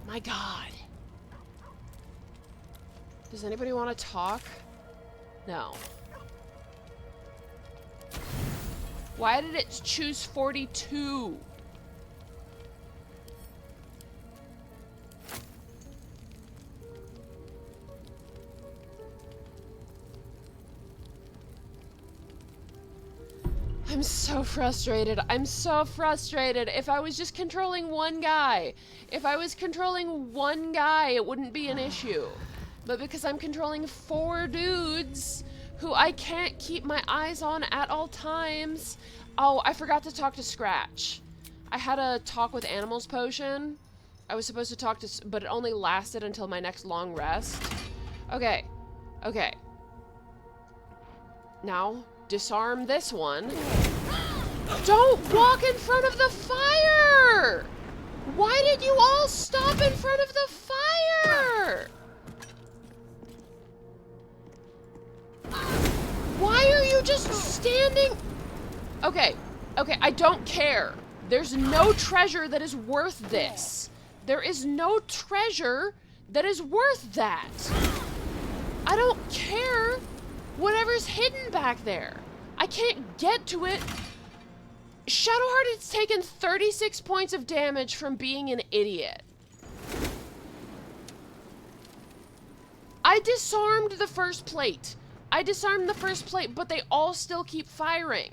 My god. Does anybody want to talk? No. Why did it choose 42? I'm so frustrated. I'm so frustrated. If I was just controlling one guy, if I was controlling one guy, it wouldn't be an issue. But because I'm controlling 4 dudes who I can't keep my eyes on at all times. Oh, I forgot to talk to Scratch. I had a talk with animals potion. I was supposed to talk to, but it only lasted until my next long rest. Okay. Okay. Now, disarm this one. Don't walk in front of the fire! Why did you all stop in front of the fire? Why are you just standing? Okay, okay, I don't care. There's no treasure that is worth this. There is no treasure that is worth that. I don't care whatever's hidden back there. I can't get to it. Shadowheart has taken 36 points of damage from being an idiot. I disarmed the first plate. I disarmed the first plate, but they all still keep firing.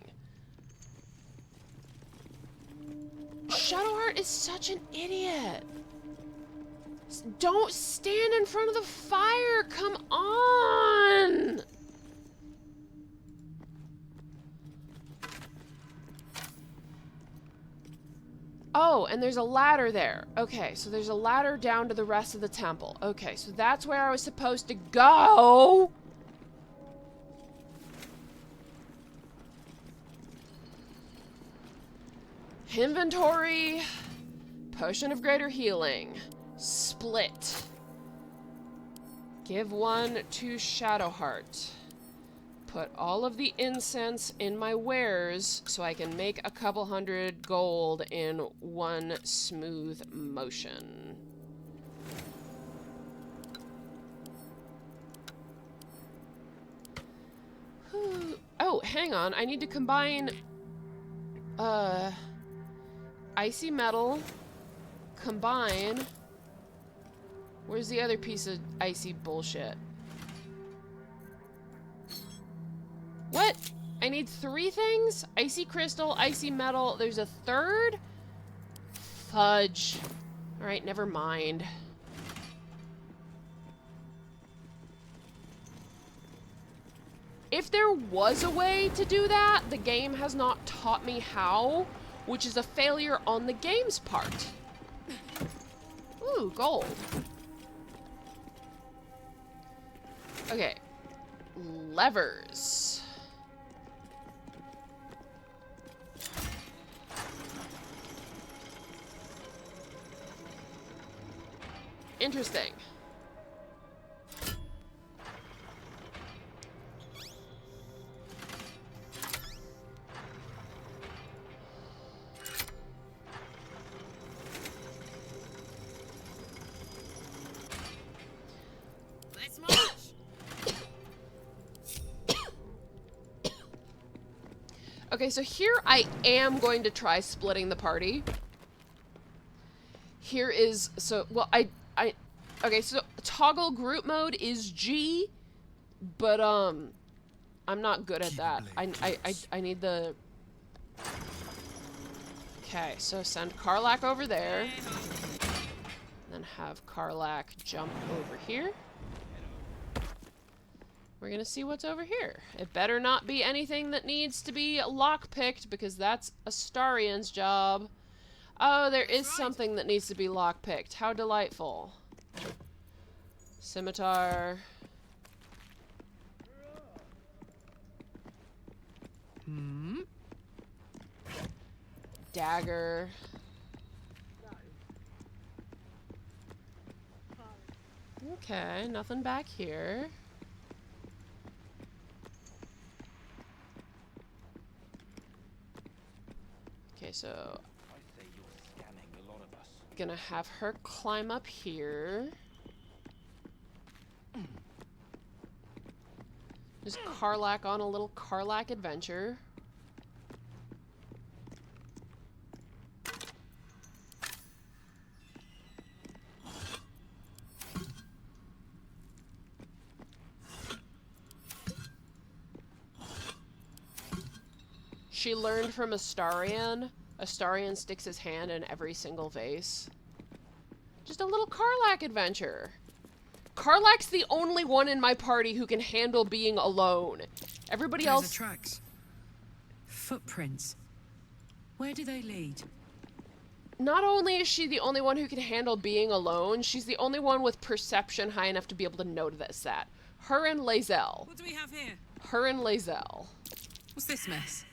Shadowheart is such an idiot. Don't stand in front of the fire. Come on. Oh, and there's a ladder there. Okay, so there's a ladder down to the rest of the temple. Okay, so that's where I was supposed to go. Inventory. Potion of Greater Healing. Split. Give one to Shadowheart. Put all of the incense in my wares so I can make a couple hundred gold in one smooth motion. Oh, hang on. I need to combine icy metal, combine. Where's the other piece of icy bullshit? What? I need 3 things? Icy crystal, icy metal. There's a third? Fudge. Alright, never mind. If there was a way to do that, the game has not taught me how, which is a failure on the game's part. Ooh, gold. Okay. Levers. Interesting. Let's march. Okay, so here I am going to try splitting the party. Here is, so, well, okay, so toggle group mode is G, but, I'm not good at that. I need the... Okay, so send Karlak over there. Then have Karlak jump over here. We're gonna see what's over here. It better not be anything that needs to be lockpicked, because that's Astarian's job. Oh, there is something that needs to be lockpicked. How delightful. Scimitar. dagger. Okay, nothing back here. Okay, so gonna have her climb up here. Just Karlak on a little Karlak adventure. She learned from Astarion. Astarion sticks his hand in every single vase. Just a little Karlak adventure. Karlak's the only one in my party who can handle being alone. Everybody Those else... are tracks. Footprints. Where do they lead? Not only is she the only one who can handle being alone, she's the only one with perception high enough to be able to notice that. Her and Lae'zel. What do we have here? Her and Lae'zel. What's this mess?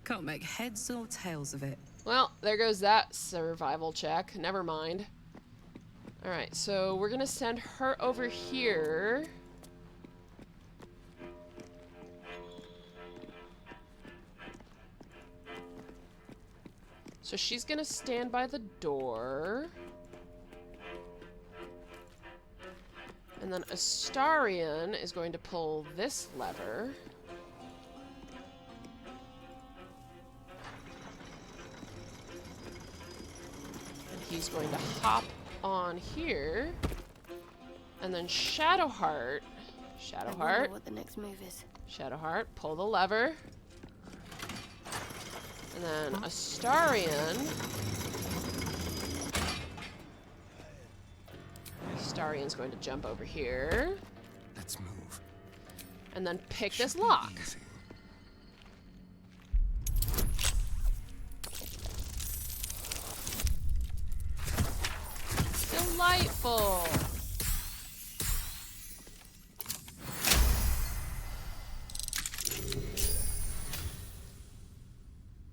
Can't make heads or tails of it. Well, there goes that survival check. Never mind. Alright, so we're gonna send her over here. So she's gonna stand by the door. And then Astarion is going to pull this lever. And he's going to hop on here. And then Shadowheart. I wonder Shadowheart. what the next move is. Shadowheart, pull the lever. And then Astarion. Astarion's going to jump over here. Let's move. And then pick this lock. Delightful.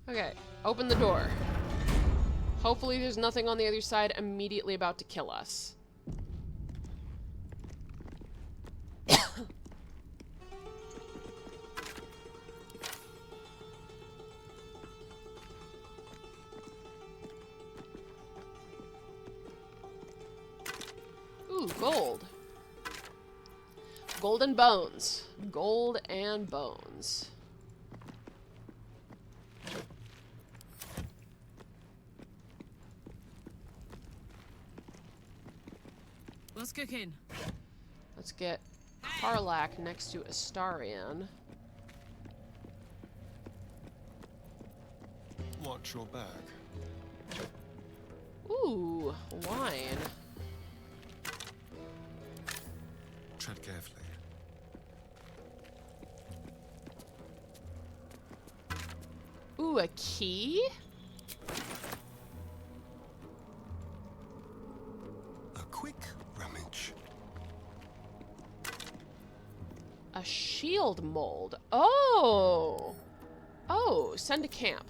Okay, open the door. Hopefully there's nothing on the other side immediately about to kill us. Ooh, gold. Gold and bones. Gold and bones. What's cooking? Let's get Karlak next to Astarion. Watch your back. Ooh, wine. Tread carefully. Ooh, a key? A quick rummage. A shield mold. Oh! Oh, send to camp.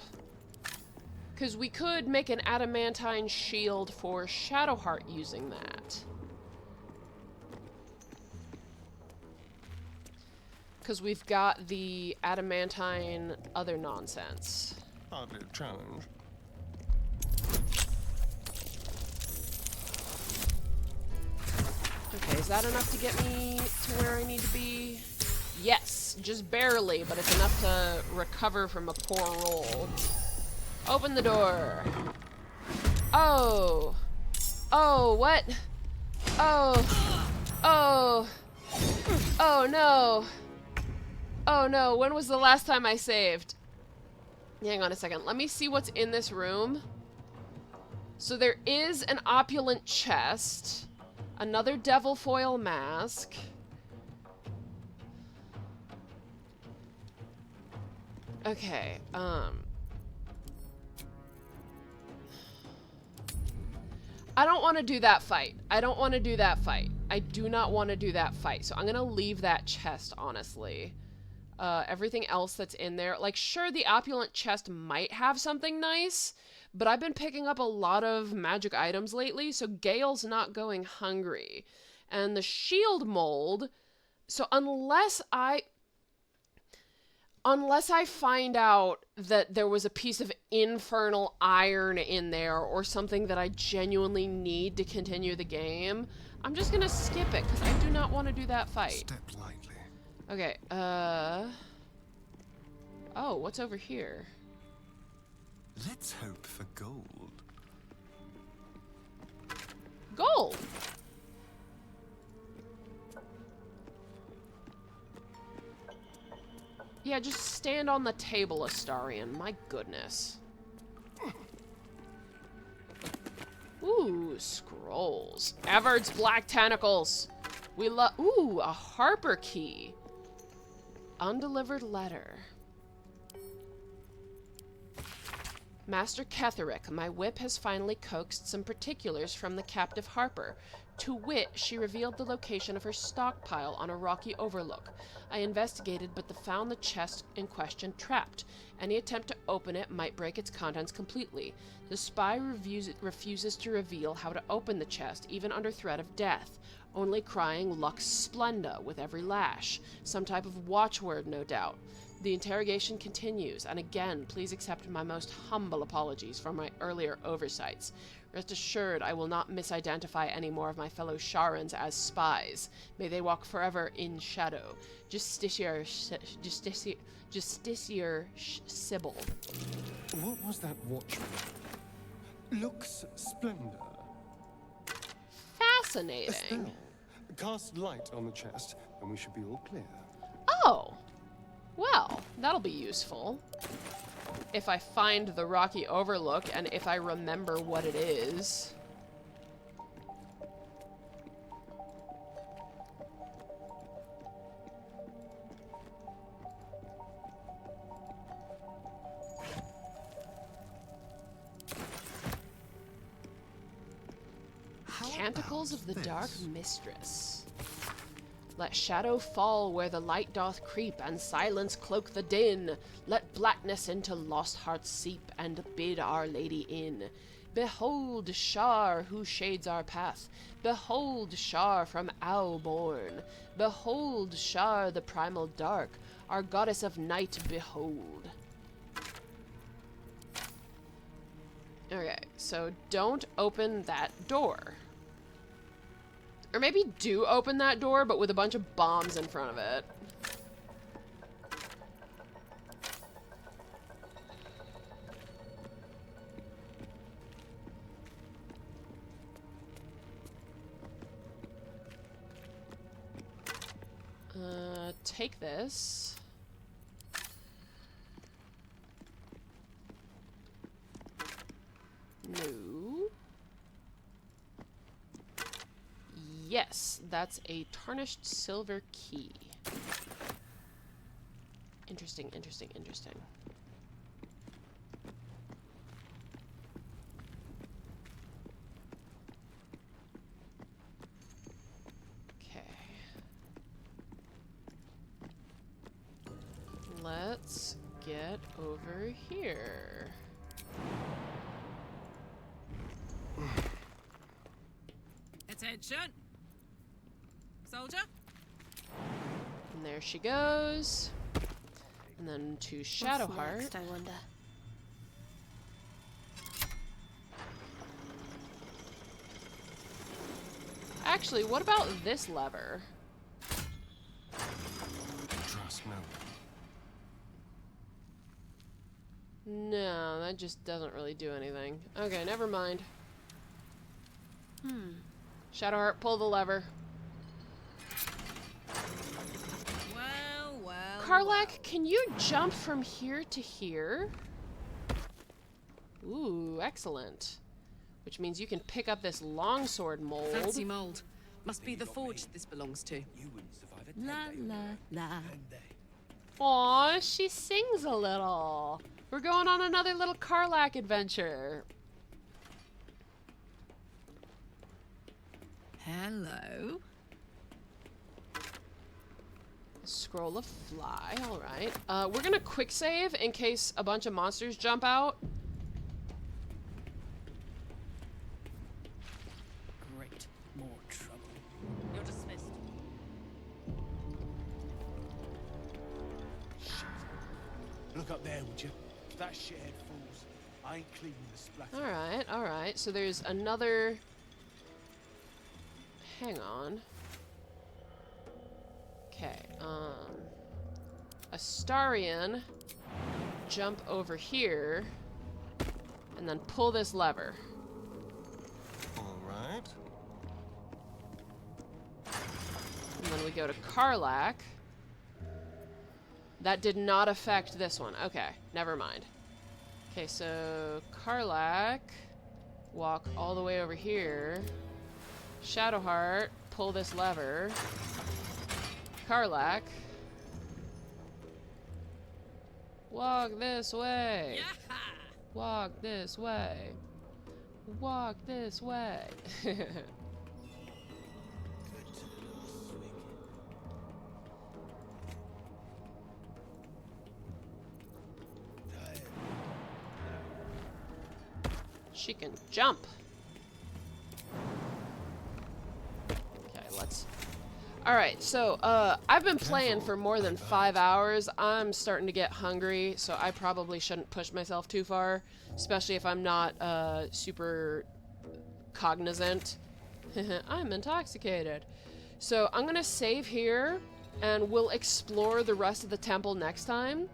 Because we could make an adamantine shield for Shadowheart using that. Because we've got the adamantine other nonsense. Hardly a challenge. Okay, is that enough to get me to where I need to be? Yes, just barely, but it's enough to recover from a poor roll. Open the door. Oh. Oh, what? Oh. Oh. Oh, no. Oh, no. When was the last time I saved? Hang on a second. Let me see what's in this room. So there is an opulent chest. Another devil foil mask. Okay, I don't want to do that fight. I don't want to do that fight. I do not want to do that fight. So I'm going to leave that chest, honestly. everything else that's in there. Like, sure, the opulent chest might have something nice, but I've been picking up a lot of magic items lately, so Gale's not going hungry. And the shield mold, so unless I find out that there was a piece of infernal iron in there or something that I genuinely need to continue the game, I'm just gonna skip it because I do not want to do that fight. Step lightly. Okay, oh, what's over here? Let's hope for gold. Gold! Yeah, just stand on the table, Astarion. My goodness. Ooh, scrolls. Everard's Black Tentacles. We love... Ooh, a Harper key. Undelivered letter. Master Ketherick, my whip has finally coaxed some particulars from the captive Harper. To wit, she revealed the location of her stockpile on a rocky overlook. I investigated, but found the chest in question trapped. Any attempt to open it might break its contents completely. The spy refuses to reveal how to open the chest, even under threat of death, only crying Lux Splenda with every lash. Some type of watchword, no doubt. The interrogation continues, and again, please accept my most humble apologies for my earlier oversights. Rest assured, I will not misidentify any more of my fellow Sharans as spies. May they walk forever in shadow. Justiciar Sybil. What was that watchword? Lux Splendor. Fascinating. Estelle, cast light on the chest, and we should be all clear. Oh! Well, that'll be useful. If I find the rocky overlook, and if I remember what it is. Canticles of the Dark Mistress. Let shadow fall where the light doth creep, and silence cloak the din. Let blackness into lost hearts seep, and bid Our Lady in. Behold Shar, who shades our path. Behold Shar from Owl born. Behold Shar, the primal dark, our goddess of night, behold. Okay, so don't open that door. Or maybe do open that door, but with a bunch of bombs in front of it. Take this. No. Yes, that's a tarnished silver key. Interesting, interesting, interesting. Okay. Let's get over here. Attention! Soldier? And there she goes. And then to Shadowheart. What's next, I wonder? Actually, what about this lever? Trust no one. No, that just doesn't really do anything. Okay, never mind. Shadowheart, pull the lever. Well, well. Karlach, can you jump from here to here? Ooh, excellent. Which means you can pick up this longsword mold. Fancy mold. Must be the forge this belongs to. La la la. Aw, she sings a little. We're going on another little Karlach adventure. Hello. Scroll of fly, alright. We're gonna quick save in case a bunch of monsters jump out. Great. More trouble. You're dismissed. Look up there, would you? If that shithead falls, I ain't cleaning the splatter. Alright, alright. So there's another... Hang on. Okay, Astarion, jump over here, and then pull this lever. Alright. And then we go to Karlak. That did not affect this one. Okay, never mind. Okay, so Karlak, walk all the way over here. Shadowheart, pull this lever. Karlak, walk this way. Walk this way. Walk this way. She can jump. Okay, let's... Alright, so, I've been playing for more than 5 hours. I'm starting to get hungry, so I probably shouldn't push myself too far, especially if I'm not, super cognizant. I'm intoxicated. So, I'm gonna save here, and we'll explore the rest of the temple next time.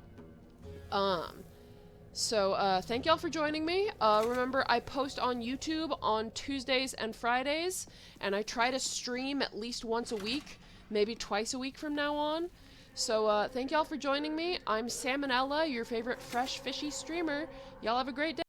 Thank y'all for joining me. Remember, I post on YouTube on Tuesdays and Fridays, and I try to stream at least once a week, maybe twice a week from now on. So, thank y'all for joining me. I'm Salmonella, your favorite fresh fishy streamer. Y'all have a great day.